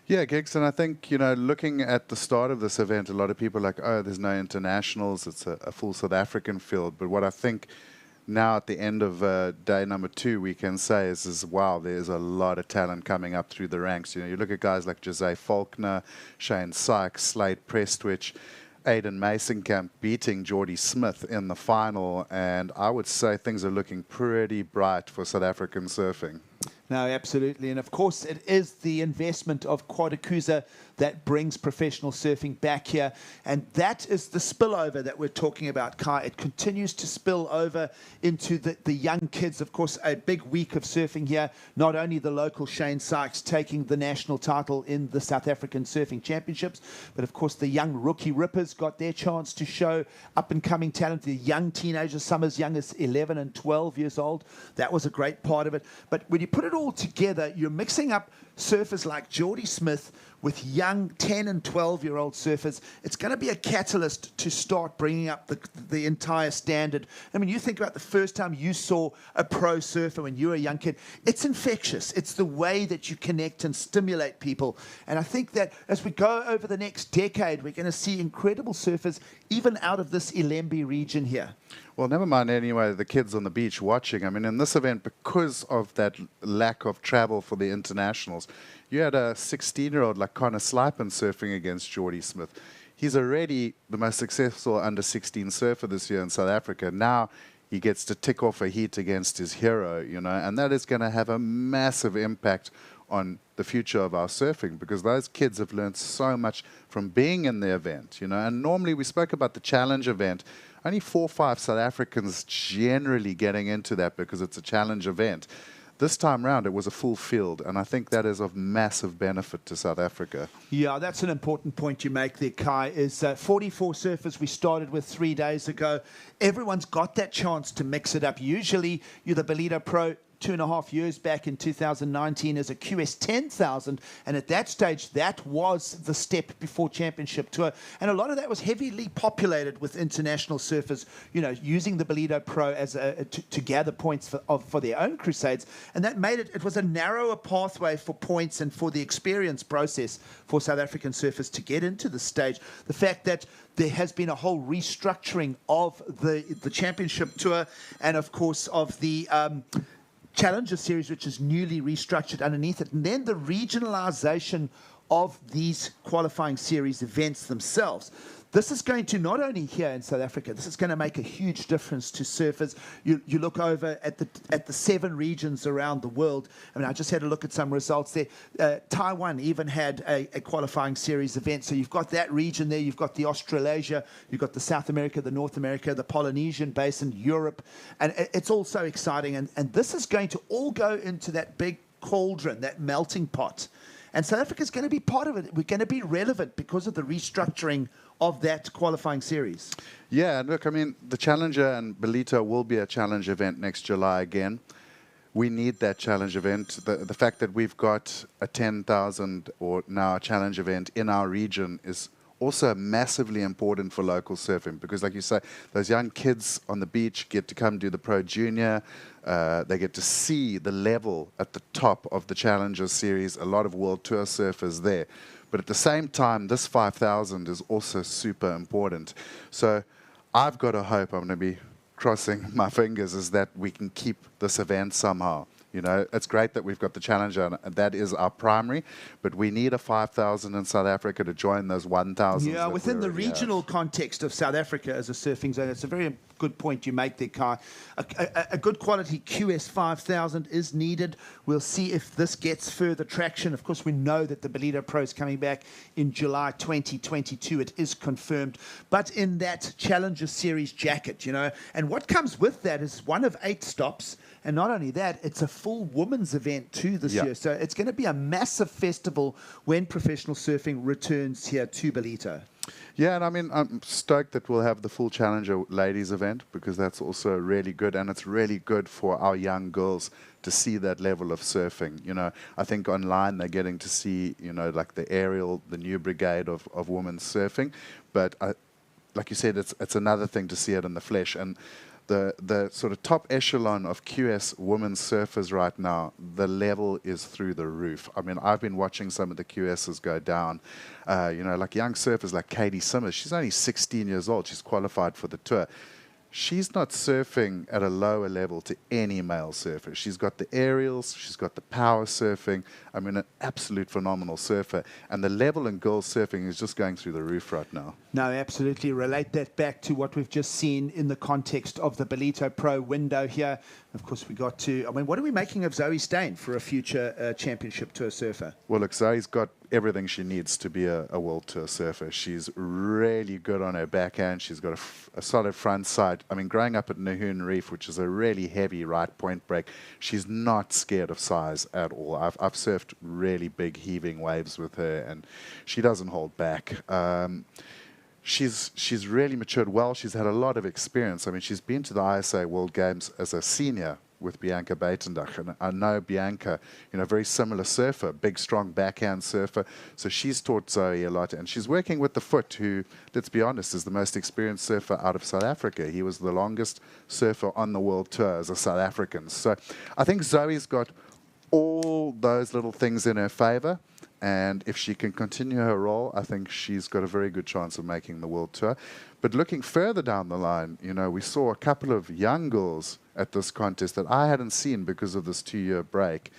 Yeah, Giggs, and I think, looking at the start of this event, a lot of people are like, oh, there's no internationals, it's a full South African field. But what I think now at the end of day number 2, we can say is, wow, there's a lot of talent coming up through the ranks. You look at guys like Jose Faulkner, Shane Sykes, Slade Prestwich, Aidan Masonkamp beating Geordie Smith in the final, and I would say things are looking pretty bright for South African surfing. No, absolutely. And of course, it is the investment of Quadakuza that brings professional surfing back here. And that is the spillover that we're talking about, Kai. It continues to spill over into the young kids. Of course, a big week of surfing here. Not only the local Shane Sykes taking the national title in the South African Surfing Championships, but of course, the young rookie rippers got their chance to show up-and-coming talent. The young teenagers, some as young as 11 and 12 years old. That was a great part of it. But when you put it all together, you're mixing up surfers like Geordie Smith with young 10 and 12-year-old surfers. It's going to be a catalyst to start bringing up the entire standard. I mean, you think about the first time you saw a pro surfer when you were a young kid. It's infectious. It's the way that you connect and stimulate people. And I think that as we go over the next decade, we're going to see incredible surfers even out of this Ilembe region here. Well, never mind anyway, the kids on the beach watching. I mean, in this event, because of that lack of travel for the internationals, you had a 16-year-old like Connor Slipen surfing against Geordie Smith. He's already the most successful under-16 surfer this year in South Africa. Now he gets to tick off a heat against his hero, and that is going to have a massive impact on the future of our surfing, because those kids have learned so much from being in the event, And normally we spoke about the challenge event. Only 4 or 5 South Africans generally getting into that because it's a challenge event. This time round, it was a full field, and I think that is of massive benefit to South Africa. Yeah, that's an important point you make there, Kai, is 44 surfers we started with 3 days ago. Everyone's got that chance to mix it up. Usually, you're the Ballito Pro 2.5 years back in 2019 as a QS 10,000, and at that stage that was the step before championship tour, and a lot of that was heavily populated with international surfers using the Ballito Pro as to gather points for their own crusades, and that made it was a narrower pathway for points and for the experience process for South African surfers to get into the stage. The fact that there has been a whole restructuring of the championship tour, and of course of the Challenger Series, which is newly restructured underneath it, and then the regionalization of these qualifying series events themselves. This is going to, not only here in South Africa, this is going to make a huge difference to surfers. You look over at the 7 regions around the world. I mean, I just had a look at some results there. Taiwan even had a qualifying series event. So you've got that region there. You've got the Australasia, you've got the South America, the North America, the Polynesian Basin, Europe. And it's all so exciting. And this is going to all go into that big cauldron, that melting pot. And South Africa is going to be part of it. We're going to be relevant because of the restructuring of that qualifying series. Yeah, look, I mean, the Challenger and Ballito will be a challenge event next July again. We need that challenge event. The fact that we've got a 10,000 or now a challenge event in our region is also massively important for local surfing, because like you say, those young kids on the beach get to come do the Pro Junior. They get to see the level at the top of the Challenger Series, a lot of World Tour surfers there. But at the same time, this 5,000 is also super important. So I've got to hope, I'm going to be crossing my fingers, is that we can keep this event somehow. It's great that we've got the Challenger, and that is our primary, but we need a 5,000 in South Africa to join those 1,000. Yeah, within the regional context of South Africa as a surfing zone, it's a very good point you make there, Kai. A good quality QS 5,000 is needed. We'll see if this gets further traction. Of course, we know that the Ballito Pro is coming back in July 2022. It is confirmed. But in that Challenger Series jacket, and what comes with that is 1 of 8 stops. And not only that, it's a full women's event too this year. So it's going to be a massive festival when professional surfing returns here to Ballito. Yeah, and I mean, I'm stoked that we'll have the full Challenger ladies event, because that's also really good, and it's really good for our young girls to see that level of surfing. I think online they're getting to see, like the Ariel, the new brigade of women surfing. But like you said, it's another thing to see it in the flesh. And the sort of top echelon of QS women's surfers right now, the level is through the roof. I mean, I've been watching some of the QSs go down, like young surfers like Katie Simmers. She's only 16 years old. She's qualified for the tour. She's not surfing at a lower level to any male surfer. She's got the aerials, she's got the power surfing. I mean, an absolute phenomenal surfer. And the level in girls surfing is just going through the roof right now. No, absolutely. Relate that back to what we've just seen in the context of the Ballito Pro window here. Of course, we got to, I mean, what are we making of Zoe Stain for a future championship tour surfer? Well, look, Zoe's got everything she needs to be a world tour surfer. She's really good on her backhand. She's got a solid front side. I mean, growing up at Nahoon Reef, which is a really heavy right point break, she's not scared of size at all. I've surfed really big heaving waves with her, and she doesn't hold back. She's really matured well. She's had a lot of experience. I mean, she's been to the ISA World Games as a senior with Bianca Buitendach, and I know Bianca, very similar surfer, big, strong backhand surfer. So she's taught Zoe a lot, and she's working with the Foot, who, let's be honest, is the most experienced surfer out of South Africa. He was the longest surfer on the world tour as a South African. So I think Zoe's got all those little things in her favor. And if she can continue her role, I think she's got a very good chance of making the world tour. But looking further down the line, we saw a couple of young girls at this contest that I hadn't seen because of this 2-year break.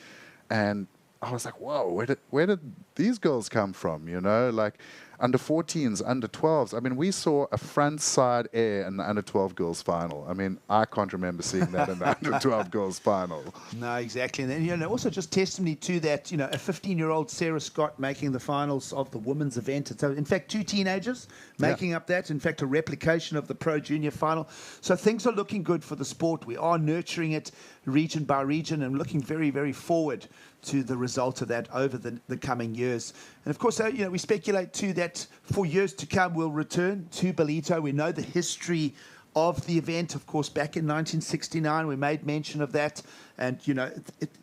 And I was like, whoa, where did these girls come from? Like under 14s, under 12s. I mean, we saw a front side air in the under 12 girls final. I mean, I can't remember seeing that in the under 12 girls final. No, exactly. And then, also just testimony to that, a 15-year-old Sarah Scott making the finals of the women's event. So, in fact, 2 teenagers making up that. In fact, a replication of the Pro Junior final. So things are looking good for the sport. We are nurturing it region by region and looking very, very forward to the result of that over the coming years. And of course, we speculate too that for years to come we'll return to Ballito. We know the history of the event. Of course, back in 1969 we made mention of that, and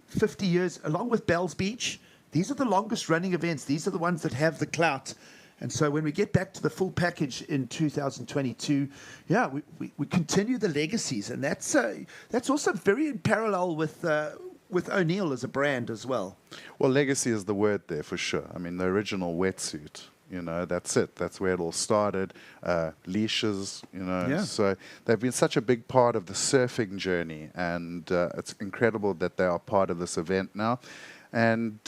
50 years along with Bell's Beach. These are the longest running events. These are the ones that have the clout. And so when we get back to the full package in 2022, we continue the legacies, and that's also very in parallel with O'Neill as a brand as well. Well, legacy is the word there for sure. I mean, the original wetsuit, that's it. That's where it all started. Leashes, So they've been such a big part of the surfing journey, and it's incredible that they are part of this event now. And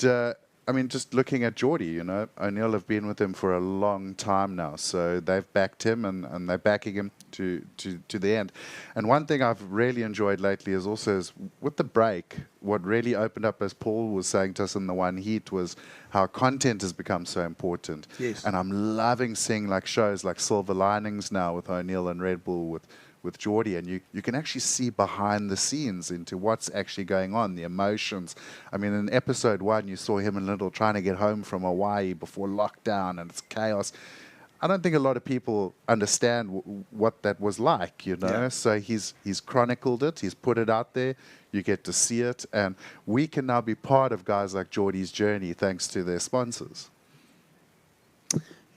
I mean, just looking at Geordie, O'Neill have been with him for a long time now. So they've backed him, and they're backing him to the end. And one thing I've really enjoyed lately is with the break, what really opened up, as Paul was saying to us in the one heat, was how content has become so important. Yes. And I'm loving seeing shows like Silver Linings now with O'Neill and Red Bull with Geordie, and you can actually see behind the scenes into what's actually going on, the emotions. I mean, in episode 1, you saw him and Little trying to get home from Hawaii before lockdown, and it's chaos. I don't think a lot of people understand what that was like, Yeah. So he's chronicled it, he's put it out there, you get to see it, and we can now be part of guys like Geordie's journey thanks to their sponsors.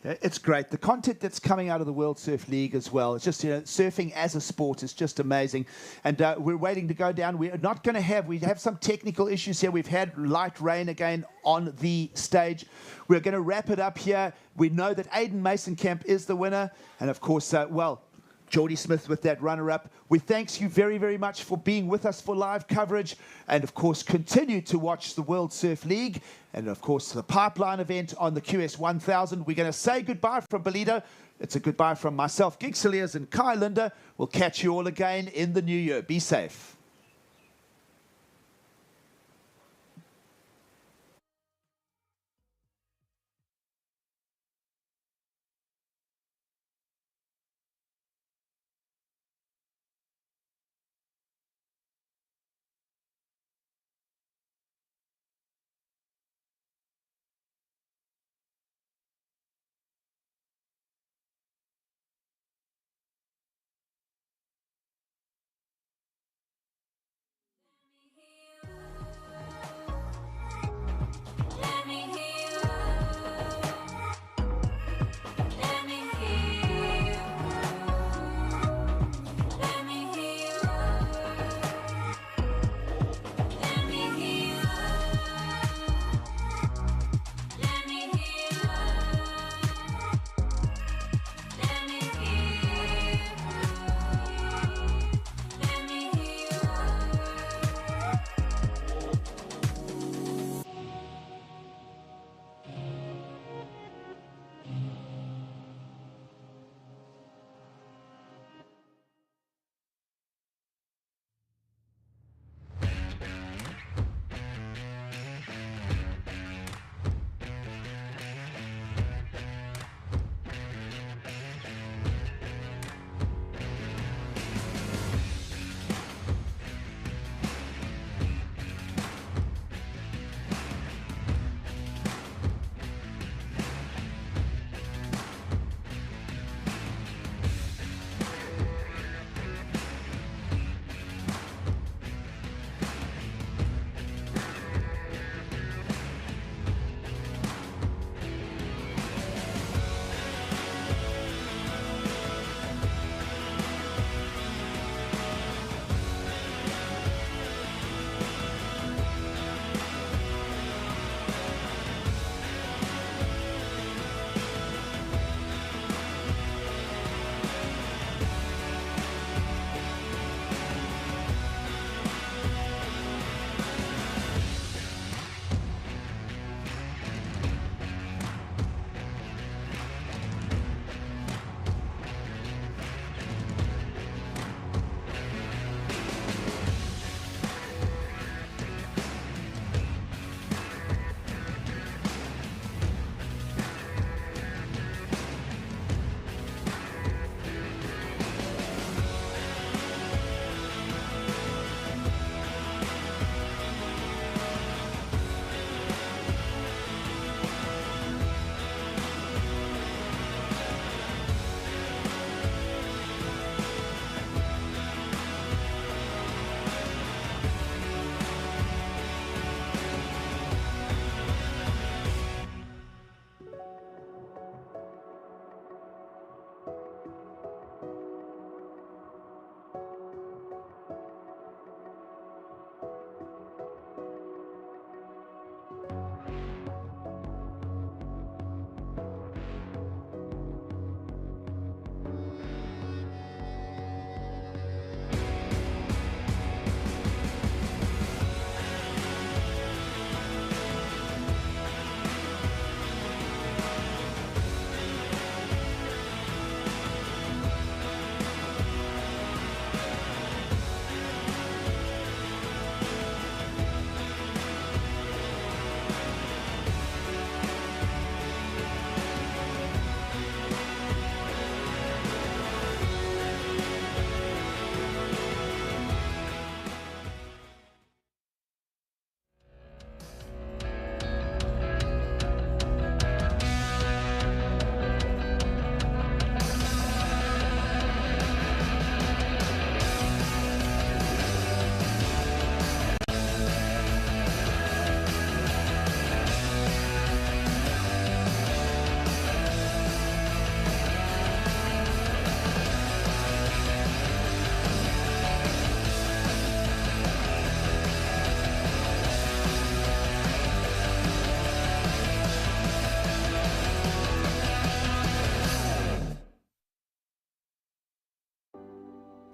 It's great. The content that's coming out of the World Surf League as well. It's just, surfing as a sport is just amazing. And we're waiting to go down. We have some technical issues here. We've had light rain again on the stage. We're going to wrap it up here. We know that Aiden Mason-Camp is the winner. And of course, Geordie Smith with that runner-up. We thank you very, very much for being with us for live coverage. And, of course, continue to watch the World Surf League. And, of course, the Pipeline event on the QS 1000. We're going to say goodbye from Ballito. It's a goodbye from myself, Gig Cilliers, and Kai Linder. We'll catch you all again in the new year. Be safe.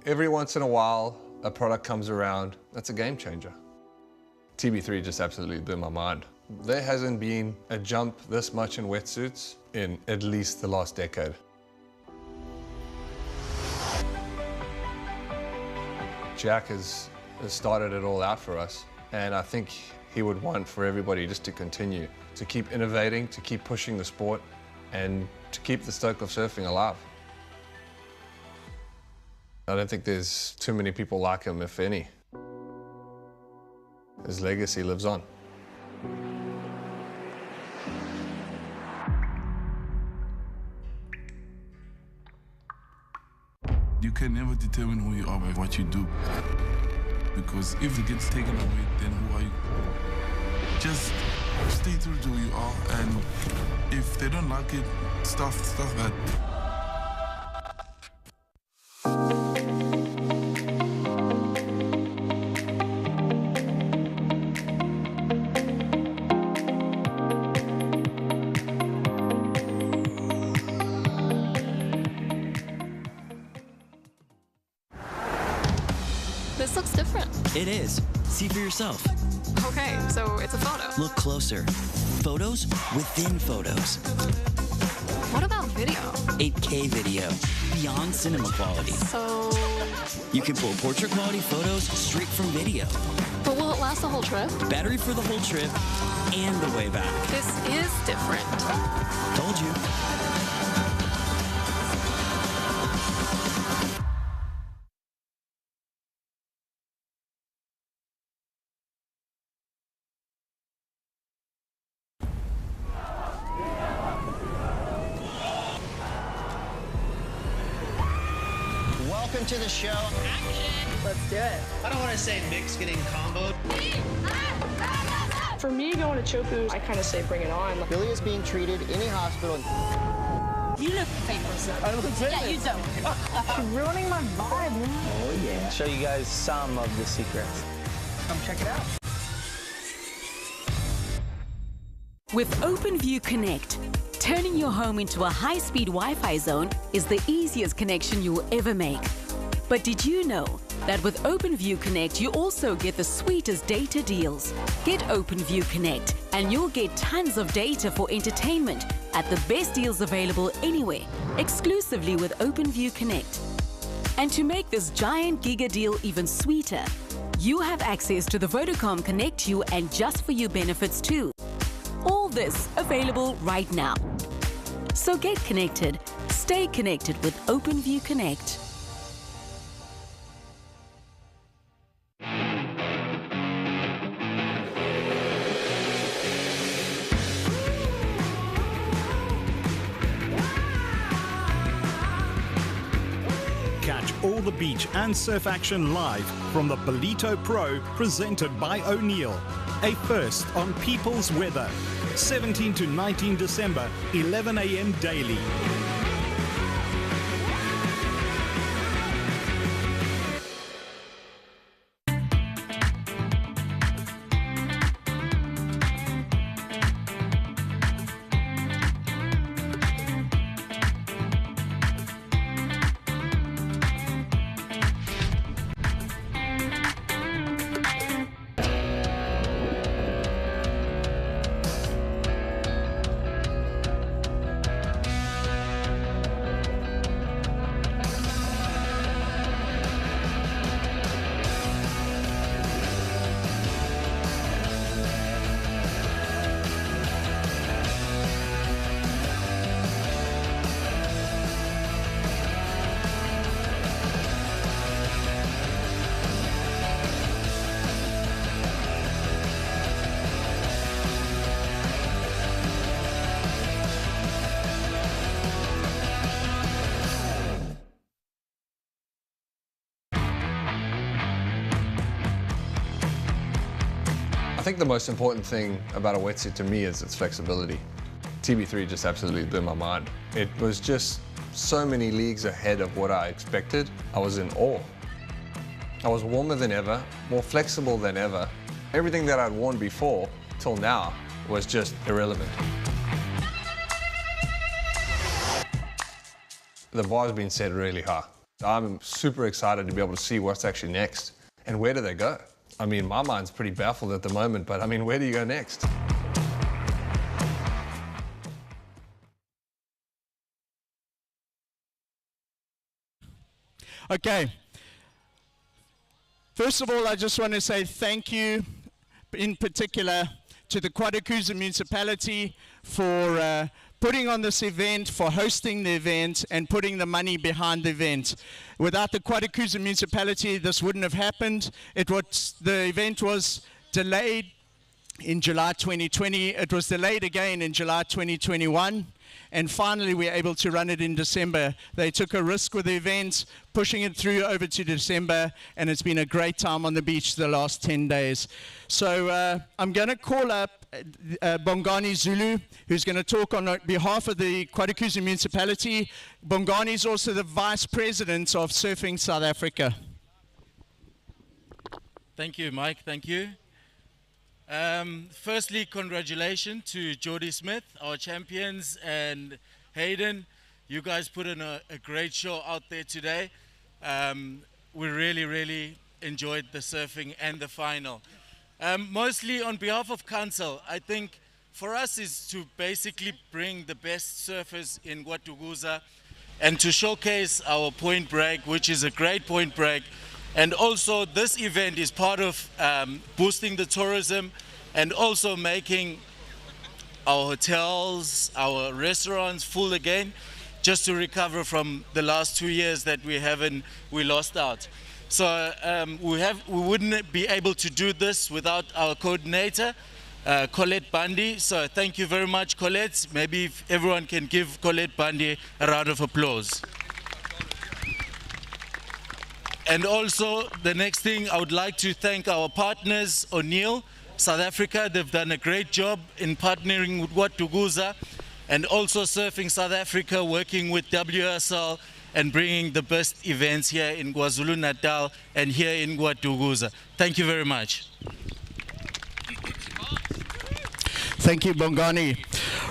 Every once in a while, a product comes around that's a game changer. TB3 just absolutely blew my mind. There hasn't been a jump this much in wetsuits in at least the last decade. Jack has started it all out for us, and I think he would want for everybody just to continue, to keep innovating, to keep pushing the sport, and to keep the stoke of surfing alive. I don't think there's too many people like him, if any. His legacy lives on. You can never determine who you are by what you do. Because if it gets taken away, then who are you? Just stay true to who you are, and if they don't like it, stuff that. This looks different. It is. See for yourself. Okay, so it's a photo. Look closer. Photos within photos. What about video? 8K video. Beyond cinema quality. So... You can pull portrait quality photos straight from video. But will it last the whole trip? Battery for the whole trip and the way back. This is different. Told you. Welcome to the show. Let's do it. I don't want to say Mick's getting comboed. For me, going to Chopu, I kind of say bring it on. Billy is being treated in a hospital. You look famous. I look famous. Yeah, you don't. You're ruining my vibe, man. Oh, yeah. Show you guys some of the secrets. Come check it out. With OpenView Connect, turning your home into a high-speed Wi-Fi zone is the easiest connection you will ever make. But did you know that with OpenView Connect, you also get the sweetest data deals? Get OpenView Connect and you'll get tons of data for entertainment at the best deals available anywhere, exclusively with OpenView Connect. And to make this giant giga deal even sweeter, you have access to the Vodacom Connect You and Just For You benefits too. All this available right now. So get connected, stay connected with OpenView Connect. Catch all the beach and surf action live from the Ballito Pro presented by O'Neill. A first on People's Weather. 17 to 19 December, 11 a.m. daily. I think the most important thing about a wetsuit to me is its flexibility. TB3 just absolutely blew my mind. It was just so many leagues ahead of what I expected. I was in awe. I was warmer than ever, more flexible than ever. Everything that I'd worn before, till now, was just irrelevant. The bar's been set really high. I'm super excited to be able to see what's actually next and where do they go. I mean, my mind's pretty baffled at the moment, but I mean, where do you go next? Okay. First of all, I just want to say thank you in particular to the Quadacooza municipality for putting on this event, for hosting the event and putting the money behind the event. Without the Quadacooza municipality, this wouldn't have happened. The event was delayed in July 2020. It was delayed again in July 2021. And finally, we were able to run it in December. They took a risk with the event, pushing it through over to December, and it's been a great time on the beach the last 10 days. So I'm going to call up Bongani Zulu, who's going to talk on behalf of the Quadacooza municipality. Bongani is also the Vice President of Surfing South Africa. Thank you, Mike. Thank you. Firstly, congratulations to Jody Smith, our champions, and Hayden. You guys put in a great show out there today. We really, really enjoyed the surfing and the final. Mostly on behalf of council, I think for us is to basically bring the best surfers in Guatuguza and to showcase our point break, which is a great point break. And also this event is part of boosting the tourism and also making our hotels, our restaurants full again, just to recover from the last 2 years that we lost out. So we wouldn't be able to do this without our coordinator, Colette Bundy. So thank you very much, Colette. Maybe if everyone can give Colette Bundy a round of applause. And also, the next thing, I would like to thank our partners, O'Neill, South Africa. They've done a great job in partnering with Guatuguza, and also Surfing South Africa, working with WSL and bringing the best events here in KwaZulu-Natal and here in Guatuguza. Thank you very much. Thank you, Bongani.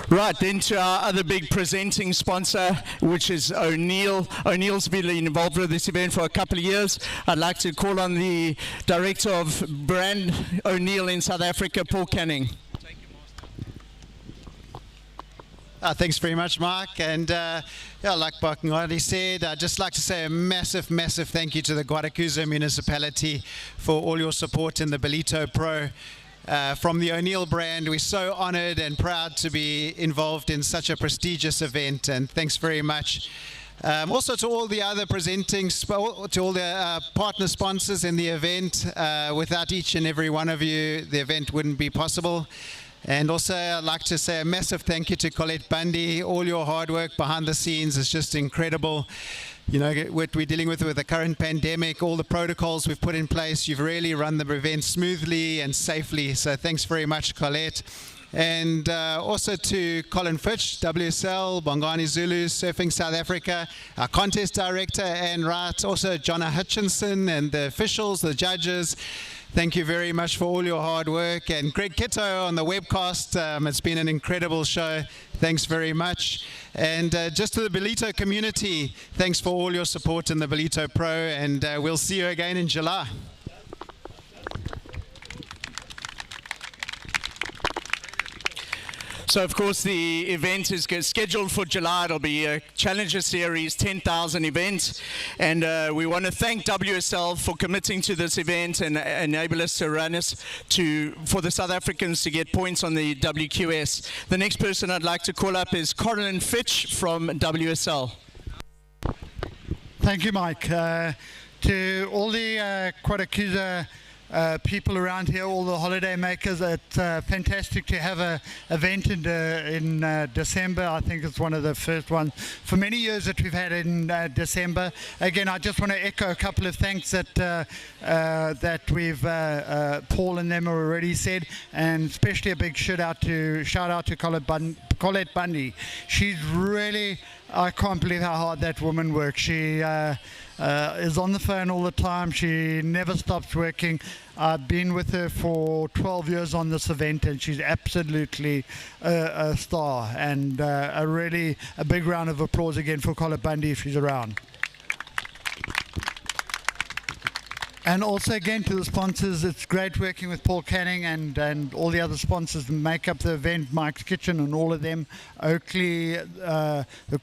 Right, then to our other big presenting sponsor, which is O'Neill. O'Neill's been involved with this event for a couple of years. I'd like to call on the Director of Brand O'Neill in South Africa, Paul Canning. Thanks very much, Mark. And like Bongani said, I'd just like to say a massive, massive thank you to the Quadacooza municipality for all your support in the Ballito Pro. From the O'Neill brand, we're so honored and proud to be involved in such a prestigious event, and thanks very much. Also to all the other to all the partner sponsors in the event. Without each and every one of you, the event wouldn't be possible. And also I'd like to say a massive thank you to Colette Bundy. All your hard work behind the scenes is just incredible. You know, what we're dealing with the current pandemic, all the protocols we've put in place, you've really run the event smoothly and safely. So thanks very much, Colette. And also to Colin Fitch, WSL, Bongani Zulu, Surfing South Africa, our contest director, and also Jonna Hutchinson and the officials, the judges. Thank you very much for all your hard work. And Greg Kitto on the webcast. It's been an incredible show. Thanks very much. And just to the Ballito community, thanks for all your support in the Ballito Pro. And we'll see you again in July. So, of course, the event is scheduled for July. It'll be a Challenger Series 10,000 event. And we want to thank WSL for committing to this event and enable us to run us for the South Africans to get points on the WQS. The next person I'd like to call up is Colin Fitch from WSL. Thank you, Mike. To all the Quadacooza people around here, all the holiday makers, it's fantastic to have an event in December. I think it's one of the first ones for many years that we've had in December. Again, I just want to echo a couple of thanks that we've Paul and them have already said, and especially a big shout out to Colette Bundy. She's really, I can't believe how hard that woman works. She is on the phone all the time. She never stops working. I've been with her for 12 years on this event, and she's absolutely a star. And a big round of applause again for Colette Bundy if she's around. And also, again, to the sponsors, it's great working with Paul Canning and all the other sponsors that make up the event, Mike's Kitchen and all of them, Oakley,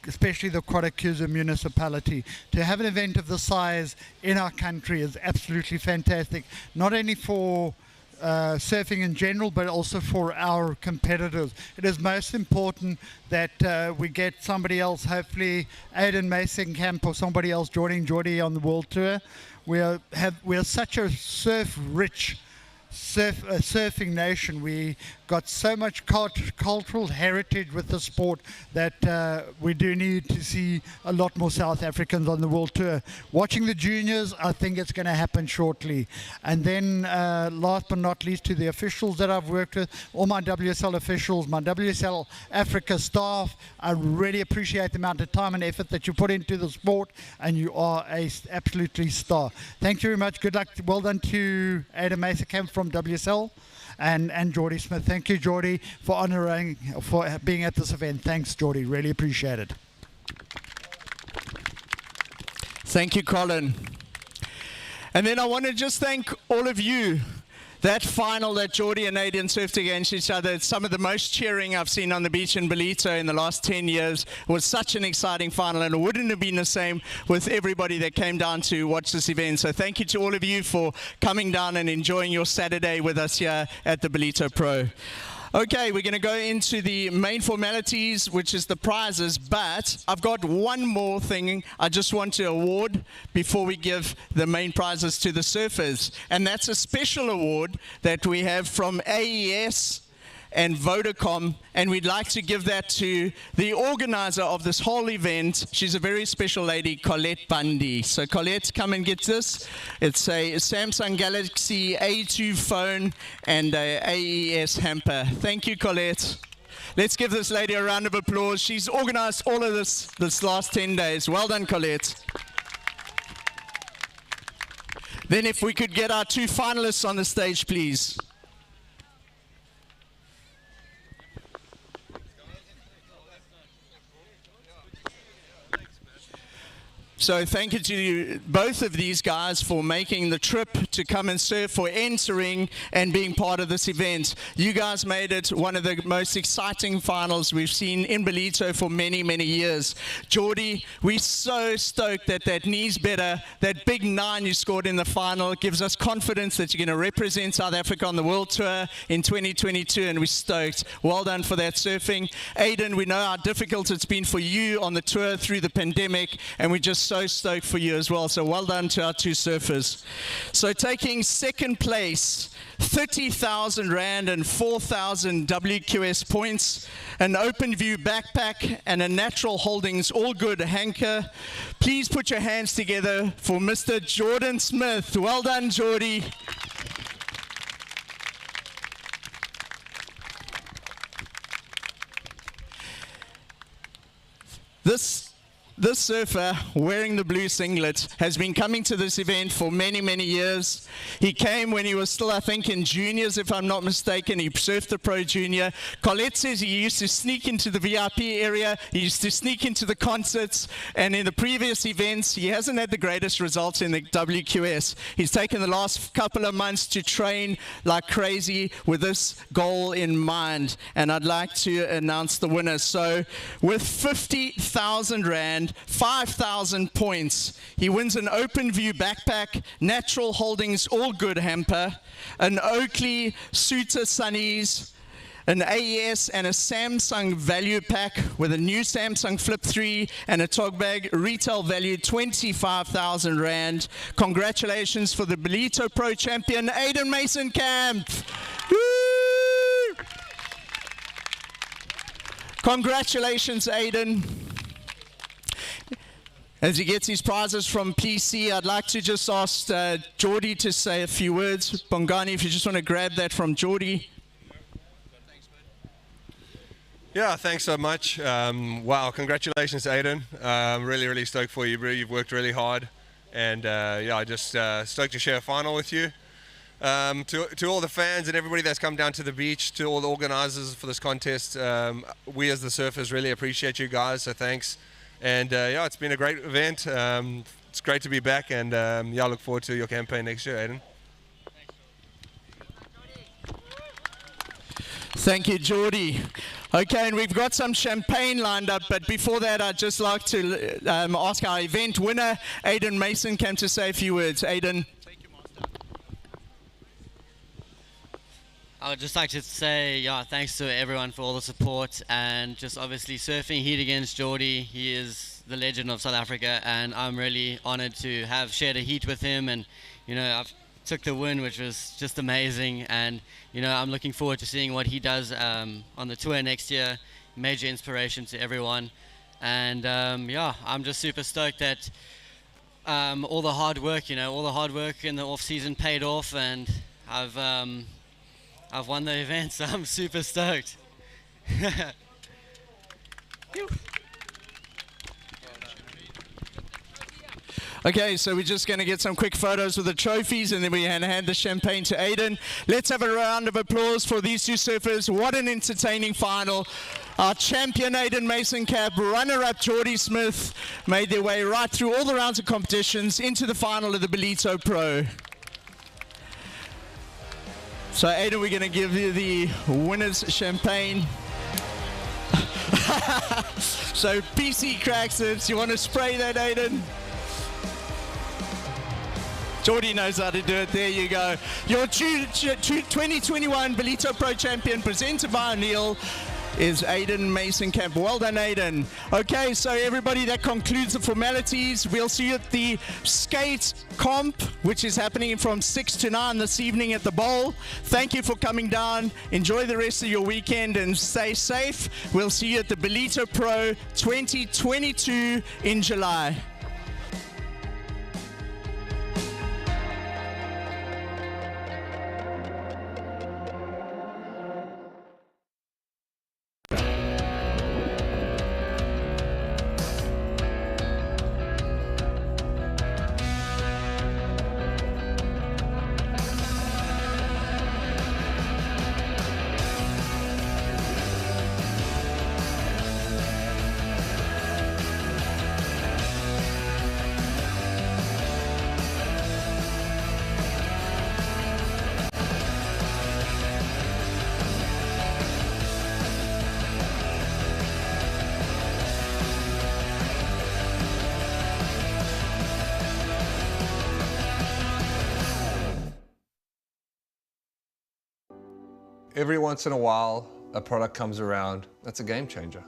especially the Quadakuza municipality. To have an event of this size in our country is absolutely fantastic, not only for surfing in general, but also for our competitors. It is most important that we get somebody else, hopefully Aidan Mason-Camp or somebody else joining Geordie on the World Tour. We are such a surf-rich surfing nation. We got so much cultural heritage with the sport that we do need to see a lot more South Africans on the World Tour. Watching the juniors, I think it's going to happen shortly. And then last but not least, to the officials that I've worked with, all my WSL officials, my WSL Africa staff, I really appreciate the amount of time and effort that you put into the sport, and you are a absolutely star. Thank you very much. Good luck. Well done to Ada Mesa-Camp from WSL. And Geordie Smith. Thank you, Geordie, for being at this event. Thanks, Geordie. Really appreciate it. Thank you, Colin. And then I want to just thank all of you. That final that Geordie and Aidan surfed against each other, it's some of the most cheering I've seen on the beach in Ballito in the last 10 years. It was such an exciting final, and it wouldn't have been the same with everybody that came down to watch this event. So thank you to all of you for coming down and enjoying your Saturday with us here at the Ballito Pro. Okay, we're going to go into the main formalities, which is the prizes, but I've got one more thing I just want to award before we give the main prizes to the surfers, and that's a special award that we have from AES and Vodacom, and we'd like to give that to the organizer of this whole event. She's a very special lady, Colette Bundy. So Colette, come and get this. It's a Samsung Galaxy A2 phone and a AES hamper. Thank you, Colette. Let's give this lady a round of applause. She's organized all of this last 10 days. Well done, Colette. Then if we could get our two finalists on the stage, please. So thank you to both of these guys for making the trip to come and surf, for entering and being part of this event. You guys made it one of the most exciting finals we've seen in Ballito for many, many years. Geordie, we're so stoked that that knee's better. That big 9 you scored in the final gives us confidence that you're going to represent South Africa on the World Tour in 2022, and we're stoked. Well done for that surfing. Aidan, we know how difficult it's been for you on the tour through the pandemic, and we're just so stoked for you as well. So well done to our two surfers. So taking second place, 30,000 Rand and 4,000 WQS points, an open view backpack and a Natural Holdings All Good hanker. Please put your hands together for Mr. Jordan Smith. Well done, Geordie. This surfer wearing the blue singlet has been coming to this event for many, many years. He came when he was still, I think, in juniors, if I'm not mistaken. He surfed the Pro Junior. Colette says he used to sneak into the VIP area. He used to sneak into the concerts. And in the previous events, he hasn't had the greatest results in the WQS. He's taken the last couple of months to train like crazy with this goal in mind. And I'd like to announce the winners. So with 50,000 Rand, 5,000 points. He wins an open view backpack, Natural Holdings All Good hamper, an Oakley Suitor Sunnies, an AES and a Samsung value pack with a new Samsung Flip 3 and a tog bag, retail value 25,000 Rand. Congratulations for the Ballito Pro champion, Aidan Mason-Camp. Woo! Congratulations, Aidan. As he gets his prizes from PC, I'd like to just ask Geordie to say a few words. Bongani, if you just want to grab that from Geordie. Yeah, thanks so much. Wow, congratulations, Aidan. Really, really stoked for you, bro. You've worked really hard. And yeah, I just stoked to share a final with you. To all the fans and everybody that's come down to the beach, to all the organizers for this contest, we as the surfers really appreciate you guys, so thanks. And yeah, it's been a great event. It's great to be back, and yeah, I look forward to your campaign next year, Aiden. Thank you, Geordie. Okay, and we've got some champagne lined up, but before that, I'd just like to ask our event winner, Aiden Mason, came to say a few words. Aiden. I would just like to say, yeah, thanks to everyone for all the support, and just obviously surfing heat against Geordie. He is the legend of South Africa, and I'm really honoured to have shared a heat with him, and you know, I've took the win, which was just amazing, and you know, I'm looking forward to seeing what he does on the tour next year. Major inspiration to everyone, and yeah, I'm just super stoked that all the hard work, you know, all the hard work in the off season paid off, and I've won the event, so I'm super stoked. Okay, so we're just going to get some quick photos with the trophies, and then we're going to hand the champagne to Aiden. Let's have a round of applause for these two surfers. What an entertaining final. Our champion Aiden Mason Cap, runner-up Geordie Smith, made their way right through all the rounds of competitions into the final of the Ballito Pro. So Aiden, we're going to give you the winner's champagne. So PC cracks it. You want to spray that, Aiden? Geordie knows how to do it. There you go. Your 2021 Ballito Pro champion, presented by O'Neill, is Aiden Mason Camp. Well done, Aiden. Okay, so everybody, that concludes the formalities. We'll see you at the skate comp, which is happening from 6 to 9 this evening at the bowl. Thank you for coming down. Enjoy the rest of your weekend and stay safe. We'll see you at the Ballito Pro 2022 in July. Every once in a while, a product comes around that's a game changer.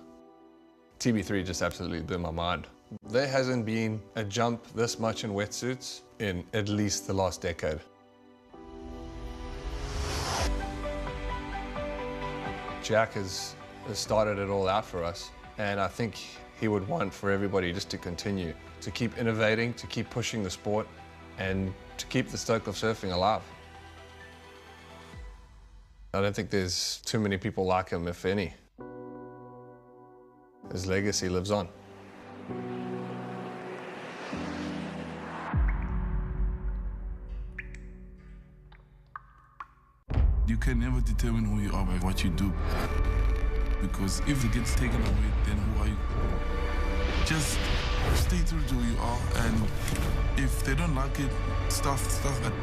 TB3 just absolutely blew my mind. There hasn't been a jump this much in wetsuits in at least the last decade. Jack has started it all out for us, and I think he would want for everybody just to continue, to keep innovating, to keep pushing the sport, and to keep the stoke of surfing alive. I don't think there's too many people like him, if any. His legacy lives on. You can never determine who you are by what you do. Because if it gets taken away, then who are you? Just stay true to who you are, and if they don't like it, stuff that.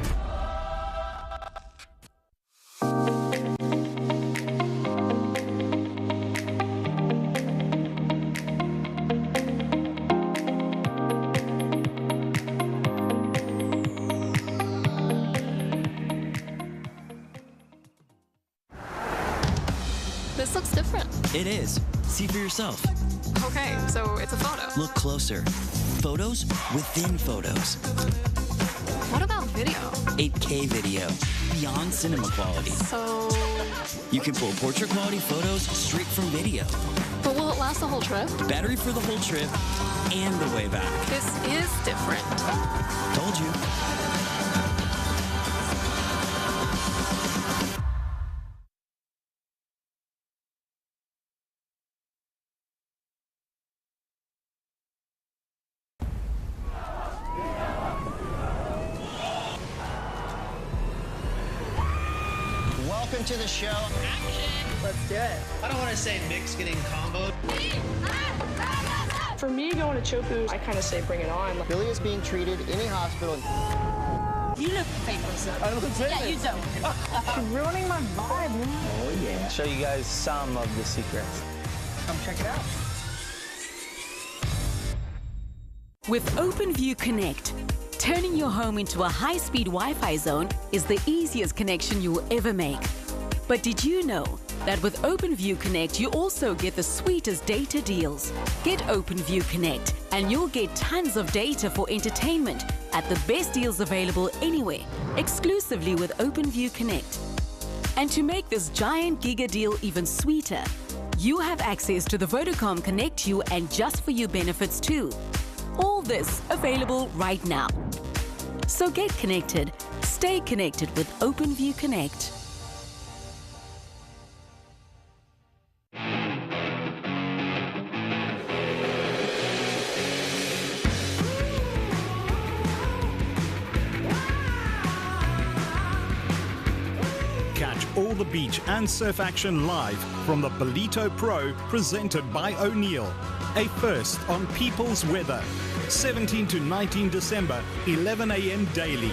This looks different. It is. See for yourself. Okay, so it's a photo. Look closer. Photos within photos. What about video? 8K video. Beyond cinema quality. So... You can pull portrait quality photos straight from video. But will it last the whole trip? Battery for the whole trip and the way back. This is different. Told you. Welcome to the show. Let's do it. I don't want to say Mick's getting comboed. For me, going to Chopu, I kind of say bring it on. Billy is being treated in a hospital. You look famous. I look famous. Yeah, you don't. Ruining my vibe, man. Oh, yeah. Show you guys some of the secrets. Come check it out. With OpenView Connect, turning your home into a high-speed Wi-Fi zone is the easiest connection you'll ever make. But did you know that with OpenView Connect, you also get the sweetest data deals? Get OpenView Connect and you'll get tons of data for entertainment at the best deals available anywhere, exclusively with OpenView Connect. And to make this giant giga deal even sweeter, you have access to the Vodacom Connect You and Just For You benefits too. All this available right now. So get connected, stay connected with OpenView Connect. Catch all the beach and surf action live from the Ballito Pro presented by O'Neill. A first on People's Weather. 17 to 19 December, 11 a.m. daily.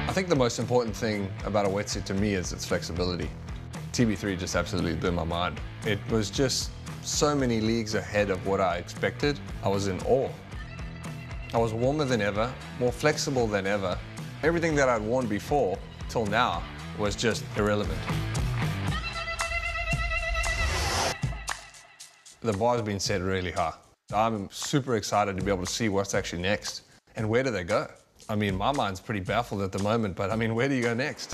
I think the most important thing about a wetsuit to me is its flexibility. TB3 just absolutely blew my mind. It was just so many leagues ahead of what I expected. I was in awe. I was warmer than ever, more flexible than ever. Everything that I'd worn before, till now, was just irrelevant. The bar's been set really high. I'm super excited to be able to see what's actually next and where do they go. I mean, my mind's pretty baffled at the moment, but I mean, where do you go next?